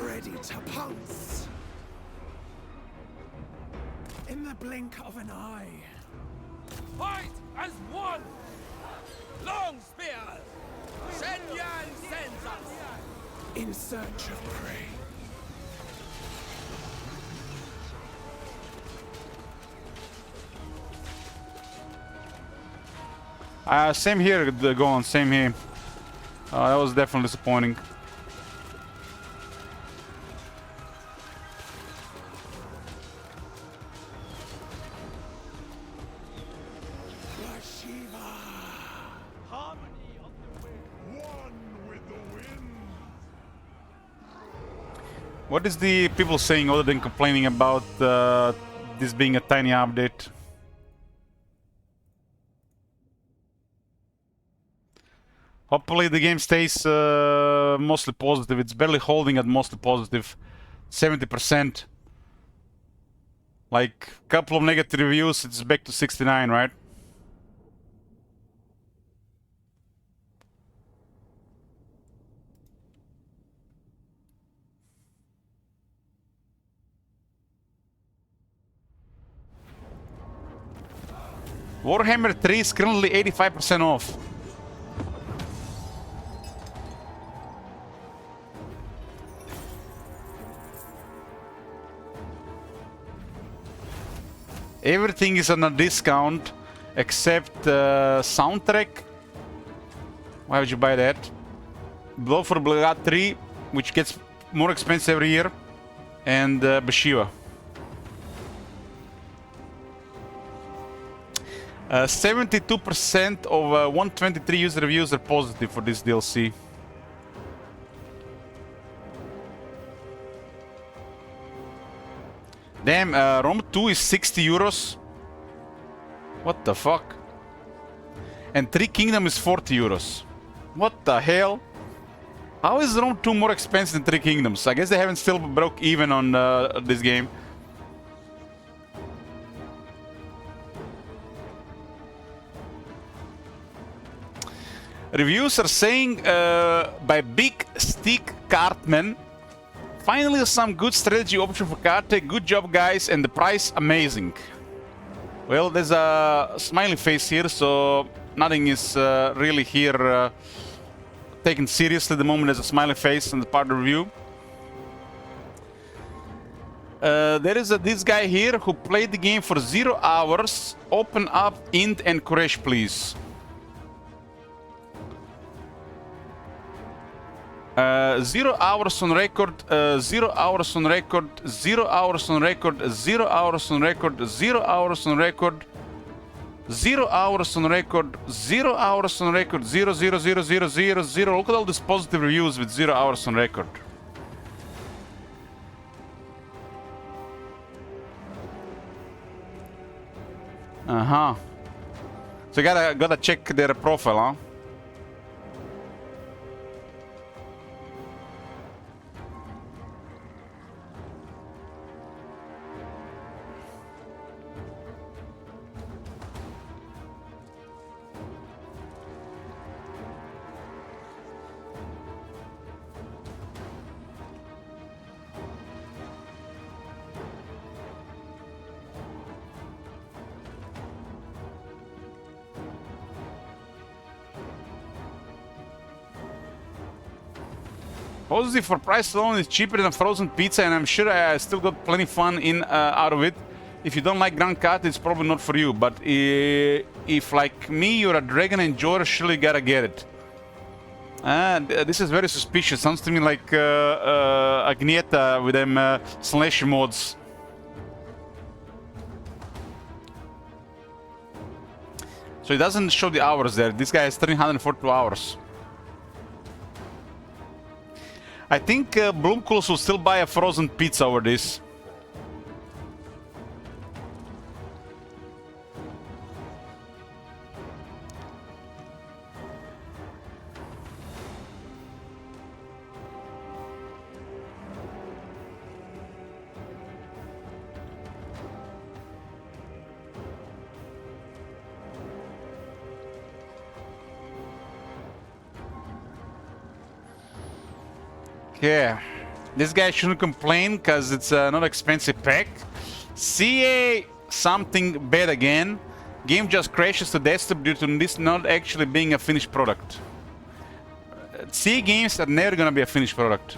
Ready to pounce. In the blink of an eye. Fight as one! Long spears! Shenyang sends us! In search of prey. Same here, go on, same here. That was definitely disappointing. Bhashiva. Harmony of the wind! One with the wind! What is the people saying other than complaining about this being a tiny update? Hopefully the game stays mostly positive. It's barely holding at mostly positive. 70%. Like, couple of negative reviews, it's back to 69, right? Warhammer 3 is currently 85% off. Everything is on a discount except soundtrack. Why would you buy that? Blow for Blood 3, which gets more expensive every year, and Bhashiva. 72% of 123 user reviews are positive for this DLC. Damn, Rome 2 is 60 euros. What the fuck? And 3 Kingdom is 40 euros. What the hell? How is Rome 2 more expensive than 3 Kingdoms? I guess they haven't still broke even on this game. Reviews are saying by Big Stick Cartman, finally some good strategy option for Karte. Good job, guys, and the price amazing. Well, there's a smiley face here, so nothing is really here taken seriously. At the moment, there's a smiley face in the part of the review. There is this guy here who played the game for 0 hours. Open up int and crash, please. 0 hours on record, 0 hours on record, 0 hours on record, 0 hours on record, 0 hours on record, 0 hours on record, 0 hours on record, 0, 0, 0, 0, 0, 0. Look at all these positive reviews with 0 hours on record. Uh-huh. So you gotta check their profile, huh? Positive for price alone is cheaper than frozen pizza, and I'm sure I still got plenty fun out of it. If you don't like Grand Cut, it's probably not for you. But if, like me, you're a dragon enjoyer, surely you gotta get it. This is very suspicious. Sounds to me like Agnieta with them slash mods. So it doesn't show the hours there. This guy has 342 hours. I think Bloomcools will still buy a frozen pizza over this. Yeah, this guy shouldn't complain because it's not expensive pack. CA something bad again. Game just crashes to desktop due to this not actually being a finished product. CA games are never gonna be a finished product.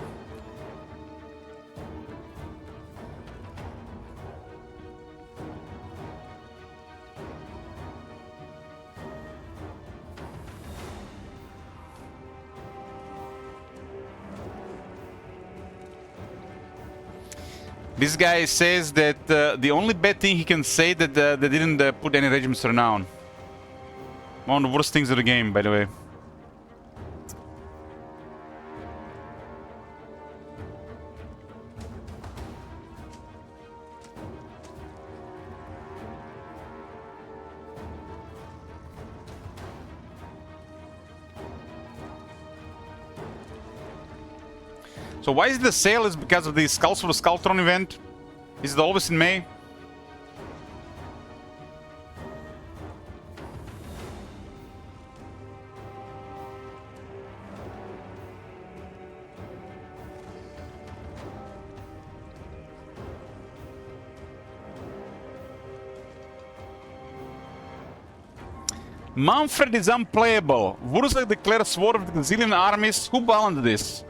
This guy says that the only bad thing he can say that they didn't put any Regiment's Renown. One of the worst things of the game, by the way. So why is the sale? Is because of the Skulls for the Skulltron event? Is it always in May? Manfred is unplayable. Wurzak declares war with Gazillion armies. Who balanced this?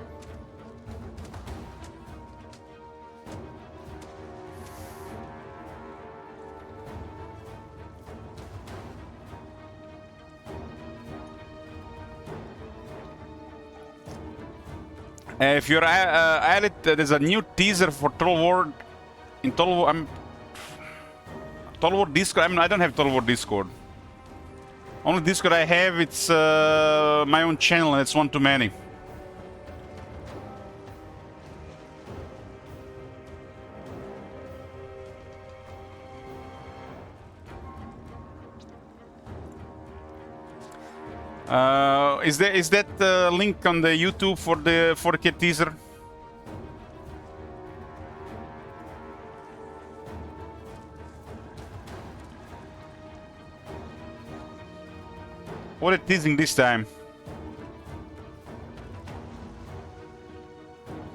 If you're at it, there's a new teaser for Total War in Total War. Total War Discord. I don't have Total War Discord. Only Discord I have, it's my own channel, and it's one too many. Is that link on the YouTube for the 4K teaser? What are they teasing this time?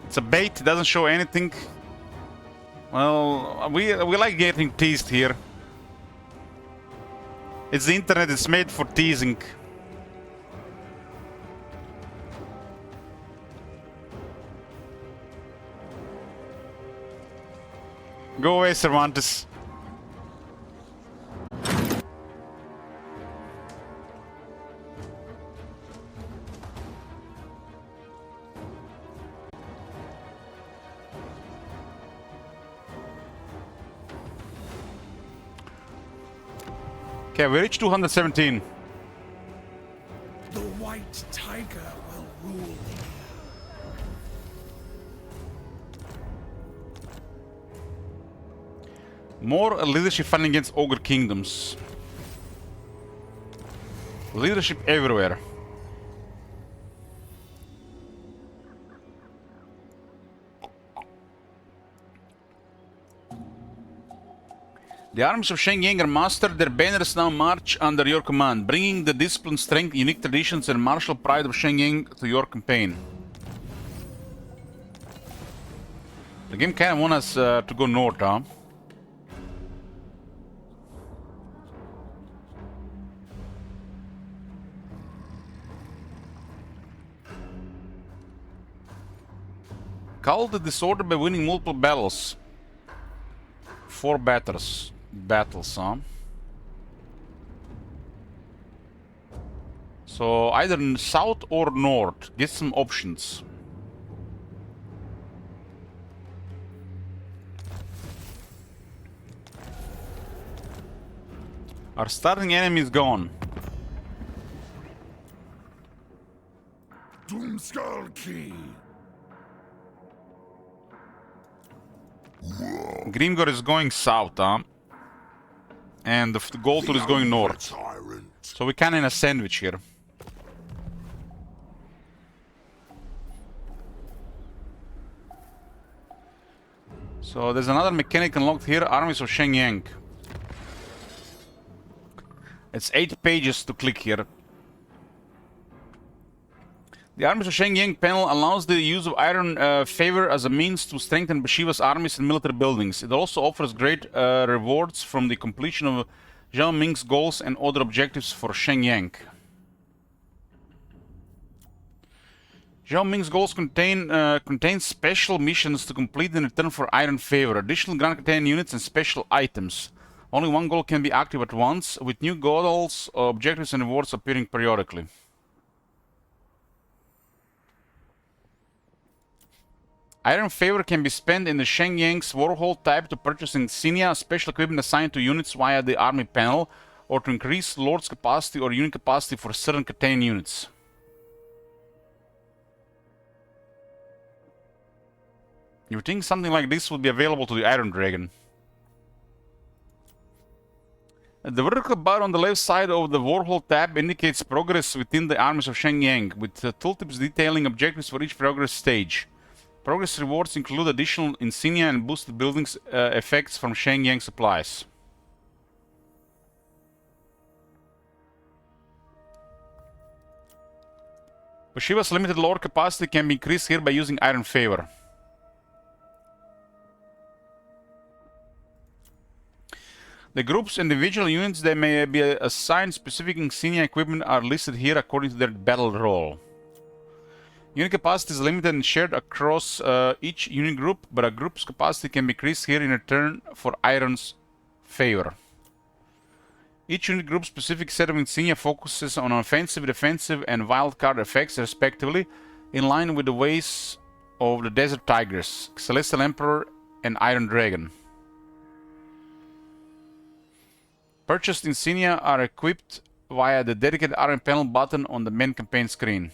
It's a bait, it doesn't show anything. Well, we like getting teased here. It's the internet, it's made for teasing. Go away, Cervantes. Okay, we reached 217. The white tiger will rule here. More leadership fighting against Ogre Kingdoms. Leadership everywhere. The armies of Shenyang are mastered, their banners now march under your command, bringing the discipline, strength, unique traditions and martial pride of Shenyang to your campaign. The game kinda wants us to go north, huh? Cull the disorder by winning multiple battles. 4 battles, huh? So either south or north. Get some options. Our starting enemy is gone. Doomskull Key. Grimgor is going south, huh? And the Gold Tour is going north. So we're kinda in a sandwich here. So there's another mechanic unlocked here, Armies of Shenyang. It's 8 pages to click here. The Armies of Shenyang panel allows the use of Iron Favor as a means to strengthen Bhashiva's armies and military buildings. It also offers great rewards from the completion of Zhao Ming's goals and other objectives for Shenyang. Zhao Ming's goals contain special missions to complete in return for Iron Favor, additional Grand Canadian units and special items. Only one goal can be active at once, with new goals, objectives and rewards appearing periodically. Iron Favor can be spent in the Shenyang's Warhol type to purchase insignia, special equipment assigned to units via the army panel, or to increase Lord's capacity or unit capacity for certain Canadian units. You would think something like this would be available to the Iron Dragon. The vertical bar on the left side of the Warhol tab indicates progress within the armies of Shenyang, with tooltips detailing objectives for each progress stage. Progress rewards include additional insignia and boosted buildings effects from Shenyang supplies. Bhashiva's limited lore capacity can be increased here by using Iron Favor. The groups and individual units that may be assigned specific insignia equipment are listed here according to their battle role. Unit capacity is limited and shared across each unit group, but a group's capacity can be increased here in return for Iron's Favor. Each unit group's specific set of insignia focuses on offensive, defensive, and wildcard effects, respectively, in line with the ways of the Desert Tigers, Celestial Emperor, and Iron Dragon. Purchased insignia are equipped via the dedicated Iron Panel button on the main campaign screen.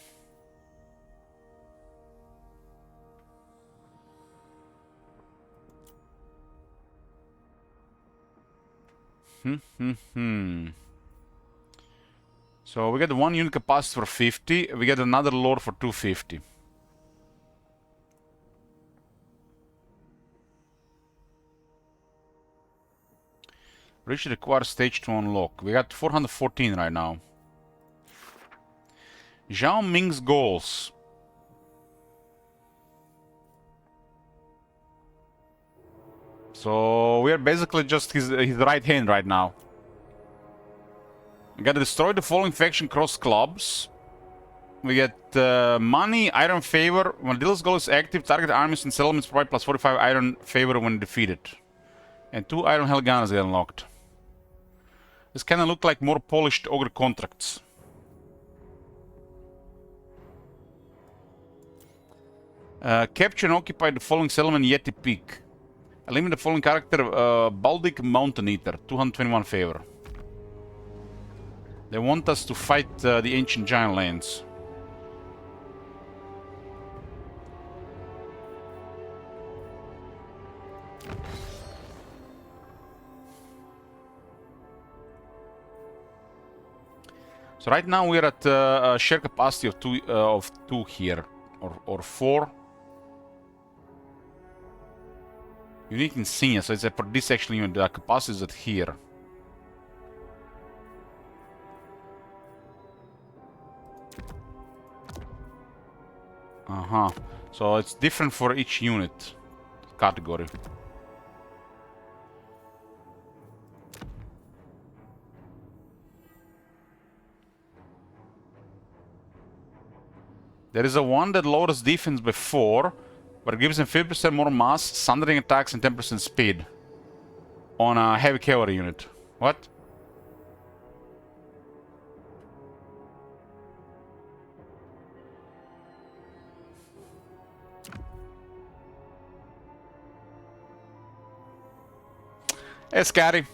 So we get one unit capacity for 50, we get another lore for 250. Reach requires stage to unlock. We got 414 right now. Zhao Ming's goals. So we are basically just his right hand right now. We gotta destroy the following faction cross clubs. We get money, Iron Favor. When Dill's goal is active, target armies and settlements provide plus 45 Iron Favor when defeated. And 2 Iron Helganas get unlocked. This kinda look like more polished ogre contracts. Capture and occupy the following settlement Yeti Peak. Eliminate the following character, Baldic Mountain Eater, 221 favor. They want us to fight the ancient giant lands. So right now we're at a share capacity of 2 here, or 4. Unique insignia, so it's for this actual unit, the capacity is at here. So it's different for each unit category. There is a one that lowers defense by 4, but it gives him 50% more mass, sundering attacks, and 10% speed on a heavy cavalry unit. What? Hey, Scotty.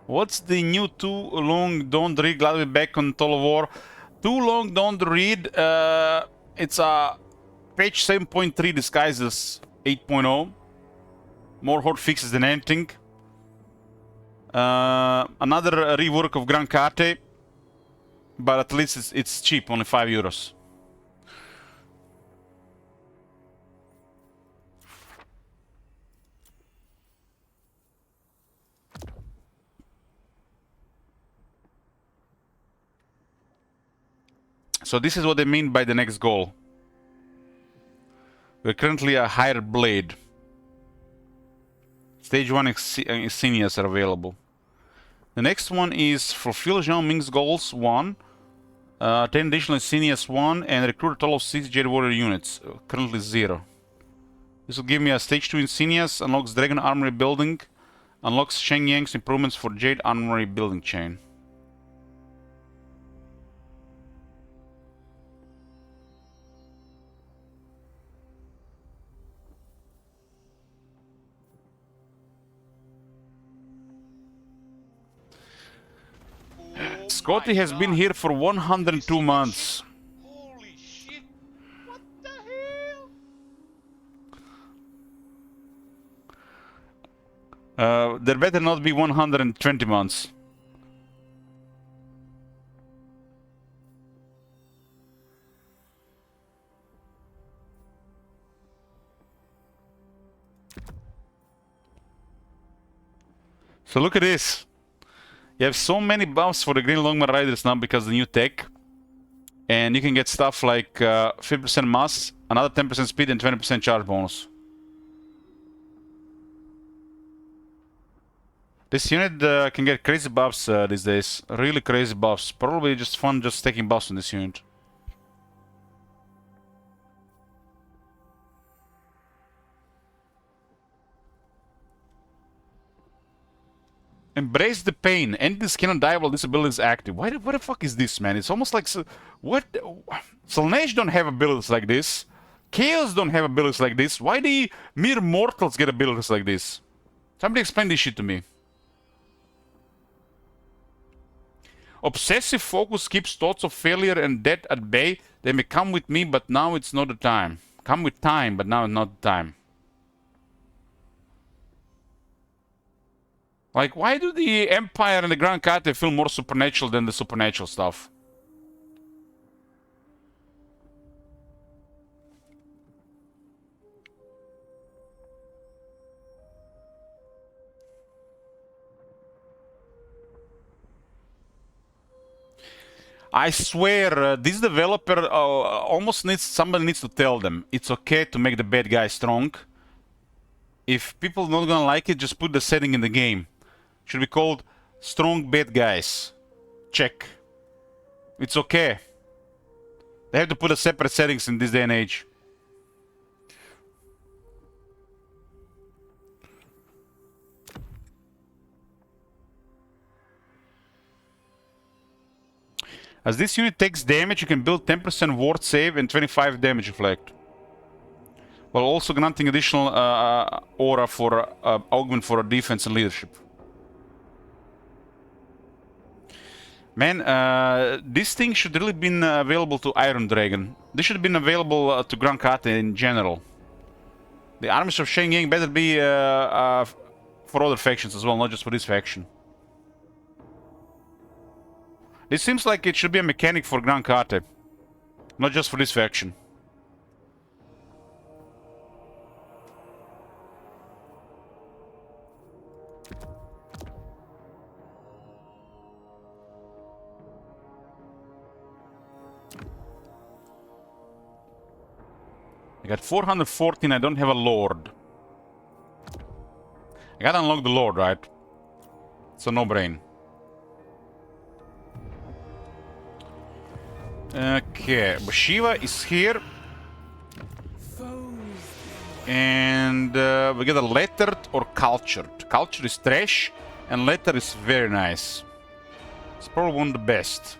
What's the new Too Long Don't Read? Glad to be back on Total War. Too Long Don't Read. It's a patch 7.3 disguised as 8.0. More hot fixes than anything. Another rework of Gran Carte. But at least it's cheap, only 5 euros. So this is what they mean by the next goal. We're currently a higher blade. Stage 1 insignias are available. The next one is fulfill Zhao Ming's goals 1, 10 additional insignias 1, and recruit a total of 6 Jade Warrior units. Currently 0. This will give me a stage 2 insignias, unlocks Dragon Armory building, unlocks Shenyang's improvements for Jade Armory building chain. Scotty has been here for 102 months. Holy shit! What the hell? There better not be 120 months. So look at this. You have so many buffs for the Green Longman Riders now because of the new tech. And you can get stuff like 50% mass, another 10% speed, and 20% charge bonus. This unit can get crazy buffs these days. Really crazy buffs. Probably just fun just taking buffs on this unit. Embrace the pain. Entities cannot die while this ability is active. What the fuck is this, man? It's almost like... What? Slaanesh don't have abilities like this. Chaos don't have abilities like this. Why do mere mortals get abilities like this? Somebody explain this shit to me. Obsessive focus keeps thoughts of failure and death at bay. They may come with me, but now it's not the time. Come with time, but now it's not the time. Like, why do the Empire and the Grand Kate feel more supernatural than the supernatural stuff? I swear, this developer almost needs... Somebody needs to tell them it's okay to make the bad guy strong. If people not gonna like it, just put the setting in the game. Should be called Strong Bad Guys. Check. It's okay. They have to put a separate settings in this day and age. As this unit takes damage, you can build 10% ward save and 25 damage reflect. While also granting additional aura for augment for defense and leadership. Man, this thing should really been available to Iron Dragon. This should have been available to Grand Kate in general. The armies of Shengyang better be for other factions as well, not just for this faction. This seems like it should be a mechanic for Grand Kate, not just for this faction. I got 414, I don't have a Lord. I gotta unlock the Lord, right? It's a no-brain. Okay, Bhashiva is here. And we get a lettered or cultured. Culture is trash, and letter is very nice. It's probably one of the best.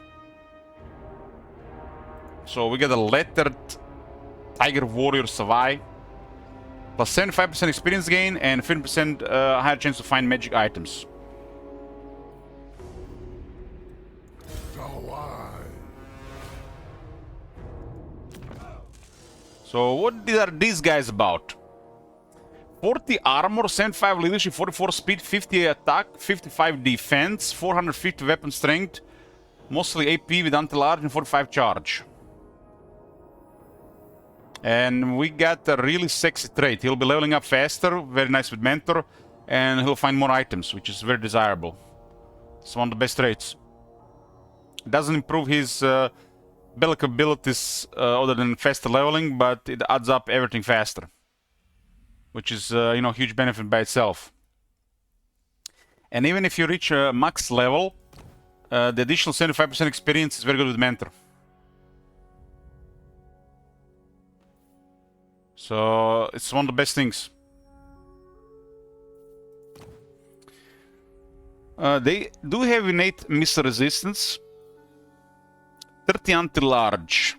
So we get a lettered Tiger Warrior Savai. Plus 75% experience gain and 50% higher chance to find magic items. So what are these guys about? 40 armor, 75 leadership, 44 speed, 50 attack, 55 defense, 450 weapon strength, mostly AP with anti-large and 45 charge. And we got a really sexy trait. He'll be leveling up faster, very nice with mentor, and he'll find more items, which is very desirable. It's one of the best traits. It doesn't improve his bellic abilities other than faster leveling, but it adds up everything faster, which is you know, huge benefit by itself. And even if you reach max level, the additional 75% experience is very good with mentor. So it's one of the best things. They do have innate missile resistance. 30 anti-large.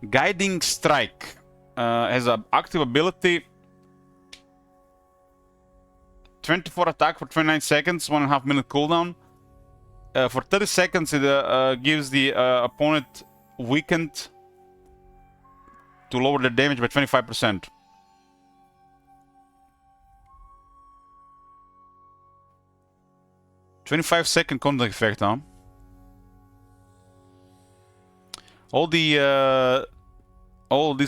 Guiding Strike has an active ability. 24 attack for 29 seconds, 1.5 minute cooldown. For 30 seconds, it gives the opponent weakened to lower their damage by 25%. "25-second contact effect, huh? All these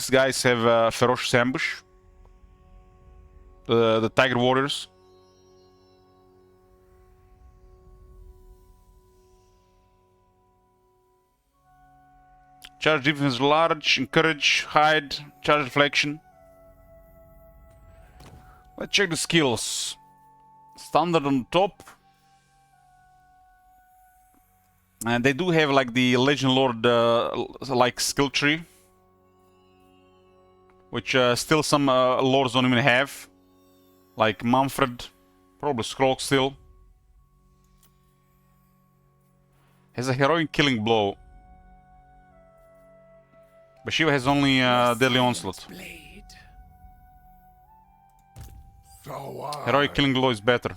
guys have ferocious ambush. The Tiger Warriors. Charge defense large, encourage, hide, charge reflection. Let's check the skills. Standard on top. And they do have like the Legend Lord like skill tree. Which still some lords don't even have. Like Manfred, probably Scroll still. Has a heroic killing blow. Bhashiva has only Deadly Onslaught. Blade. Heroic killing blow is better.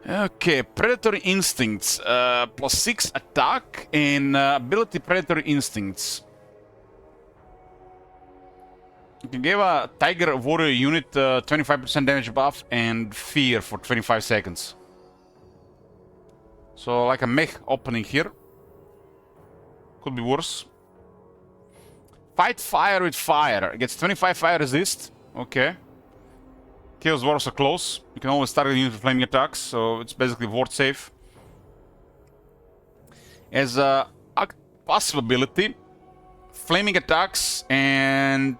Okay, Predatory Instincts, +6 attack and ability Predatory Instincts. You can give a Tiger Warrior unit 25% damage buff and fear for 25 seconds. So like a mech opening here. Could be worse. Fight fire with fire. Gets 25 fire resist. Okay. Chaos Dwarves are close. You can always target the unit with flaming attacks, so it's basically ward safe. As a passive ability, flaming attacks and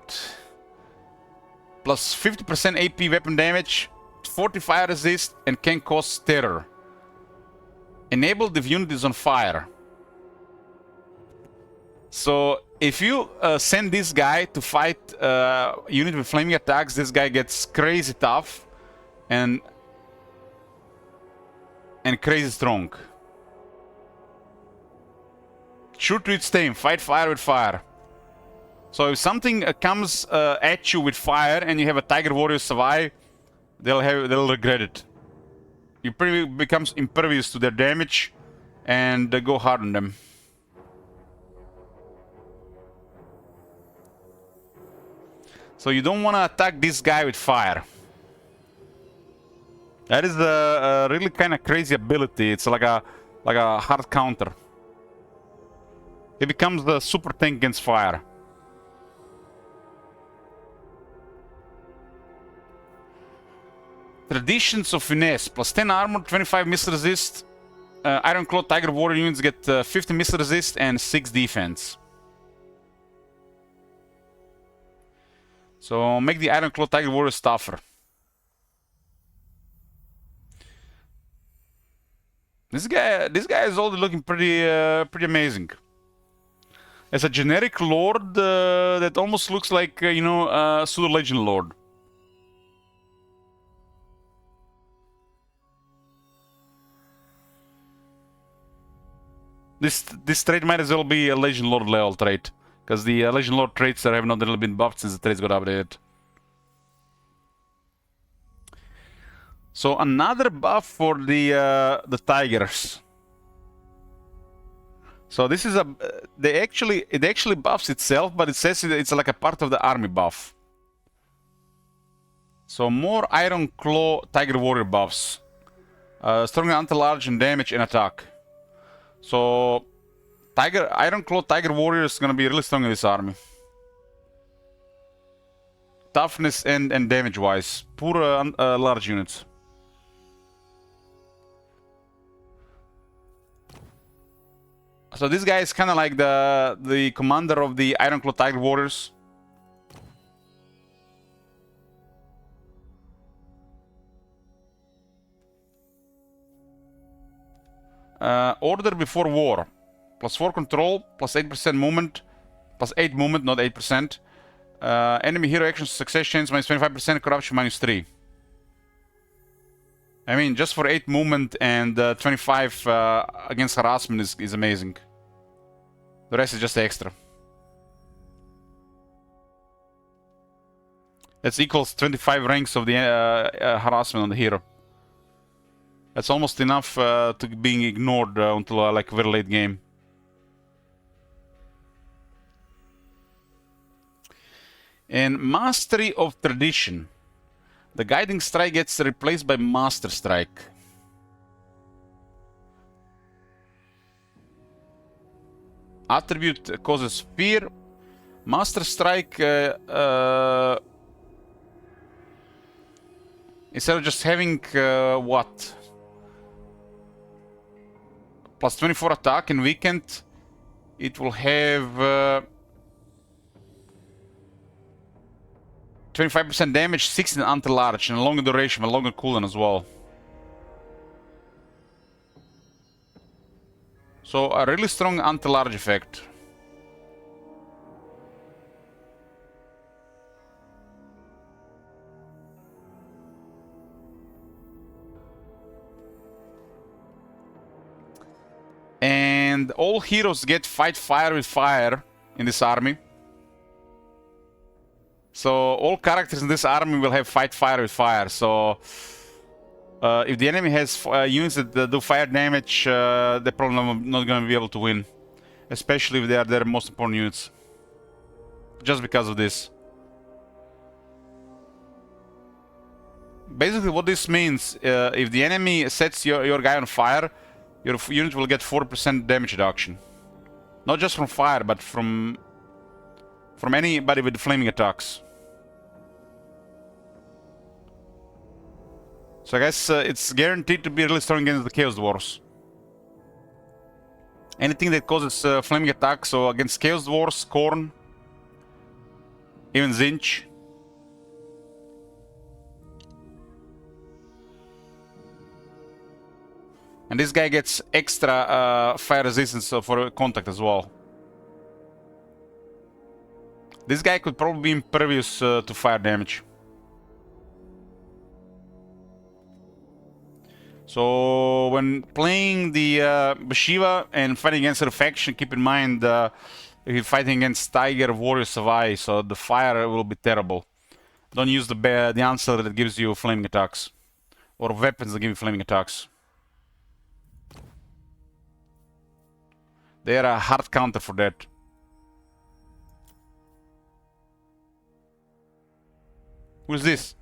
plus 50% AP weapon damage, 40 fire resist, and can cause terror. Enabled if unit is on fire. So if you send this guy to fight unit with flaming attacks, this guy gets crazy tough and crazy strong. Shoot with stain, fight fire with fire. So if something comes at you with fire and you have a Tiger Warrior survive, they'll regret it. You pretty becomes impervious to their damage and go hard on them. So you don't want to attack this guy with fire. That is a really kind of crazy ability. It's like a hard counter. It becomes the super tank against fire. Traditions of Finesse, +10 armor, 25 missile resist. Iron Claw Tiger Warrior units get 50 missile resist and 6 defense. So make the Iron Claw Tiger Warriors tougher. This guy is already looking pretty amazing. As a generic lord that almost looks like pseudo legend lord. This trait might as well be a Legend Lord level trait. Because the Legend Lord traits have not really been buffed since the traits got updated. So another buff for the Tigers. So this is it actually buffs itself, but it says it's like a part of the army buff. So more Iron Claw Tiger Warrior buffs. Stronger anti-large in damage and attack. So Iron Claw Tiger Warrior is gonna be really strong in this army. Toughness and damage wise. Poor large units. So this guy is kind of like the commander of the Iron Claw Tiger Warriors. Order before war. +4 control, +8% movement, +8 movement, not 8%. Enemy hero action success chance -25%, corruption -3. I mean, just for 8 movement and 25 against harassment is amazing. The rest is just extra. That equals 25 ranks of the harassment on the hero. That's almost enough to being ignored until like very late game. And Mastery of Tradition. The Guiding Strike gets replaced by Master Strike. Attribute causes fear. Master Strike, instead of just having, what? Plus 24 attack and weakened, it will have 25% damage, 16 anti-large, and a longer duration, a longer cooldown as well. So a really strong anti-large effect. And all heroes get fight fire with fire in this army. So all characters in this army will have fight fire with fire. So if the enemy has units that do fire damage, they're probably not going to be able to win. Especially if they are their most important units. Just because of this. Basically what this means, if the enemy sets your guy on fire, your unit will get 4% damage reduction. Not just from fire, but from anybody with flaming attacks. So I guess it's guaranteed to be really strong against the Chaos Dwarfs. Anything that causes flaming attacks, so against Chaos Dwarfs, Khorne, even Zinch. And this guy gets extra fire resistance for contact as well. This guy could probably be impervious to fire damage. So when playing the Bhashiva and fighting against her faction, keep in mind if you're fighting against Tiger, Warrior, Savai, so the fire will be terrible. Don't use the answer that gives you flaming attacks. Or weapons that give you flaming attacks. They are a hard counter for that. Who's this?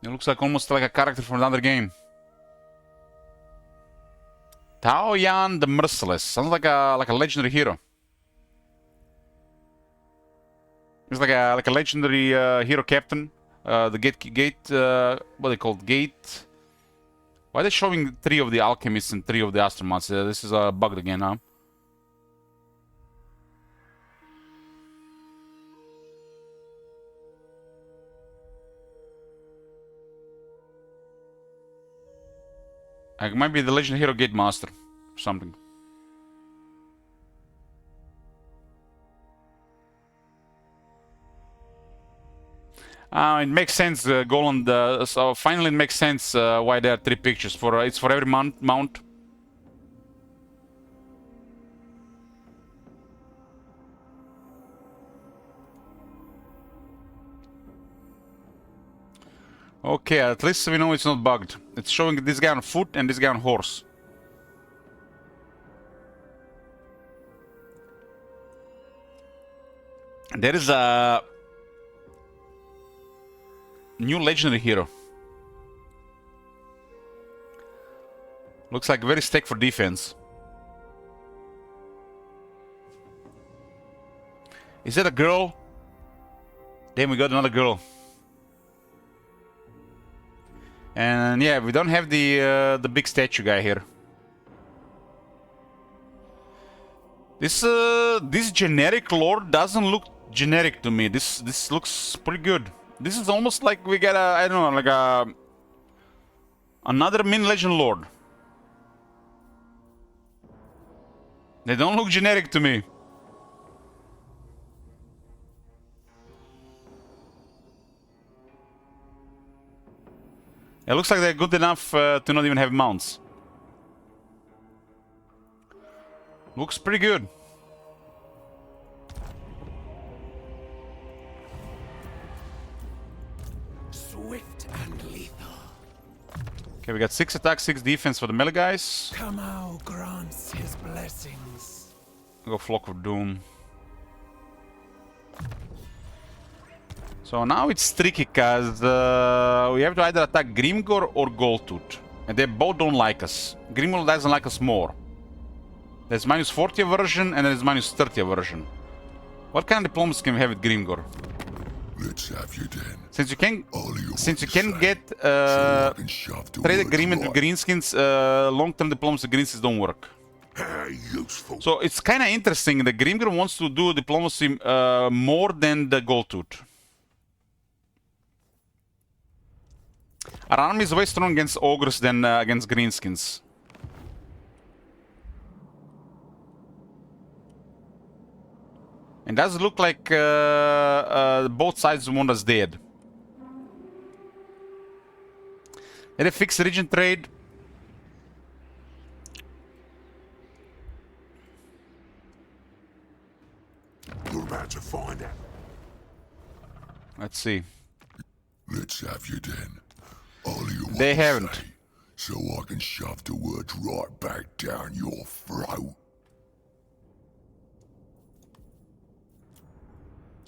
It looks like almost like a character from another game. Tao Yan the Merciless. Sounds like a legendary hero. It's like a legendary hero captain. The gate what they called gate. Why are they showing 3 of the alchemists and 3 of the astronauts? This is bugged again, huh? It might be the Legend Hero Gate Master or something. It makes sense, Goland. So finally, it makes sense why there are 3 pictures. It's for every mount. Okay, at least we know it's not bugged. It's showing this guy on foot and this guy on horse. There is a new legendary hero. Looks like very stacked for defense. Is that a girl? Damn, we got another girl. And yeah, we don't have the big statue guy here. This generic lord doesn't look generic to me. This looks pretty good. This is almost like we got I don't know, like another min legend lord. They don't look generic to me. It looks like they're good enough to not even have mounts. Looks pretty good. Swift and lethal. Okay, we got 6 attack, 6 defense for the melee guys. Kamau grants his blessings. Go Flock of Doom. So now it's tricky because we have to either attack Grimgor or Goldtooth. And they both don't like us. Grimgor doesn't like us more. There's minus 40 aversion and there's minus 30 aversion. What kind of diplomacy can we have with Grimgor? Let's have you then. Since you can get So I can shove the trade words agreement with right. Greenskins, long-term diplomacy Greenskins don't work. Useful. So it's kind of interesting that Grimgor wants to do diplomacy more than the Goldtooth. Our army is way stronger against ogres than against greenskins. And does look like both sides want us dead. Did they fix region trade? You're about to find out. Let's see. Let's have you then. All you want They to haven't. say, so I can shove the words right back down your throat.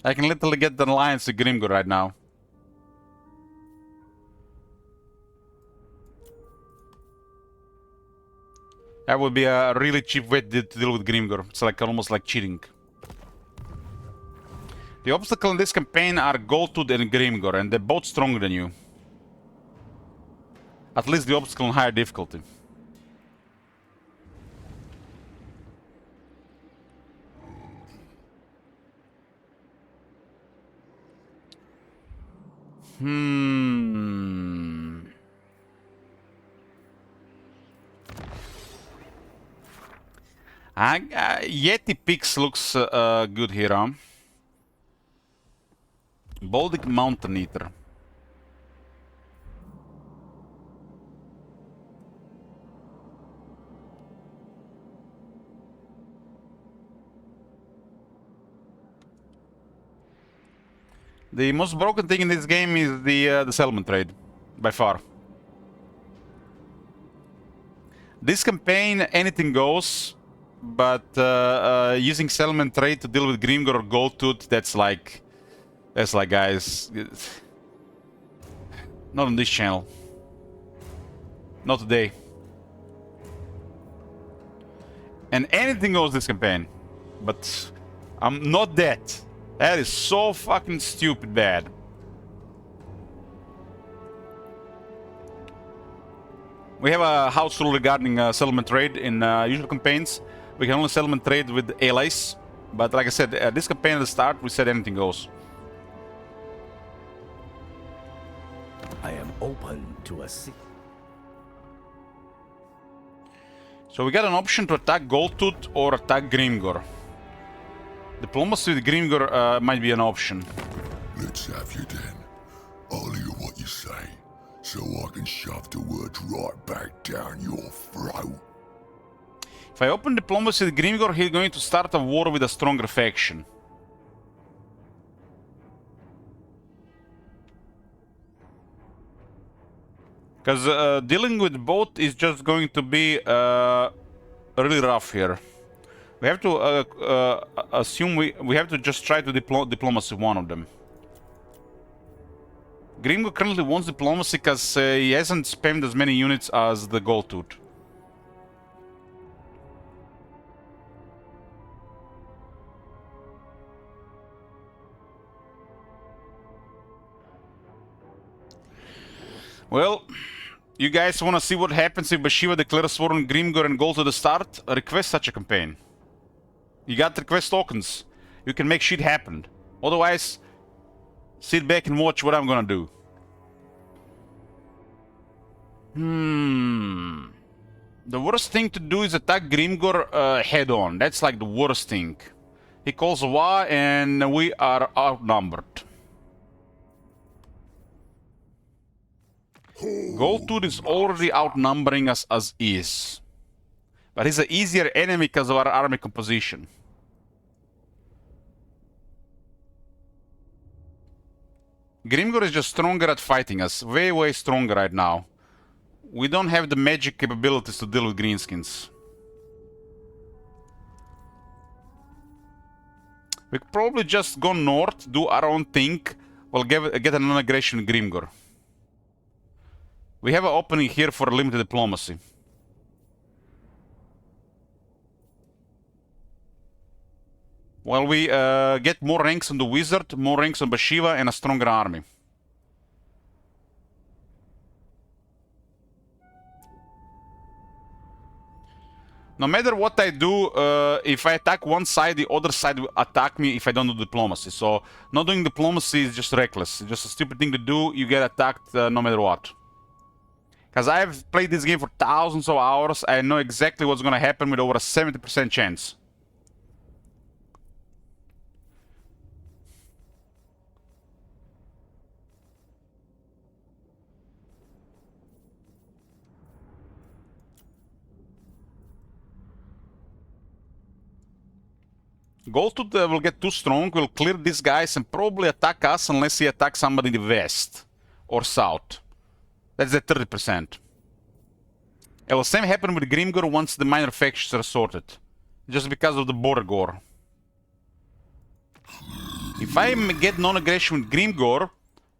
I can literally get the alliance to Grimgor right now. That would be a really cheap way to deal with Grimgor. It's like almost like cheating. The obstacle in this campaign are Goldtooth and Grimgor, and they're both stronger than you. At least the obstacle on higher difficulty. Yeti Peaks looks good here, huh? Baltic Mountain Eater. The most broken thing in this game is the settlement trade, by far. This campaign, anything goes, but using settlement trade to deal with Grimgor or Goldtooth, that's like, guys, not on this channel, not today. And anything goes this campaign, but I'm not that. That is so fucking stupid bad. We have a house rule regarding settlement trade in usual campaigns. We can only settlement trade with allies. But like I said, this campaign at the start, we said anything goes. I am open to a So we got an option to attack Goldtooth or attack Grimgor. Diplomacy with Grimgor might be an option. Let's have you then. I'll hear what you say, so I can shove the words right back down your throat. If I open diplomacy with Grimgor, he's going to start a war with a stronger faction. Because dealing with both is just going to be really rough here. We have to assume we have to just try to diplomacy one of them. Grimgor currently wants diplomacy because he hasn't spammed as many units as the Goldtooth. Well, you guys want to see what happens if Bhashiva declares war on Grimgor and Goldtooth at the start? Request such a campaign. You got request tokens. You can make shit happen. Otherwise, sit back and watch what I'm gonna do. The worst thing to do is attack Grimgor head on. That's like the worst thing. He calls a war and we are outnumbered. Goldtooth is already outnumbering us as is. But he's an easier enemy because of our army composition. Grimgor is just stronger at fighting us. Way, way stronger right now. We don't have the magic capabilities to deal with greenskins. We could probably just go north, do our own thing. We'll get a non-aggression Grimgor. We have an opening here for limited diplomacy. While we get more ranks on the Wizard, more ranks on Bhashiva, and a stronger army. No matter what I do, if I attack one side, the other side will attack me if I don't do diplomacy. So, not doing diplomacy is just reckless. It's just a stupid thing to do. You get attacked no matter what. Because I've played this game for thousands of hours. I know exactly what's going to happen with over a 70% chance. Goldtooth will get too strong, will clear these guys and probably attack us unless he attacks somebody in the west or south. That's the 30%. It will same happen with Grimgor once the minor factions are sorted. Just because of the border gore. If I get non-aggression with Grimgor,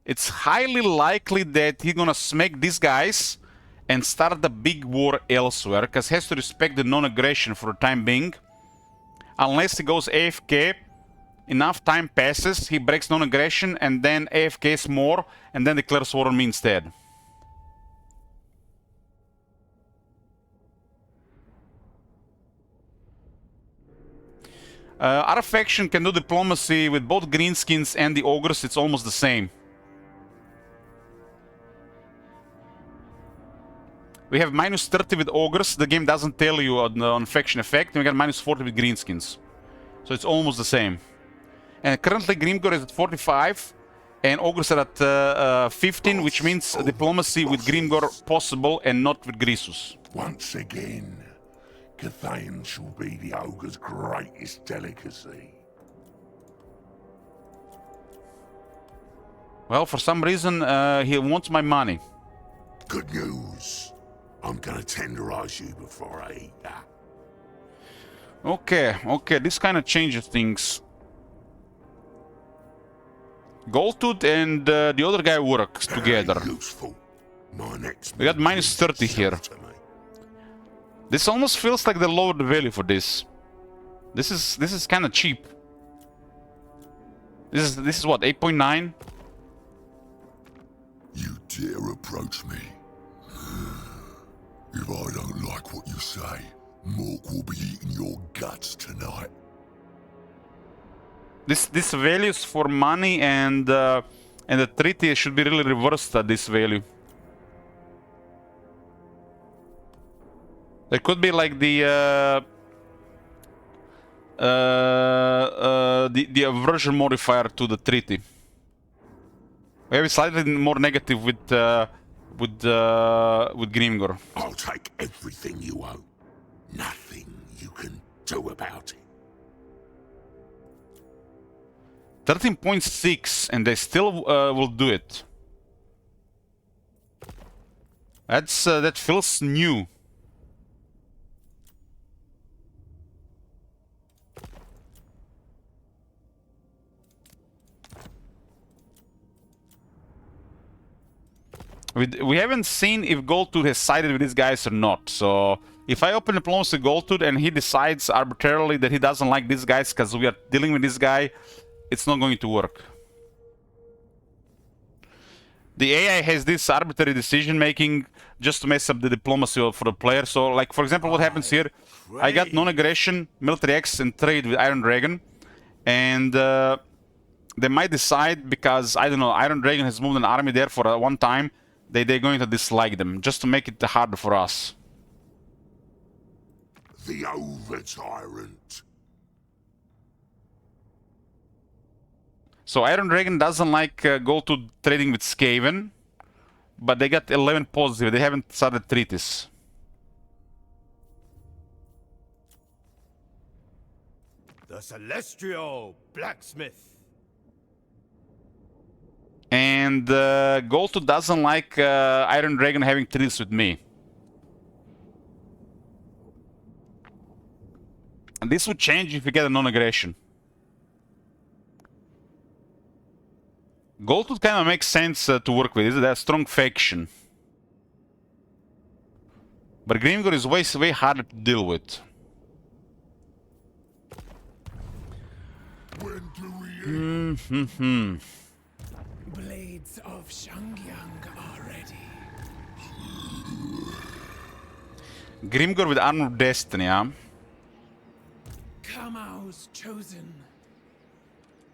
it's highly likely that he's gonna smack these guys and start a big war elsewhere, because he has to respect the non-aggression for the time being. Unless he goes AFK, enough time passes, he breaks non-aggression, and then AFKs more, and then declares war on me instead. Our faction can do diplomacy with both greenskins and the ogres, it's almost the same. We have minus 30 with ogres, the game doesn't tell you on faction effect, and we got minus 40 with greenskins. So it's almost the same. And currently Grimgor is at 45, and ogres are at 15, which means diplomacy with Grimgor possible and not with Grisus. Once again, Cathayan shall be the ogre's greatest delicacy. Well, for some reason, he wants my money. Good news. I'm gonna tenderize you before I eat that. Okay, okay, this kind of changes things. Goldtooth and the other guy works together. Useful. My next We got minus 30 here. This almost feels like they lowered the value for this. This is kind of cheap. This is what, 8.9? You dare approach me? If I don't like what you say, Mork will be eating your guts tonight. This values for money and the treaty should be really reversed at this value. There could be like the aversion modifier to the treaty. We have it slightly more negative with Grimgor. I'll take everything you own. Nothing you can do about it. 13.6, and they still will do it. That feels new. We haven't seen if Goldtooth has sided with these guys or not, so if I open diplomacy Goldtooth and he decides arbitrarily that he doesn't like these guys because we are dealing with this guy, it's not going to work. The AI has this arbitrary decision making just to mess up the diplomacy for the player. So, like, for example, what happens here, I got non-aggression, military X, and trade with Iron Dragon, and they might decide, because, I don't know, Iron Dragon has moved an army there for one time, they're going to dislike them, just to make it harder for us. The over-tyrant. So Iron Dragon doesn't like Goldtooth trading with Skaven, but they got 11 positive, they haven't started treaties. The Celestial Blacksmith. And Goldtooth doesn't like Iron Dragon having treaties with me. And this would change if we get a non-aggression. Goldtooth kind of makes sense to work with. They're a strong faction. But Grimgor is way harder to deal with. When do we Blades of Shangyang are ready. Grimgor with Armor of Destiny, huh? Kamau's chosen.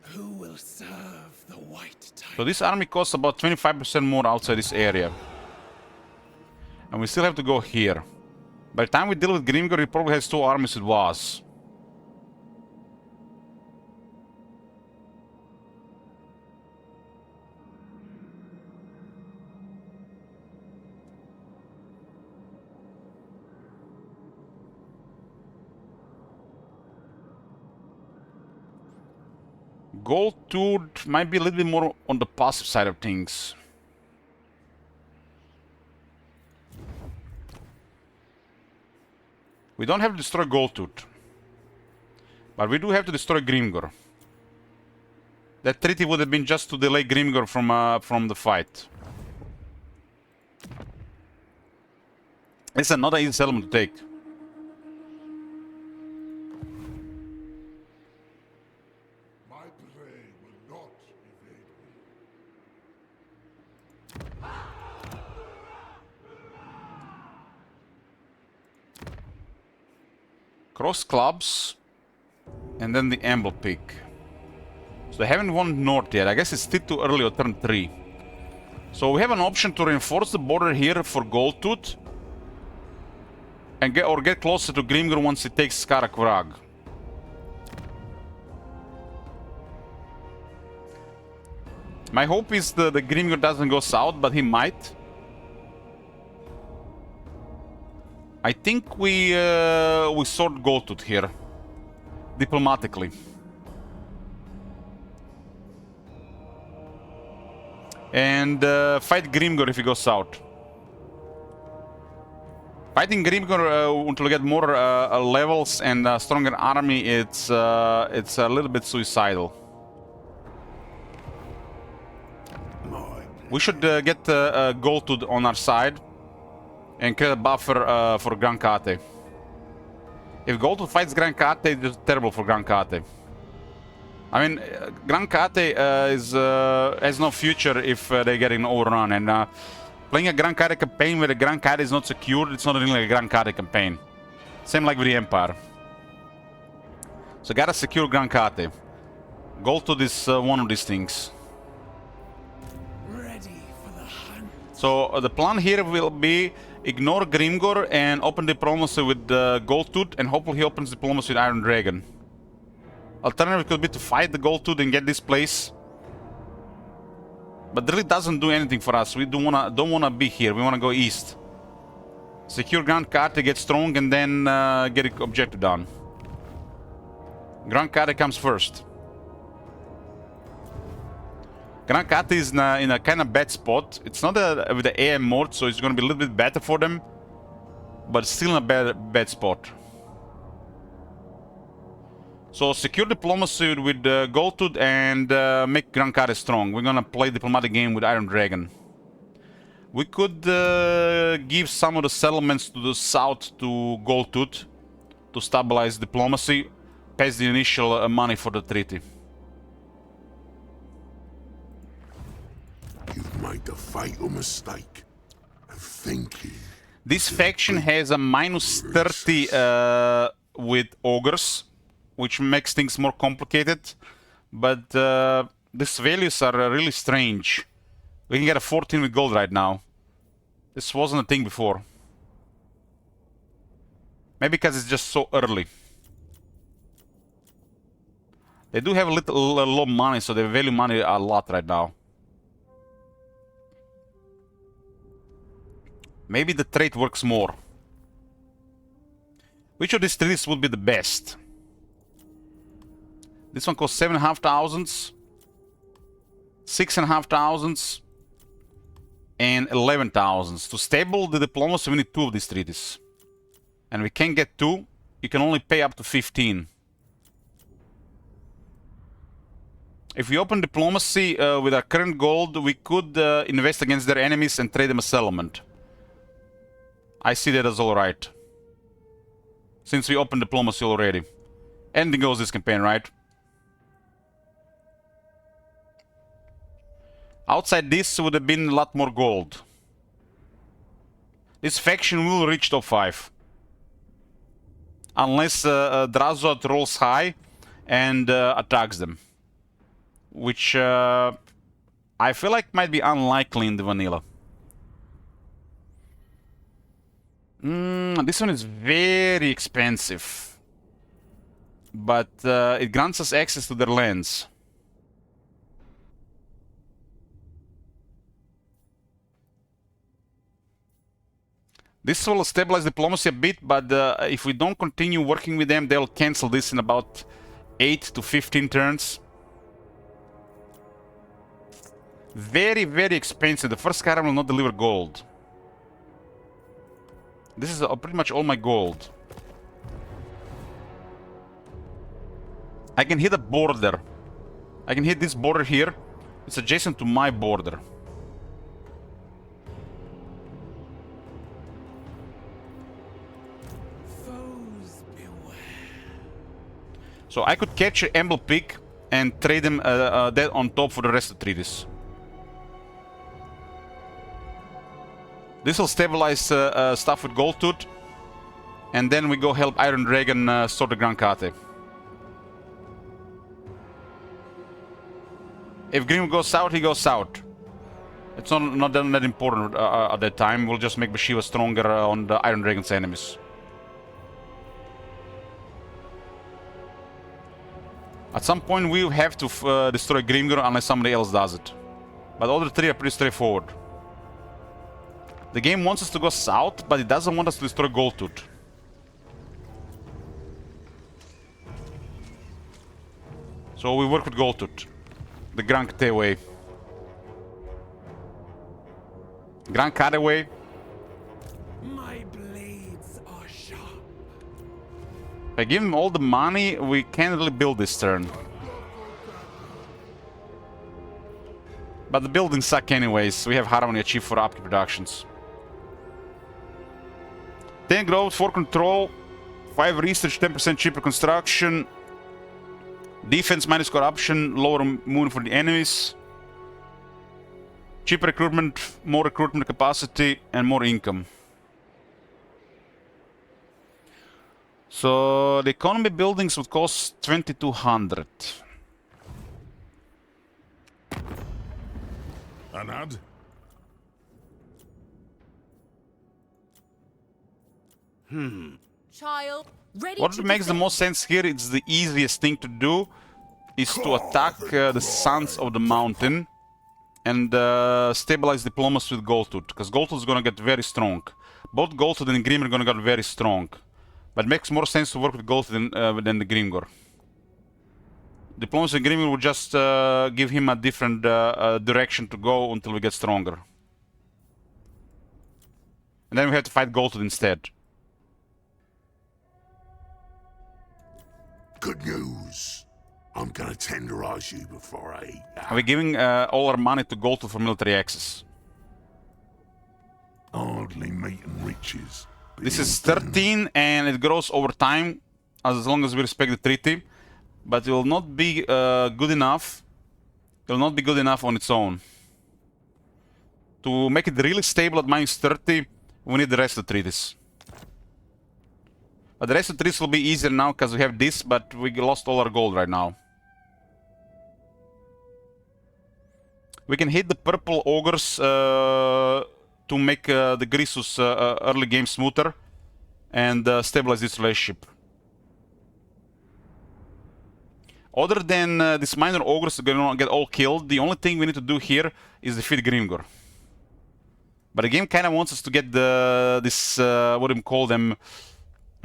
Who will serve the White Tiger? So this army costs about 25% more outside this area. And we still have to go here. By the time we deal with Grimgor, he probably has 2 armies with Was. Goldtooth might be a little bit more on the passive side of things. We don't have to destroy Goldtooth. But we do have to destroy Grimgor. That treaty would have been just to delay Grimgor from the fight. It's another easy settlement to take. My prey will not evade me. Cross clubs. And then the Amble Peak. So they haven't won north yet. I guess it's still too early on turn 3. So we have an option to reinforce the border here for Goldtooth. And get closer to Grimgor once he takes Skarak Vrag. My hope is the Grimgor doesn't go south, but he might. I think we sort Goldtooth here. Diplomatically. And fight Grimgor if he goes south. Fighting Grimgor until we get more levels and a stronger army, it's a little bit suicidal. We should get Goldtooth on our side and create a buffer for Grand Kate. If Goldtooth fights Grand Kate, it's terrible for Grand Kate. I mean, Grand Kate has no future if they're getting overrun. And playing a Grand Kate campaign where the Grand Kate is not secured, it's not really like a Grand Kate campaign. Same like with the Empire. So gotta secure Grand Kate. Goldtooth is one of these things. Ready for the hunt. So the plan here will be ignore Grimgor and open diplomacy with Goldtooth, and hopefully he opens diplomacy with Iron Dragon. Alternative could be to fight the Goldtooth and get this place. But really doesn't do anything for us. We don't wanna be here. We wanna go east. Secure Grand Kate, get strong, and then get the objective done. Grand Kate comes first. Grand Kate is in a kind of bad spot. It's not with the AM mode, so it's gonna be a little bit better for them. But still in a bad spot. So secure diplomacy with Goldtooth and make Grand Kate strong. We're gonna play diplomatic game with Iron Dragon. We could give some of the settlements to the south to Goldtooth to stabilize diplomacy, pay the initial money for the treaty. You've made a fatal mistake of thinking. This faction has a minus 30 with ogres, which makes things more complicated. But these values are really strange. We can get a 14 with gold right now. This wasn't a thing before. Maybe because it's just so early. They do have a little low money, so they value money a lot right now. Maybe the trade works more. Which of these trades would be the best? This one costs 7,500, 6,500, and 11,000. To stable the diplomacy, we need 2 of these treaties. And we can't get 2. You can only pay up to 15. If we open diplomacy with our current gold, we could invest against their enemies and trade them a settlement. I see that as alright. Since we opened diplomacy already. Ending goes this campaign, right? Outside this would have been a lot more gold. This faction will reach top 5. Unless Drazot rolls high and attacks them. Which I feel like might be unlikely in the vanilla. This one is very expensive. But it grants us access to their lands. This will stabilize diplomacy a bit, but if we don't continue working with them, they'll cancel this in about 8 to 15 turns. Very, very expensive. The first card will not deliver gold. This is pretty much all my gold. I can hit a border. I can hit this border here. It's adjacent to my border. Foes beware. So I could catch an Amble Pick and trade them that on top for the rest of the treaties. This will stabilize stuff with Gold Tooth. And then we go help Iron Dragon sort the Grand Kate. If Grim goes south, he goes south. It's not that important at that time. We'll just make Bhashiva stronger on the Iron Dragon's enemies. At some point we have to destroy Grimgor unless somebody else does it. But the other three are pretty straightforward. The game wants us to go south, but it doesn't want us to destroy Goldtooth. So we work with Goldtooth. The Grand Kate way. Grand Kate way. My blades are sharp. If I give him all the money, we can't really build this turn. But the buildings suck anyways. We have Harmony achieved for upkeep reductions. 10 growth, 4 control, 5 research, 10% cheaper construction, defense minus corruption, lower moon for the enemies, cheaper recruitment, more recruitment capacity, and more income. So the economy buildings would cost 2200. Anad? Child, ready What to makes the defend. most sense here, it's the easiest thing to do, is to attack the Sons of the Mountain and stabilize diplomacy with Goldtooth, because Goldtooth is gonna get very strong. Both Goldtooth and Grim are gonna get very strong. But it makes more sense to work with Goldtooth than the Grimgor. Diplomacy and Grimgor will just give him a different direction to go until we get stronger. And then we have to fight Goldtooth instead. Good news. I'm gonna tenderize you before I eat that. Are we giving all our money to Goldtooth for military access? Hardly meat and riches. This is 13 and it grows over time as long as we respect the treaty. But it will not be good enough. It will not be good enough on its own. To make it really stable at minus 30, we need the rest of the treaties. But the rest of the treaties will be easier now because we have this, but we lost all our gold right now. We can hit the purple ogres to make the Grisus early game smoother and stabilize this relationship. Other than these minor ogres are gonna get all killed, the only thing we need to do here is defeat Grimgor. But the game kind of wants us to get this, what do you call them,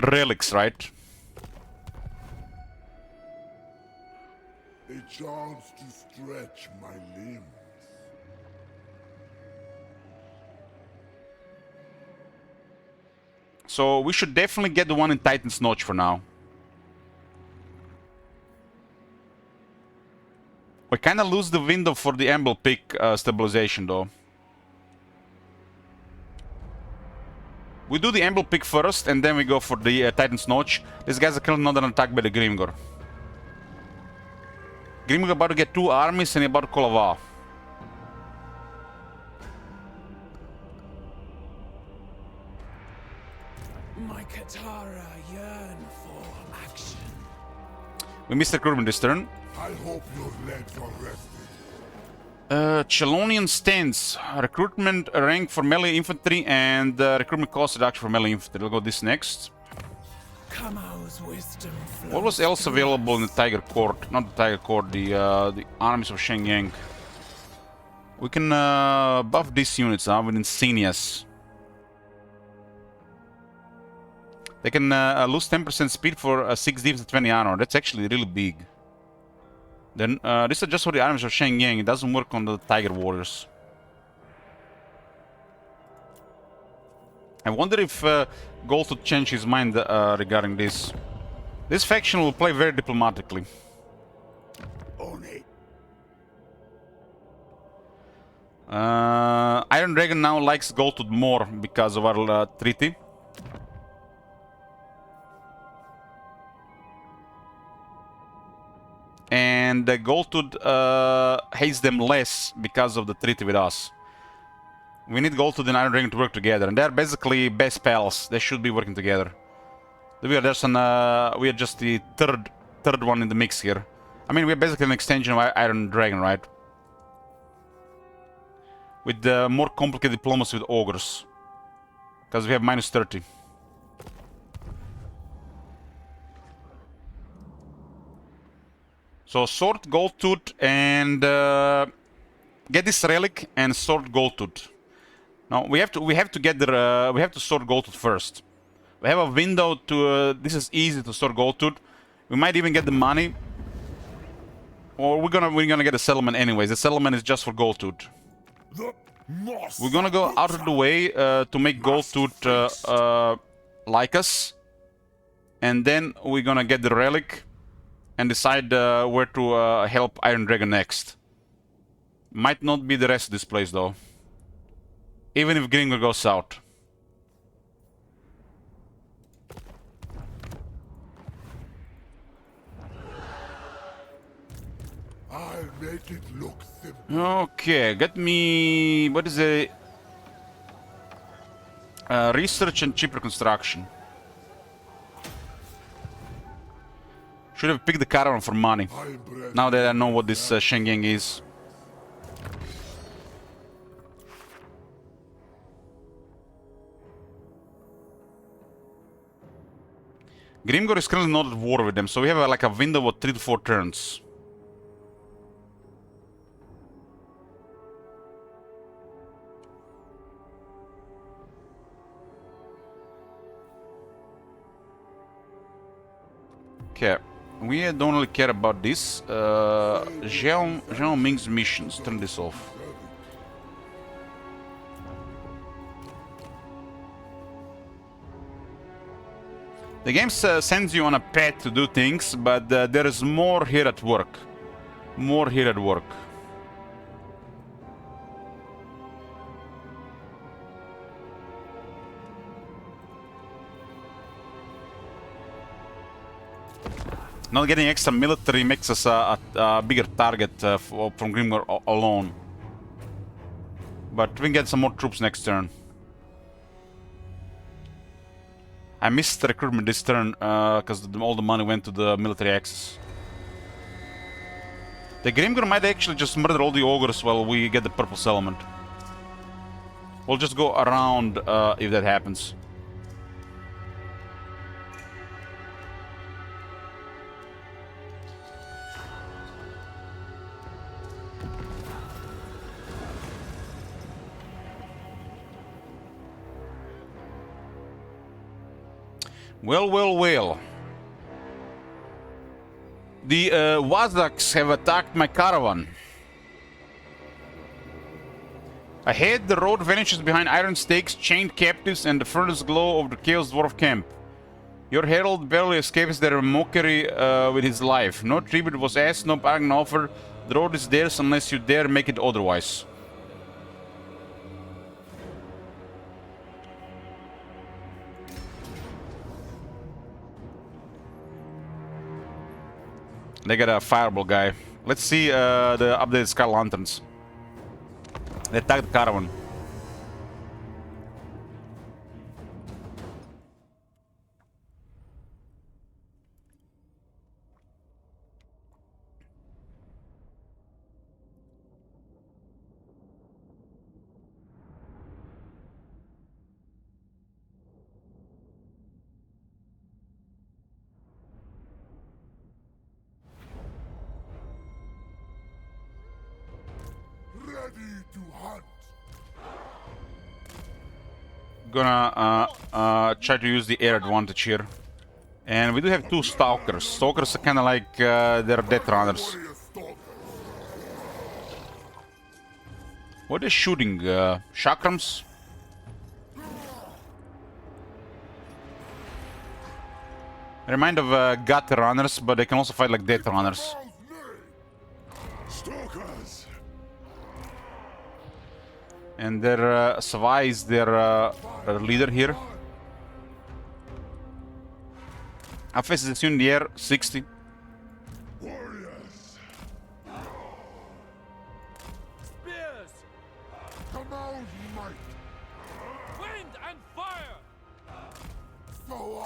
relics, right? A chance to stretch my limbs. So we should definitely get the one in Titan's Notch for now. We kind of lose the window for the Amble pick stabilization, though. We do the Amble pick first, and then we go for the Titan's Notch. These guys are currently not an attack by the Grimgor. Grimgor about to get 2 armies, and he about to call a vow. My Katara yearn for action. We missed recruitment this turn. I hope your legs are rested. Chelonian Stance. Recruitment rank for melee infantry and recruitment cost reduction for melee infantry. We'll go this next. Kamao's wisdom flows What was else through available in the us. Tiger Court? Not the Tiger Court, the armies of Shenyang. We can buff these units with Insignias. They can lose 10% speed for 6 defense and 20 armor. That's actually really big. Then this is just for the armies of Shenyang. It doesn't work on the Tiger Warriors. I wonder if Gold would change his mind regarding this. This faction will play very diplomatically. Oni. Iron Dragon now likes Goldtooth more because of our treaty. And Goldtooth hates them less because of the treaty with us. We need Goldtooth and Iron Dragon to work together, and they're basically best pals. They should be working together. We are just the third one in the mix here. I mean, we're basically an extension of Iron Dragon, right? With more complicated diplomacy with ogres, because we have -30. So sort Goldtooth and get this relic and sort Goldtooth. Now we have to get the we have to sort Goldtooth first. We have a window to. This is easy to sort Goldtooth. We might even get the money, or we're gonna get a settlement anyways. The settlement is just for Goldtooth. We're gonna go out of the way to make Goldtooth like us, and then we're gonna get the relic and decide where to help Iron Dragon next. Might not be the rest of this place though. Even if Gringor goes south. I'll make it look simple. Okay, get me... what is a... research and cheaper construction. Should have picked the caravan for money. Now that I know what this Shenyang is. Grimgor is currently not at war with them, so we have like a window of 3 to 4 turns. Okay, we don't really care about this. Zhao Ming's missions, turn this off. The game sends you on a path to do things, but there is more here at work. More here at work. Not getting extra military makes us a bigger target from Grimgor alone. But we can get some more troops next turn. I missed the recruitment this turn because all the money went to the military axis. The Grimgor might actually just murder all the ogres while we get the purple settlement. We'll just go around if that happens. Well, well, well. The Wazaks have attacked my caravan. Ahead, the road vanishes behind iron stakes, chained captives, and the furnace glow of the Chaos Dwarf camp. Your herald barely escapes their mockery with his life. No tribute was asked, no bargain offered. The road is theirs unless you dare make it otherwise. They got a fireball guy. Let's see the updated Sky Lanterns. They attacked the caravan. Ready to hunt. Gonna try to use the air advantage here. And we do have two stalkers. Stalkers are kind of like they're death runners. Warrior stalker. What is shooting? Chakrams? Remind of gut runners, but they can also fight like death runners. Stalkers. And their Savai is their leader here. How fast is this in the air? 60. Warriors. Spears! Command might. Wind and fire! So I.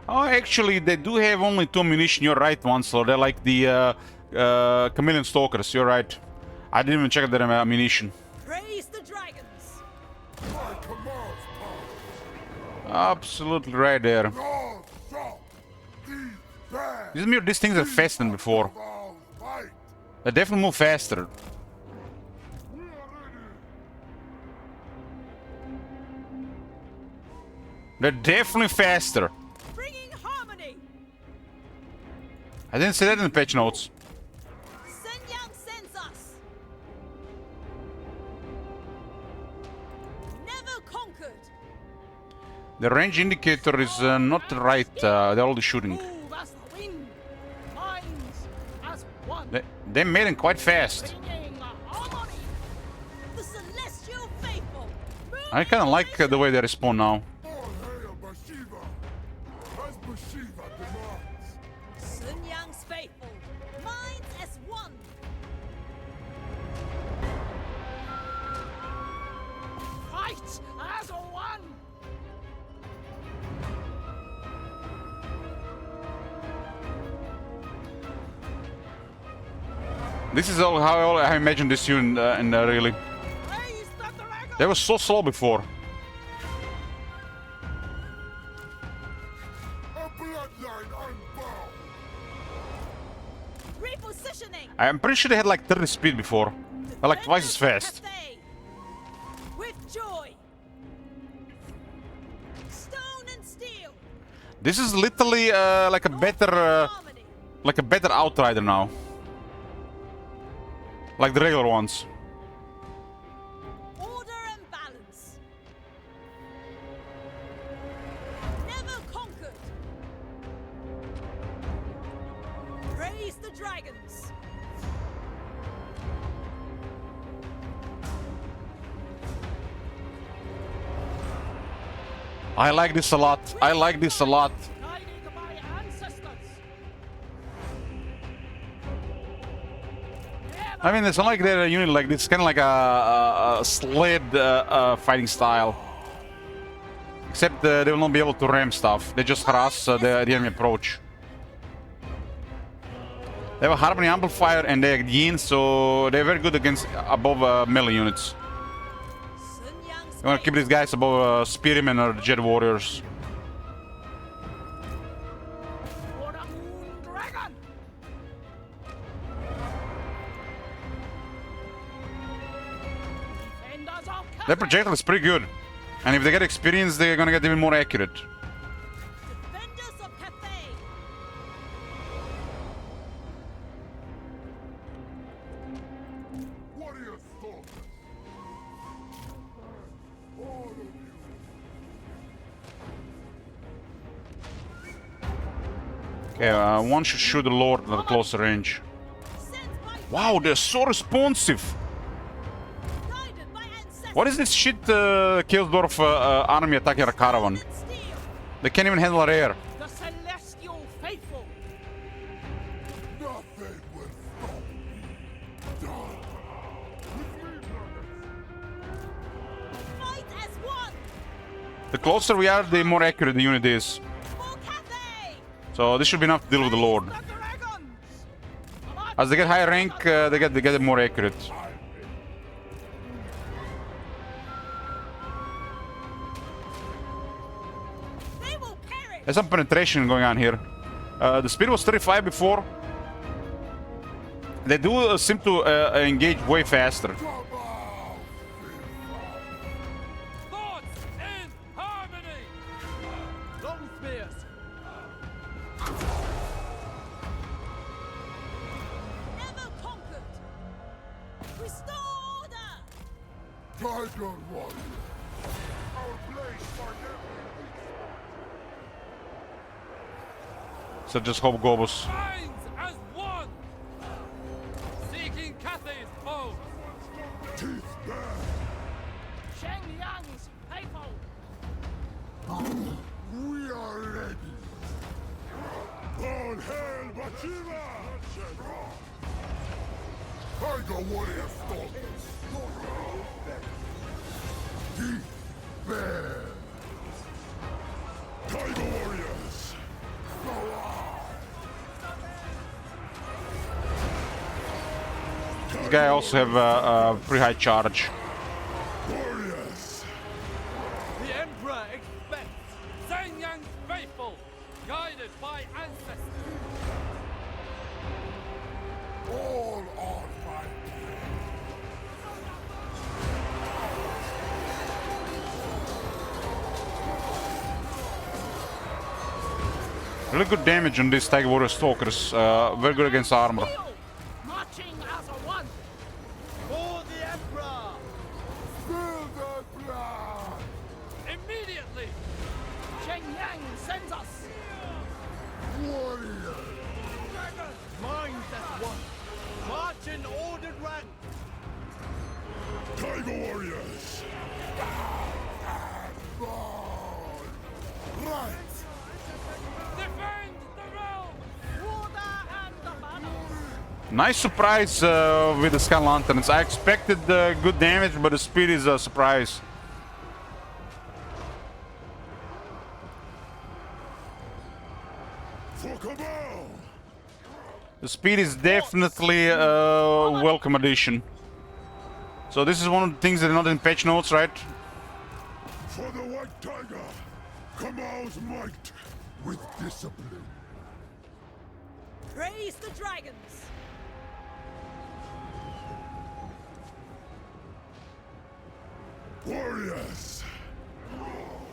Oh, actually, they do have only 2 ammunition. You're right, one, so they're like the chameleon stalkers. You're right. I didn't even check their ammunition. Praise the dragons! My commands Absolutely right there. all shot. These bad. These things are faster than before. All fight. They definitely move faster. They're definitely faster. Bringing harmony! I didn't say that in the patch notes. Sun Yang sends us! Never conquered! The range indicator is not right. They're already shooting. Move as the wind, minds as one. They made them quite fast. Bringing harmony. The celestial faithful! I kind of like the way they respond now. All hail Bhashiva. As Bhashiva demands. Sun Yang's faithful! Minds as one! Fight as one. This is all how I imagined this unit really. Praise the dragon. They were so slow before. A bloodline unbound. Repositioning! I'm pretty sure they had like 30 speed before. They're like twice as fast. Cathay. With joy! Stone and steel! This is literally like a better Harmony! outrider now. Like the regular ones. Order and balance! Never conquered! Praise the dragons! I like this a lot. I like this a lot. Guided by ancestors. I mean, it's not like they're a unit like this. It's kind of like a sled fighting style. Except they will not be able to ram stuff. They just harass the enemy approach. They have a Harmony Amplifier and they're Yin, so they're very good against above melee units. Sun Yang's You want to keep these guys above Spearmen or Jet Warriors. For the moon dragon. Defenders of Their projectile is pretty good. And if they get experience, they're gonna get even more accurate. Defenders of Cathay! Warrior stalkers. Okay, one should shoot the Lord at a closer range. Wow, they're so responsive. What is this shit Kildorf army attacking our caravan? They can't even handle our air. The celestial faithful. Nothing will stop me. Fight as one! The closer we are, the more accurate the unit is. For Cathay! So this should be enough to deal with the Lord. The dragons! As they get higher rank, they get more accurate. They will perish! There's some penetration going on here. The speed was 35 before. They do seem to engage way faster. Thoughts in harmony! Long spears! Never conquered! Restore order! Tiger Warrior. Our place for So just hope Gobos. Minds as one! Seeking Cathay's foes! teeth back. Sheng Yang's faithful! We are ready. All hail Bhashiva! Tiger Warrior stalkers. Deep bear. Tiger Warriors. This guy also have a pretty high charge. Warriors. The Emperor expects Zhang Yang's faithful, guided by ancestors. All on my Really good damage on these Tiger Warrior Stalkers. Very good against armor. Marching as a one! For the Emperor! Spill the blood. Immediately! Sheng Yang sends us! Warrior. Minds as one! March in ordered rank! Tiger Warriors. Right. Defend the realm! Order and the banners! Nice surprise with the Sky Lanterns. I expected good damage, but the speed is a surprise. For Cabal. The speed is definitely a welcome addition. So this is one of the things that are not in patch notes, right? For the White Tiger. Cabal's might with discipline. Praise the dragons! Warriors.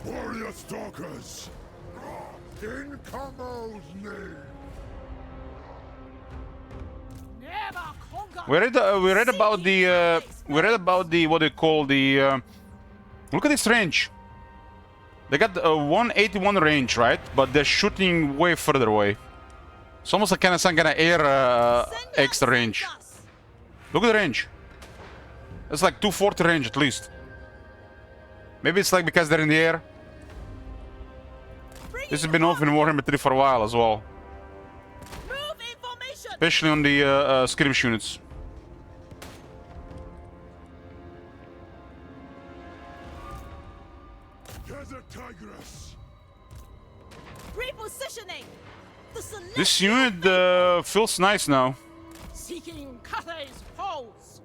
Warrior stalkers. In Cabal's name. Never conquer! We read about the what they call the. Look at this range. They got 181 range, right? But they're shooting way further away. It's almost like kind of some kind of air extra range. Look at the range. It's like 240 range at least. Maybe it's like because they're in the air. This has been off in Warhammer 3 for a while as well. Move in formation! Especially on the skirmish units. Desert Tigress. Repositioning! The celestial This unit feels nice now. Seeking Cathay's foes!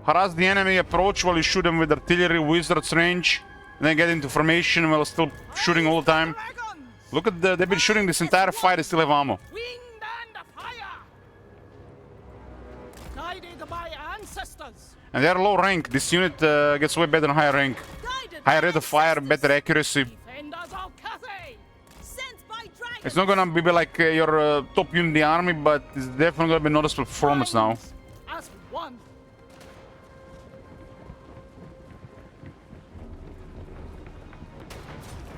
Harass the enemy, approach while you shoot them with artillery, wizard's range, and then get into formation while still shooting all the time. Dragons! Look at they've been shooting this entire fight, they still have ammo. Wind and fire! Guided by ancestors! And they're low rank. This unit gets way better on higher rank. guided Higher by rate of fire, ancestors, better accuracy. Defenders of Cathay! Sent by dragons! It's not gonna be like your top unit in the army, but it's definitely gonna be noticeable performance now. Minds as one!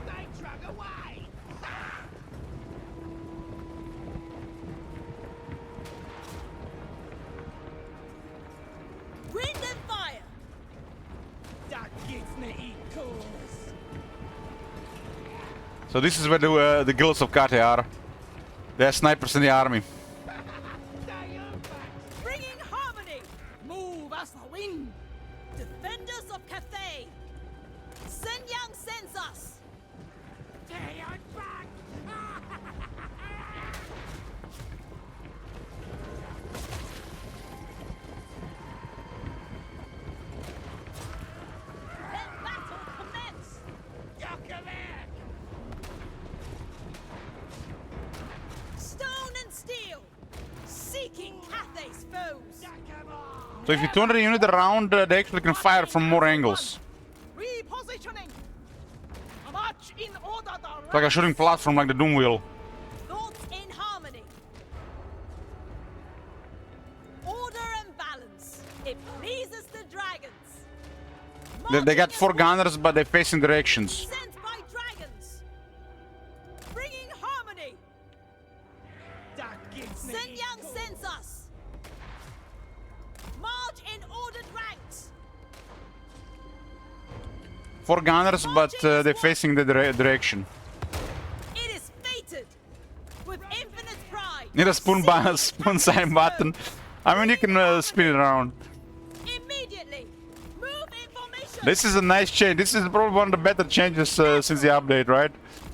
They drag away! So this is where the guilds of Kate are. They are snipers in the army. Bringing harmony! Move as the wind! Defenders of Cathay! Sun Yang sends us! Let battle commence! Stone and steel! Seeking Cathay's foes! So if you turn the unit around, they actually can fire from more angles. Repositioning! A march in order, It's like a shooting platform like the Doom Wheel. Thoughts in harmony. Order and balance. It pleases the dragons. They got 4 gunners, but they're facing directions. Sent by dragons. Bringing harmony. Sun Yang sends us. March in ordered ranks. 4 gunners, but they're facing the direction. It is fated. With infinite pride. Need a spoon sign button. I mean, you can spin it around. Immediately. Move information. This is a nice change. This is probably one of the better changes since the update, right?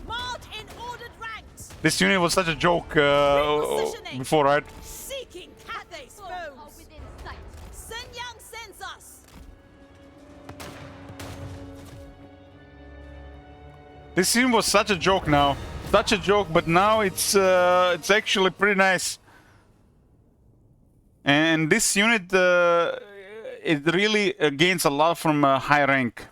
March in ordered ranks. This unit was such a joke before, right? Seeking Cathay's foes. Sun Yang sends us. This unit was such a joke now. Such a joke, but now it's actually pretty nice. And this unit, it really gains a lot from high rank.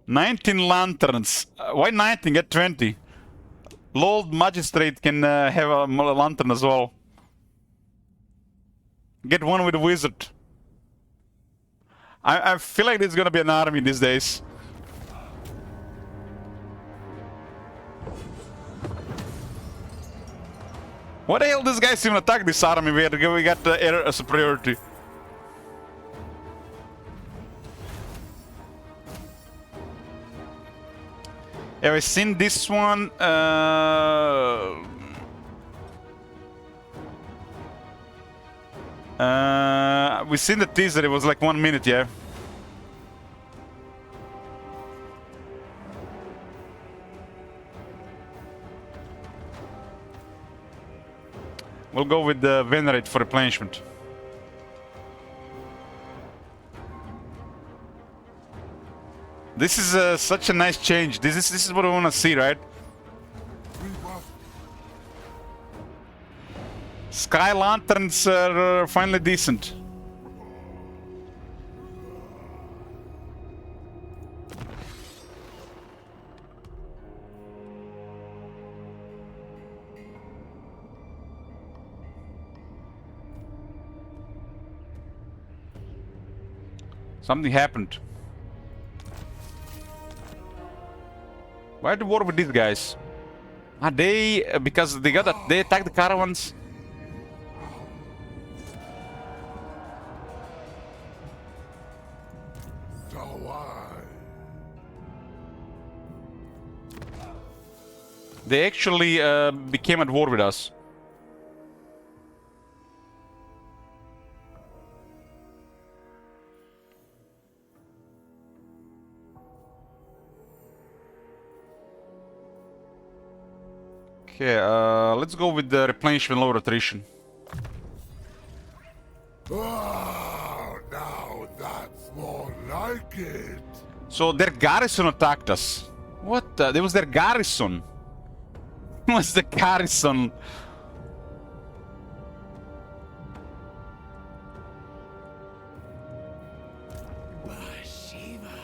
"19 lanterns. Why 19? Get 20. Lord Magistrate can have a lantern as well. Get one with a wizard. I feel like there's gonna be an army these days. What the hell, these guys even attack this army where we got air superiority? Have I seen this one? We've seen the teaser, it was like 1 minute, yeah. We'll go with the Venerate for replenishment. This is such a nice change. This is what I want to see, right? Sky lanterns are finally decent. Something happened. Why the war with these guys? Are they because they attacked the caravans? They actually became at war with us. Okay, let's go with the replenishment low attrition. Oh, now that's more like it. So their garrison attacked us. What? There was their garrison. What's the garrison? Bhashiva.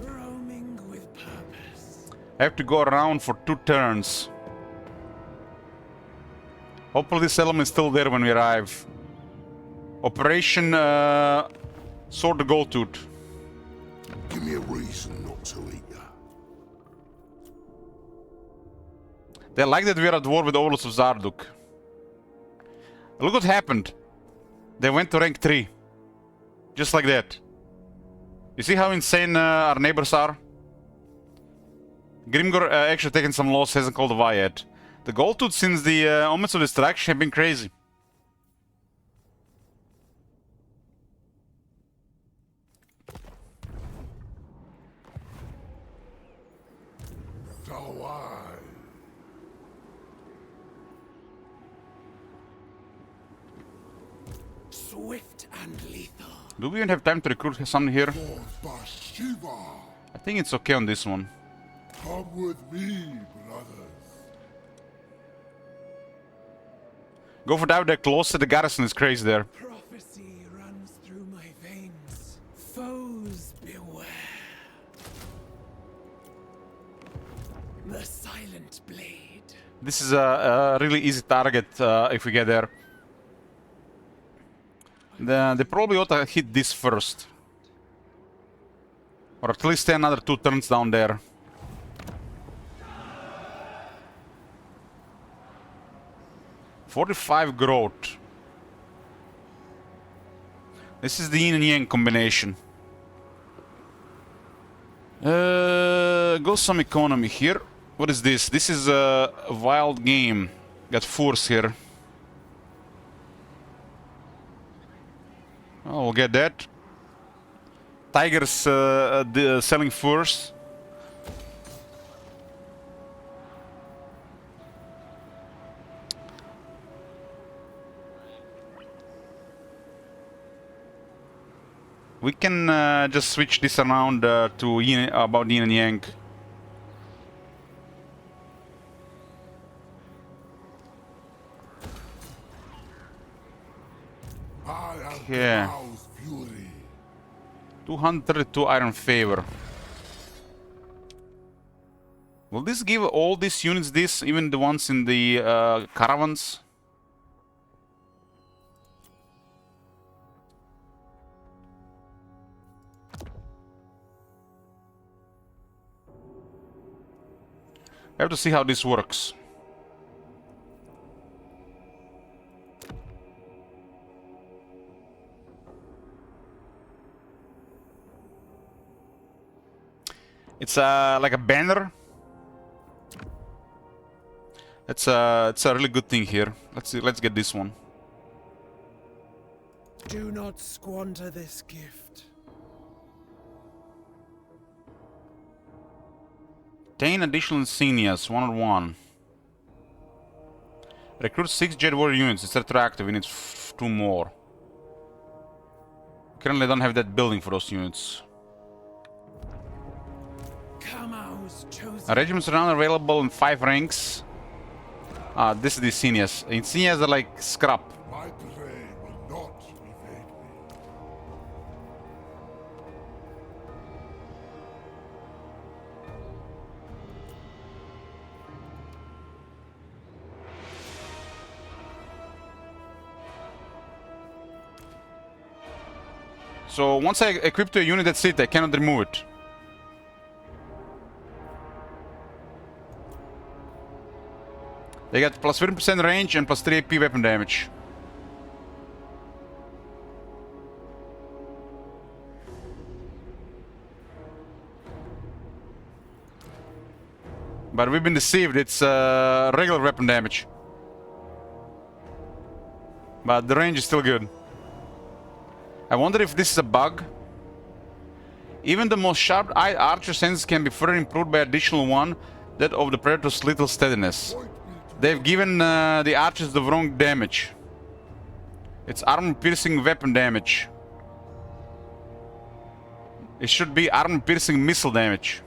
Roaming with purpose. I have to go around for 2 turns. Hopefully this element is still there when we arrive. Operation Sword the Goldtooth. Give me a reason not to eat ya. They like that we're at war with Overlords of Zarduk. Look what happened. They went to rank 3. Just like that. You see how insane our neighbors are? Grimgor actually taken some loss, hasn't called a Y yet. The gold tooth since the Omens of Destruction have been crazy. So Swift and lethal. Do we even have time to recruit something here? for Bhashiva. I think it's okay on this one. Come with me, brothers. Go for dive there closer, the garrison is crazy there. Prophecy runs through my veins. Foes beware. The silent blade. This is a really easy target if we get there. They probably ought to hit this first. Or at least stay another 2 turns down there. $45 growth. This is the yin and yang combination. Go some economy here. What is this? This is a wild game. Got force here. Oh, we'll get that. Tigers selling first. We can just switch this around to yin, about yin and yang. I have Yeah. Grau's fury. 232 iron favor. Will this give all these units this, even the ones in the caravans? I have to see how this works. It's like a banner. It's a really good thing here. Let's see, let's get this one. Do not squander this gift. 10 additional insignias, 101. Recruit 6 Jet Warrior units. It's retroactive. We need 2 more. Currently, I don't have that building for those units. Kamau's chosen. Regiments around are available in 5 ranks. This is the insignias. Insignias are like scrap. My prey will not evade me. So once I equip to a unit, that's it. I cannot remove it. They got plus 50% range and plus 3 AP weapon damage. But we've been deceived. It's regular weapon damage. But the range is still good. I wonder if this is a bug. Even the most sharp-eyed archer senses can be further improved by additional 1, that of the Predator's little steadiness. They've given the archers the wrong damage. It's armor-piercing weapon damage. It should be armor-piercing missile damage.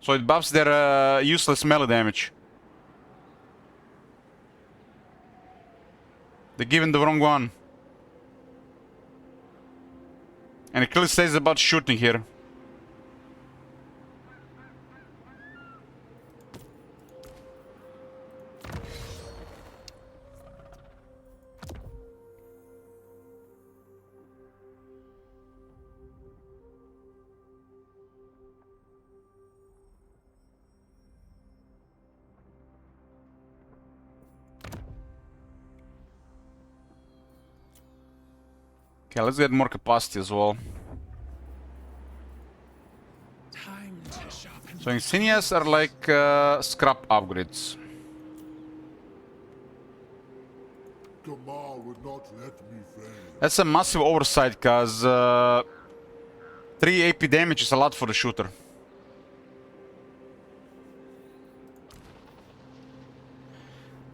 So it buffs their useless melee damage. They're given the wrong one. And it clearly says about shooting here. Okay, let's get more capacity as well. Time to sharpen. So insignias are like scrap upgrades. Kamal would not let me fail. That's a massive oversight, cause 3 AP damage is a lot for the shooter.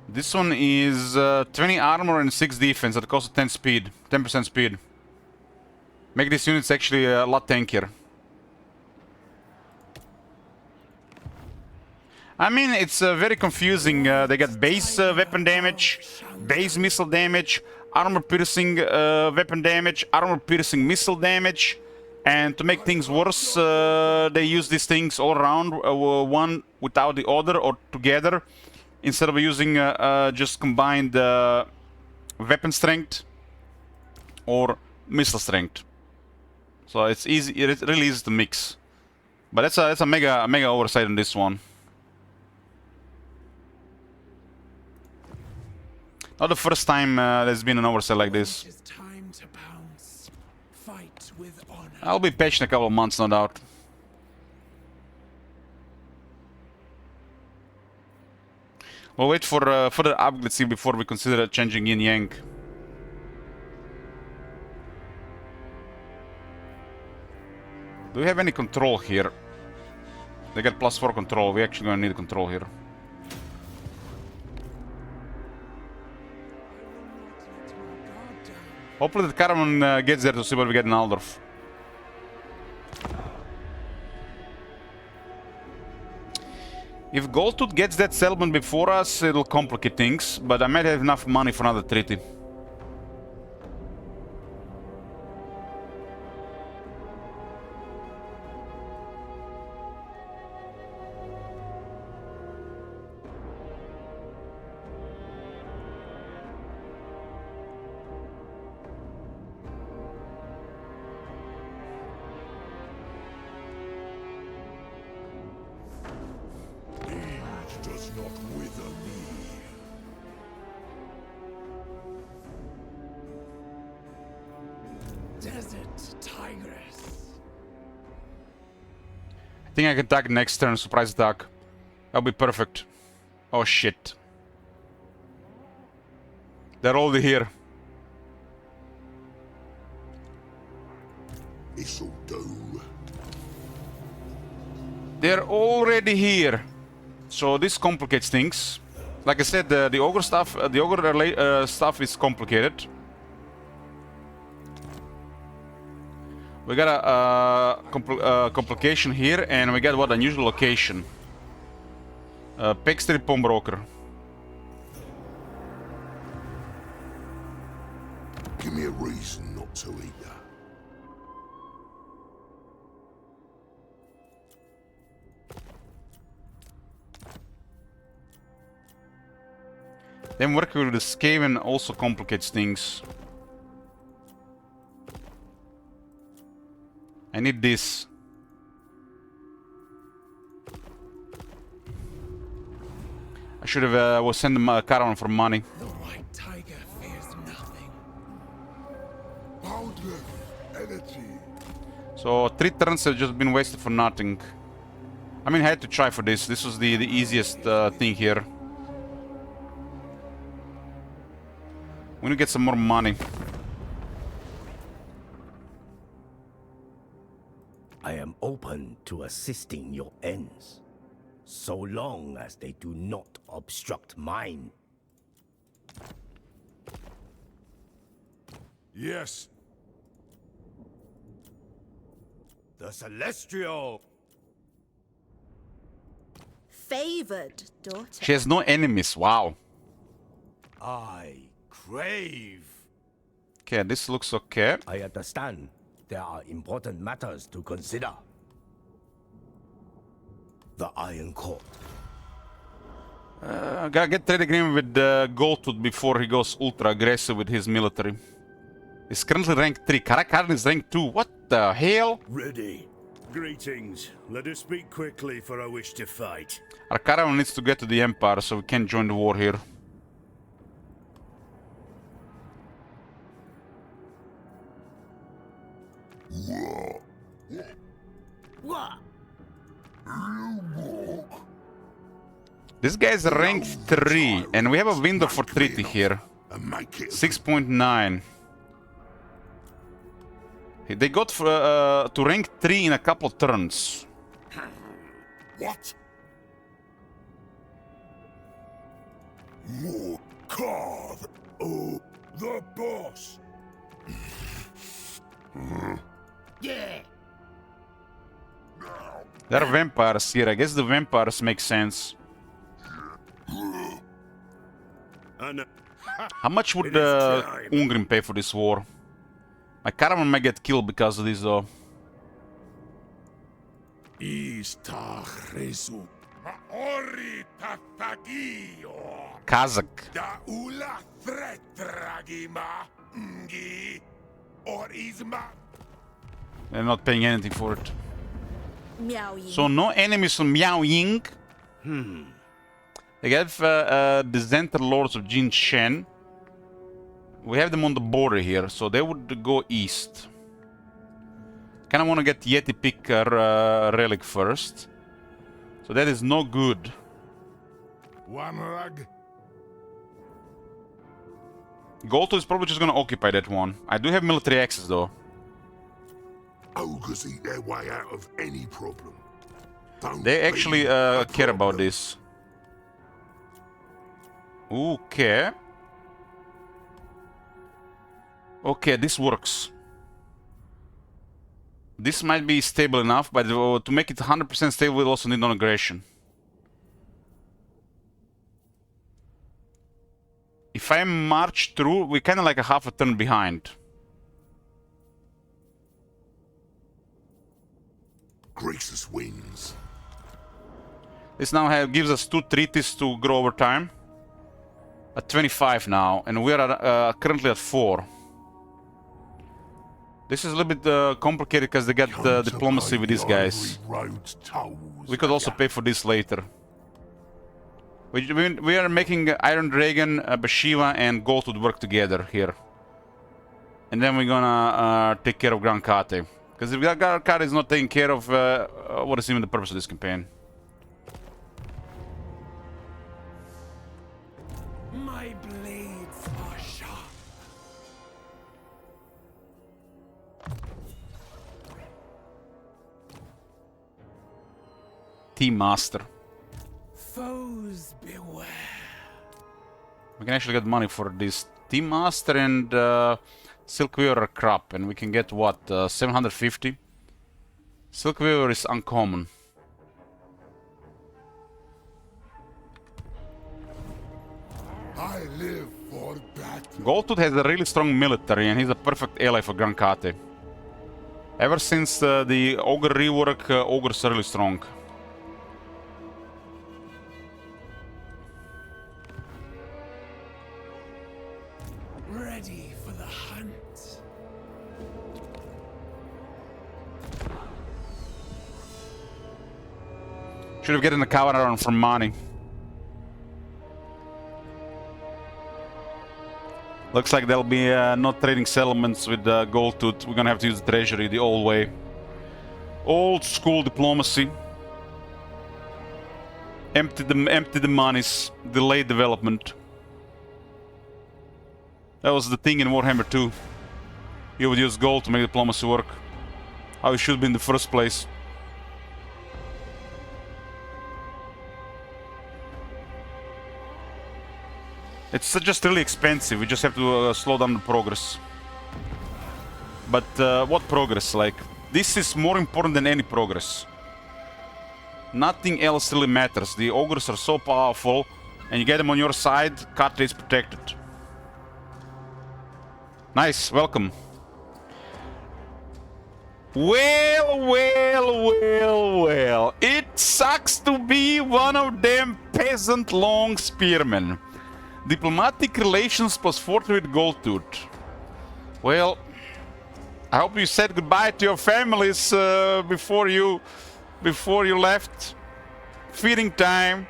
This one is 20 armor and 6 defense at a cost of 10 speed, 10% speed. Make these units actually a lot tankier. I mean, it's very confusing. They get base weapon damage, base missile damage, armor piercing weapon damage, armor piercing missile damage. And to make things worse, they use these things all around, one without the other or together, instead of using just combined weapon strength or missile strength. So it's easy. It's really easy to mix. But that's a mega oversight on this one. Not the first time there's been an oversight like this. It is time to pounce. Fight with honor. I'll be patient a couple of months, no doubt. We'll wait for further upgrades here before we consider changing yin yang. Do we have any control here? They get +4 control. We're actually gonna need control here. Hopefully the caravan gets there to see what we get in Aldorf. If Goldtooth gets that settlement before us, it'll complicate things, but I might have enough money for another treaty. Does not wither me. Desert Tigress. I think I can attack next turn, surprise attack. That'll be perfect. Oh shit. They're already here. This'll do. They're already here. So this complicates things. Like I said, the ogre stuff, stuff is complicated. We got a complication here, and we got what, unusual location. Pextry Pawnbroker. Give me a reason not to eat that. Then working with the Skaven also complicates things. I need this. I should have was send them a caravan for money. The white tiger fears nothing. Boundless energy. So 3 turns have just been wasted for nothing. I mean, I had to try for this. This was the easiest thing here. We need to get some more money. I am open to assisting your ends, so long as they do not obstruct mine. Yes. The Celestial! Favored daughter. She has no enemies. Wow. I crave. Okay, this looks okay. I understand there are important matters to consider. The Iron Court. Gotta get trade agreement with Goldtooth before he goes ultra aggressive with his military. He's currently rank 3. Karakaran is rank 2. What the hell? Ready. Greetings. Let us speak quickly, for I wish to fight. Our caravan needs to get to the Empire, so we can't join the war here. What? This guy's rank 3, and we have a window for treaty here. 6.9. They got to rank 3 in a couple of turns. What? More carve. Oh, the boss. Yeah. There are vampires here. I guess the vampires make sense. How much would Ungrim pay for this war? My caravan might get killed because of this, though. Kazakh. They're not paying anything for it. So no enemies from Miao Ying. They have the Center Lords of Jin Shen. We have them on the border here, so they would go east. Kinda wanna get Yeti Picker relic first. So that is no good. One rug. Golto is probably just gonna occupy that one. I do have military access though. Ogres eat their way out of any problem. They actually care about this. Okay. Okay, this works. This might be stable enough, but to make it 100% stable, we'll also need non-aggression. If I march through, we're kind of like a half a turn behind. Gracious wins. This now gives us 2 treaties to grow over time. At 25 now, and we are currently at 4. This is a little bit complicated because they got diplomacy with these guys. We could also pay for this later. We are making Iron Dragon, Bhashiva, and Goldwood work together here. And then we're gonna take care of Grand Kate. Because if Grand Kate is not taking care of what is even the purpose of this campaign. My blades are sharp. Team Master. Foes beware. We can actually get money for this. Team Master and Silk Weaver crop, and we can get what, 750? Silk Weaver is uncommon. I live for that. Goldtooth has a really strong military, and he's a perfect ally for Grand Kate. Ever since the Ogre rework, Ogres are really strong. Ready for the hunt. Should have gotten a cavalry from Mani. Looks like there'll be not trading settlements with Goldtooth. We're gonna have to use the treasury the old way. Old school diplomacy. Empty the monies. Delayed development. That was the thing in Warhammer 2. You would use gold to make diplomacy work. How it should be in the first place. It's just really expensive. We just have to slow down the progress. But what progress? Like, this is more important than any progress. Nothing else really matters. The ogres are so powerful, and you get them on your side, Kate is protected. Nice, welcome. Well. It sucks to be one of them peasant long spearmen. Diplomatic relations plus fortune with Goldtooth. Well, I hope you said goodbye to your families before you left. Feeding time.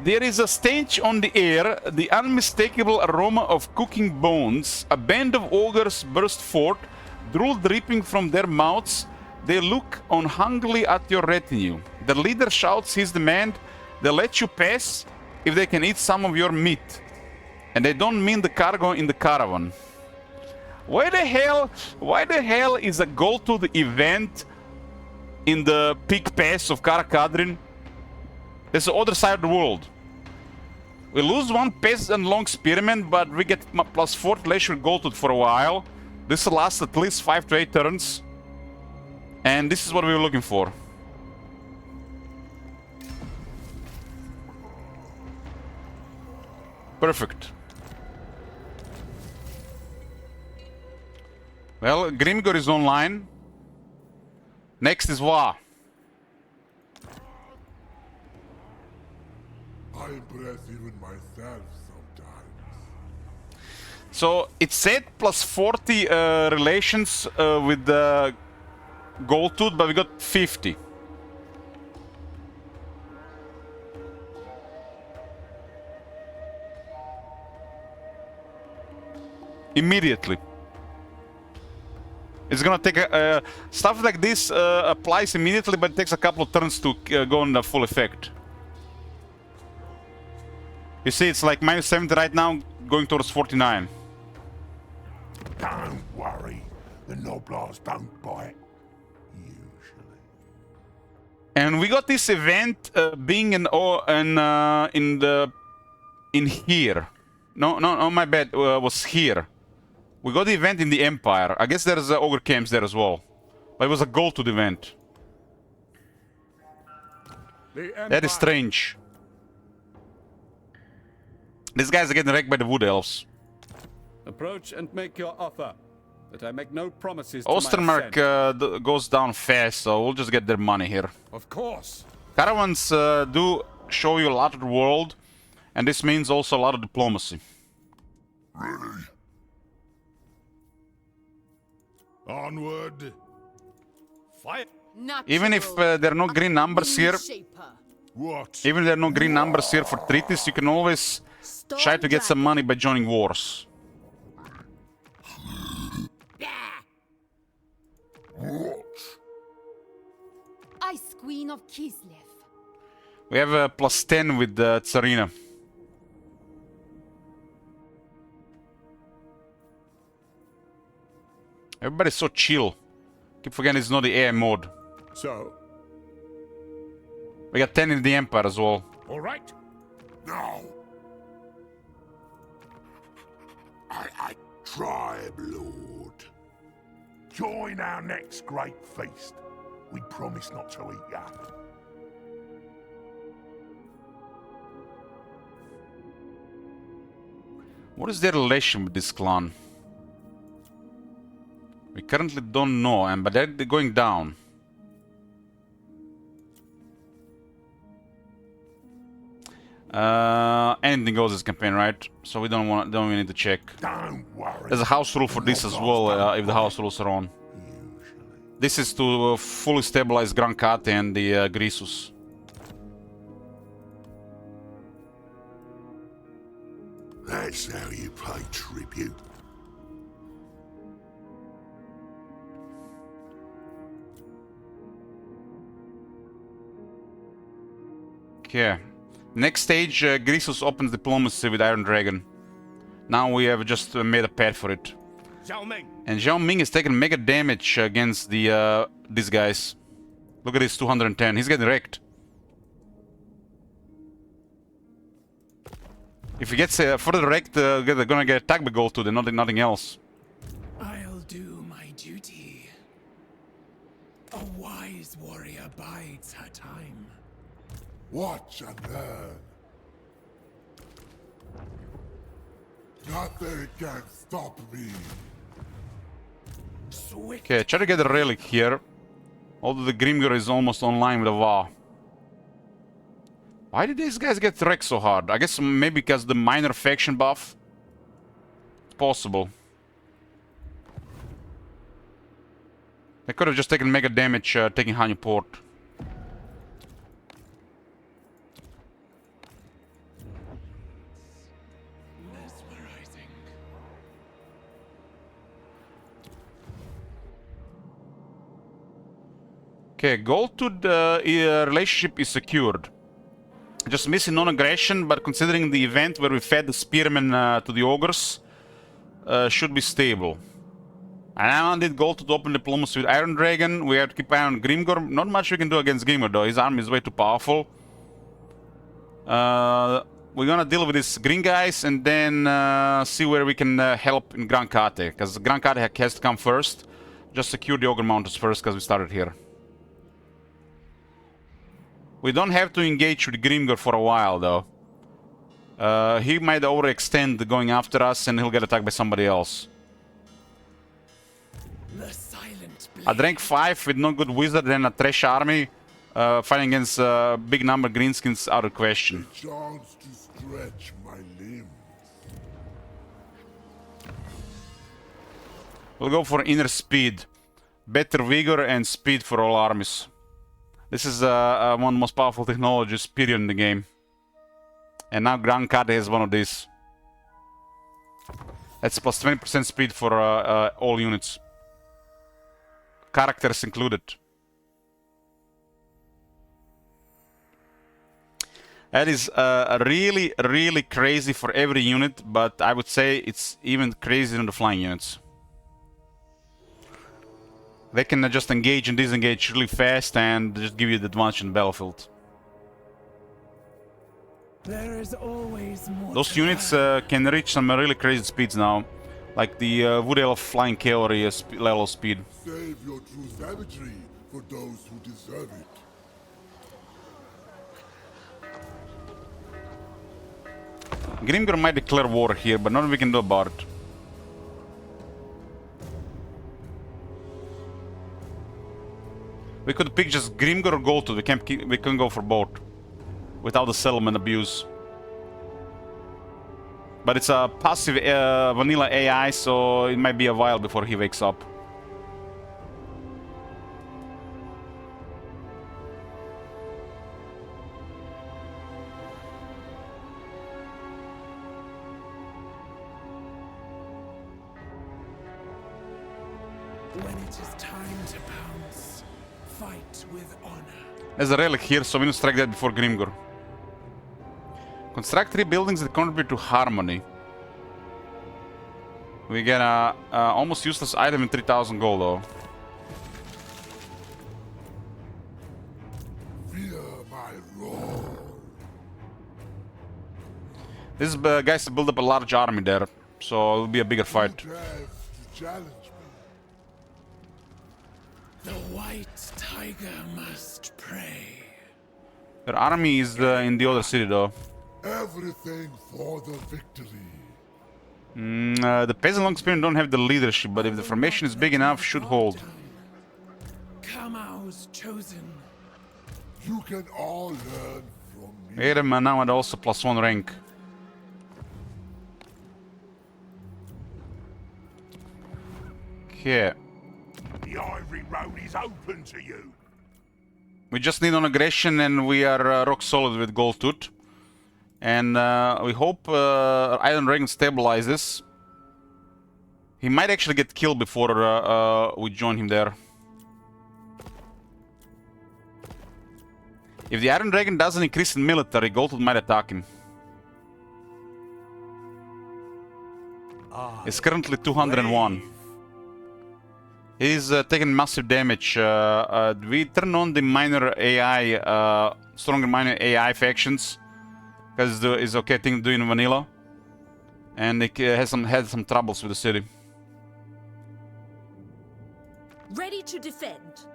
There is a stench on the air, the unmistakable aroma of cooking bones. A band of ogres burst forth, drool dripping from their mouths, they look on hungrily at your retinue. The leader shouts his demand. They let you pass if they can eat some of your meat. And they don't mean the cargo in the caravan. Why the hell is a goal to the event in the peak pass of Karakadrin? That's the other side of the world. We lose one peasant long spearman, but we get plus 4 glacier gold for a while. This will last at least 5 to 8 turns. And this is what we were looking for. Perfect. Well, Grimgor is online. Next is Wa. I impress even myself sometimes. So it said plus 40 relations with the gold tooth, but we got 50. Immediately. It's gonna take stuff like this applies immediately, but it takes a couple of turns to go in the full effect. You see, it's like minus 70 right now, going towards 49. Don't worry, the Noblars don't bite. Usually. And we got this event being in here. No, my bad. Was here. We got the event in the Empire. I guess there's ogre camps there as well. But it was a goal to the event. That is strange. These guys are getting wrecked by the wood elves. Approach and make your offer. But I make no promises to my Ostermark goes down fast, so we'll just get their money here. Of course. Caravans do show you a lot of the world, and this means also a lot of diplomacy. Ready? Onward. Fight. Even if there are no green numbers here, What? even if there are no green numbers here for treaties, you can always try to get some money by joining wars. What? Ice Queen of Kislev. We have a plus 10 with Tsarina. Everybody's so chill. Keep forgetting it's not the AI mode. So, We got 10 in the Empire as well. all right. No. I tribe lord. Join our next great feast. We promise not to eat ya. What is their relation with this clan? We currently don't know, but they're going down. Anything goes this campaign, right? So we don't need to check. Don't worry. There's a house rule for this as well, if the house rules are on. This is to fully stabilize Grancate and the Grisus. That's how you pay tribute. Okay. Next stage, Grisus opens diplomacy with Iron Dragon. Now we have just made a path for it. And Zhao Ming is taking mega damage against the these guys. Look at this, 210. He's getting wrecked. If he gets further wrecked, they're gonna get attacked by gold too, then nothing else. I'll do my duty. A wise warrior bides her time. Watch and learn. Nothing can stop me. Swift. Okay, try to get a relic here. Although the Grimgor is almost online with a VA. Why did these guys get wrecked so hard? I guess maybe because the minor faction buff? It's possible. They could have just taken mega damage taking Hanyu Port. Mesmerizing. Okay, gold to the relationship is secured. Just missing non-aggression, but considering the event where we fed the spearmen to the ogres, should be stable. And I did gold to open diplomacy with Iron Dragon. We have to keep an eye on Grimgor. Not much we can do against Grimgor though. His army is way too powerful. We're gonna deal with these green guys and then see where we can help in Gran Kate. Because Gran Kate has to come first. Just secure the Ogre Mountains first because we started here. We don't have to engage with Grimgor for a while though. He might overextend going after us and he'll get attacked by somebody else. The silent A rank 5 with no good wizard and a trash army fighting against big number greenskins out of question. Chance to stretch my limbs. We'll go for inner speed. Better vigor and speed for all armies. This is one of the most powerful technologies period in the game. And now Gran Kate has one of these. That's plus 20% speed for all units. Characters included. That is really, really crazy for every unit, but I would say it's even crazier than the flying units. They can just engage and disengage really fast and just give you the advantage in the battlefield. There is always more. Those units can reach some really crazy speeds now. Like the Wood Elf Flying Cavalry level of speed. Save your true savagery for those who deserve it. Grimgor might declare war here, but nothing we can do about it. We could pick just Grimgor or Goldtooth. We can go for both without the settlement abuse. But it's a passive vanilla AI, so it might be a while before he wakes up. When it is time to pounce, fight with honor. There's a relic here, so we need to strike that before Grimgor. Construct 3 buildings that contribute to harmony. We get a almost useless item in 3000 gold though. Fear my roar. This guys build up a large army there, so it'll be a bigger fight. Dares to challenge me. The white tiger must pray. Their army is in the other city though. Everything for the victory. The peasant long spearmen don't have the leadership, but if the formation is big enough, should hold. Kamau's chosen. You can all learn from me. Here now and also +1 rank. Okay. The ivory road is open to you. We just need on aggression and we are rock solid with Goldtooth. And we hope Iron Dragon stabilizes. He might actually get killed before we join him there. If the Iron Dragon doesn't increase in military, Goldtooth might attack him. It's currently 201. He's taking massive damage. We turn on the minor AI, stronger minor AI factions. Because it's okay thing to do in vanilla. And it has had some troubles with the city. Ready to defend.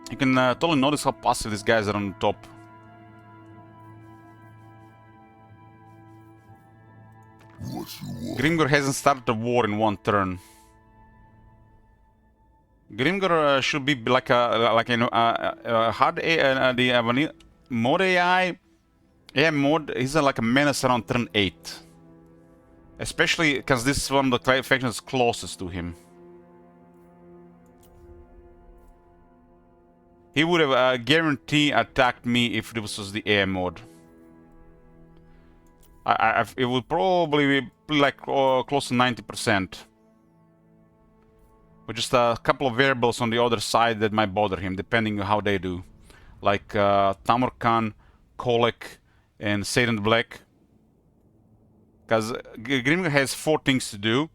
You can totally notice how passive these guys are on the top. Grimgor hasn't started a war in one turn. Grimgor should be like a hard AI, the vanilla mod AI. Yeah, mod is like a menace around turn 8. Especially because this is one of the factions closest to him. He would have guaranteed attacked me if this was the AI mode. It would probably be like close to 90%. With just a couple of variables on the other side that might bother him, depending on how they do. Like Tamurkhan, Kolek, and Satan the Black. Because Grimgor has 4 things to do.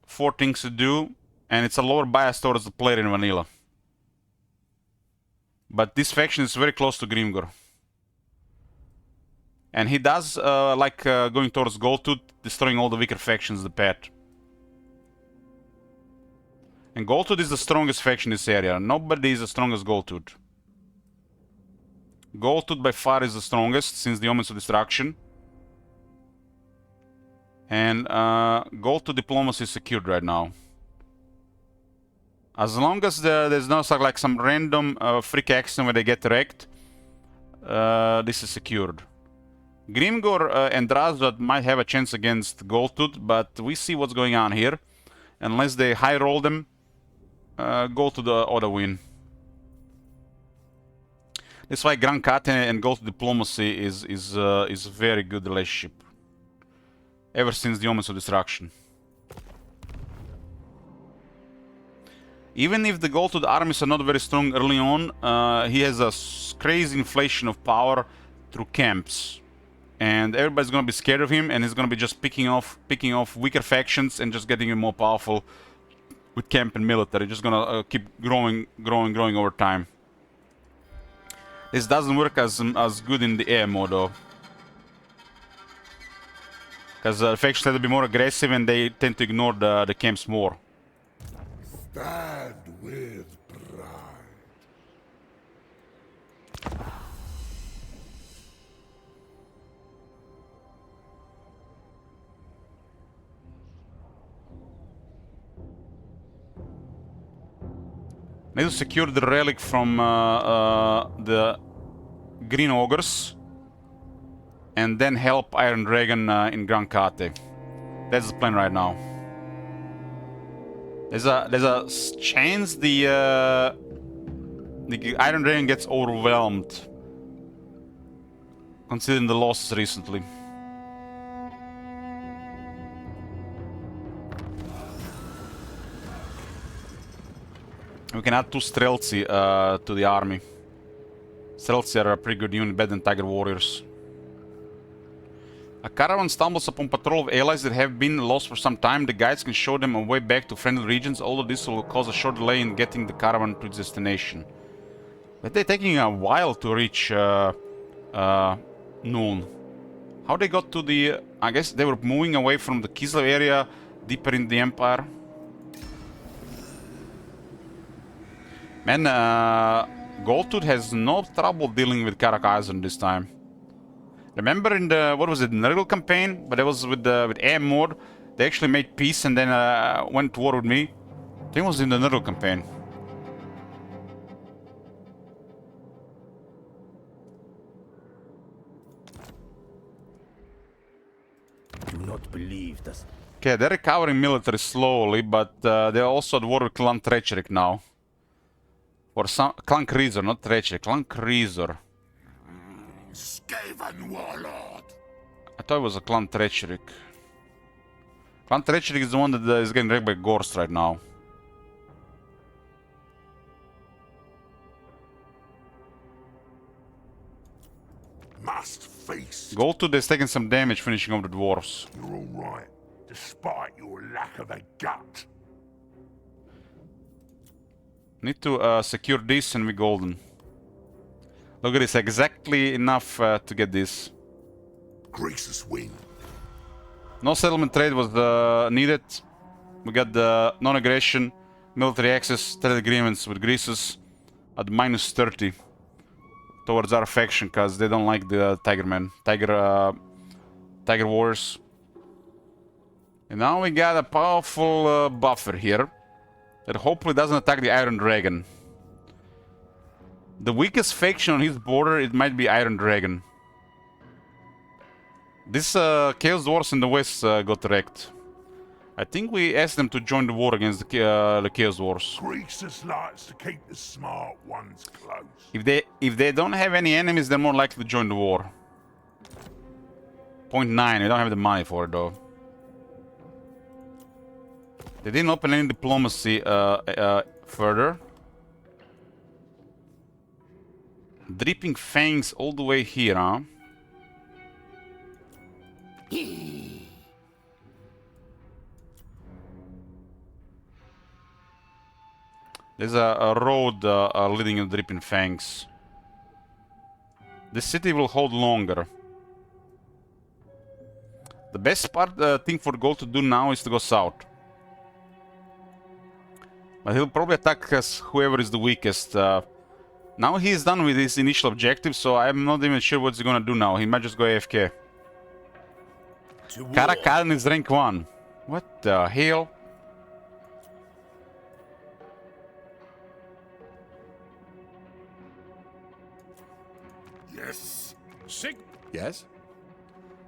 4 things to do, and it's a lower bias towards the player in vanilla. But this faction is very close to Grimgor. And he does like going towards Goldtooth, destroying all the weaker factions in the path. And Goldtooth is the strongest faction in this area. Nobody is as strong as Goldtooth. Goldtooth by far is the strongest since the Omens of Destruction. And Goldtooth diplomacy is secured right now. As long as there's no like some random freak accident where they get wrecked, this is secured. Grimgor and Drazad might have a chance against Goldtooth, but we see what's going on here. Unless they high roll them, Goldtooth ought to win. That's why Grand Kate and Goldtooth diplomacy is a very good relationship. Ever since the Omens of Destruction. Even if the Goldtooth armies are not very strong early on, he has a crazy inflation of power through camps. And everybody's gonna be scared of him, and he's gonna be just picking off weaker factions and just getting him more powerful with camp and military. Just gonna keep growing over time. This doesn't work as good in the air mode though. Because factions tend to be more aggressive and they tend to ignore the camps more. Stand with pride. Need to secure the relic from the Green Ogres. And then help Iron Dragon in Grand Kate. That's the plan right now. There's a chance the Iron Dragon gets overwhelmed, considering the losses recently. We can add 2 Streltsy to the army. Streltsy are a pretty good unit, better than Tiger Warriors. A caravan stumbles upon patrol of allies that have been lost for some time. The guides can show them a way back to friendly regions, although this will cause a short delay in getting the caravan to its destination. But they're taking a while to reach Noon. How they got to the... I guess they were moving away from the Kislev area, deeper in the Empire. Man, Goldtooth has no trouble dealing with Karak-Eisen this time. Remember in the, what was it, Nurgle campaign? But it was with AM mode. They actually made peace and then went to war with me. I think it was in the Nurgle campaign. Do not believe this. Okay, they're recovering military slowly, but they're also at war with Clan Treacherik now. Or some Clan Kreezer, not Treacherik, Clan Kreezer. Skaven warlord. I thought it was a Clan Treacherik. Clan Treacherik is the one that is getting wrecked by Gorst right now. Must feast. Goldtooth is taking some damage finishing off the dwarves. You're all right, despite your lack of a gut. Need to secure this and be golden. Look at this, exactly enough to get this. Grease's win. No settlement trade was needed. We got the non-aggression, military access, trade agreements with Greases at -30 towards our faction because they don't like the Tiger Warriors. And now we got a powerful buffer here that hopefully doesn't attack the Iron Dragon. The weakest faction on his border, it might be Iron Dragon. This Chaos Dwarfs in the west got wrecked. I think we asked them to join the war against the Chaos Dwarfs. Greases likes to keep the smart ones close. If they don't have any enemies, they're more likely to join the war. 0.9, we don't have the money for it though. They didn't open any diplomacy further. Dripping Fangs all the way here, huh? There's a road leading to Dripping Fangs. The city will hold longer. The best thing for Gold to do now is to go south. But he'll probably attack us, whoever is the weakest. Now he's done with his initial objective, so I'm not even sure what he's gonna do now. He might just go AFK. Karakadan is rank 1. What the hell? Yes. Sig. Yes.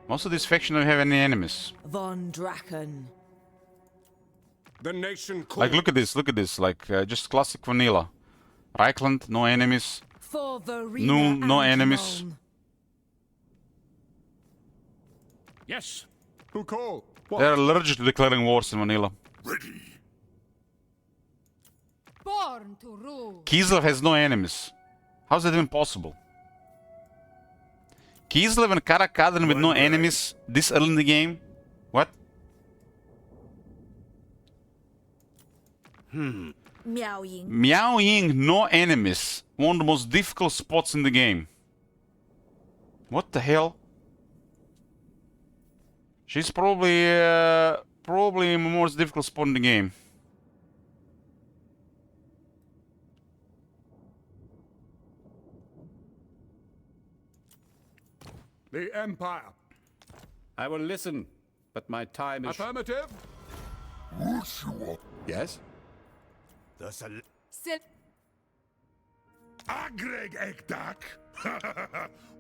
Most of this faction don't have any enemies. Von Draken. The nation. Like, look at this. Like, just classic vanilla. Reichland, no enemies. For Verena No and enemies. Rome. Yes. Who call? What? They're allergic to declaring wars in vanilla. Ready. Born to rule. Kislev has no enemies. How's that even possible? Kislev and Karakadan with no enemies this early in the game? What? Miao Ying. Miao Ying, no enemies. One of the most difficult spots in the game. What the hell? She's probably the most difficult spot in the game. The Empire. I will listen, but my time is... Affirmative. Yes? The Sel- Agreg Ekdak.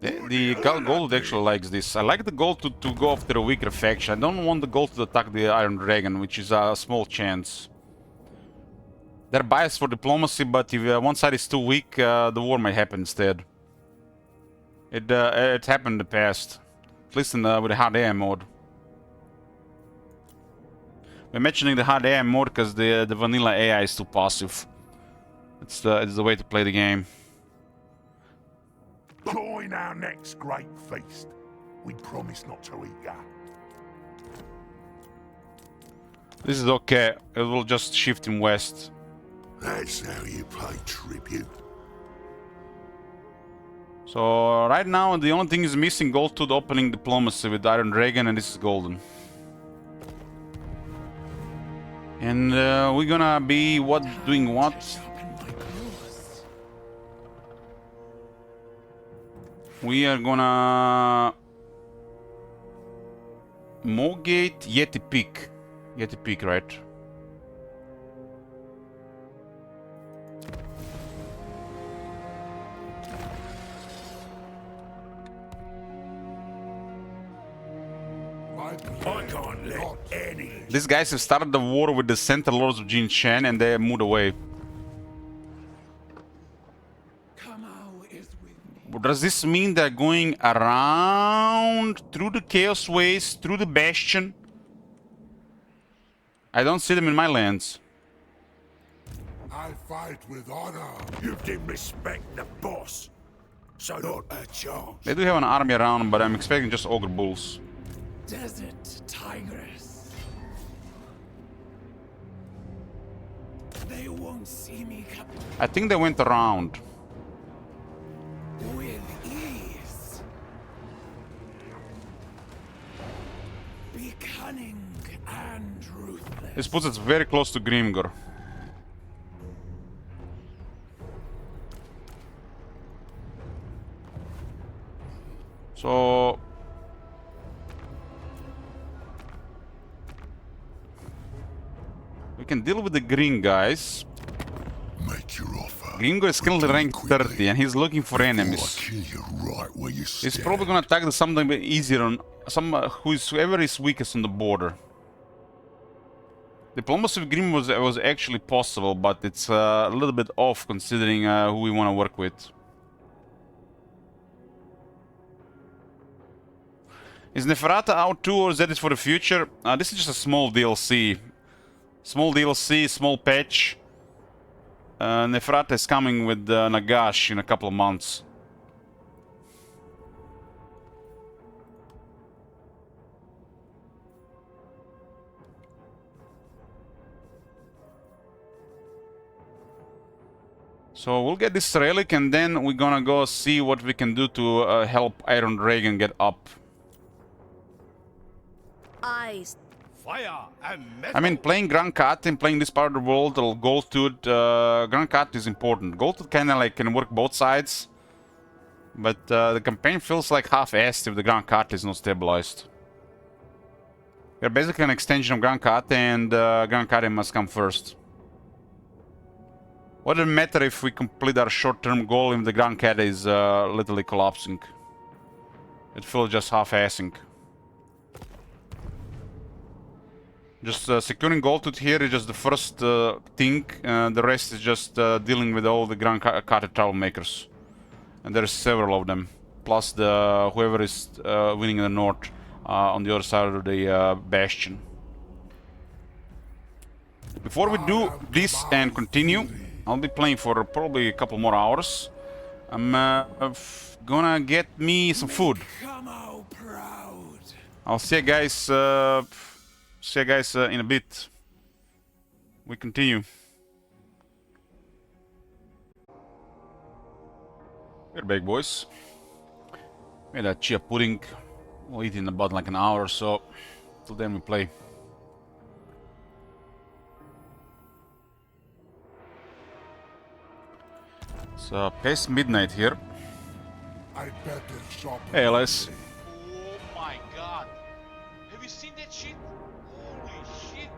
The gold actually likes this. I like the gold to go after a weaker faction. I don't want the gold to attack the Iron Dragon, which is a small chance. They're biased for diplomacy, but if one side is too weak, the war might happen instead. It happened in the past, at least with the hard AM mode. We're mentioning the hard AM mode because the vanilla AI is too passive. It's the way to play the game. Join our next great feast. We promise not to eat that. This is okay. It will just shift him west. That's how you pay tribute. So right now the only thing is missing gold to the opening diplomacy with Iron Dragon, and this is golden. And we're gonna be doing what? We are gonna Mogate Yeti Peak. Yeti Peak, right? I can't let any. These guys have started the war with the Center Lords of Jin Shan, and they moved away. Does this mean they're going around through the Chaos Ways, through the Bastion? I don't see them in my lands. I fight with honor. You didn't respect the boss, so not a chance. They do have an army around, but I'm expecting just Ogre Bulls. Desert Tigress. They won't see me come I think they went around. with ease. Be cunning and ruthless. This puts us very close to Grimgor. So we can deal with the green guys. Make your offer. Grimgor is currently ranked 30 and he's looking for enemies. Kill you right where you stand. He's probably gonna attack something a bit easier on whoever is weakest on the border. Diplomacy with Grim was actually possible, but it's a little bit off considering who we want to work with. Is Neferata out too, or is that it for the future? This is just a small DLC. Small DLC, small patch. Nefrata is coming with Nagash in a couple of months. So we'll get this relic and then we're gonna go see what we can do to help Iron Dragon get up. Eyes. Fire and metal. I mean, playing Grand Cat and playing this part of the world, or Goldtooth, Grand Cat is important. Goldtooth kinda like can work both sides, but the campaign feels like half-assed if the Grand Cat is not stabilized. We're basically an extension of Grand Cat, and Grand Cat must come first. What does it matter if we complete our short-term goal if the Grand Cat is literally collapsing? It feels just half-assing. Just securing Goldtooth here is just the first thing, the rest is just dealing with all the Grand Cat troublemakers. And there's several of them, plus the whoever is winning in the north on the other side of the bastion. Before we do this and continue, I'll be playing for probably a couple more hours. I'm gonna get me some food. I'll see you guys. In a bit. We continue. We're back, boys. We had a chia pudding. We'll eat in about like an hour or so. Till then we play. So past midnight here. Hey, Les. Oh my god. Have you seen that shit? Holy shit.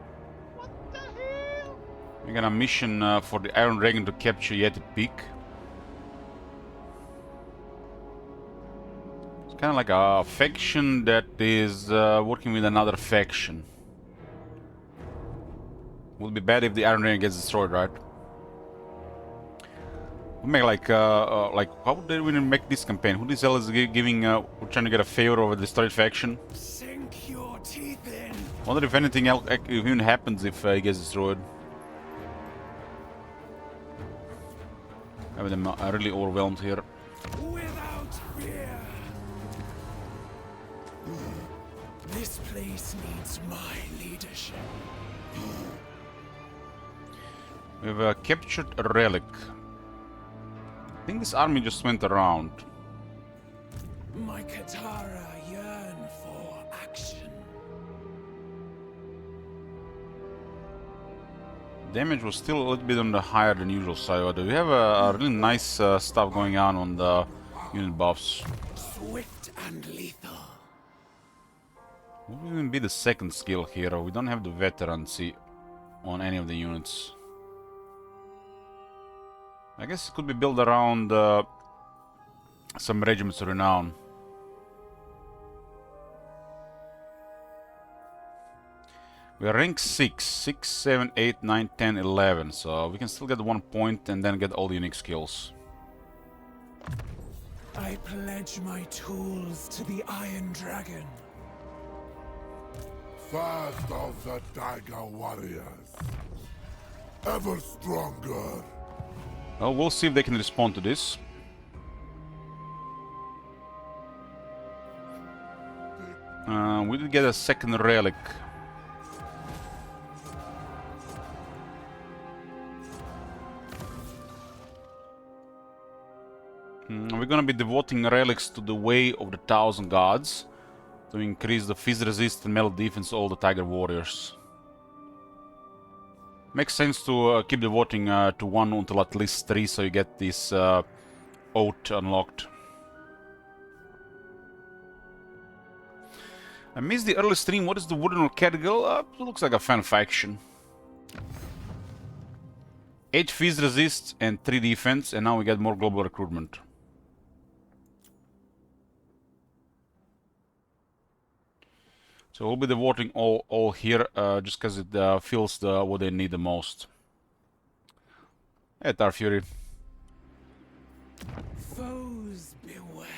What the hell? We got a mission for the Iron Dragon to capture Yeti Peak. It's kind of like a faction that is working with another faction. Would be bad if the Iron Dragon gets destroyed, right? We make like how did we make this campaign? Who this hell is giving? We're trying to get a favor over the destroyed faction. Sink your teeth in. Wonder if anything else even happens if he gets destroyed. I'm really overwhelmed here. Without fear. This place needs my leadership. We've captured a relic. I think this army just went around. My Katara yearn for action. Damage was still a little bit on the higher than usual side, but we have a really nice stuff going on the unit buffs. Swift and lethal. What would even be the second skill here? We don't have the veterancy on any of the units. I guess it could be built around some regiments of renown. We are rank 6, 6, 7, 8, 9, 10, 11, so we can still get 1 point and then get all the unique skills. I pledge my tools to the Iron Dragon. First of the Tiger Warriors. Ever stronger. Well, we'll see if they can respond to this. We did get a second relic. We're gonna be devoting relics to the Way of the Thousand Gods to increase the phys resist and metal defense of all the Tiger Warriors. Makes sense to keep devoting to 1 until at least 3 so you get this oath unlocked. I missed the early stream. What is the Wooden Catgirl? It looks like a fan faction. 8 phys resist and 3 defense, and now we get more global recruitment. So we'll be devoting all here, just because it feels what they need the most. Hey, Tar Fury. Foes beware.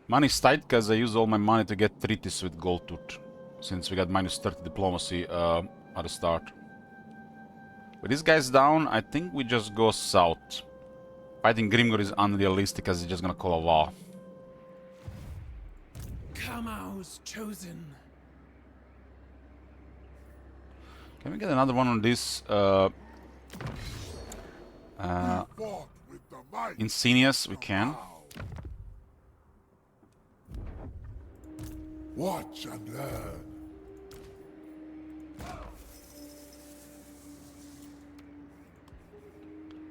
Money's tight because I use all my money to get treaties with Goldtooth. since we got minus 30 diplomacy at the start. With these guys down, I think we just go south. Fighting Grimgor is unrealistic as he's just gonna call a war. Kamau's chosen. Can we get another one on this? Insignias, we can. Watch and learn.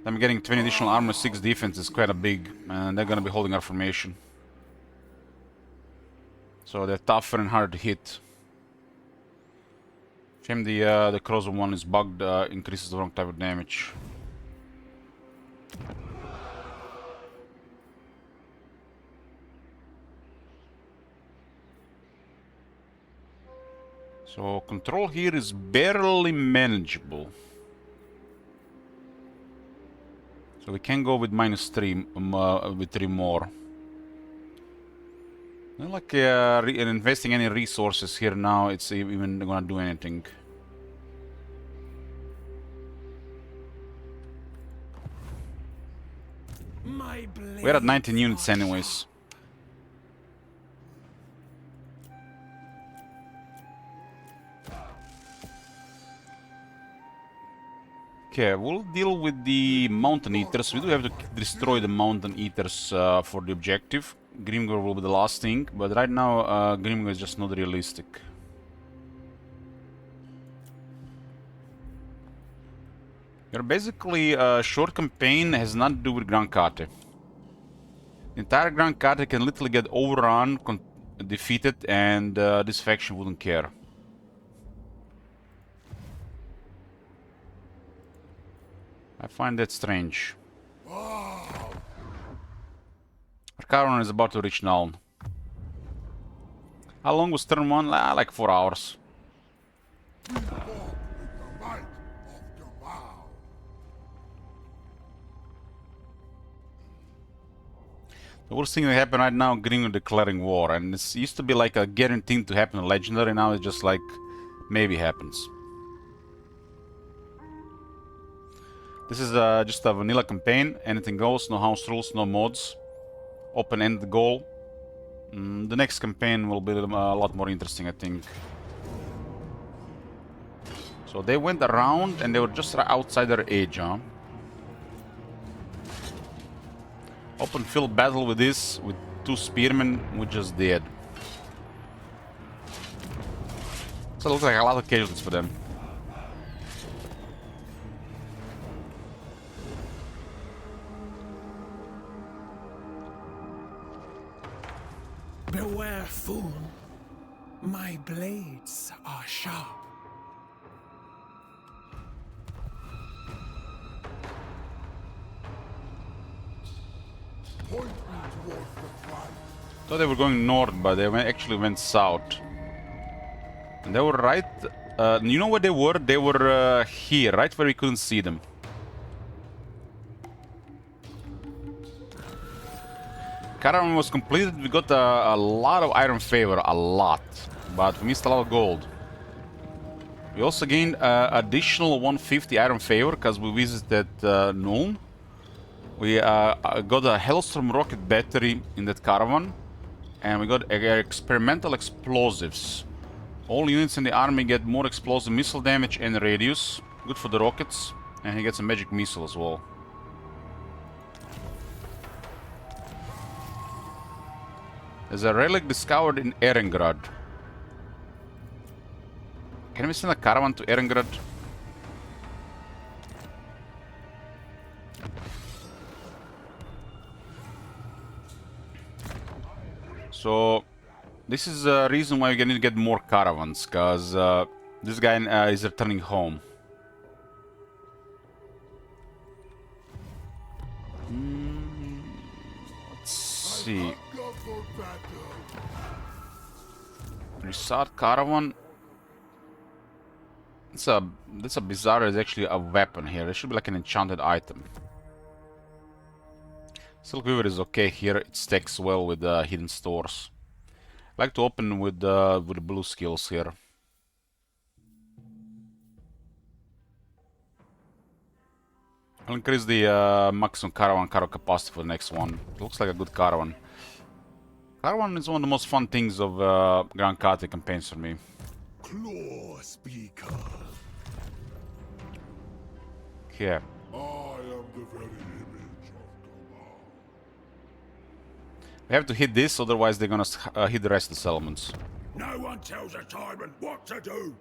Them getting 20 additional armor, 6 defense is quite a big, and they're gonna be holding our formation. So they're tougher and harder to hit. Shame the crossbow one is bugged, increases the wrong type of damage. So control here is barely manageable. So we can go with minus 3, with 3 more. Not like investing any resources here now, it's even gonna do anything. We're at 19 units anyways. Okay, we'll deal with the Mountain Eaters. We do have to destroy the Mountain Eaters for the objective. Grimgor will be the last thing, but right now Grimgor is just not realistic. You're basically a short campaign has nothing to do with Grand Kate. The entire Grand Kate can literally get overrun, defeated, and this faction wouldn't care. I find that strange. Our caravan is about to reach Nuln. How long was turn 1? Like 4 hours. The worst thing that happened right now, Grimgor declaring war, and this used to be like a guaranteed to happen in Legendary, now it's just like maybe happens. This is just a vanilla campaign, anything goes, no house rules, no mods. Open-ended goal. The next campaign will be a lot more interesting, I think. So they went around and they were just outside their age, huh? Open field battle with this, with 2 spearmen, we just did. So it looks like a lot of casualties for them. Beware, fool. My blades are sharp. Point me towards the fight. Thought they were going north, but they actually went south. And they were right... you know where they were? They were here, right where we couldn't see them. Caravan was completed, we got a lot of iron favor, a lot. But we missed a lot of gold. We also gained additional 150 iron favor because we visited Nuln. We got a Hellstorm rocket battery in that caravan. And we got experimental explosives. All units in the army get more explosive missile damage and radius. Good for the rockets. And he gets a magic missile as well. There's a relic discovered in Erengrad. Can we send a caravan to Erengrad? So, this is the reason why we need to get more caravans, because this guy is returning home. Let's see. Resort caravan. That's a bizarre. It's actually a weapon here. It should be like an enchanted item. Silk Weaver is okay here. It stacks well with hidden stores. I like to open with the blue skills here. I'll increase the maximum caravan cargo capacity for the next one. It looks like a good caravan. Caravan is one of the most fun things of Grand Kate campaigns for me. Claw speaker. Here. I am the very image of Gamal. We have to hit this, otherwise they're gonna hit the rest of the settlements. No one tells a tyrant what to do.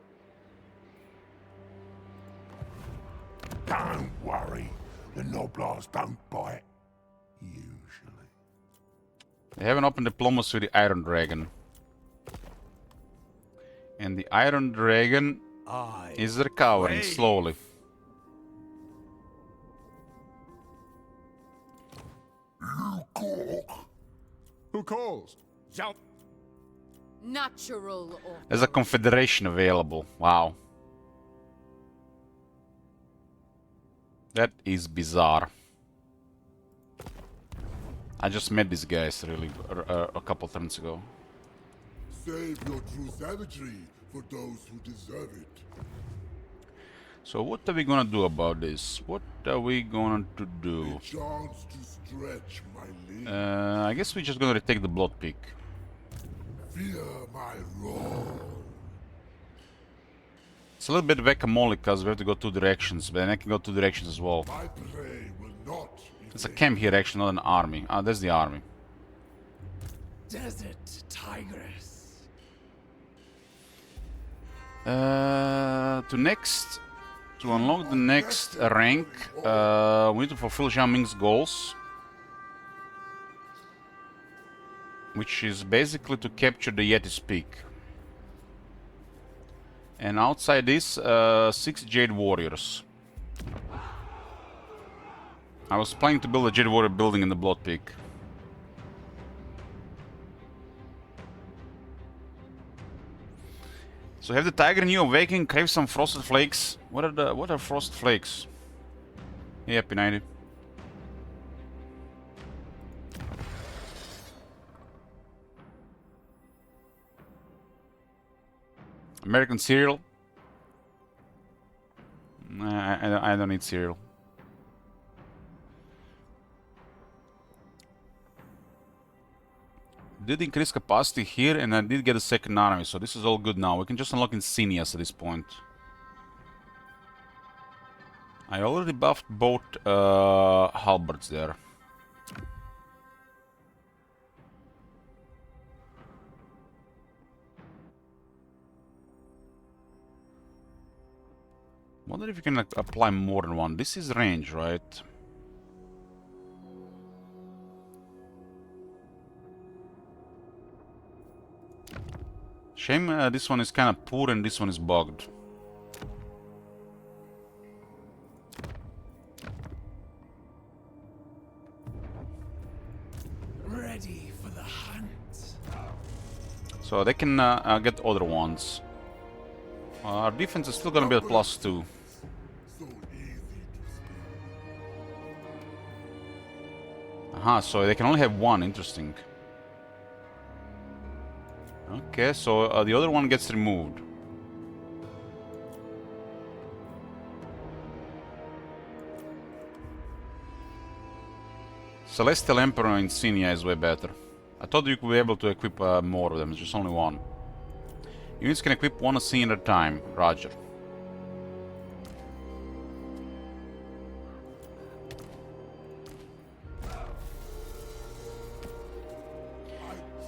Don't worry. The Noblars don't bite. Usually. They haven't opened diplomacy with the Iron Dragon. And the Iron Dragon is recovering slowly. Who calls? Natural or There's a confederation available. Wow. That is bizarre. I just met these guys really a couple turns ago. Save your true savagery for those who deserve it. So what are we gonna do about this? What are we going to do? A chance to stretch my limbs. I guess we're just gonna retake the Blood Peak. Fear my roar. It's a little bit whack-a-mole because we have to go two directions, but then I can go two directions as well. My prey will not. There's a camp here actually, not an army. Ah, there's the army. Desert Tigress. To unlock the next rank, we need to fulfill Jiang Ming's goals. Which is basically to capture the Yeti's Peak. And outside this, 6 Jade Warriors. I was planning to build a Jade Warrior building in the Blood Peak. So have the Tiger New Awakening, crave some Frosted Flakes. What are Frosted Flakes? Yeah, P90. American cereal? I don't need cereal. Did increase capacity here, and I did get a second army, so this is all good now. We can just unlock Insignias at this point. I already buffed both halberds there. Wonder if you can apply more than one. This is range, right? Shame this one is kind of poor and this one is bugged. Ready for the hunt. So they can get other ones. Our defense is still gonna be at +2. So easy to spell. Aha, so they can only have one. Interesting. Okay, so the other one gets removed. Celestial Emperor Insignia is way better. I thought you could be able to equip more of them, it's just only one. Units can equip one Insignia at a time, roger.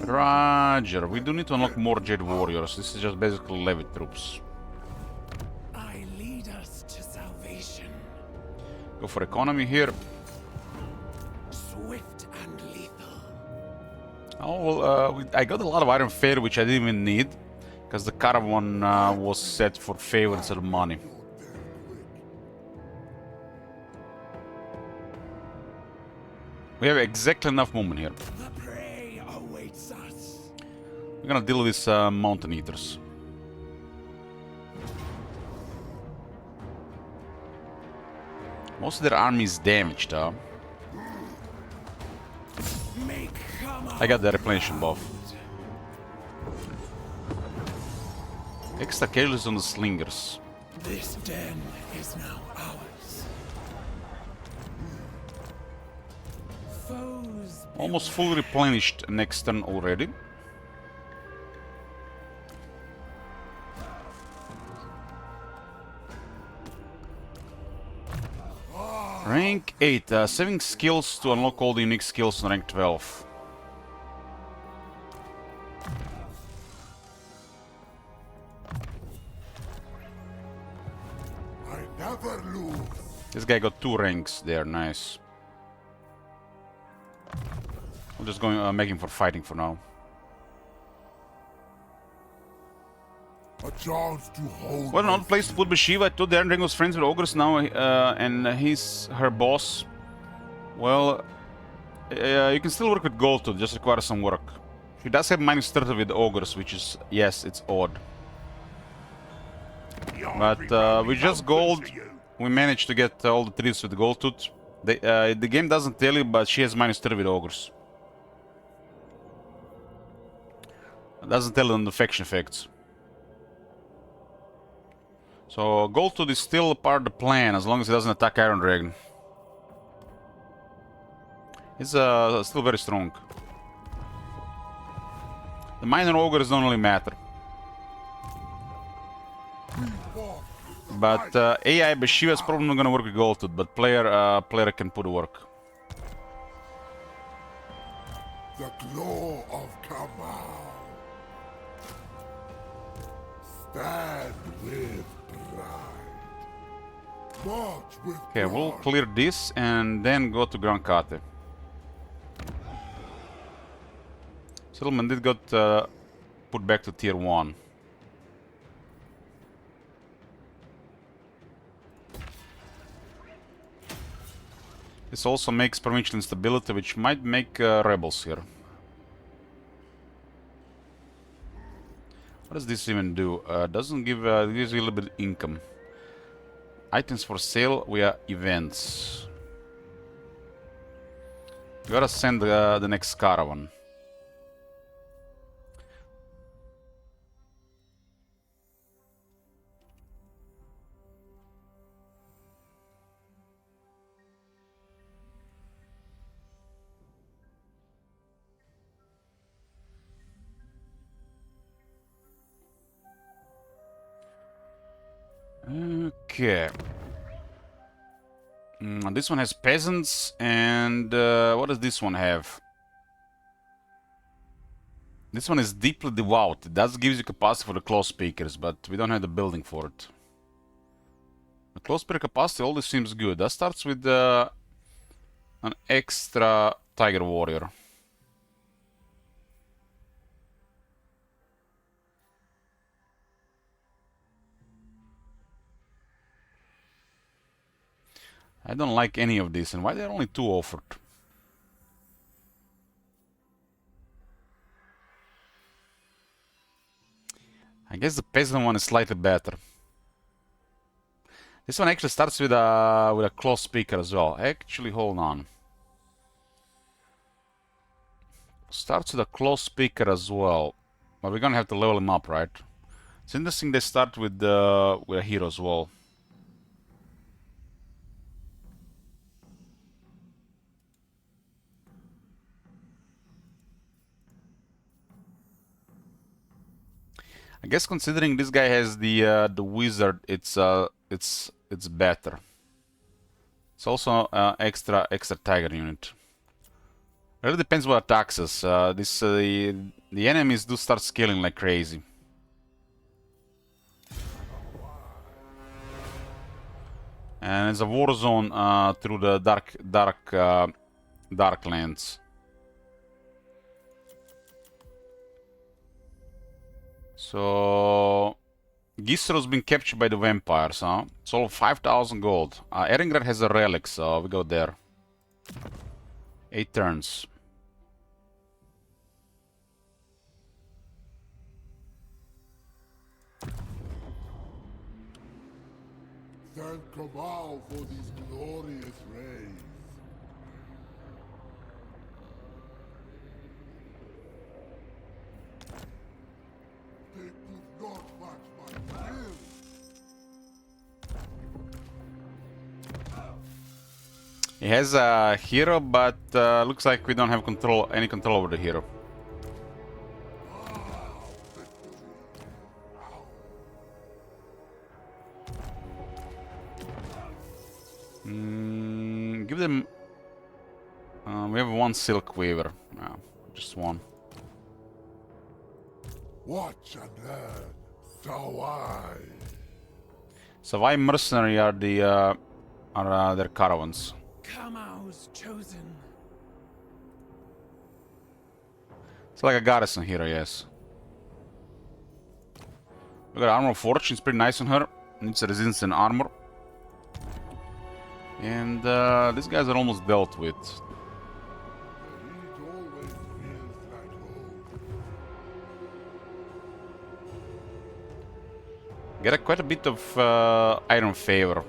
Roger, we do need to unlock more Jade Warriors. This is just basically Levit troops. I lead us to salvation. Go for economy here. Swift and lethal. Oh, well, I got a lot of Iron Fare, which I didn't even need. Because the caravan was set for favor instead of money. We have exactly enough movement here. The prey awaits us. We're gonna deal with these mountain eaters. Most of their army is damaged, huh? I got the replenishment buff. Extra casualties on the slingers. This den is now ours. Almost fully replenished next turn already. Rank 8. Saving skills to unlock all the unique skills on rank 12. I never lose. This guy got 2 ranks there, nice. I'm just going making for fighting for now. A chance to hold. What an odd place to put Bhashiva. I thought the Iron Dragon was friends with ogres now, and he's her boss. Well, you can still work with gold too, just requires some work. She does have minus 30 with ogres, which is, yes, it's odd. But with just gold, we managed to get all the trees with gold tooth. The game doesn't tell you, but she has minus 30 with ogres. It doesn't tell you on the faction effects. So gold tooth is still part of the plan, as long as it doesn't attack Iron Dragon. It's still very strong. The minor ogres don't really matter. But AI Bhashiva is probably not gonna work with gold tooth, but player can put to work. The glow of Kamal. Stand with pride. March with Okay, we'll clear this and then go to Grand Kate. Settlement did got put back to tier 1. This also makes provincial instability, which might make rebels here. What does this even do? Doesn't give gives you a little bit of income. Items for sale via events. Gotta send the next caravan. Okay. This one has peasants, and what does this one have? This one is deeply devout. It does give you capacity for the close speakers, but we don't have the building for it. The close speaker capacity always seems good. That starts with an extra Tiger Warrior. I don't like any of these, and why are there only 2 offered? I guess the peasant one is slightly better. This one actually starts with a close speaker as well. Actually, hold on. Starts with a close speaker as well, but we're gonna have to level him up, right? It's interesting they start with a hero as well. I guess considering this guy has the wizard, it's better. It's also extra tiger unit. It really depends what attacks us. The enemies do start scaling like crazy. And it's a war zone through the dark lands. So Gisro's been captured by the vampires, huh? It's all 5,000 gold. Erengrad has a relic, so we go there. 8 turns. Thank Kamal for these glorious rays. They could not match my will. He has a hero, but looks like we don't have any control over the hero. Give them... we have one Silk Weaver. No, just one. Watch and learn. So I. Savai mercenary are their caravans. Kamau's chosen. It's like a garrison hero, yes. Look at Armor of Fortune, it's pretty nice on her. Needs a resistance and armor. And these guys are almost dealt with. Get quite a bit of iron favor.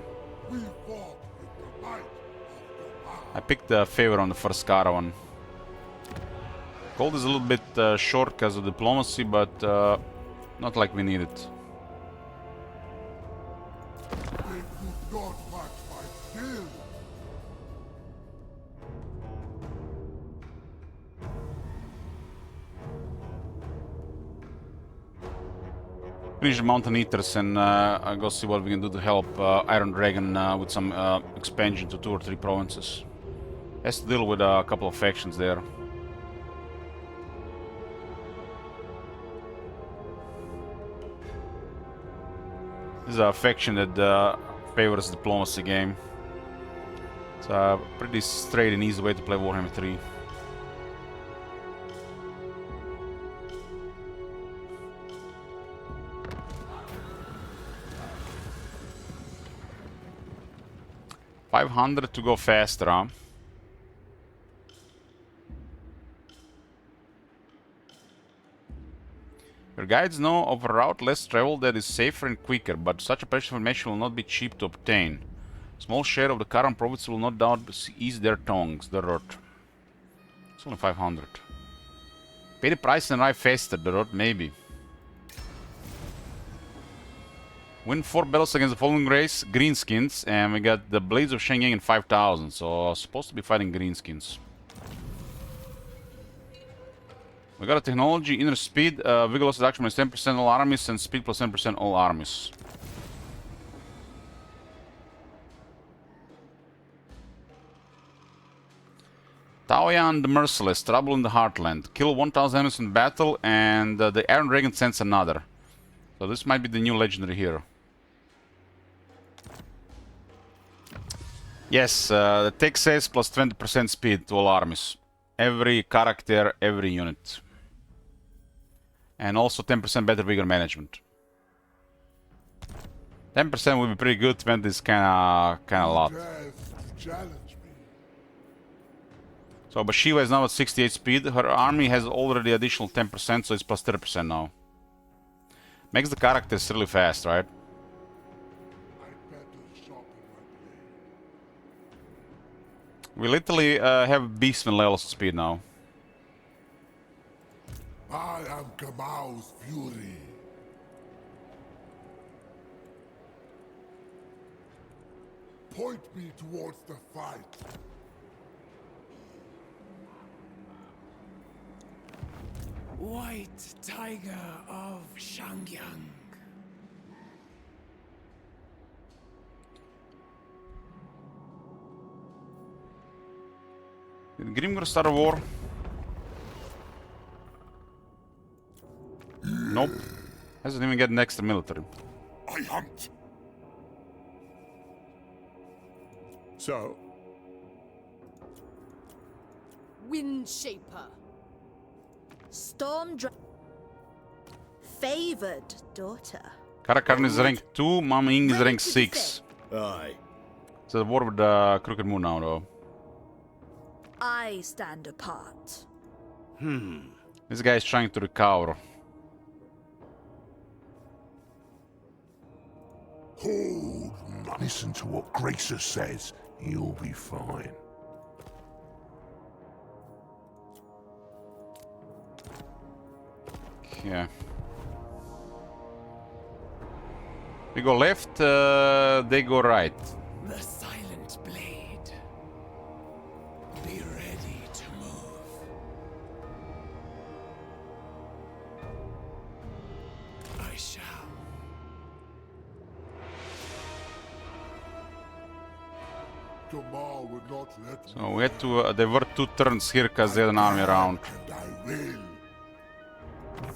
I picked the favor on the first caravan. Gold is a little bit short because of diplomacy, but not like we need it. Finish the Mountain Eaters and go see what we can do to help Iron Dragon with some expansion to 2 or 3 provinces. Has to deal with a couple of factions there. This is a faction that favors diplomacy game. It's a pretty straight and easy way to play Warhammer 3. $500 to go faster, huh? Your guides know of a route less traveled that is safer and quicker, but such a precious information will not be cheap to obtain. Small share of the current profits will not doubt ease their tongues, the road. It's only 500. Pay the price and arrive faster, the road, maybe. Win 4 battles against the following race, Greenskins, and we got the Blades of Shenyang in 5000, so supposed to be fighting Greenskins. We got a technology, inner speed, vigor loss reduction minus 10% all armies, and speed plus 10% all armies. Taoyan the Merciless, Trouble in the Heartland. Kill 1000 enemies in battle, and the Iron Dragon sends another. So this might be the new legendary hero. Yes, the tech says plus 20% speed to all armies. Every character, every unit. And also 10% better vigor management. 10% would be pretty good, 20 is kinda a lot. So Bhashiva is now at 68 speed. Her army has already additional 10%, so it's plus 30% now. Makes the characters really fast, right? We literally have beastman levels of speed now. I am Kamau's fury. Point me towards the fight. White Tiger of Shangyang. Did Grimgor start a war? Nope. Hasn't even get an extra military. I hunt. So, Windshaper. Favored daughter. Karakarn is rank 2, Mama Ying is rank 6. Aye. It's a war with Crooked Moon now, though. I stand apart. This guy is trying to recover. Hold. Listen to what Gracer says. You'll be fine. Yeah. We go left, they go right. The Silent Blade. shall. Tomorrow would not let me. So we had to divert 2 turns here because they had an army around. And I will.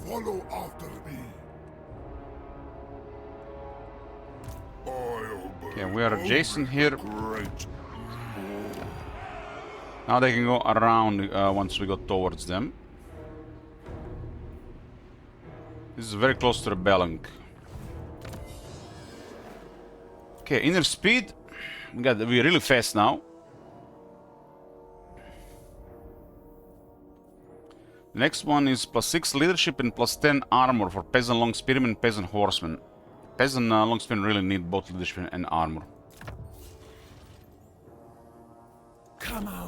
Follow after me. Okay, we are adjacent here. Great. Now they can go around once we go towards them. This is very close to the Belling. Okay, inner speed. We're really fast now. The next one is +6 leadership and +10 armor for peasant long spearmen and peasant horsemen. Peasant long spearmen really need both leadership and armor.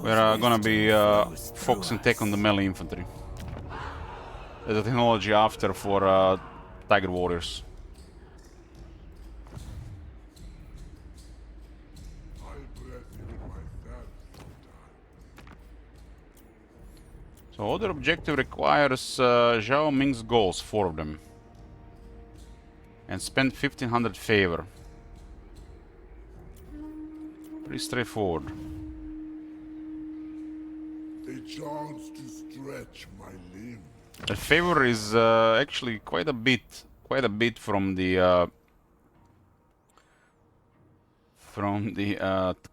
We're gonna be focusing tech on the melee infantry. There's a technology after for Tiger Warriors. So other objective requires Zhao Ming's goals, 4 of them. And spend 1500 favor. Pretty straightforward. A chance to stretch my limb. The favor is actually quite a bit from the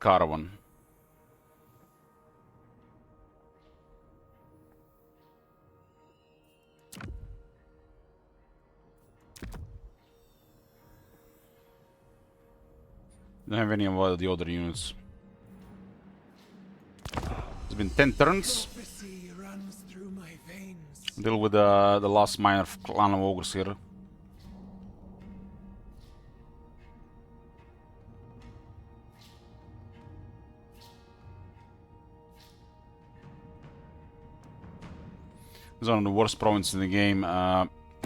caravan. Don't have any of the other units. It's been 10 turns. Deal with the last minor clan of ogres here. It's one of the worst provinces in the game.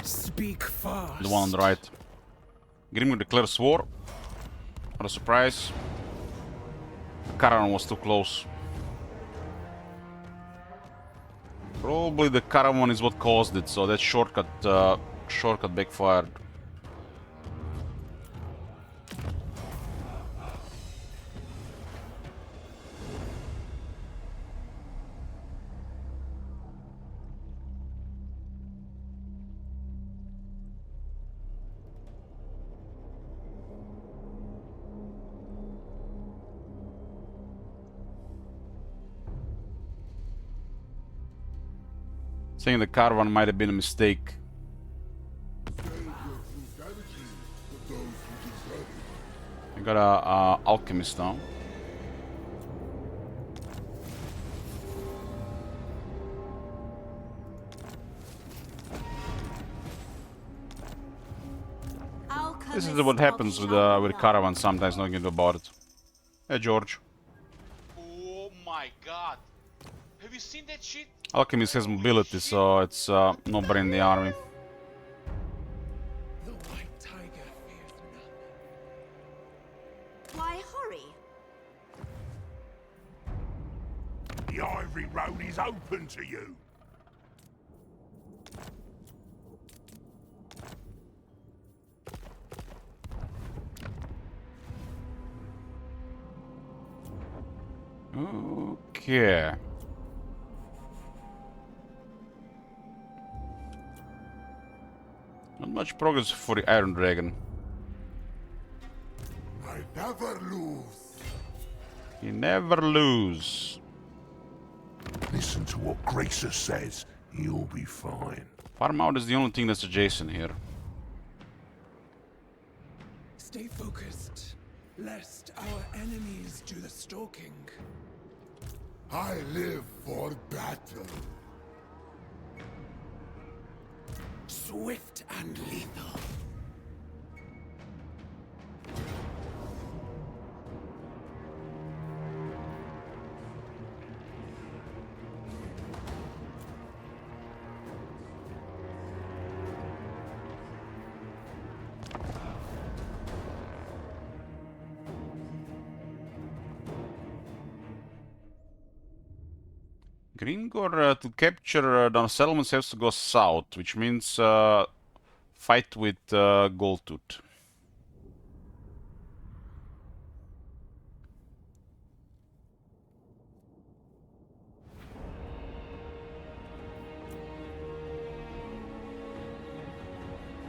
Speak fast. The one on the right. Grimgor declares war. What a surprise. The caravan was too close. Probably the caravan is what caused it, so that shortcut backfired. Saying the caravan might have been a mistake. I got a alchemist now. This is what happens with caravan sometimes, nothing to do about it. Hey George. Oh my god. Have you seen that shit? Alchemist has mobility, so it's no brain in the army. The white tiger fears none. Why hurry? The Ivory Road is open to you. Okay. Not much progress for the Iron Dragon. I never lose. You never lose. Listen to what Gracer says. You'll be fine. Farm out is the only thing that's adjacent here. Stay focused, lest our enemies do the stalking. I live for battle. Swift and lethal. Gringor to capture the settlements has to go south, which means fight with Goldtooth.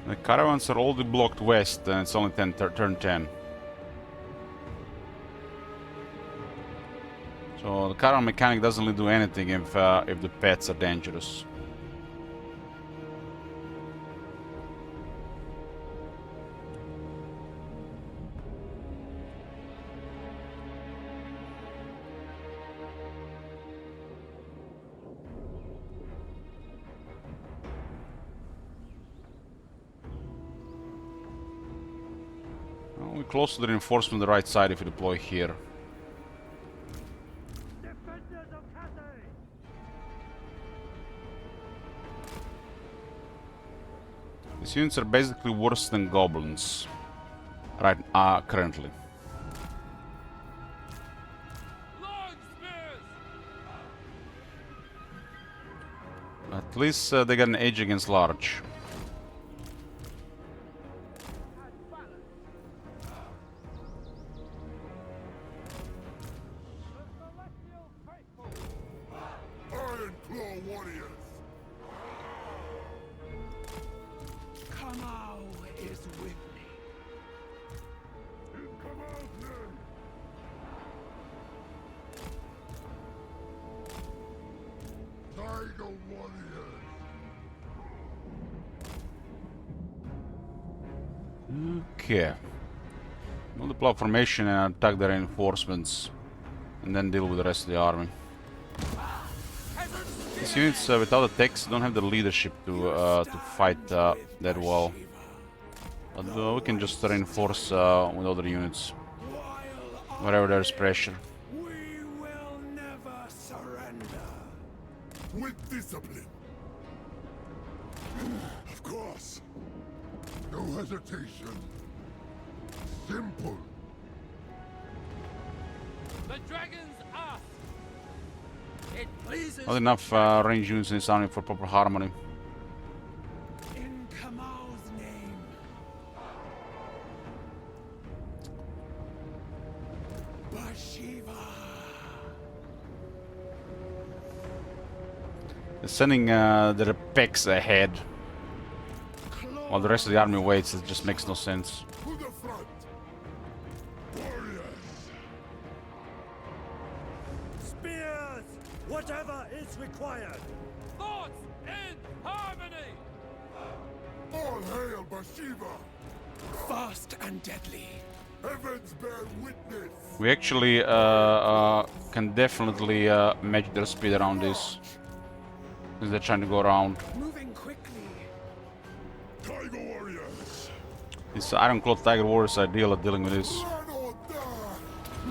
The caravans are already blocked west, and it's only turn 10. So the caravan mechanic doesn't really do anything if the pets are dangerous. We're close to the reinforcement on the right side if we deploy here. These units are basically worse than goblins, right? Currently. At least they got an edge against large. Okay. We'll deploy formation and attack the reinforcements, and then deal with the rest of the army. These units without attacks don't have the leadership to fight that well. But we can just reinforce with other units wherever there's pressure. We will never surrender. With discipline. Of course. No hesitation. Simple. The dragons ask. It pleases. Not enough range units in this army for proper harmony. In Kamau's name. Bhashiva. They're sending their pecks ahead while the rest of the army waits. It just makes no sense. To the front. Warriors. Spears! Whatever is required! Thoughts in harmony. All hail Bhashiva. Fast and deadly. Heavens bear witness. We actually can definitely match their speed around this, because they're trying to go around. Moving quickly. Tiger warriors. These Ironclad Tiger Warriors are ideal at dealing with this. Run or die.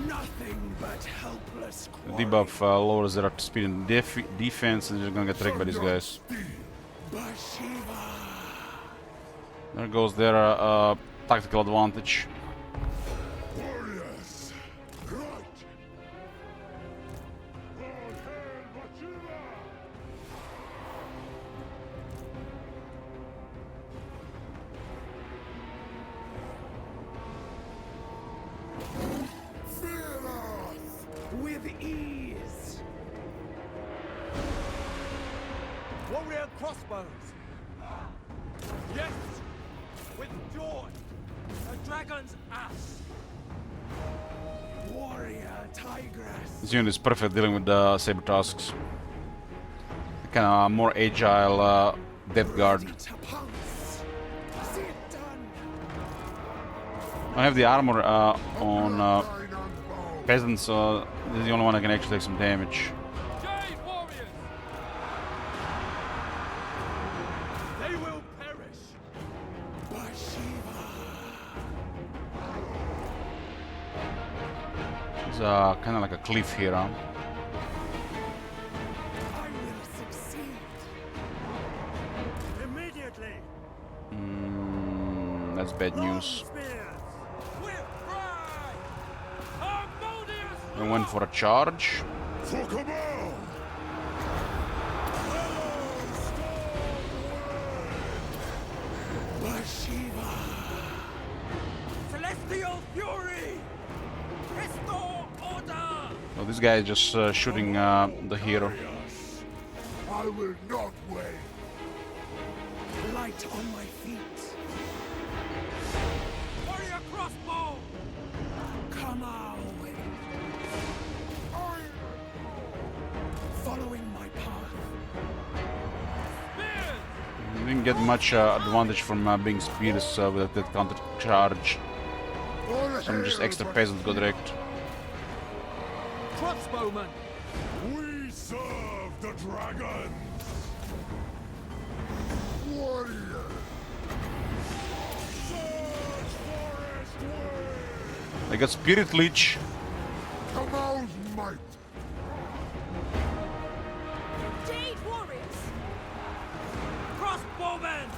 Nothing but helpless The quarry. debuff lowers their speed and defense, and they're gonna get wrecked by these guys. Bhashiva. There goes their tactical advantage. Warriors. Right. All hail Bhashiva. Fear us. With ease. Warrior crossbows! Yes. With joy. The dragon's ass. Warrior tigress. This unit is perfect at dealing with the saber tusks. Kind of more agile depth guard. Ready to pounce. See it done. I have the armor on Nine unbound. peasants, so this is the only one that can actually take some damage. Jade warriors. They will perish. Bhashiva. It's kind of like a cliff here, huh? I will succeed. Immediately! That's bad news. Spears! With pride. Harmonious. I went for a charge. For Kamal. Celestial fury! Restore order! So this guy is just shooting the hero. I will not wait. Light on my feet. Warrior crossbow! Come our way. Following my path. Didn't get much advantage from being spears with that counter charge. Some just extra peasants go direct. Crossbowman! We serve the dragons. Warrior. Surge forest way. I got Spirit Leech. Kamal's might. Jade warriors! Crossbowman!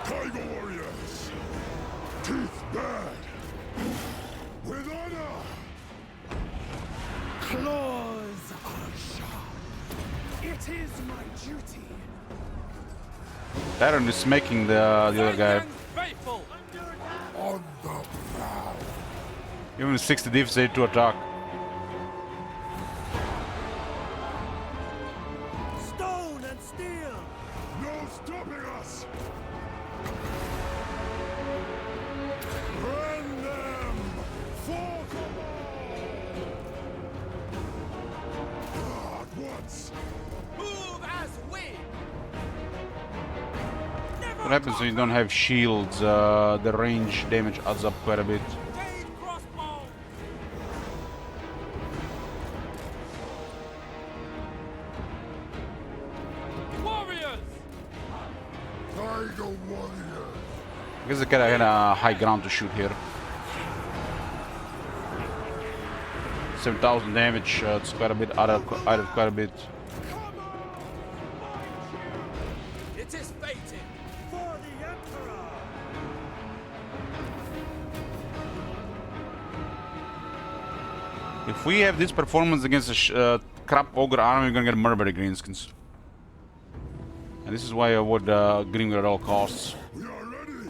Tiger warriors. Teeth bad. With honor. Claws are sharp. It is my duty. Baron is making the other guy. Faithful! On the prowl. Even 60 defense to attack. Stone and steel! No stopping us. Rend them. For God once. Move as we! What happens when you don't have shields? The range damage adds up quite a bit. Jade crossbow! Warriors! Tiger warrior. I guess I got a high ground to shoot here. 7,000 damage. It's quite a bit out of quite a bit. It is fated for the Emperor! If we have this performance against a crap ogre army, we're gonna get murdered by the greenskins. And this is why I avoid Grimgar at all costs. We are ready.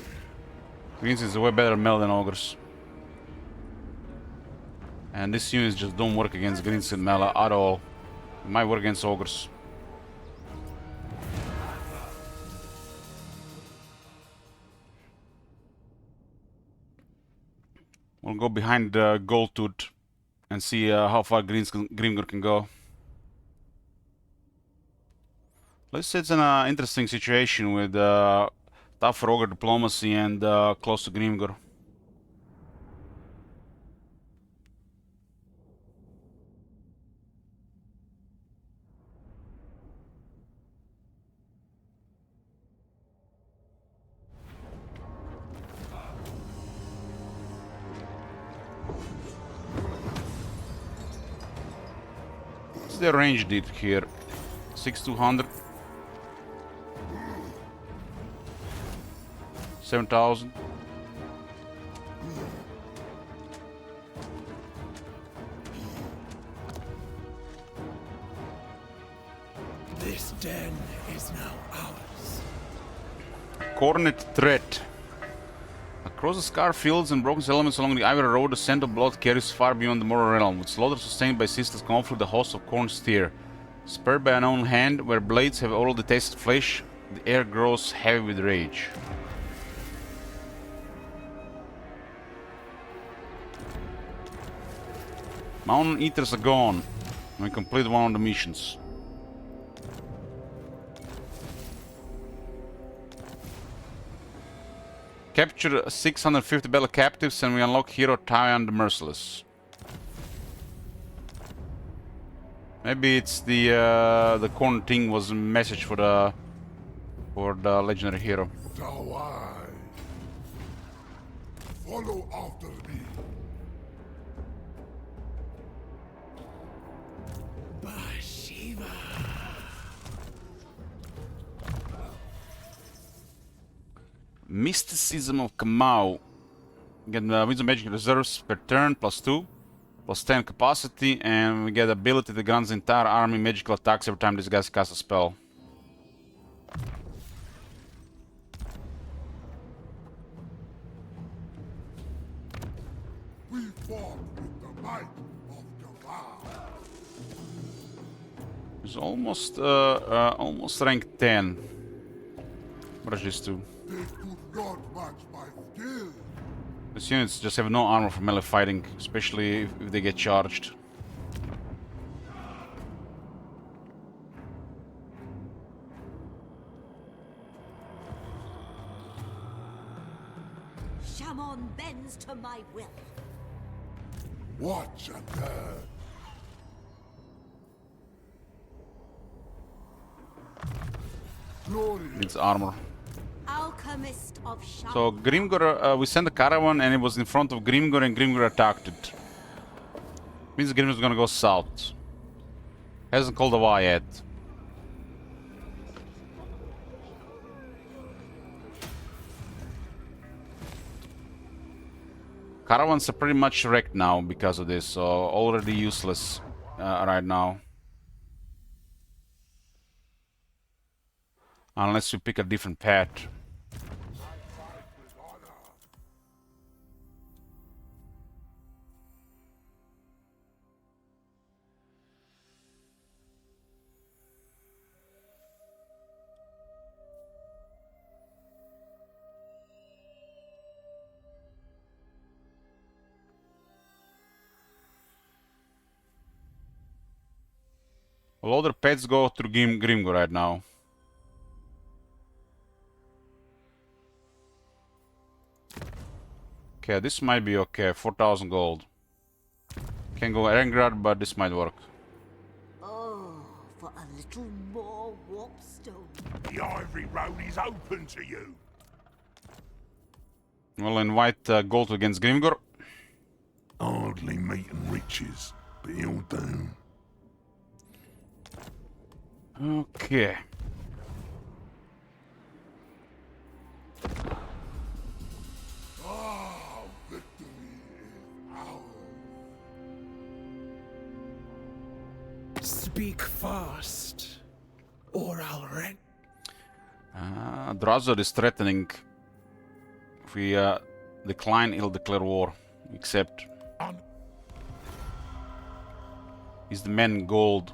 Greenskins are way better melee than ogres. And these units just don't work against greenskin melee at all. It might work against ogres. We'll go behind Gold Tooth and see how far Grimgar can go. Let's say it's an interesting situation with tough ogre diplomacy and close to Grimgar. What's the range did here? 6,200. 7,000. This den is now ours. Cornet threat. Across the scar fields and broken settlements along the Ivory Road, the scent of blood carries far beyond the mortal realm. With slaughter sustained by ceaseless conflict, the hosts of Khorne steer. Spurred by an unknown hand, where blades have already tasted flesh, the air grows heavy with rage. Mountain Eaters are gone. We complete one of the missions. Capture 650 battle captives and we unlock hero Tyon the Merciless. Maybe it's the corn thing was a message for the legendary hero. Tawai. Follow after me. Bhashiva. Mysticism of Kamau. Get Wisdom Magic Reserves per turn, +2, +10 capacity, and we get ability that grants the entire army magical attacks every time this guy casts a spell. fought with the might of Gaval. He's almost rank 10. What is this do? They could not match my skill. These units just have no armor for melee fighting, especially if they get charged. Shamon bends to my will. Watch and learn. Glory. Needs armor. Alchemist of Shamon. So Grimgor, we sent a caravan and it was in front of Grimgor and Grimgor attacked it. Means Grimgor's gonna go south. Hasn't called a war yet. Caravans are pretty much wrecked now because of this, so already useless right now. Unless we pick a different path. All other pets go through Grimgor right now. Okay, this might be okay. 4,000 gold. Can't go Erengrad, but this might work. Oh, for a little more warpstone. The Ivory Road is open to you. We'll invite gold against Grimgor. Hardly meat and riches, but he'll do. Okay. Ah, victory is ours. Speak fast, or I'll rent. Drazod is threatening. If we decline, he'll declare war. Except he's the man in gold.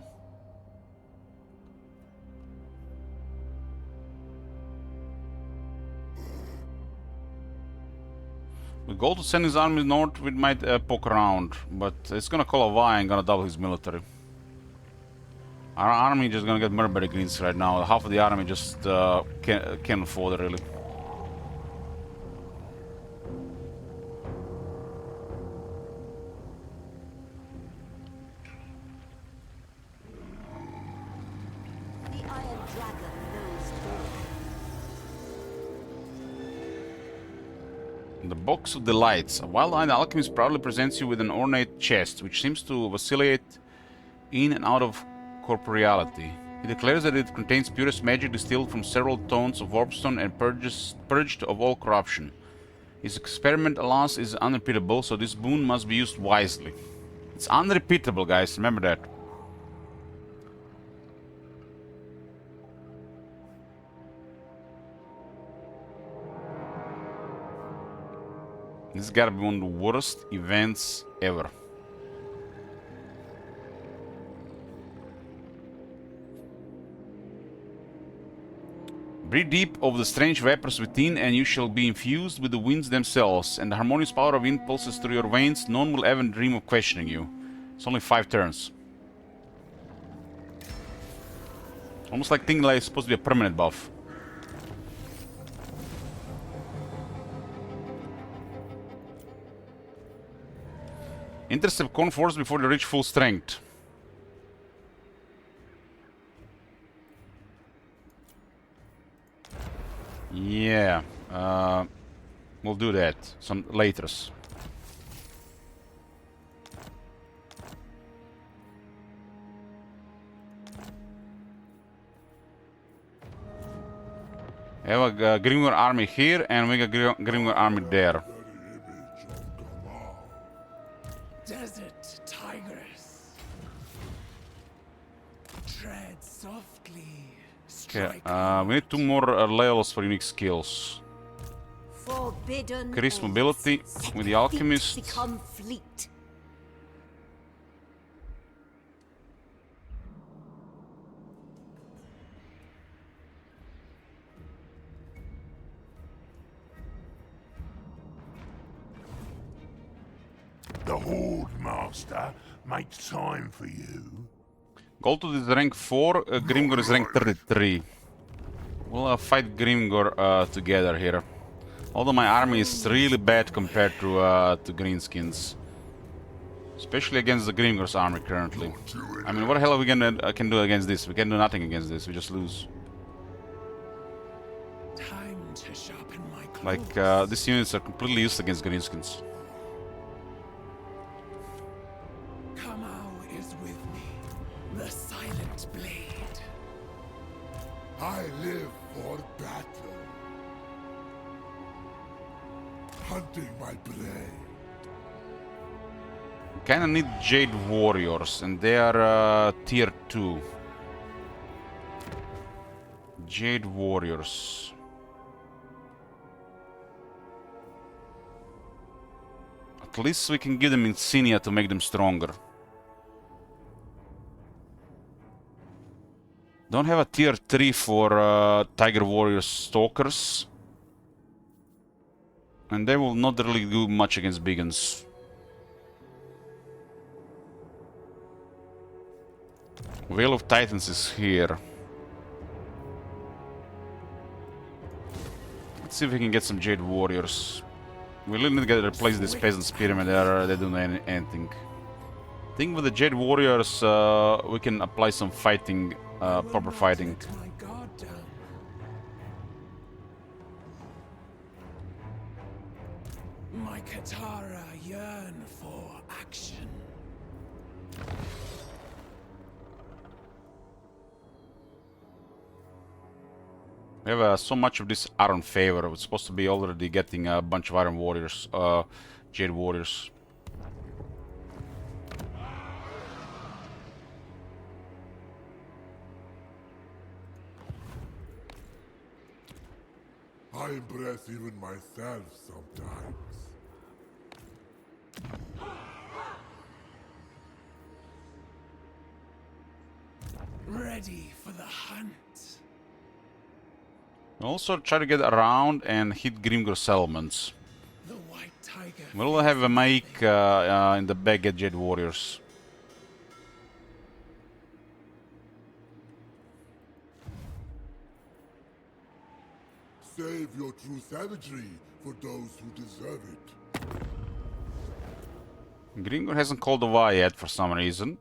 With gold to send his army north, we might poke around, but it's gonna call a war and gonna double his military. Our army just gonna get murdered by the Greens right now. Half of the army just can't afford it, really. The Iron Dragon knows all. The Box of Delights. A wild-eyed alchemist proudly presents you with an ornate chest, which seems to vacillate in and out of corporeality. He declares that it contains purest magic distilled from several tones of warpstone and purged of all corruption. His experiment, alas, is unrepeatable, so this boon must be used wisely. It's unrepeatable, guys, remember that. This gotta be one of the worst events ever. Breathe deep of the strange vapors within, and you shall be infused with the winds themselves, and the harmonious power of wind pulses through your veins. None will ever dream of questioning you. It's only 5 turns. Almost like Tingla is supposed to be a permanent buff. Intercept Corn Force before they reach full strength. Yeah, we'll do that some later. We have a Grimgor army here, and we got Grimgor army there. Desert Tigress. Tread softly. Okay, Strike we need 2 more levels for unique skills. Forbidden Increase ends. mobility Set with the feet alchemist. Become fleet. The Horde Master makes time for you. Gold is rank 4, Grimgor is rank 33. We'll fight Grimgor together here. Although my army is really bad compared to Greenskins. Especially against the Grimgor's army currently. I mean, what the hell are we gonna can do against this? We can do nothing against this, we just lose. Time to sharpen my claws. Like, these units are completely useless against Greenskins. Kamau is with me, the silent blade. I live for battle. Hunting my prey. Kinda need Jade Warriors, and they are tier 2. Jade Warriors. At least we can give them Insignia to make them stronger. Don't have a tier 3 for Tiger Warriors Stalkers. And they will not really do much against Biggins. Veil of Titans is here. Let's see if we can get some Jade Warriors. We really need to replace this Peasant's Pyramid. They don't know anything. I think with the Jade Warriors we can apply some fighting, proper fighting. My guard down. My Katara yearn for action. We have so much of this Iron Favor. It's supposed to be already getting a bunch of Iron Warriors, Jade Warriors. I impress even myself sometimes. Ready for the hunt. Also try to get around and hit Grimgor settlements. The white tiger. We'll have a Maik in the back at Jade Warriors. Save your true savagery for those who deserve it. Grimgor hasn't called a Y yet for some reason.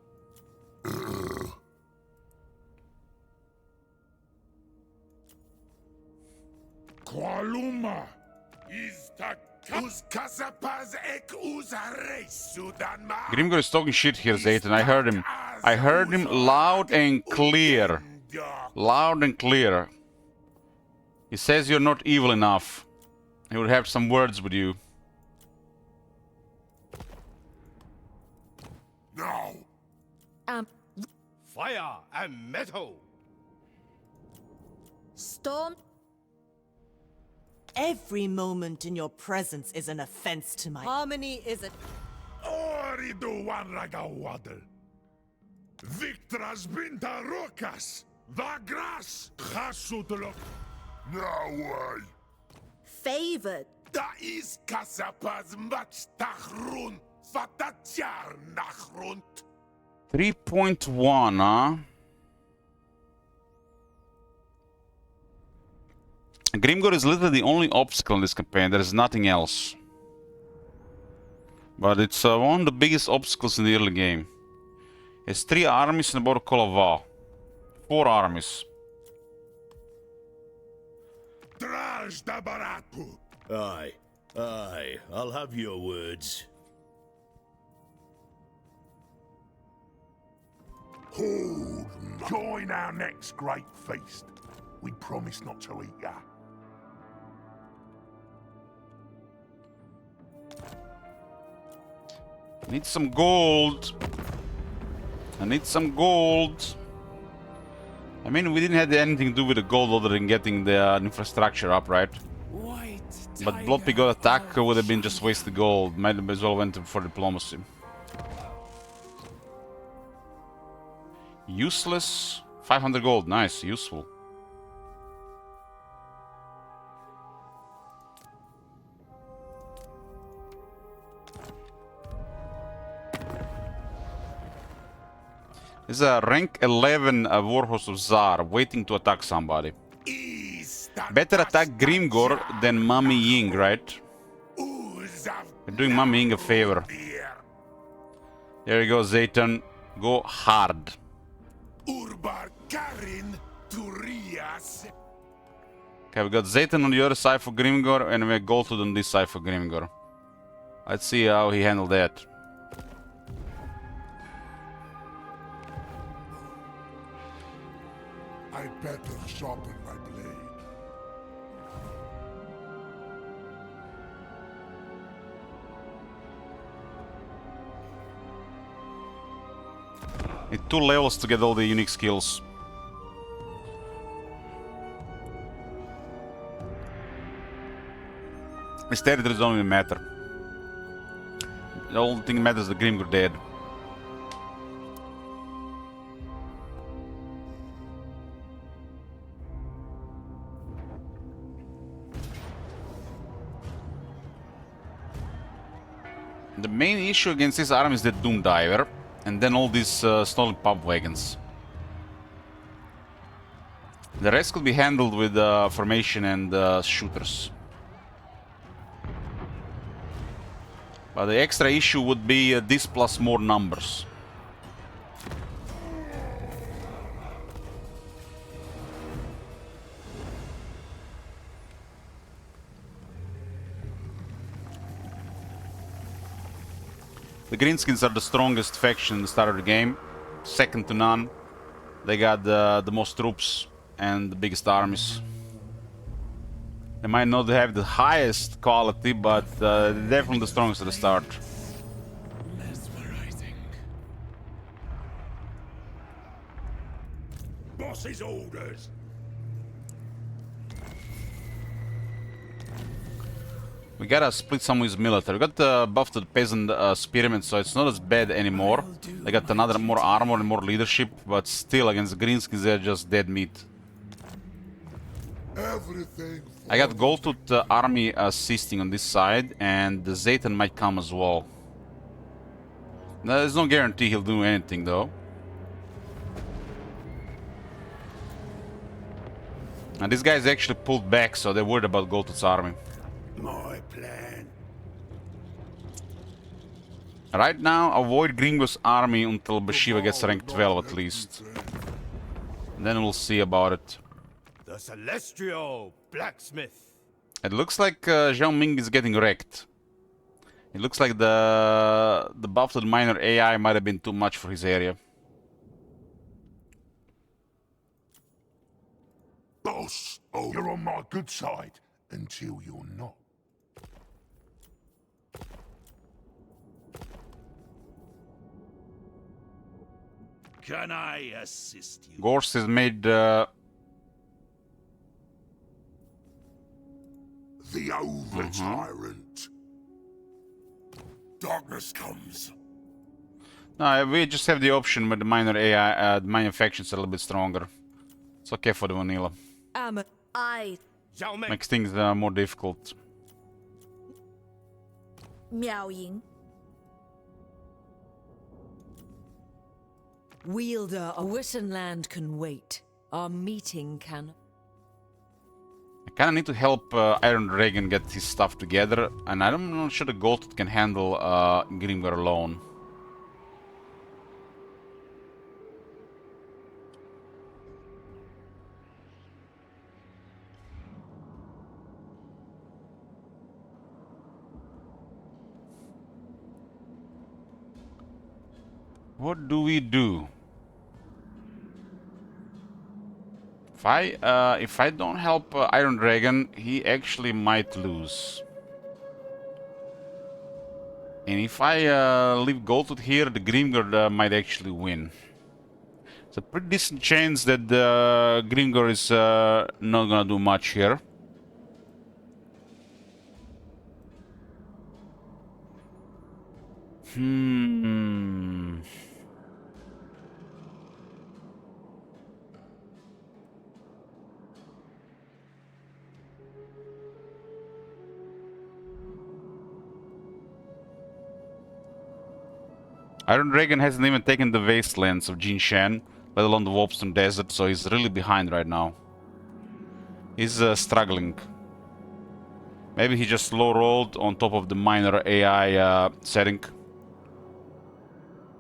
Qualuma is the Kasapaz ek Sudanma. Grimgor is talking shit here, Zayton. I heard him. I heard him loud and clear. Loud and clear. He says you're not evil enough. He will have some words with you. No. Fire and metal. Storm. Every moment in your presence is an offense to my harmony is a Oridu one raga waddle. Victras binta rocas. Vagras chasutlo. No way. Favored. Da is Kasapaz mach tachrun. Fatatiar nachrunt. 3.1, huh? Grimgor is literally the only obstacle in this campaign. There is nothing else. But it's one of the biggest obstacles in the early game. It's 3 armies and about Kolova. 4 armies. Aye, aye, I'll have your words. Hold. Join our next great feast. We promise not to eat ya. Need some gold. I need some gold. I mean, we didn't have anything to do with the gold other than getting the infrastructure up, right? But Blood Pig got attack would have been just wasted gold. Might as well went for diplomacy. Useless. 500 gold. Nice. Useful. This is a rank 11 Warhorse of Tsar waiting to attack somebody. Better attack Grimgor than Mummy Ying, right? You're doing Mummy Ying a favor. There you go, Zayton. Go hard. Okay, we got Zayton on the other side for Grimgor, and we have Goldtooth on this side for Grimgor. Let's see how he handled that. I better sharpen my blade. Need 2 levels to get all the unique skills. This territory don't even matter. The only thing that matters is the Grimgor dead. The main issue against this army is the Doom Diver, and then all these stolen pub wagons. The rest could be handled with formation and shooters. But the extra issue would be this plus more numbers. The Greenskins are the strongest faction in the start of the game, second to none. They got the most troops and the biggest armies. They might not have the highest quality, but they're definitely the strongest at the start. Mesmerizing. Boss's orders. We gotta split some of his military. We got buff to the peasant spearmen, so it's not as bad anymore. They got another more armor and more leadership, but still against the Greenskins they're just dead meat. Everything. I got Goldtooth army assisting on this side, and the Zayton might come as well. There's no guarantee he'll do anything though. And this guy's actually pulled back, so they're worried about Goldtooth's army. My plan. Right now, avoid Gringos army until Bhashiva gets rank 12 at least. Then we'll see about it. The Celestial Blacksmith. It looks like Zhao Ming is getting wrecked. It looks like the buff to the minor AI might have been too much for his area. Boss, oh, you're on my good side until you're not. Can I assist you? Gorse has made The over-tyrant. Darkness comes. no, we just have the option with the minor AI, the minor factions are a little bit stronger. It's okay for the vanilla. I... Makes things more difficult. Miao Ying. Wielder, a Wittenland can wait. Our meeting can... I kinda need to help Iron Dragon get his stuff together, and I'm not sure the Goldtooth can handle Grimgor alone. What do we do? If I don't help Iron Dragon, he actually might lose. And if I leave Goldtooth here, the Grimgor might actually win. It's a pretty decent chance that Grimgor is not gonna do much here. Iron Dragon hasn't even taken the wastelands of Jinshan, let alone the Wolfstone Desert, so he's really behind right now. He's struggling. Maybe he just low rolled on top of the minor AI setting.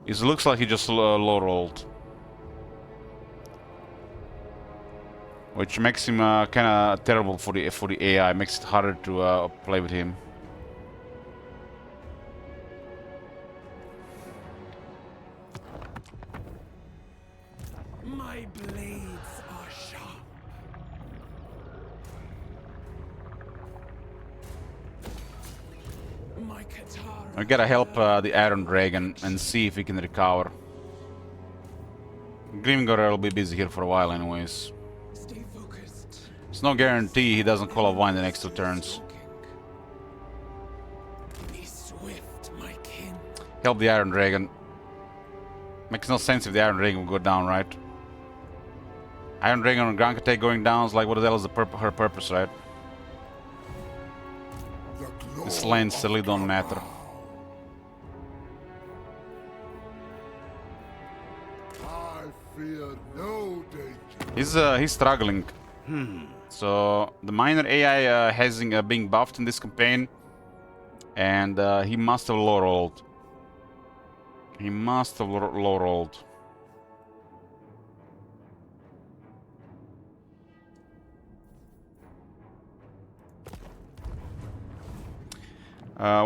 It looks like he just low rolled, which makes him kind of terrible for the AI. Makes it harder to play with him. My blades are sharp. My katana. I gotta help the Iron Dragon and see if he can recover. Grimgor will be busy here for a while anyways. Stay focused. It's no guarantee he doesn't call a wine the next 2 turns. Be swift, my kin. Help the Iron Dragon. Makes no sense if the Iron Dragon will go down, right? Iron Dragon and Grankate going down is like, what the hell is her purpose, right? These lanes really don't matter. I fear no danger. He's struggling. So the minor AI being buffed in this campaign, and he must have low rolled. He must have low rolled.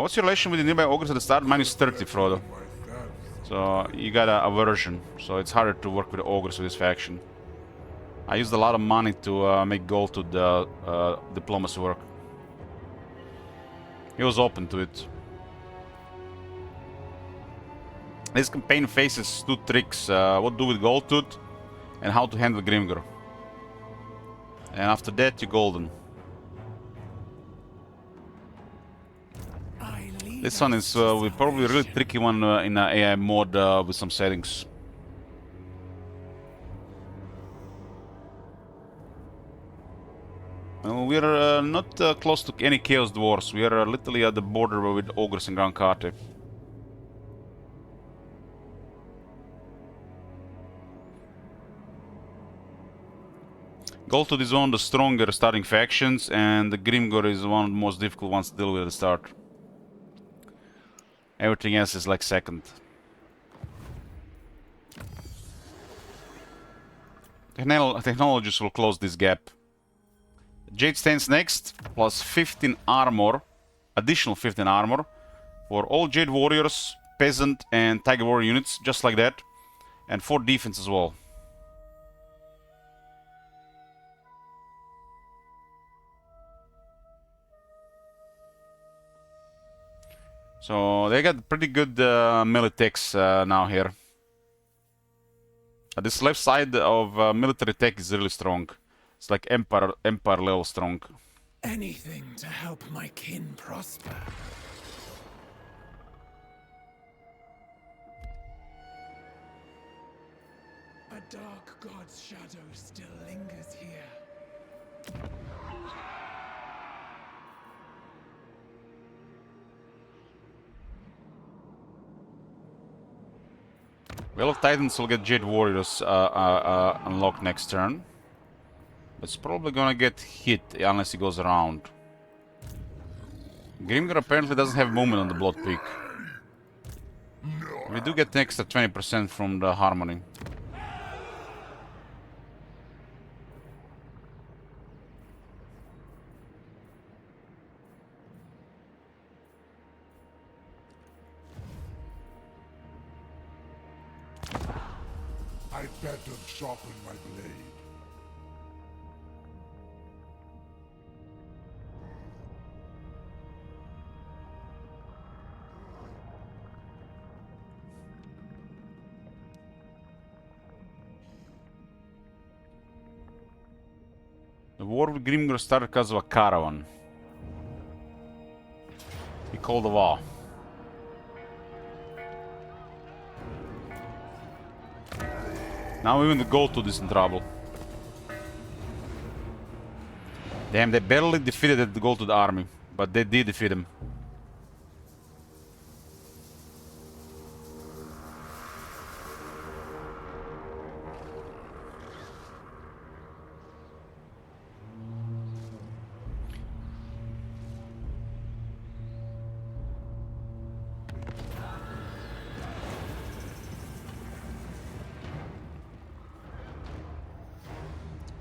What's your relation with the nearby ogres at the start? Minus 30, Frodo. So you got a aversion, so it's harder to work with ogres with this faction. I used a lot of money to make gold to the diplomacy work. He was open to it. This campaign faces 2 tricks: what to do with Goldtooth and how to handle Grimgor. And after that, you're golden. This one is probably a really tricky one in AI mode with some settings. Well, we are not close to any Chaos Dwarves. We are literally at the border with Ogres and Grand Karte. Goldtooth is one of the stronger starting factions, and the Grimgor is one of the most difficult ones to deal with at the start. Everything else is like second. Technologies will close this gap. Jade stands next, plus 15 armor, additional 15 armor, for all Jade Warriors, Peasant and Tiger Warrior units, just like that, and 4 defense as well. So they got pretty good melee techs now here. This left side of military tech is really strong. It's like Empire level strong. Anything to help my kin prosper. A dark god's shadow still lingers here. Well of Titans will get Jade Warriors unlocked next turn. It's probably gonna get hit unless he goes around. Grimgor apparently doesn't have movement on the Blood Peak. We do get an extra 20% from the Harmony. I better sharpen my blade. The war with Grimgor started because of a caravan. He called a war. Now even the gold tooth is in trouble. Damn, they barely defeated the gold tooth army, but they did defeat him.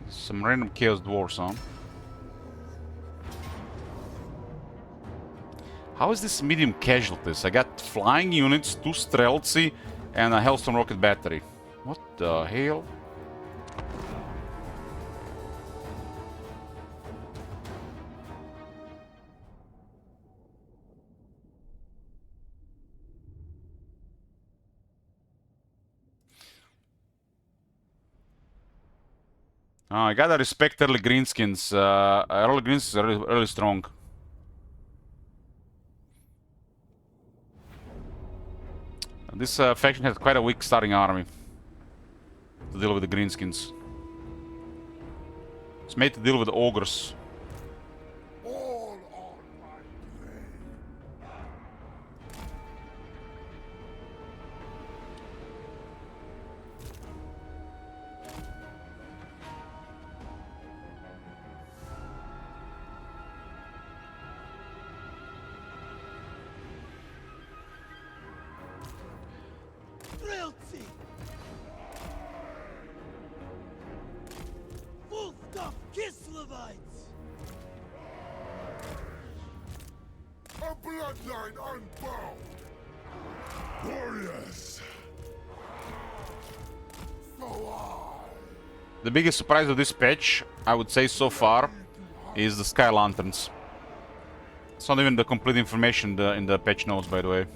Some random chaos dwarves, huh? How is this medium casualties? I got flying units, 2 Streltsy, and a Hellstone rocket battery. What the hell? I gotta respect early greenskins. Early greenskins are really strong. This faction has quite a weak starting army to deal with the greenskins. It's made to deal with the ogres. A bloodline unbound! Warriors! The biggest surprise of this patch, I would say so far, is the Sky Lanterns. It's not even the complete information in the patch notes, by the way.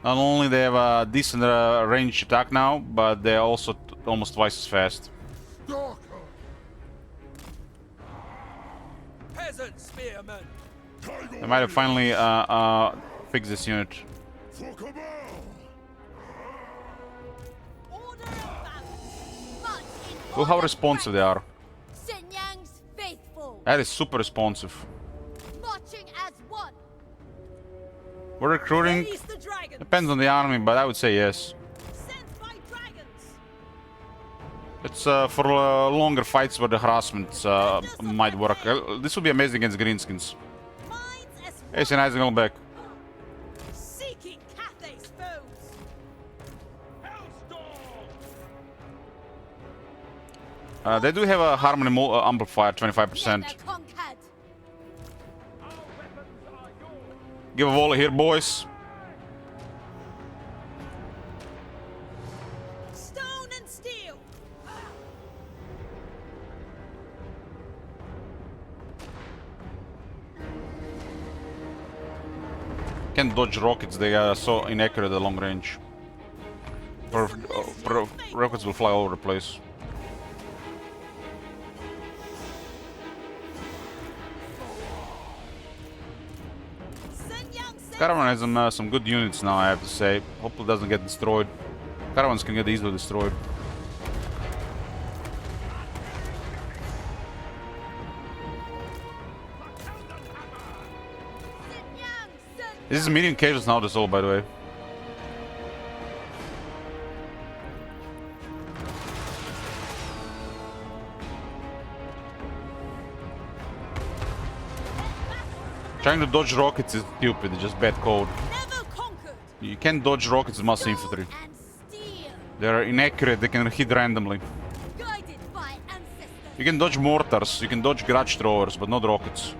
Not only they have a decent ranged attack now, but they're also almost twice as fast. Peasant spearmen. They might have finally fixed this unit. Look how responsive they are. That is super responsive. We're recruiting. Depends on the army, but I would say yes. It's for longer fights where the harassment might work. This would be amazing against greenskins. Hey, St. Isaac, back. They do have a harmony amplifier, 25%. Give a volley here, boys. Stone and steel. Can't dodge rockets, they are so inaccurate at long range. Rockets will fly all over the place. Caravan has some good units now, I have to say. Hopefully it doesn't get destroyed. Caravans can get easily destroyed. This is medium cages now, this all, by the way. Trying to dodge rockets is stupid, it's just bad code. You can't dodge rockets with mass infantry. They're inaccurate, they can hit randomly. You can dodge mortars, you can dodge grudge throwers, but not rockets.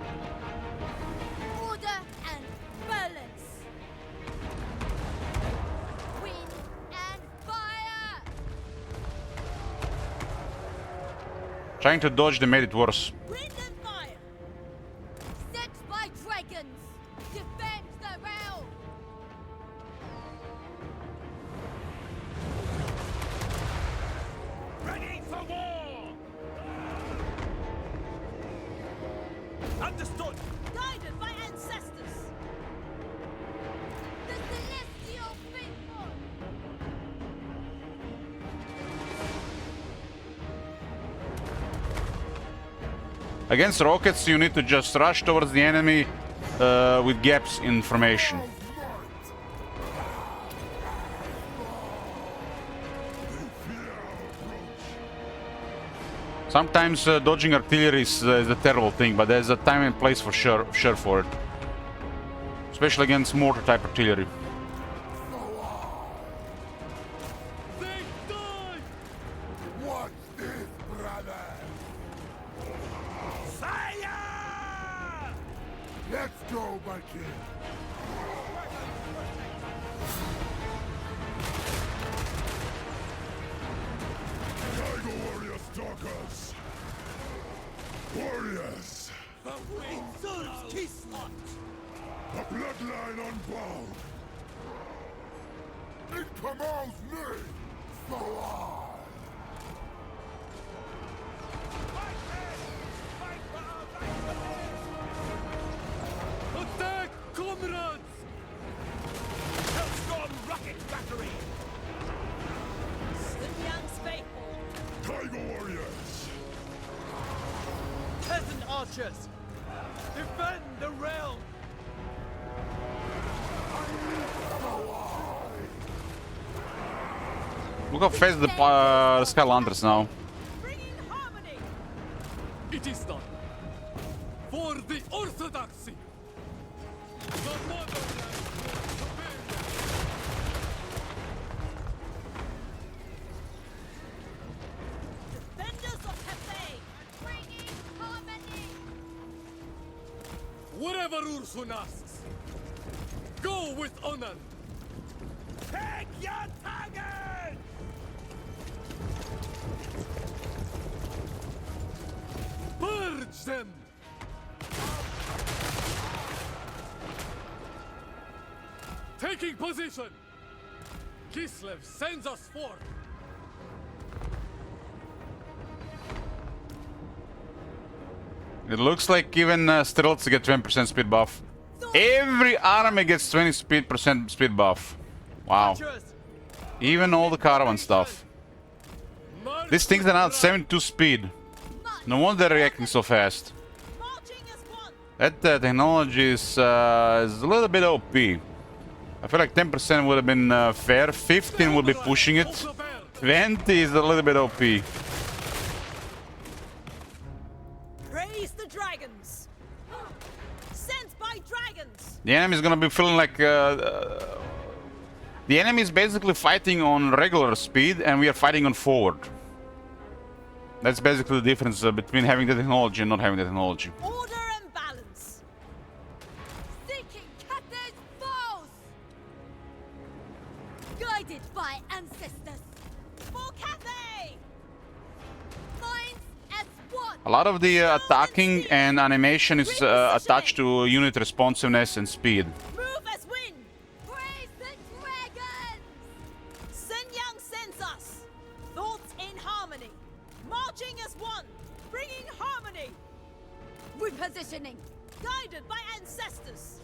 Trying to dodge, they made it worse. Understood. Guided by ancestors. The celestial faithful. Against rockets, you need to just rush towards the enemy with gaps in formation. Sometimes dodging artillery is a terrible thing, but there's a time and place for sure for it. Especially against mortar type artillery. What's this, brother? Fire! Let's go, my kid. Tiger warrior stalkers. Warriors. A bloodline unbound. It commands me. So I. Attack, comrades! Hellstorm rocket battery! Young's faithful. Tiger warriors. Peasant archers! Defend the realm! Look how fast the Sky Lanterns now. It is done. For the orthodoxy. The motherland will prevail. Defenders of Cathay. Bringing harmony. Whatever Ursun asks. Go with honor. Take your target! Purge them! Taking position! Kislev sends us forth! It looks like even Strelts get 20% speed buff. Every army gets 20% speed buff. Wow. Even all the caravan stuff. These things are now at 72 speed. No wonder they're reacting so fast. That technology is a little bit OP. I feel like 10% would have been fair. 15 would be pushing it. 20 is a little bit OP. Praise the dragons. Sent by dragons. The enemy is gonna be feeling like the enemy is basically fighting on regular speed, and we are fighting on forward. That's basically the difference between having the technology and not having the technology. Order and balance. Seeking Cathay's foes. Guided by ancestors. For Cathay. Minds as one. A lot of the attacking and animation is attached to unit responsiveness and speed. Move as wind. Praise the dragons. Sun Yang sends us. Thoughts in harmony. Marching as one. Bringing harmony. Repositioning. Guided by ancestors.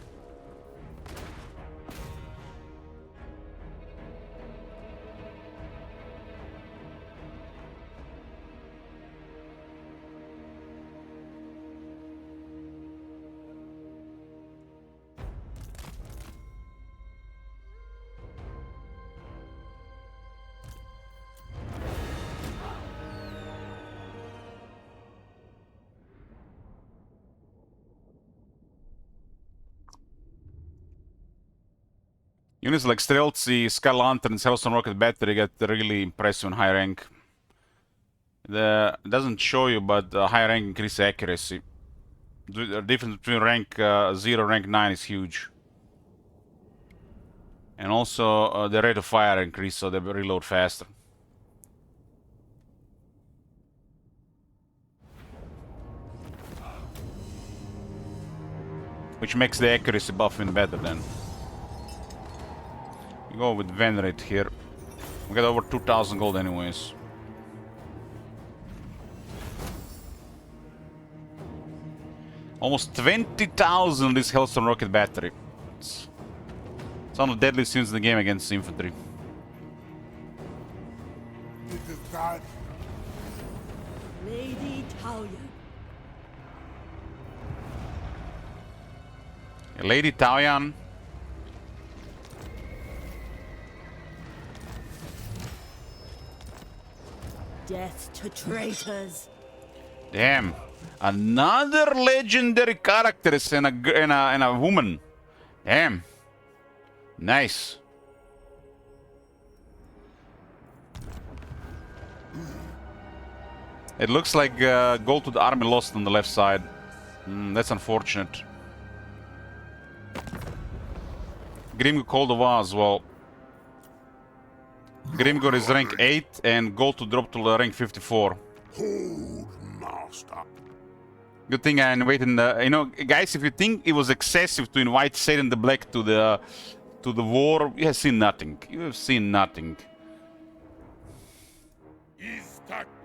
Units like Streltsy, Sky Lanterns, Hellstone Rocket Battery get really impressive in high rank. It doesn't show you, but high rank increases accuracy. The difference between rank 0 and rank 9 is huge. And also the rate of fire increase, so they reload faster. Which makes the accuracy buff even better then. We go with Venerate here. We got over 2,000 gold anyways. Almost 20,000 this Hellstone Rocket Battery. It's one of the deadliest units in the game against infantry. This is bad. Lady Talia. Lady Taoyan. Death to traitors. Damn. Another legendary character and a woman. Damn. Nice. It looks like gold to the army lost on the left side. That's unfortunate. Grimgor called over as well. Grimgor is rank 8 and gold to drop to rank 54. Hold, master. Good thing I invited you know, guys, if you think it was excessive to invite Satan the Black to the war, you have seen nothing. You have seen nothing.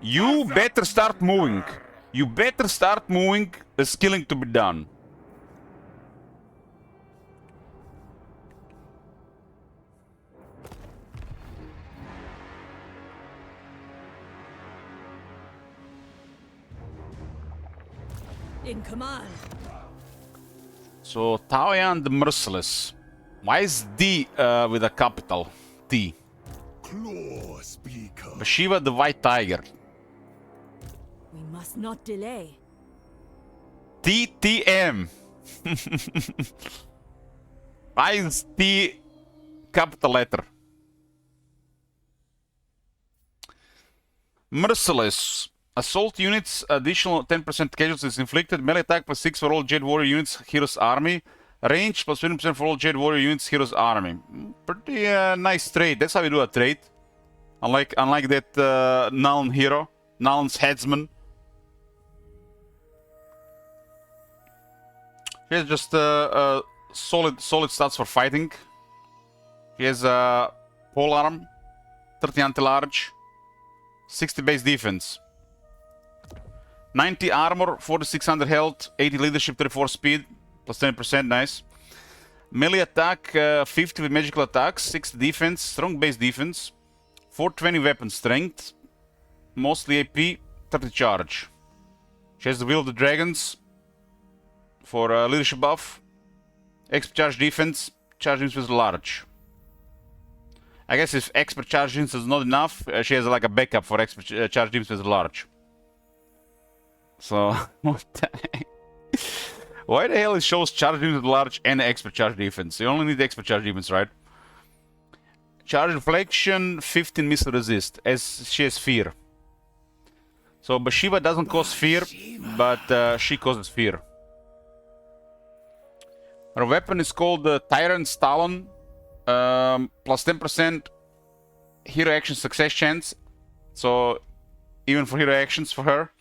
You better start moving. You better start moving. There's killing to be done. In command. So, Taoyan the Merciless. Why is D with a capital T? Claw speaker. Bhashiva the White Tiger. We must not delay. TTM. Why is T capital letter? Merciless. Assault units, additional 10% casualties inflicted. Melee attack plus 6 for all Jade Warrior units, Hero's Army. Range plus 20% for all Jade Warrior units, Hero's Army. Pretty nice trade. That's how we do a trade. Unlike that Nuln hero, Nuln's headsman. He has just solid stats for fighting. He has pole arm, 30 anti-large, 60 base defense, 90 armor, 4600 health, 80 leadership, 34 speed, plus 10%, nice. Melee attack, 50 with magical attacks, 6 defense, strong base defense, 420 weapon strength, mostly AP, 30 charge. She has the Will of the Dragons for leadership buff, expert charge defense, charge defense is large. I guess if expert charge defense is not enough, she has like a backup for expert charge defense is large. So, what the heck? Why the hell it shows charge defense large and expert charge defense? You only need expert charge defense, right? Charge reflection, 15 missile resist, as she has fear. So Bhashiva doesn't cause fear, but she causes fear. Her weapon is called the Tyrant's Talon, plus 10% hero action success chance. So even for hero actions for her.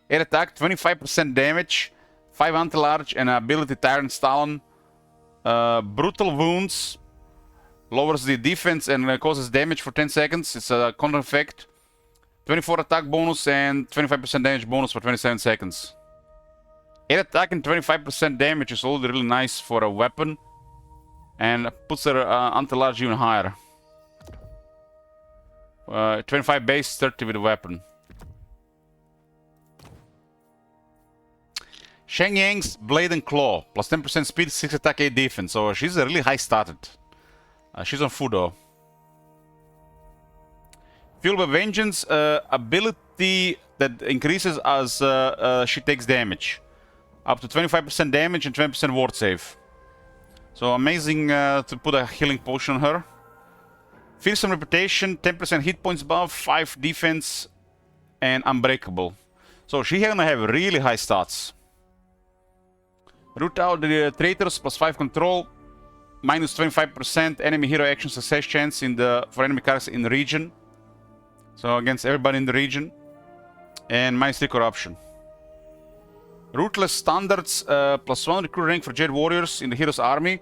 Air attack, 25% damage, 5 anti-large and ability Tyrant's Talon. Brutal wounds, lowers the defense and causes damage for 10 seconds. It's a counter effect. 24 attack bonus and 25% damage bonus for 27 seconds. Air attack and 25% damage is already really nice for a weapon. And puts her anti-large even higher. 25 base, 30 with a weapon. Sheng Yang's Blade and Claw, plus 10% speed, 6 attack, 8 defense. So she's a really high started. She's on Fudo. Fuel by Vengeance, ability that increases as she takes damage. Up to 25% damage and 20% ward save. So amazing to put a healing potion on her. Fearsome Reputation, 10% hit points buff, 5 defense, and Unbreakable. So she's gonna have really high stats. Root out the traitors, plus 5 control, minus 25% enemy hero action success chance for enemy characters in the region. So against everybody in the region. And minus 3 corruption. Ruthless Standards, plus 1 recruit rank for Jade Warriors in the Hero's Army,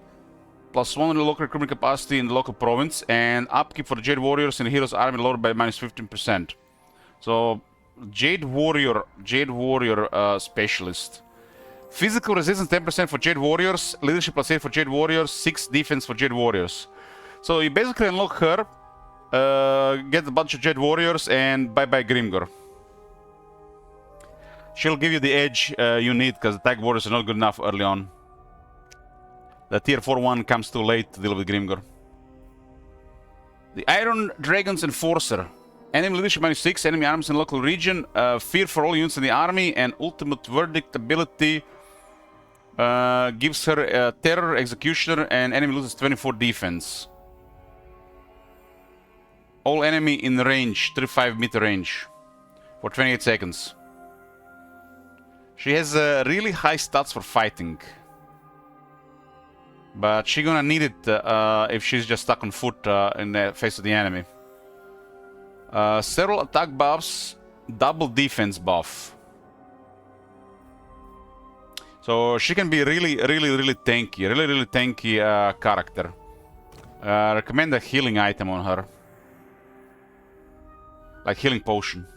plus 1 local recruitment capacity in the local province, and upkeep for the Jade Warriors in the Hero's Army lowered by minus 15%. So Jade Warrior specialist. Physical resistance 10% for Jade Warriors, leadership plus 8 for Jade Warriors, 6 defense for Jade Warriors. So you basically unlock her, get a bunch of Jade Warriors, and bye-bye Grimgor. She'll give you the edge you need, because attack warriors are not good enough early on. The tier 4 one comes too late to deal with Grimgor. The Iron Dragon's Enforcer. Enemy leadership -6, enemy arms in local region, fear for all units in the army, and ultimate verdict ability gives her terror, executioner, and enemy loses 24 defense. All enemy in range, 35-meter range, for 28 seconds. She has really high stats for fighting. But she's gonna need it if she's just stuck on foot in the face of the enemy. Several attack buffs, double defense buff. So she can be really tanky character. Recommend a healing item on her. Like healing potion.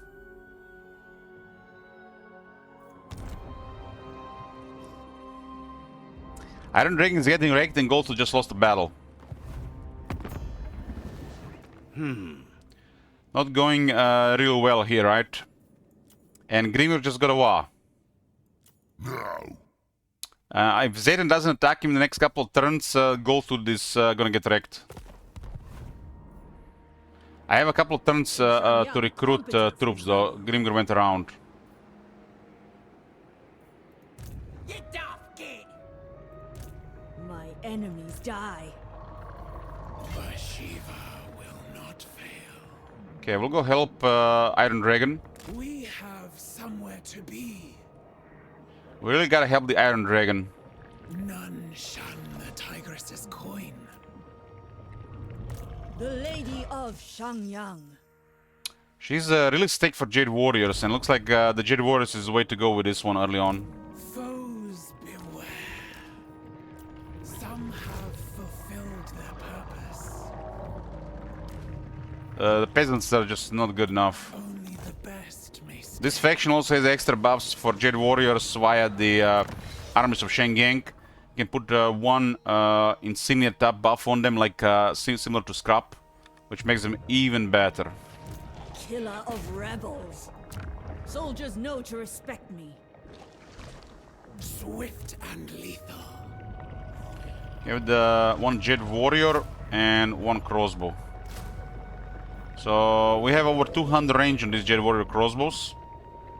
Iron Dragon is getting wrecked and Gold just lost the battle. Not going real well here, right? And Grimgor just got a wah. No. If Zayden doesn't attack him in the next couple of turns, Goldtooth is gonna get wrecked. I have a couple of turns to recruit troops though. Grimgor went around. My enemies die. Bhashiva will not fail. Okay, we'll go help Iron Dragon. We have somewhere to be. We really gotta help the Iron Dragon. None shun the Tigress's coin. The Lady of Shangyang. She's really stake for Jade Warriors, and looks like the Jade Warriors is the way to go with this one early on. Foes beware. Some have fulfilled their purpose. The peasants are just not good enough. Only the best may stay. This faction also has extra buffs for Jade Warriors via the armies of Shengyang. You can put one Insignia tab buff on them, like similar to Scrap, which makes them even better. Killer of rebels. Soldiers know to respect me. Swift and lethal. You have the one Jade Warrior and one crossbow. So we have over 200 range on these Jade Warrior crossbows.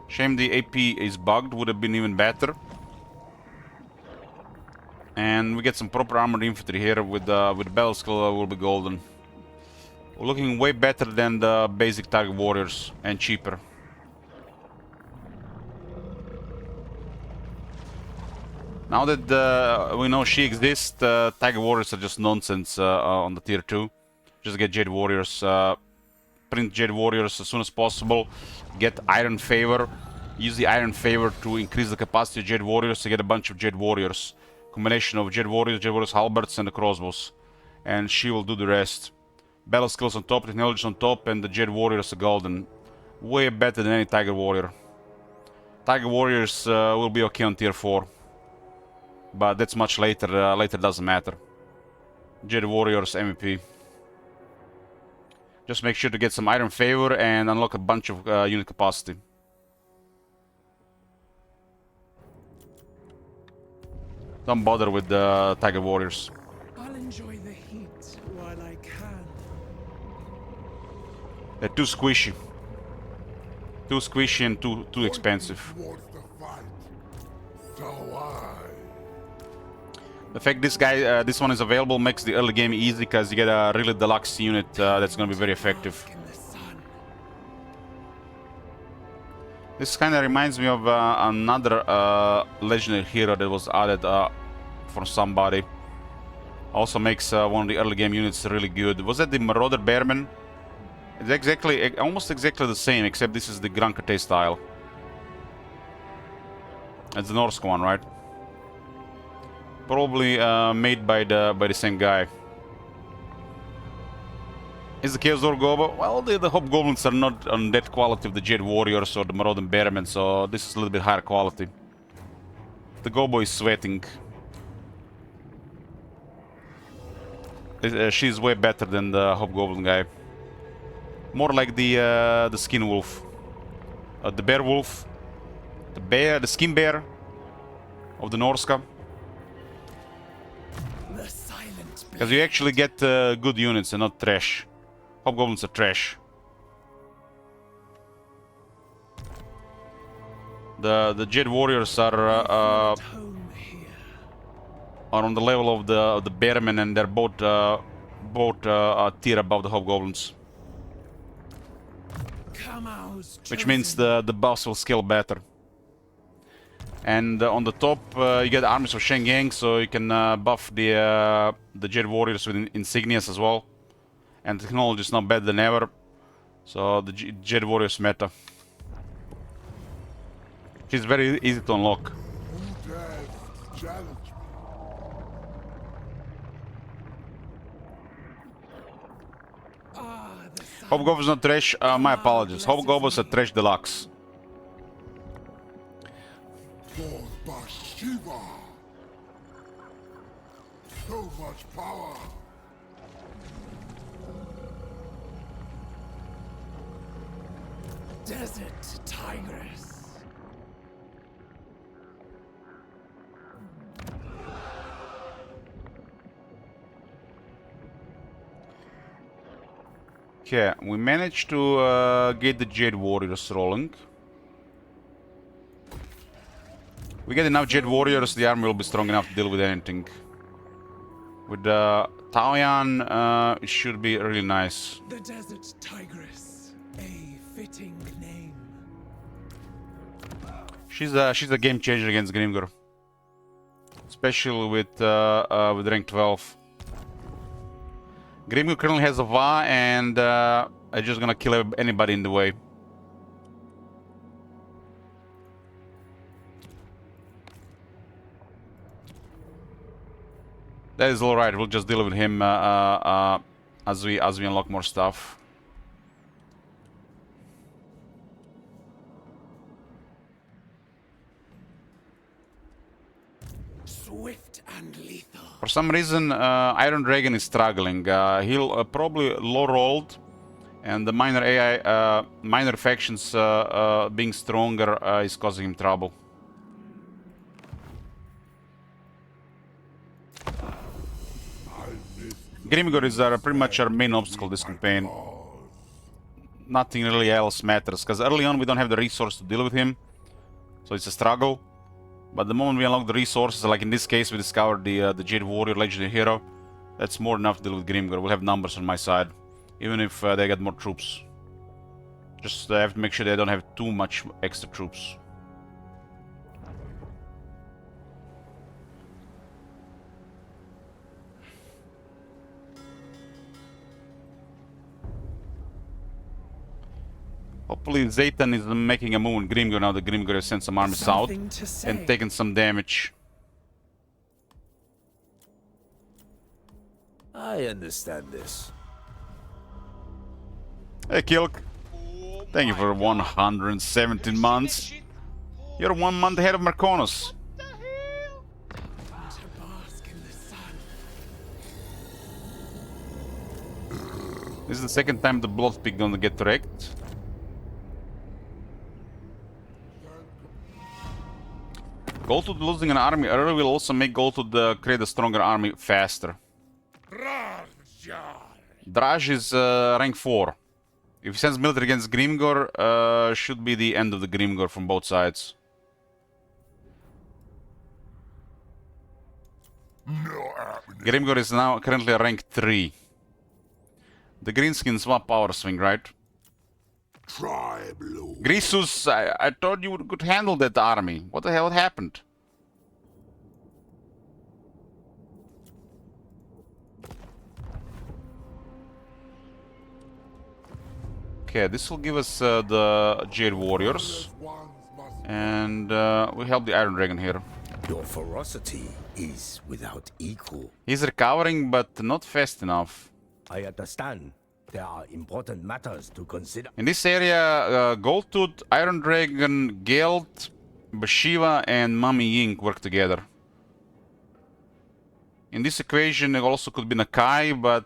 Shame the AP is bugged, would have been even better. And we get some proper armored infantry here with battle skill will be golden. We're looking way better than the basic target warriors and cheaper. Now that we know she exists, Tiger Warriors are just nonsense on the tier 2. Just get Jade Warriors, print Jade Warriors as soon as possible, get Iron Favor, use the Iron Favor to increase the capacity of Jade Warriors to get a bunch of Jade Warriors. Combination of Jade Warriors halberds and the crossbows. And she will do the rest. Battle skills on top, technology on top, and the Jade Warriors are golden. Way better than any Tiger Warrior. Tiger Warriors will be okay on tier 4. But that's much later, later doesn't matter. Jade Warriors MVP. Just make sure to get some Iron Favor and unlock a bunch of unit capacity. Don't bother with the Tiger Warriors. I'll enjoy the heat while I can. They're too squishy. Too squishy and too expensive. The fact this guy, this one is available makes the early game easy because you get a really deluxe unit that's going to be very effective. This kind of reminds me of another legendary hero that was added for somebody. Also makes one of the early game units really good. Was that the Marauder Bearman? It's exactly, almost exactly the same, except this is the Grand Kate style. It's the Norse one, right? Probably made by the same guy. Is the Chaos Door Gobo? Well, the Hobgoblins are not on that quality of the Jade Warriors or the Marauder Bearmen, so this is a little bit higher quality. The Gobo is sweating. She's way better than the Hobgoblin guy. More like the Skin Wolf. The Bear Wolf. The Skin Bear of the Norska. Because you actually get good units and not trash. Hobgoblins are trash. The Jet Warriors are on the level of the Bearmen, and they're both a tier above the Hobgoblins. Which means the boss will scale better. And on the top you get armies of Shen Yang, so you can buff the Jet Warriors with insignias as well. And technology is now better than ever. So the Jet Warriors meta. She's very easy to unlock. Hobgoblins not trash, my apologies. Hobgoblins are trash deluxe. For Bhashiva. So much power. Desert Tigress. Okay, we managed to get the Jade Warriors rolling. We get enough Jade Warriors, the army will be strong enough to deal with anything. With Taoyan, it should be really nice. The Desert Tigress, a fitting name. She's a game changer against Grimgor, especially with rank 12. Grimgor currently has a Va, and I'm just gonna kill anybody in the way. That is all right. We'll just deal with him as we unlock more stuff. Swift and lethal. For some reason, Iron Dragon is struggling. He'll probably low-rolled, and the minor AI, minor factions being stronger is causing him trouble. Grimgor is pretty much our main obstacle this campaign. Nothing really else matters, because early on we don't have the resource to deal with him, so it's a struggle. But the moment we unlock the resources, like in this case we discovered the Jade Warrior Legendary Hero, that's more than enough to deal with Grimgor. We'll have numbers on my side, even if they get more troops. Just have to make sure they don't have too much extra troops. Hopefully Zaytan is making a move on Grimgor now that Grimgor has sent some armies south and taken some damage. I understand this. Hey Kilk, thank you for 117 months. You're 1 month ahead of Marconos. This is the second time the Blood Pig gonna get wrecked. Goldtooth losing an army early will also make Goldtooth create a stronger army faster. Draj is rank 4. If he sends military against Grimgor, should be the end of the Grimgor from both sides. Grimgor is now currently rank 3. The Greenskins want power swing, right? Grisus, I thought you could handle that army. What the hell happened? Okay, this will give us the Jade Warriors. And we help the Iron Dragon here. Your ferocity is without equal. He's recovering, but not fast enough. I understand. There are important matters to consider. In this area, Goldtooth, Iron Dragon, Geld, Bhashiva, and Mummy Ying work together. In this equation, it also could be Nakai, but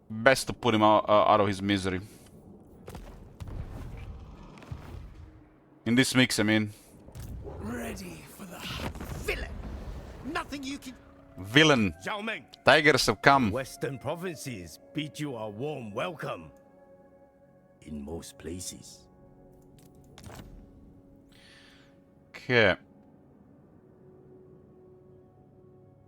best to put him out of his misery. In this mix, I mean. Ready for the villain. Nothing you can... Villain. Zhao Meng. Tigers have come. Western provinces bid you a warm welcome. In most places. Okay.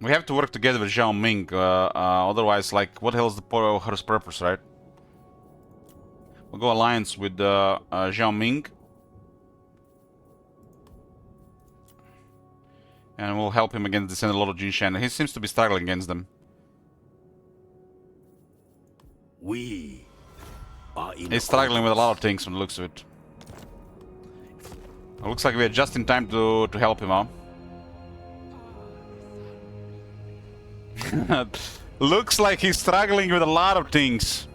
We have to work together with Zhao Ming, otherwise, like, what the hell is her purpose, right? We'll go alliance with Zhao Ming. And we'll help him against the Lord of Jinshan. He seems to be struggling against them. We are in He's struggling with a lot of things from the looks of it. It looks like we're just in time to help him out. Looks like he's struggling with a lot of things.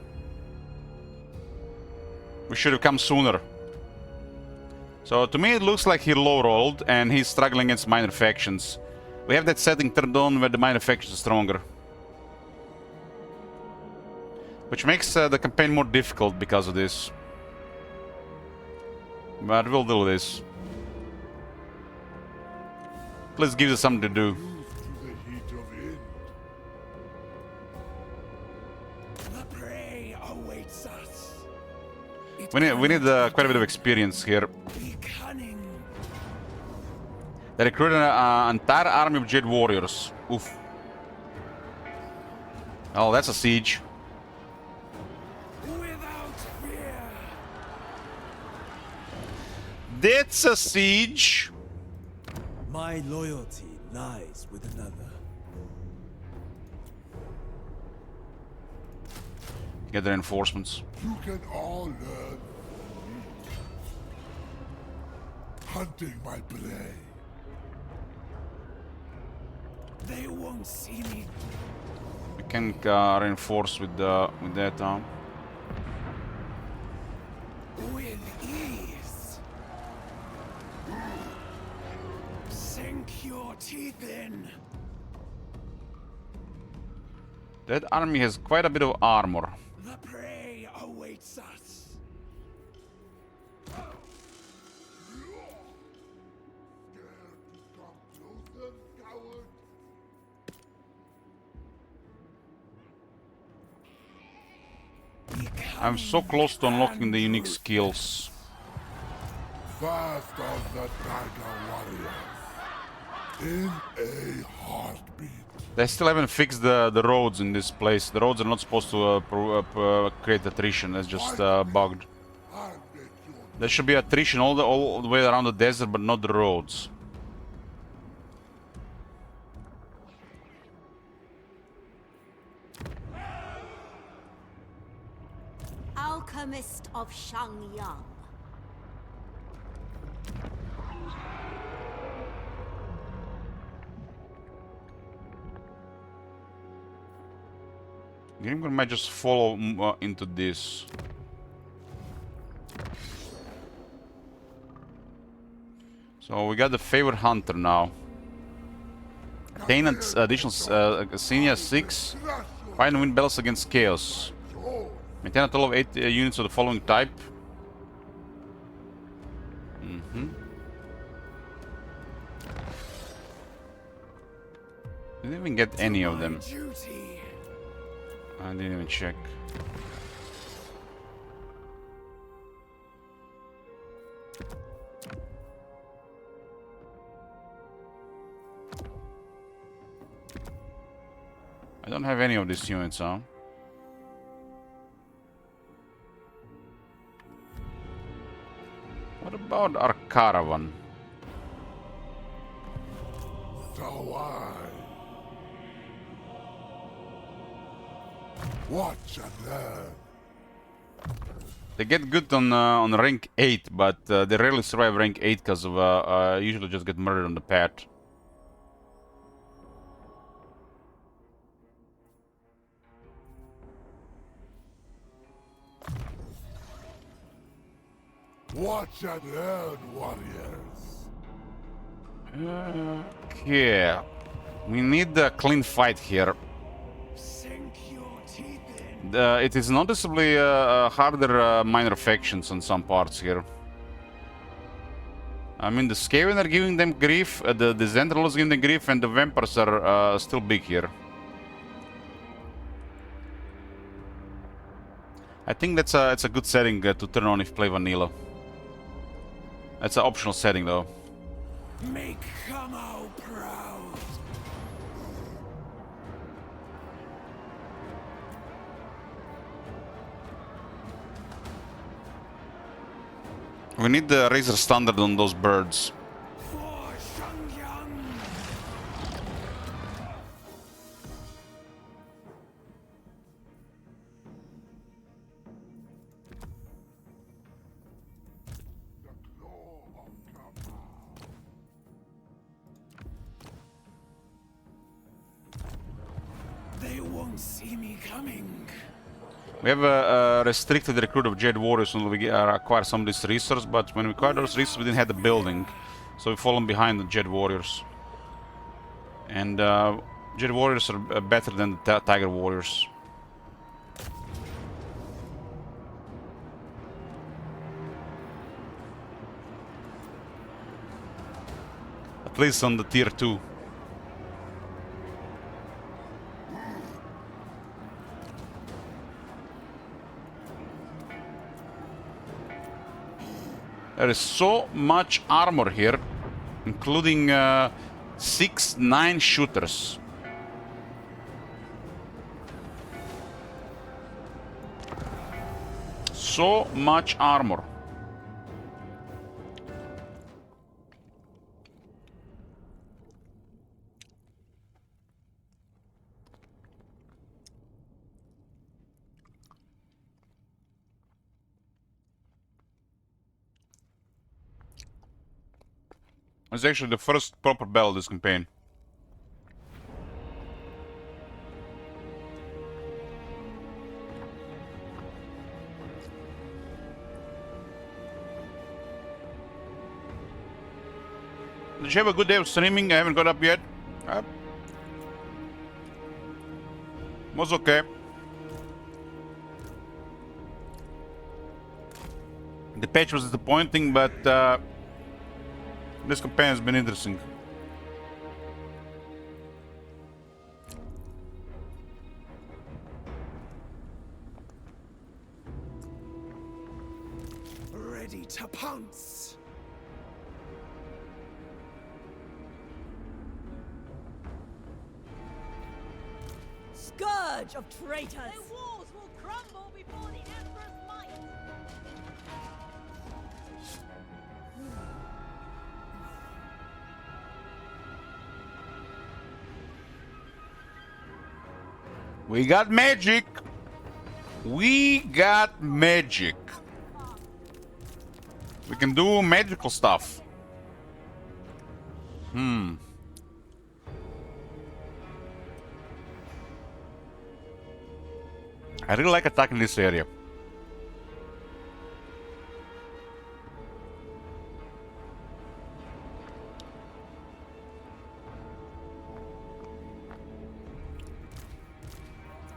We should have come sooner. So to me it looks like he low-rolled and he's struggling against minor factions. We have that setting turned on where the minor factions are stronger. Which makes the campaign more difficult because of this. But we'll do this. Please give us something to do. We need quite a bit of experience here. They recruited an entire army of Jade warriors. Oof. Oh, that's a siege. That's a siege. My loyalty lies with another. Get the reinforcements. You can all learn from me. Hunting my prey. They won't see me. We can reinforce with that. With ease. Sink your teeth in. That army has quite a bit of armor. The prey awaits us. I'm so close to unlocking the unique skills. First of the Tiger Warriors. In a heartbeat. They still haven't fixed the roads in this place. The roads are not supposed to create attrition. It's just bugged. There should be attrition all the way around the desert, but not the roads. Alchemist of Shangyang. I think we might just follow into this. So we got the favorite hunter now. Attain additional senior 6. Find and win battles against chaos. Maintain a total of 8 units of the following type. Didn't even get any of them. I didn't even check. I don't have any of these units, huh? What about our caravan? Watch and learn. They get good on rank 8, but they rarely survive rank 8 because of usually just get murdered on the path. Watch and learn, warriors. Okay. We need a clean fight here. It is noticeably harder minor factions on some parts here. I mean, the Skaven are giving them grief, the Zentrals giving them grief, and the Vampires are still big here. I think it's a good setting to turn on if you play vanilla. That's an optional setting, though. Make Kamo proud. We need the Razor Standard on those birds. For Shangyang. They won't see me coming. We have a restricted recruit of Jade Warriors until we acquire some of these resources, but when we acquire those resources we didn't have the building, so we've fallen behind the Jade Warriors. And Jade Warriors are better than the Tiger Warriors. At least on the tier 2. There is so much armor here, including 6-9 shooters. So much armor. It's actually the first proper battle of this campaign. Did you have a good day of streaming? I haven't got up yet. Was okay. The patch was disappointing, but this campaign has been interesting. Ready to pounce. Scourge of traitors! Their walls will crumble before the Emperor's might. We got magic. We got magic. We can do magical stuff. I really like attacking this area.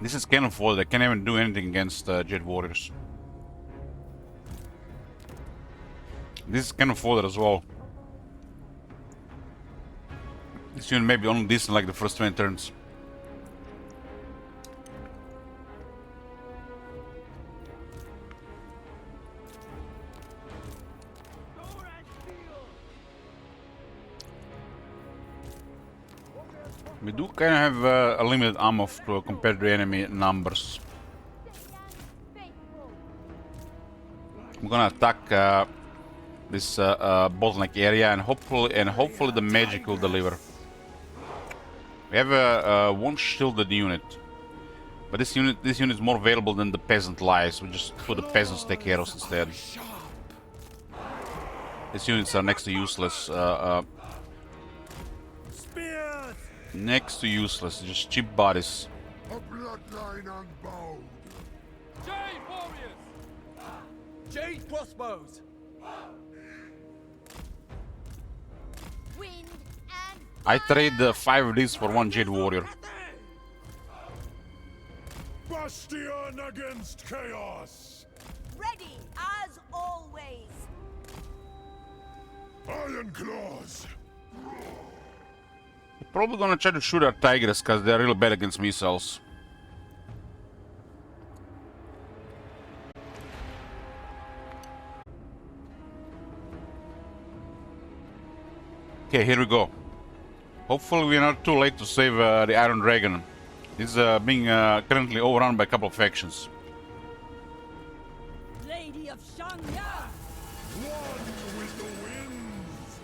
This is cannon fodder. I can't even do anything against Jet Warriors. This is cannon fodder as well. This unit may be only decent like the first 20 turns. We do kind of have a limited ammo compared to enemy numbers. I'm gonna attack this bottleneck area, and hopefully the magic will deliver. We have a one shielded unit, but this unit is more available than the peasant lies. We just put the peasants take care of us instead. These units are next to useless. Next to useless, just cheap bodies. A bloodline unbowed. Jade warriors! Jade crossbows! Wind and I trade 5 of these for 1 Jade Warrior. Bastion against chaos. ready as always. Iron claws. Probably gonna try to shoot at Tigers because they're really bad against missiles. Okay, here we go. Hopefully we're not too late to save the Iron Dragon. It's being currently overrun by a couple of factions. Lady of Shangyang! One with the winds.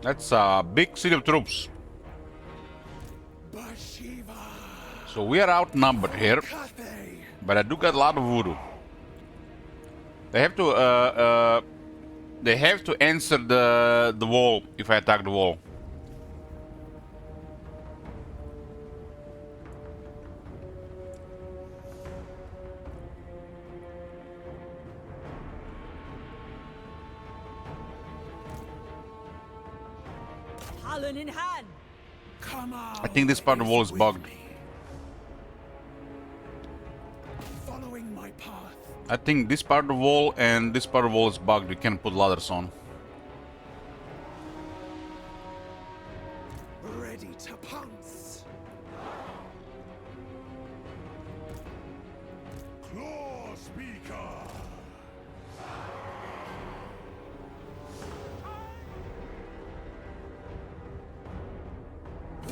That's a big city of troops. Bhashiva. So we are outnumbered here, but I do got a lot of voodoo. They have to answer the wall if I attack the wall. Talon in hand. Come on. I think this part of the wall is bugged. Following my path. I think this part of the wall and this part of the wall is bugged. You can't put ladders on. Ready to pounce. Claw speaker.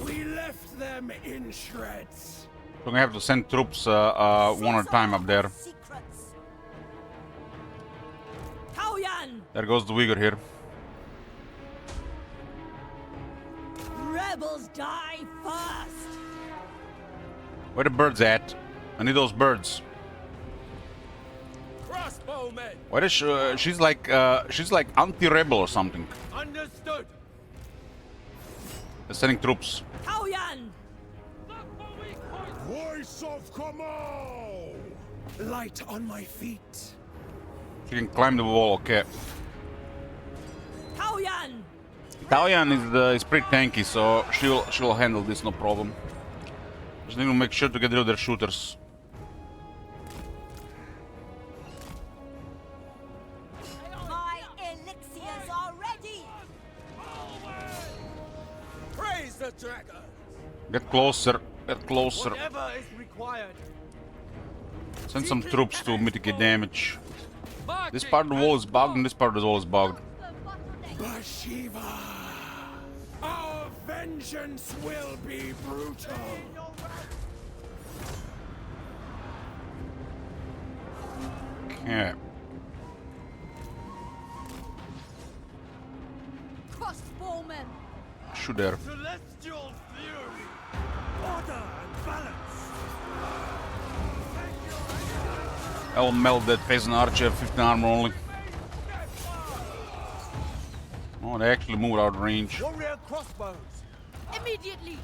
We left them in shreds. We're gonna have to send troops one at a time up there. There goes the Uyghur here. Rebels die first. Where the birds at? I need those birds. Crossbowmen. What is she's like anti-rebel or something. Understood. They're sending troops. Taoyan. Voice of command. Light on my feet. She can climb the wall. Okay. Taoyan. Taoyan is pretty tanky, so she'll handle this no problem. Just need to make sure to get rid of their shooters. My elixirs are ready. Praise the dragon. Get closer. Get closer. Whatever is required. Send some troops to mitigate damage. This part of the wall is bugged and this part of the wall is bugged. Bhashiva. Our vengeance will be brutal. Okay. Crossbowmen. Shoot there. Celestial fury. Order and balance. I'll melt that peasant archer, 15 armor only. Oh, they actually moved out of range. Warrior crossbows. Immediately.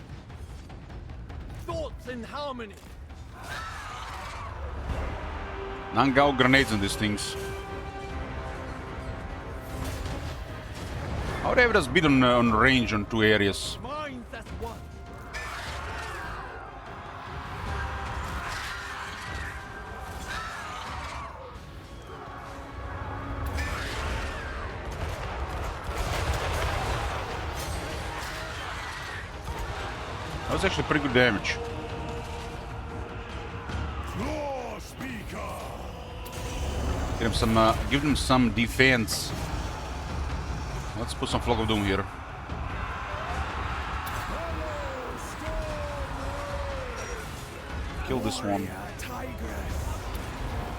Thoughts in harmony. Nangao grenades on these things. How would I ever just beat on range on two areas? Minds as one. That was actually pretty good damage. Claw speaker. Give them some defense. Let's put some Flock of Doom here. Kill this one.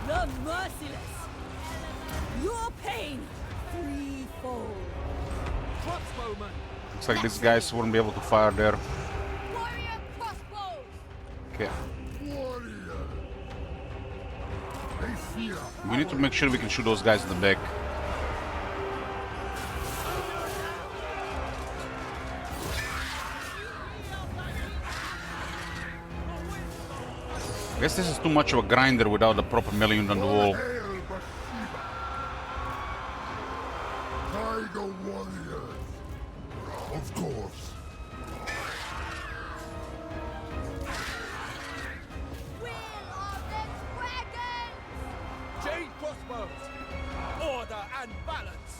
The merciless. Your pain threefold. Crossbowman. Looks like these guys wouldn't be able to fire there. Warrior crossbows. Okay. Warrior. They fear. We need to make sure we can shoot those guys in the back. I guess this is too much of a grinder without the proper million on the wall. Hail Bhashiva. Tiger warriors. Of course. Will of the dragons. Jade crossbows. Order and balance.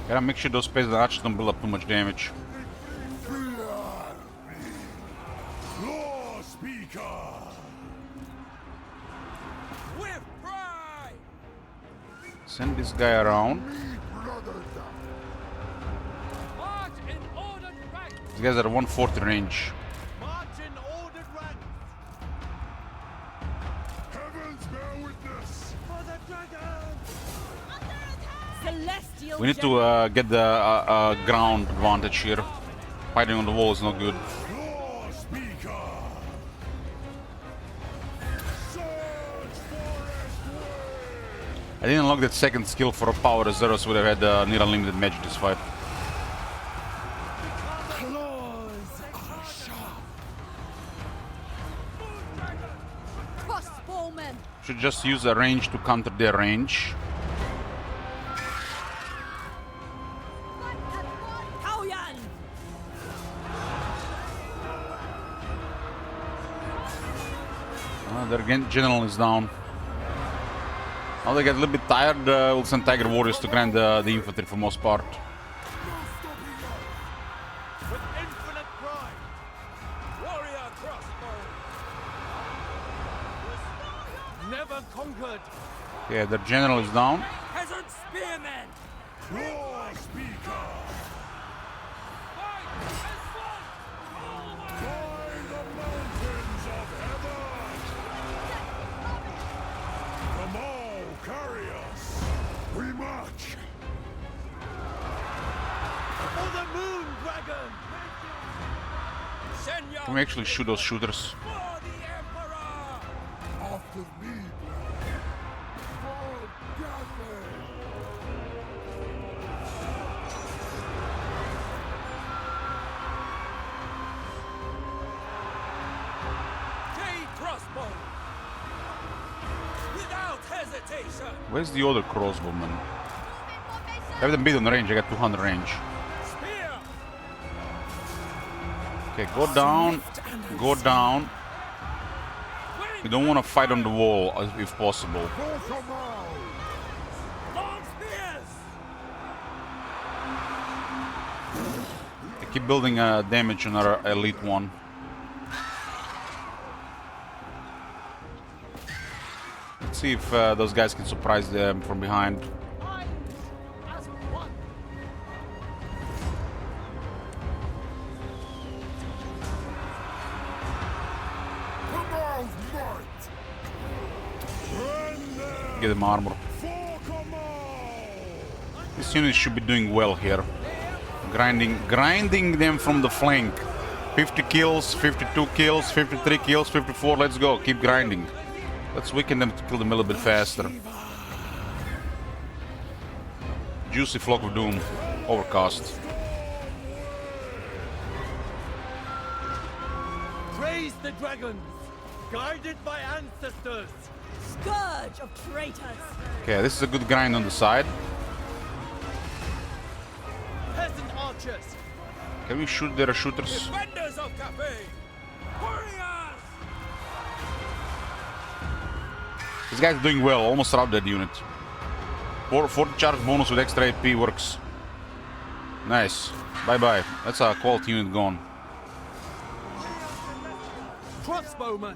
Gotta make sure those spaces actually don't build up too much damage. Law speaker. Send this guy around. These guys are 140 range. We need to get the ground advantage here. Fighting on the wall is not good. I didn't unlock that second skill for a power reserve, so would have had near unlimited magic this fight. Should just use a range to counter their range. Their general is down. Now they get a little bit tired. We'll send Tiger Warriors to grind the infantry for most part. With infinite pride, warrior crossbow. Never conquered. Yeah, their general is down. Peasant spearmen. War speaker. Can we actually shoot those shooters? Where's the other crossbowman? Have them beat on range, I got 200 range. Okay, go down, go down. We don't want to fight on the wall if possible. I keep building damage on our elite one. Let's see if those guys can surprise them from behind. Get them armor. This unit should be doing well here. Grinding them from the flank. 50 kills, 52 kills, 53 kills, 54. Let's go. Keep grinding. Let's weaken them to kill them a little bit faster. Juicy Flock of Doom. Overcast. Praise the dragons, guided by ancestors. Scourge of traitors. Okay, this is a good grind on the side. Peasant archers. Can we shoot their shooters? Defenders of Cafe. Warriors. This guy's doing well, almost routed that unit. 40 charge bonus with extra AP works. Nice. Bye-bye. That's a quality unit gone. Crossbowmen.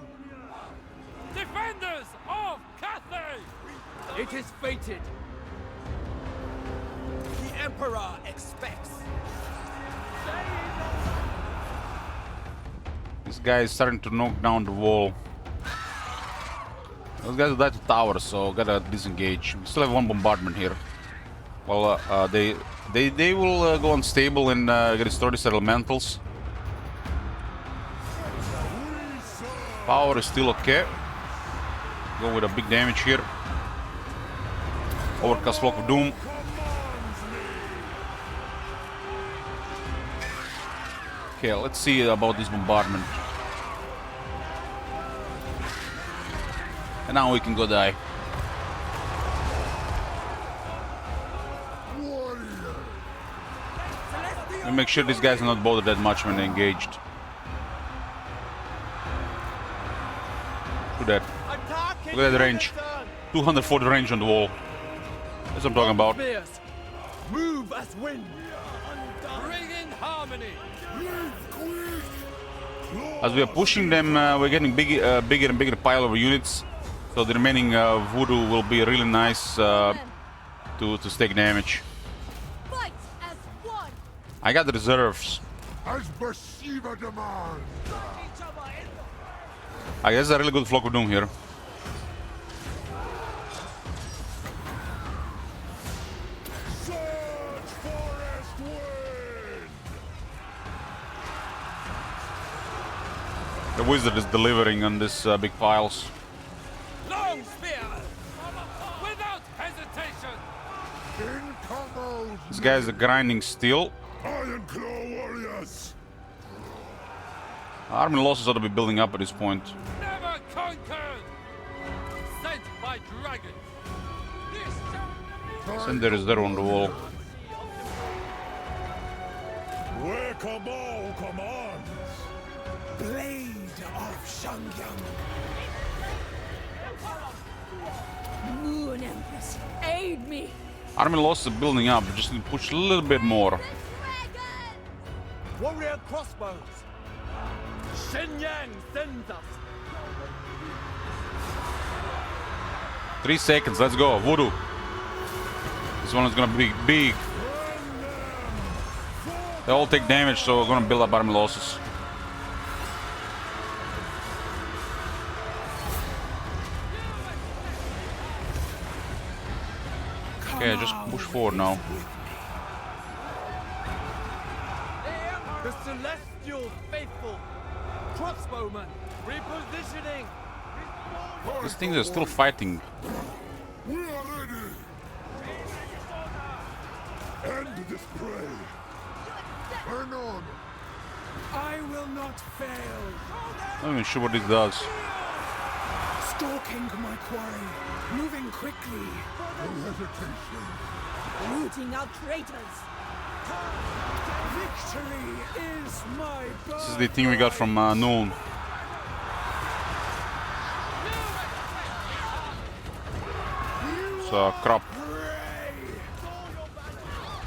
Defenders of Cathay. It is fated. The Emperor expects. This guy is starting to knock down the wall. Those guys died to towers, so gotta disengage. We still have one bombardment here. Well, they will go unstable and restore these elementals. Power is still okay. Go with a big damage here. Overcast Flock of Doom. Okay, let's see about this bombardment. And now we can go die. And make sure these guys are not bothered that much when they're engaged. Look at that. Look at that range. 240 range on the wall. That's what I'm talking about. Move as wind. Bring in harmony. As we are pushing them, we're getting bigger and bigger pile of units. So the remaining voodoo will be really nice to stake damage. Fight as one. I got the reserves. As Bhashiva demands. I guess a really good Flock of Doom here. Surge, forest wind. The wizard is delivering on this big piles. Long spears. Without hesitation. In combos. These guys are grinding steel. Iron Claw warriors. Army losses ought to be building up at this point. Never conquered. Sent by dragons. Sender is there on the wall. Where Cabal commands. Blade of Shangyang. Moon Empress, aid me! Army losses are building up. We just need to push a little bit more. Warrior crossbows. Shenyang sends us. 3 seconds, let's go. Voodoo. This one is gonna be big. They all take damage, so we're gonna build up army losses. Okay, just push forward now. The celestial faithful. Crossbowmen. Repositioning. These things are still fighting. We are ready. End this prey. Burn on. I will not fail. I'm not even sure what this does. Stalking my quarry. Moving quickly. No hesitation. Rooting out traitors. Victory is my birth. This is the thing we got from Noon. It's a crop.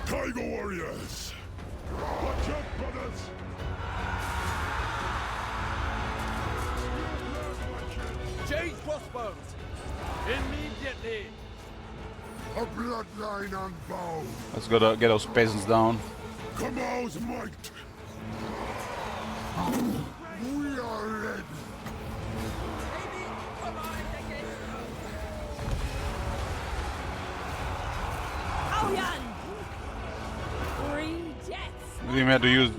Tiger warriors. Watch out, brothers. Jade crossbows. Immediately. A bloodline unbound. Let's go to get those peasants down. Cabal's might. We are ready. Aoyan! 3 deaths! We had to use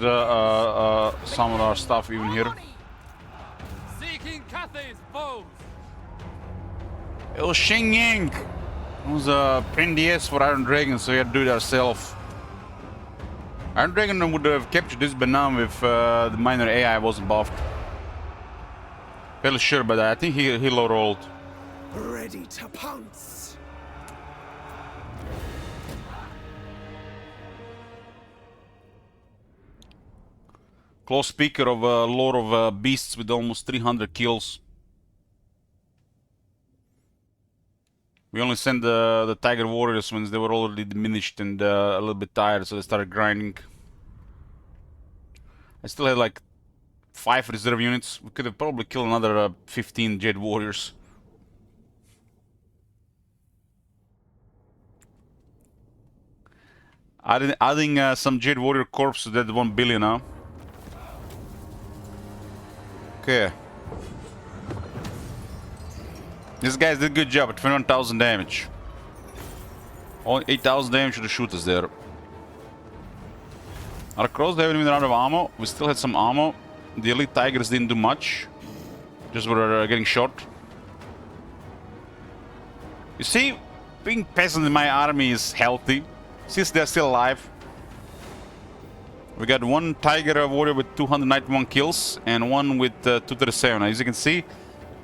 some of our stuff even here. Seeking Cathay's foes. It was Shenyang. It was a pain DS for Iron Dragon, so we had to do it ourselves. Iron Dragon would have captured this banana if the minor AI wasn't buffed. Fairly sure, but I think he low rolled. Ready to pounce. Close speaker of a lore of beasts with almost 300 kills. We only sent the Tiger Warriors when they were already diminished and a little bit tired, so they started grinding. I still had like 5 reserve units. We could have probably killed another 15 Jade Warriors. Adding some Jade Warrior corps to that 1 billion now. Okay. These guys did a good job at 21,000 damage. Only 8,000 damage to the shooters there. Our crows, they haven't even run out of ammo. We still had some ammo. The elite tigers didn't do much. Just were getting shot. You see, being peasant in my army is healthy. Since they're still alive. We got 1 tiger warrior with 291 kills and 1 with 237. As you can see,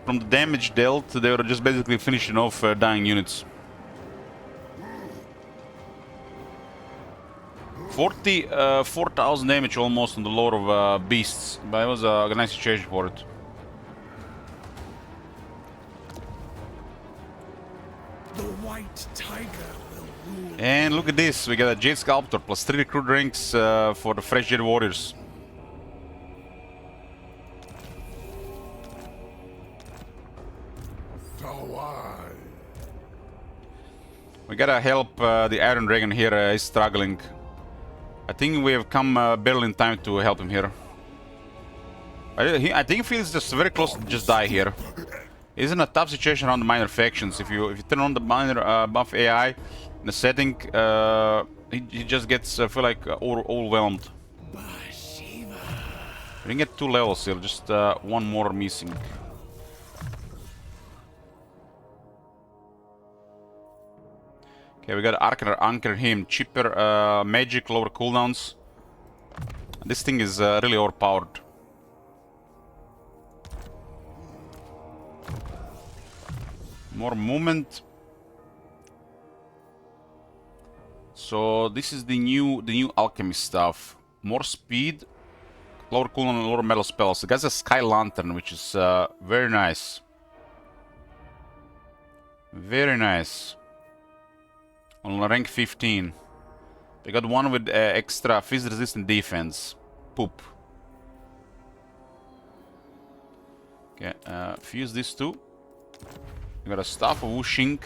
from the damage dealt, they were just basically finishing off dying units. 44,000 damage almost on the lore of beasts, but it was a nice situation for it. The White Tiger will rule. And look at this, we got a Jade Sculptor plus 3 recruit ranks for the fresh Jade Warriors. We gotta help the Iron Dragon here, he's struggling. I think we have come barely in time to help him here. I think he feels just very close to just die here. He's in a tough situation around the minor factions. If you turn on the minor buff AI in the setting, he just gets feel like overwhelmed. Bhashiva. We didn't get 2 levels here, just one more missing. Okay, we got Anchor him, cheaper magic, lower cooldowns. This thing is really overpowered. More movement. So this is the new alchemy stuff. More speed, lower cooldown, and lower metal spells. It has a Sky Lantern, which is very nice. Very nice. On rank 15. We got one with extra fizz resistant defense. Poop. Okay, fuse these two. We got a Staff of Wuxing.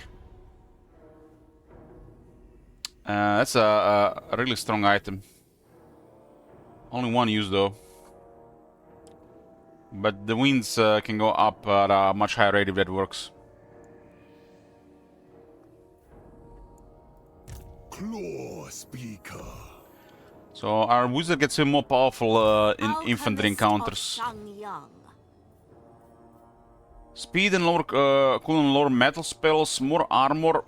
That's a really strong item. Only one use though. But the winds can go up at a much higher rate if that works. Claw Speaker. So our wizard gets even more powerful in infantry encounters. Speed and lower cooldown, lower metal spells, more armor.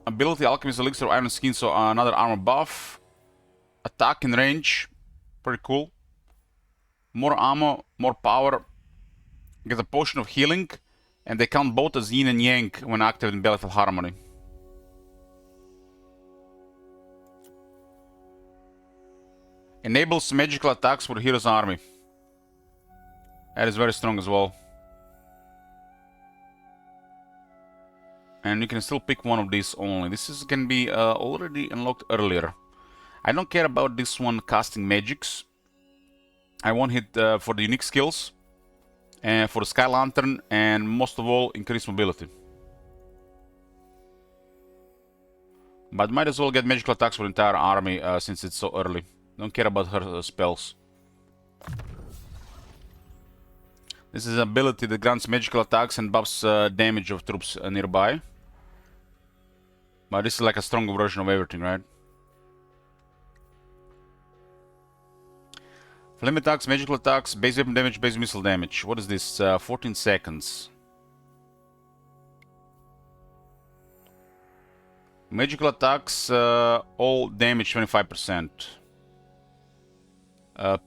Ability Alchemist Elixir of Iron Skin, so another armor buff. Attack in range, pretty cool. More ammo, more power. Get a potion of healing, and they count both as yin and yang when active in Battlefield Harmony. Enables magical attacks for the hero's army. That is very strong as well. And you can still pick one of these only. This can be already unlocked earlier. I don't care about this one casting magics. I want it for the unique skills, and for the Sky Lantern, and most of all, increased mobility. But might as well get magical attacks for the entire army since it's so early. Don't care about her spells. This is an ability that grants magical attacks and buffs damage of troops nearby. But this is like a stronger version of everything, right? Flame attacks, magical attacks, base weapon damage, base missile damage. What is this? 14 seconds. Magical attacks, all damage 25%.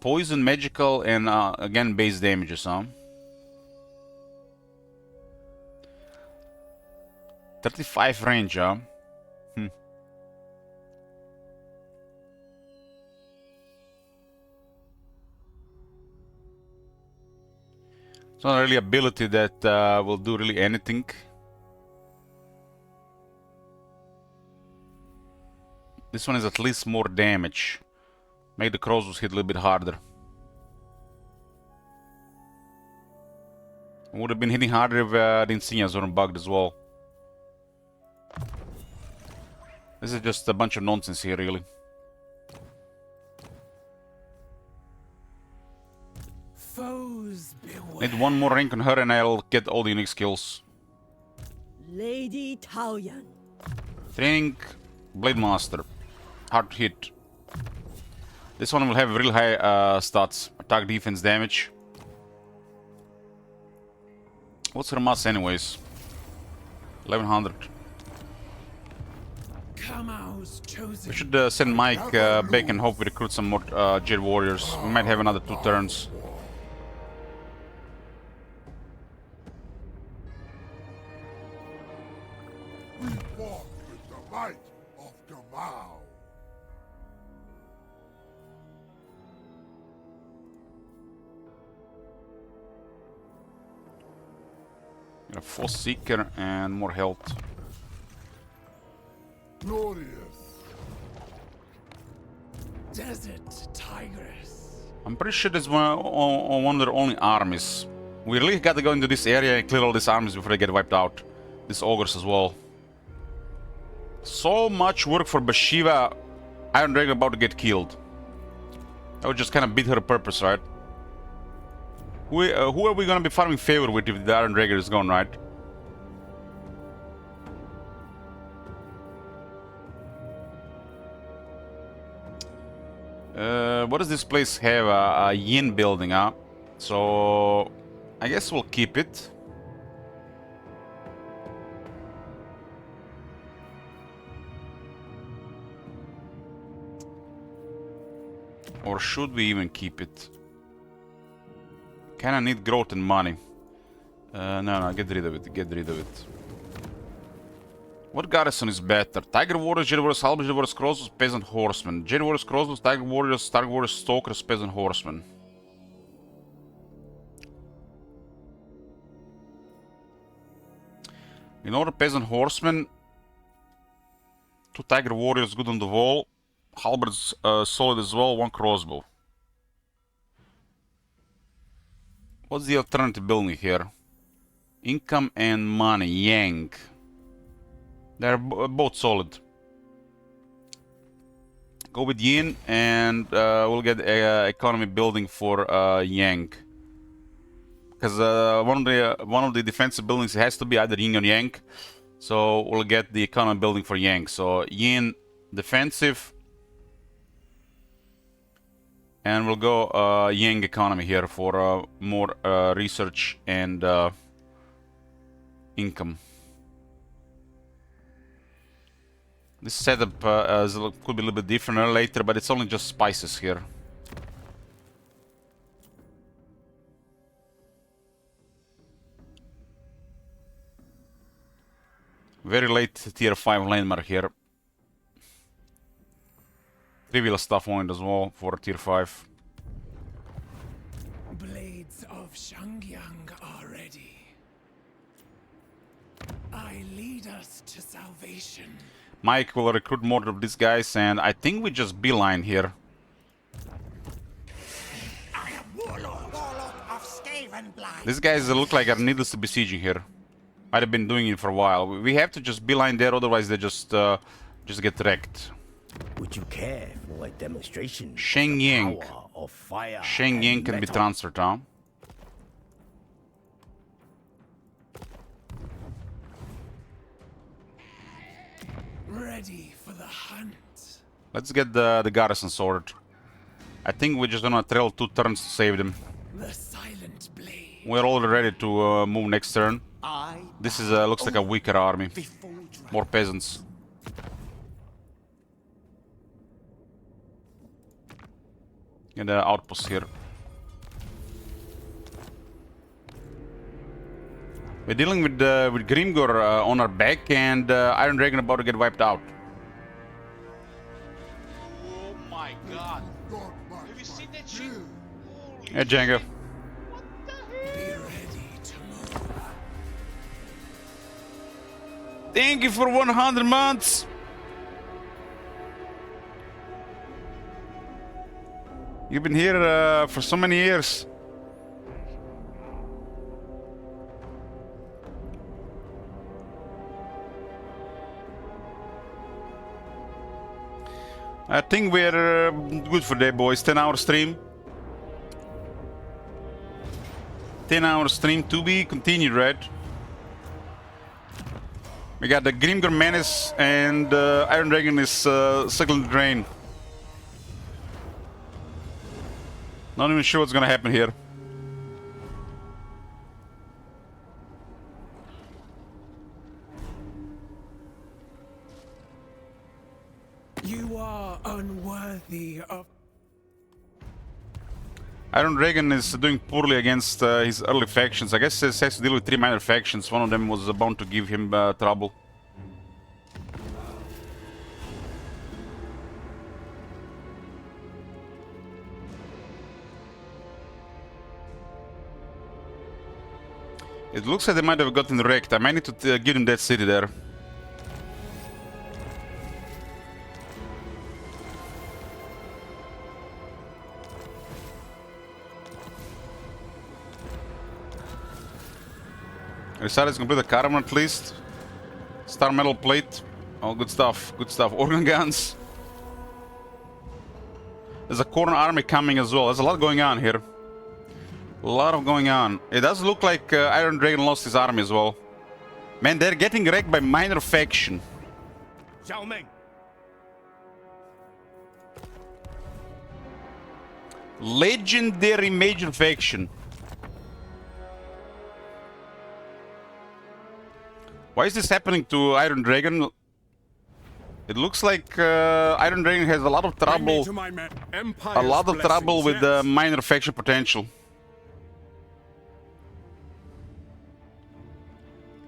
Poison, magical, and again base damages, huh? 35 range, huh? It's not really ability that will do really anything. This one is at least more damage. Make the crossbows hit a little bit harder. Would have been hitting harder if the insignias weren't bugged as well. This is just a bunch of nonsense here, really. Foes beware. Need one more rank on her and I'll get all the unique skills. Lady Taoyan. Training, Blade Master. Hard hit. This one will have really high stats. Attack, defense, damage. What's her mass anyways? 1100. We should send Mike back and hope we recruit some more Jade Warriors. We might have another 2 turns. We fought with the might of Gamal. Got a Force Seeker and more health. Glorious. Desert Tigress. I'm pretty sure this one of their only armies. We really got to go into this area and clear all these armies before they get wiped out. These ogres as well. So much work for Bhashiva. Iron Dragon about to get killed. That would just kind of beat her purpose, right? Who are we gonna be farming favor with if the Iron Dragon is gone, right? What does this place have? A yin building, huh? So I guess we'll keep it. Or should we even keep it? Kinda need growth and money. No, get rid of it, get rid of it. What garrison is better? Tiger Warriors, Jedi Warriors, Halberd, Jedi Warriors, Crossbows, Peasant Horsemen. Jedi Warriors, Crossbows, Tiger Warriors, Tiger Warriors, Stalkers, Peasant Horsemen. In order, Peasant Horsemen. 2 Tiger Warriors, good on the wall. Halberd's solid as well, 1 crossbow. What's the alternative building here? Income and money, Yang. They're both solid. Go with Yin and we'll get economy building for Yang. Because one of the defensive buildings has to be either Yin or Yang. So we'll get the economy building for Yang. So Yin defensive. And we'll go Yang economy here for more research and income. This setup could be a little bit different later, but it's only just spices here. Very late tier 5 landmark here. Trivial stuff on it as well for tier 5. Blades of Shangyang are ready. I lead us to salvation. Mike will recruit more of these guys, and I think we just beeline here. I am Warlord of Skavenblight. These guys look like are needless to besieging here. Might have been doing it for a while. We have to just beeline there, otherwise they just get wrecked. Would you care for a demonstration? Sheng Yang. Of fire. Sheng Yang can be transferred, huh? Ready for the hunt. Let's get the garrison sorted. I think we're just gonna trail 2 turns to save them. The silent blade. We're already ready to move next turn. This is looks like a weaker army. More peasants. Get the outpost here. We're dealing with Grimgor on our back, and Iron Dragon about to get wiped out. Oh my god. Have you seen that shit? Hey, Django. Be ready to move. Thank you for 100 months. You've been here for so many years. I think we're good for that, boys. 10-hour stream. 10-hour stream to be continued, right? We got the Grimgor Menace and Iron Dragon is circling the drain. Not even sure what's gonna happen here. You are unworthy of... Iron Dragon is doing poorly against his early factions. I guess he has to deal with 3 minor factions. One of them was bound to give him trouble. It looks like they might have gotten wrecked. I might need to give him that city there. Decided to complete the caravan at least. Star metal plate. All good stuff. Good stuff. Organ guns. There's a corner army coming as well. There's a lot going on here. A lot of going on. It does look like Iron Dragon lost his army as well. Man, they're getting wrecked by minor faction. Legendary major faction. Why is this happening to Iron Dragon? It looks like Iron Dragon has a lot of trouble. A lot of trouble with the minor faction potential.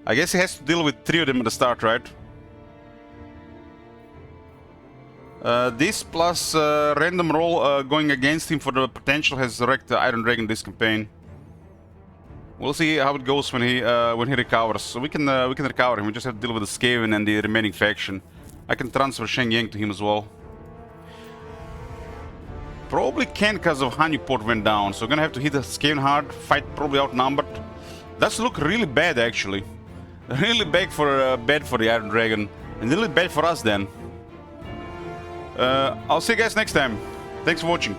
I guess he has to deal with 3 of them at the start, right? This plus random roll going against him for the potential has wrecked Iron Dragon this campaign. We'll see how it goes when he recovers. So we can recover him. We just have to deal with the Skaven and the remaining faction. I can transfer Sheng Yang to him as well. Probably can't because of Honeyport went down. So gonna have to hit the Skaven hard. Fight probably outnumbered. Does look really bad actually. Really bad for the Iron Dragon. And really bad for us then. I'll see you guys next time. Thanks for watching.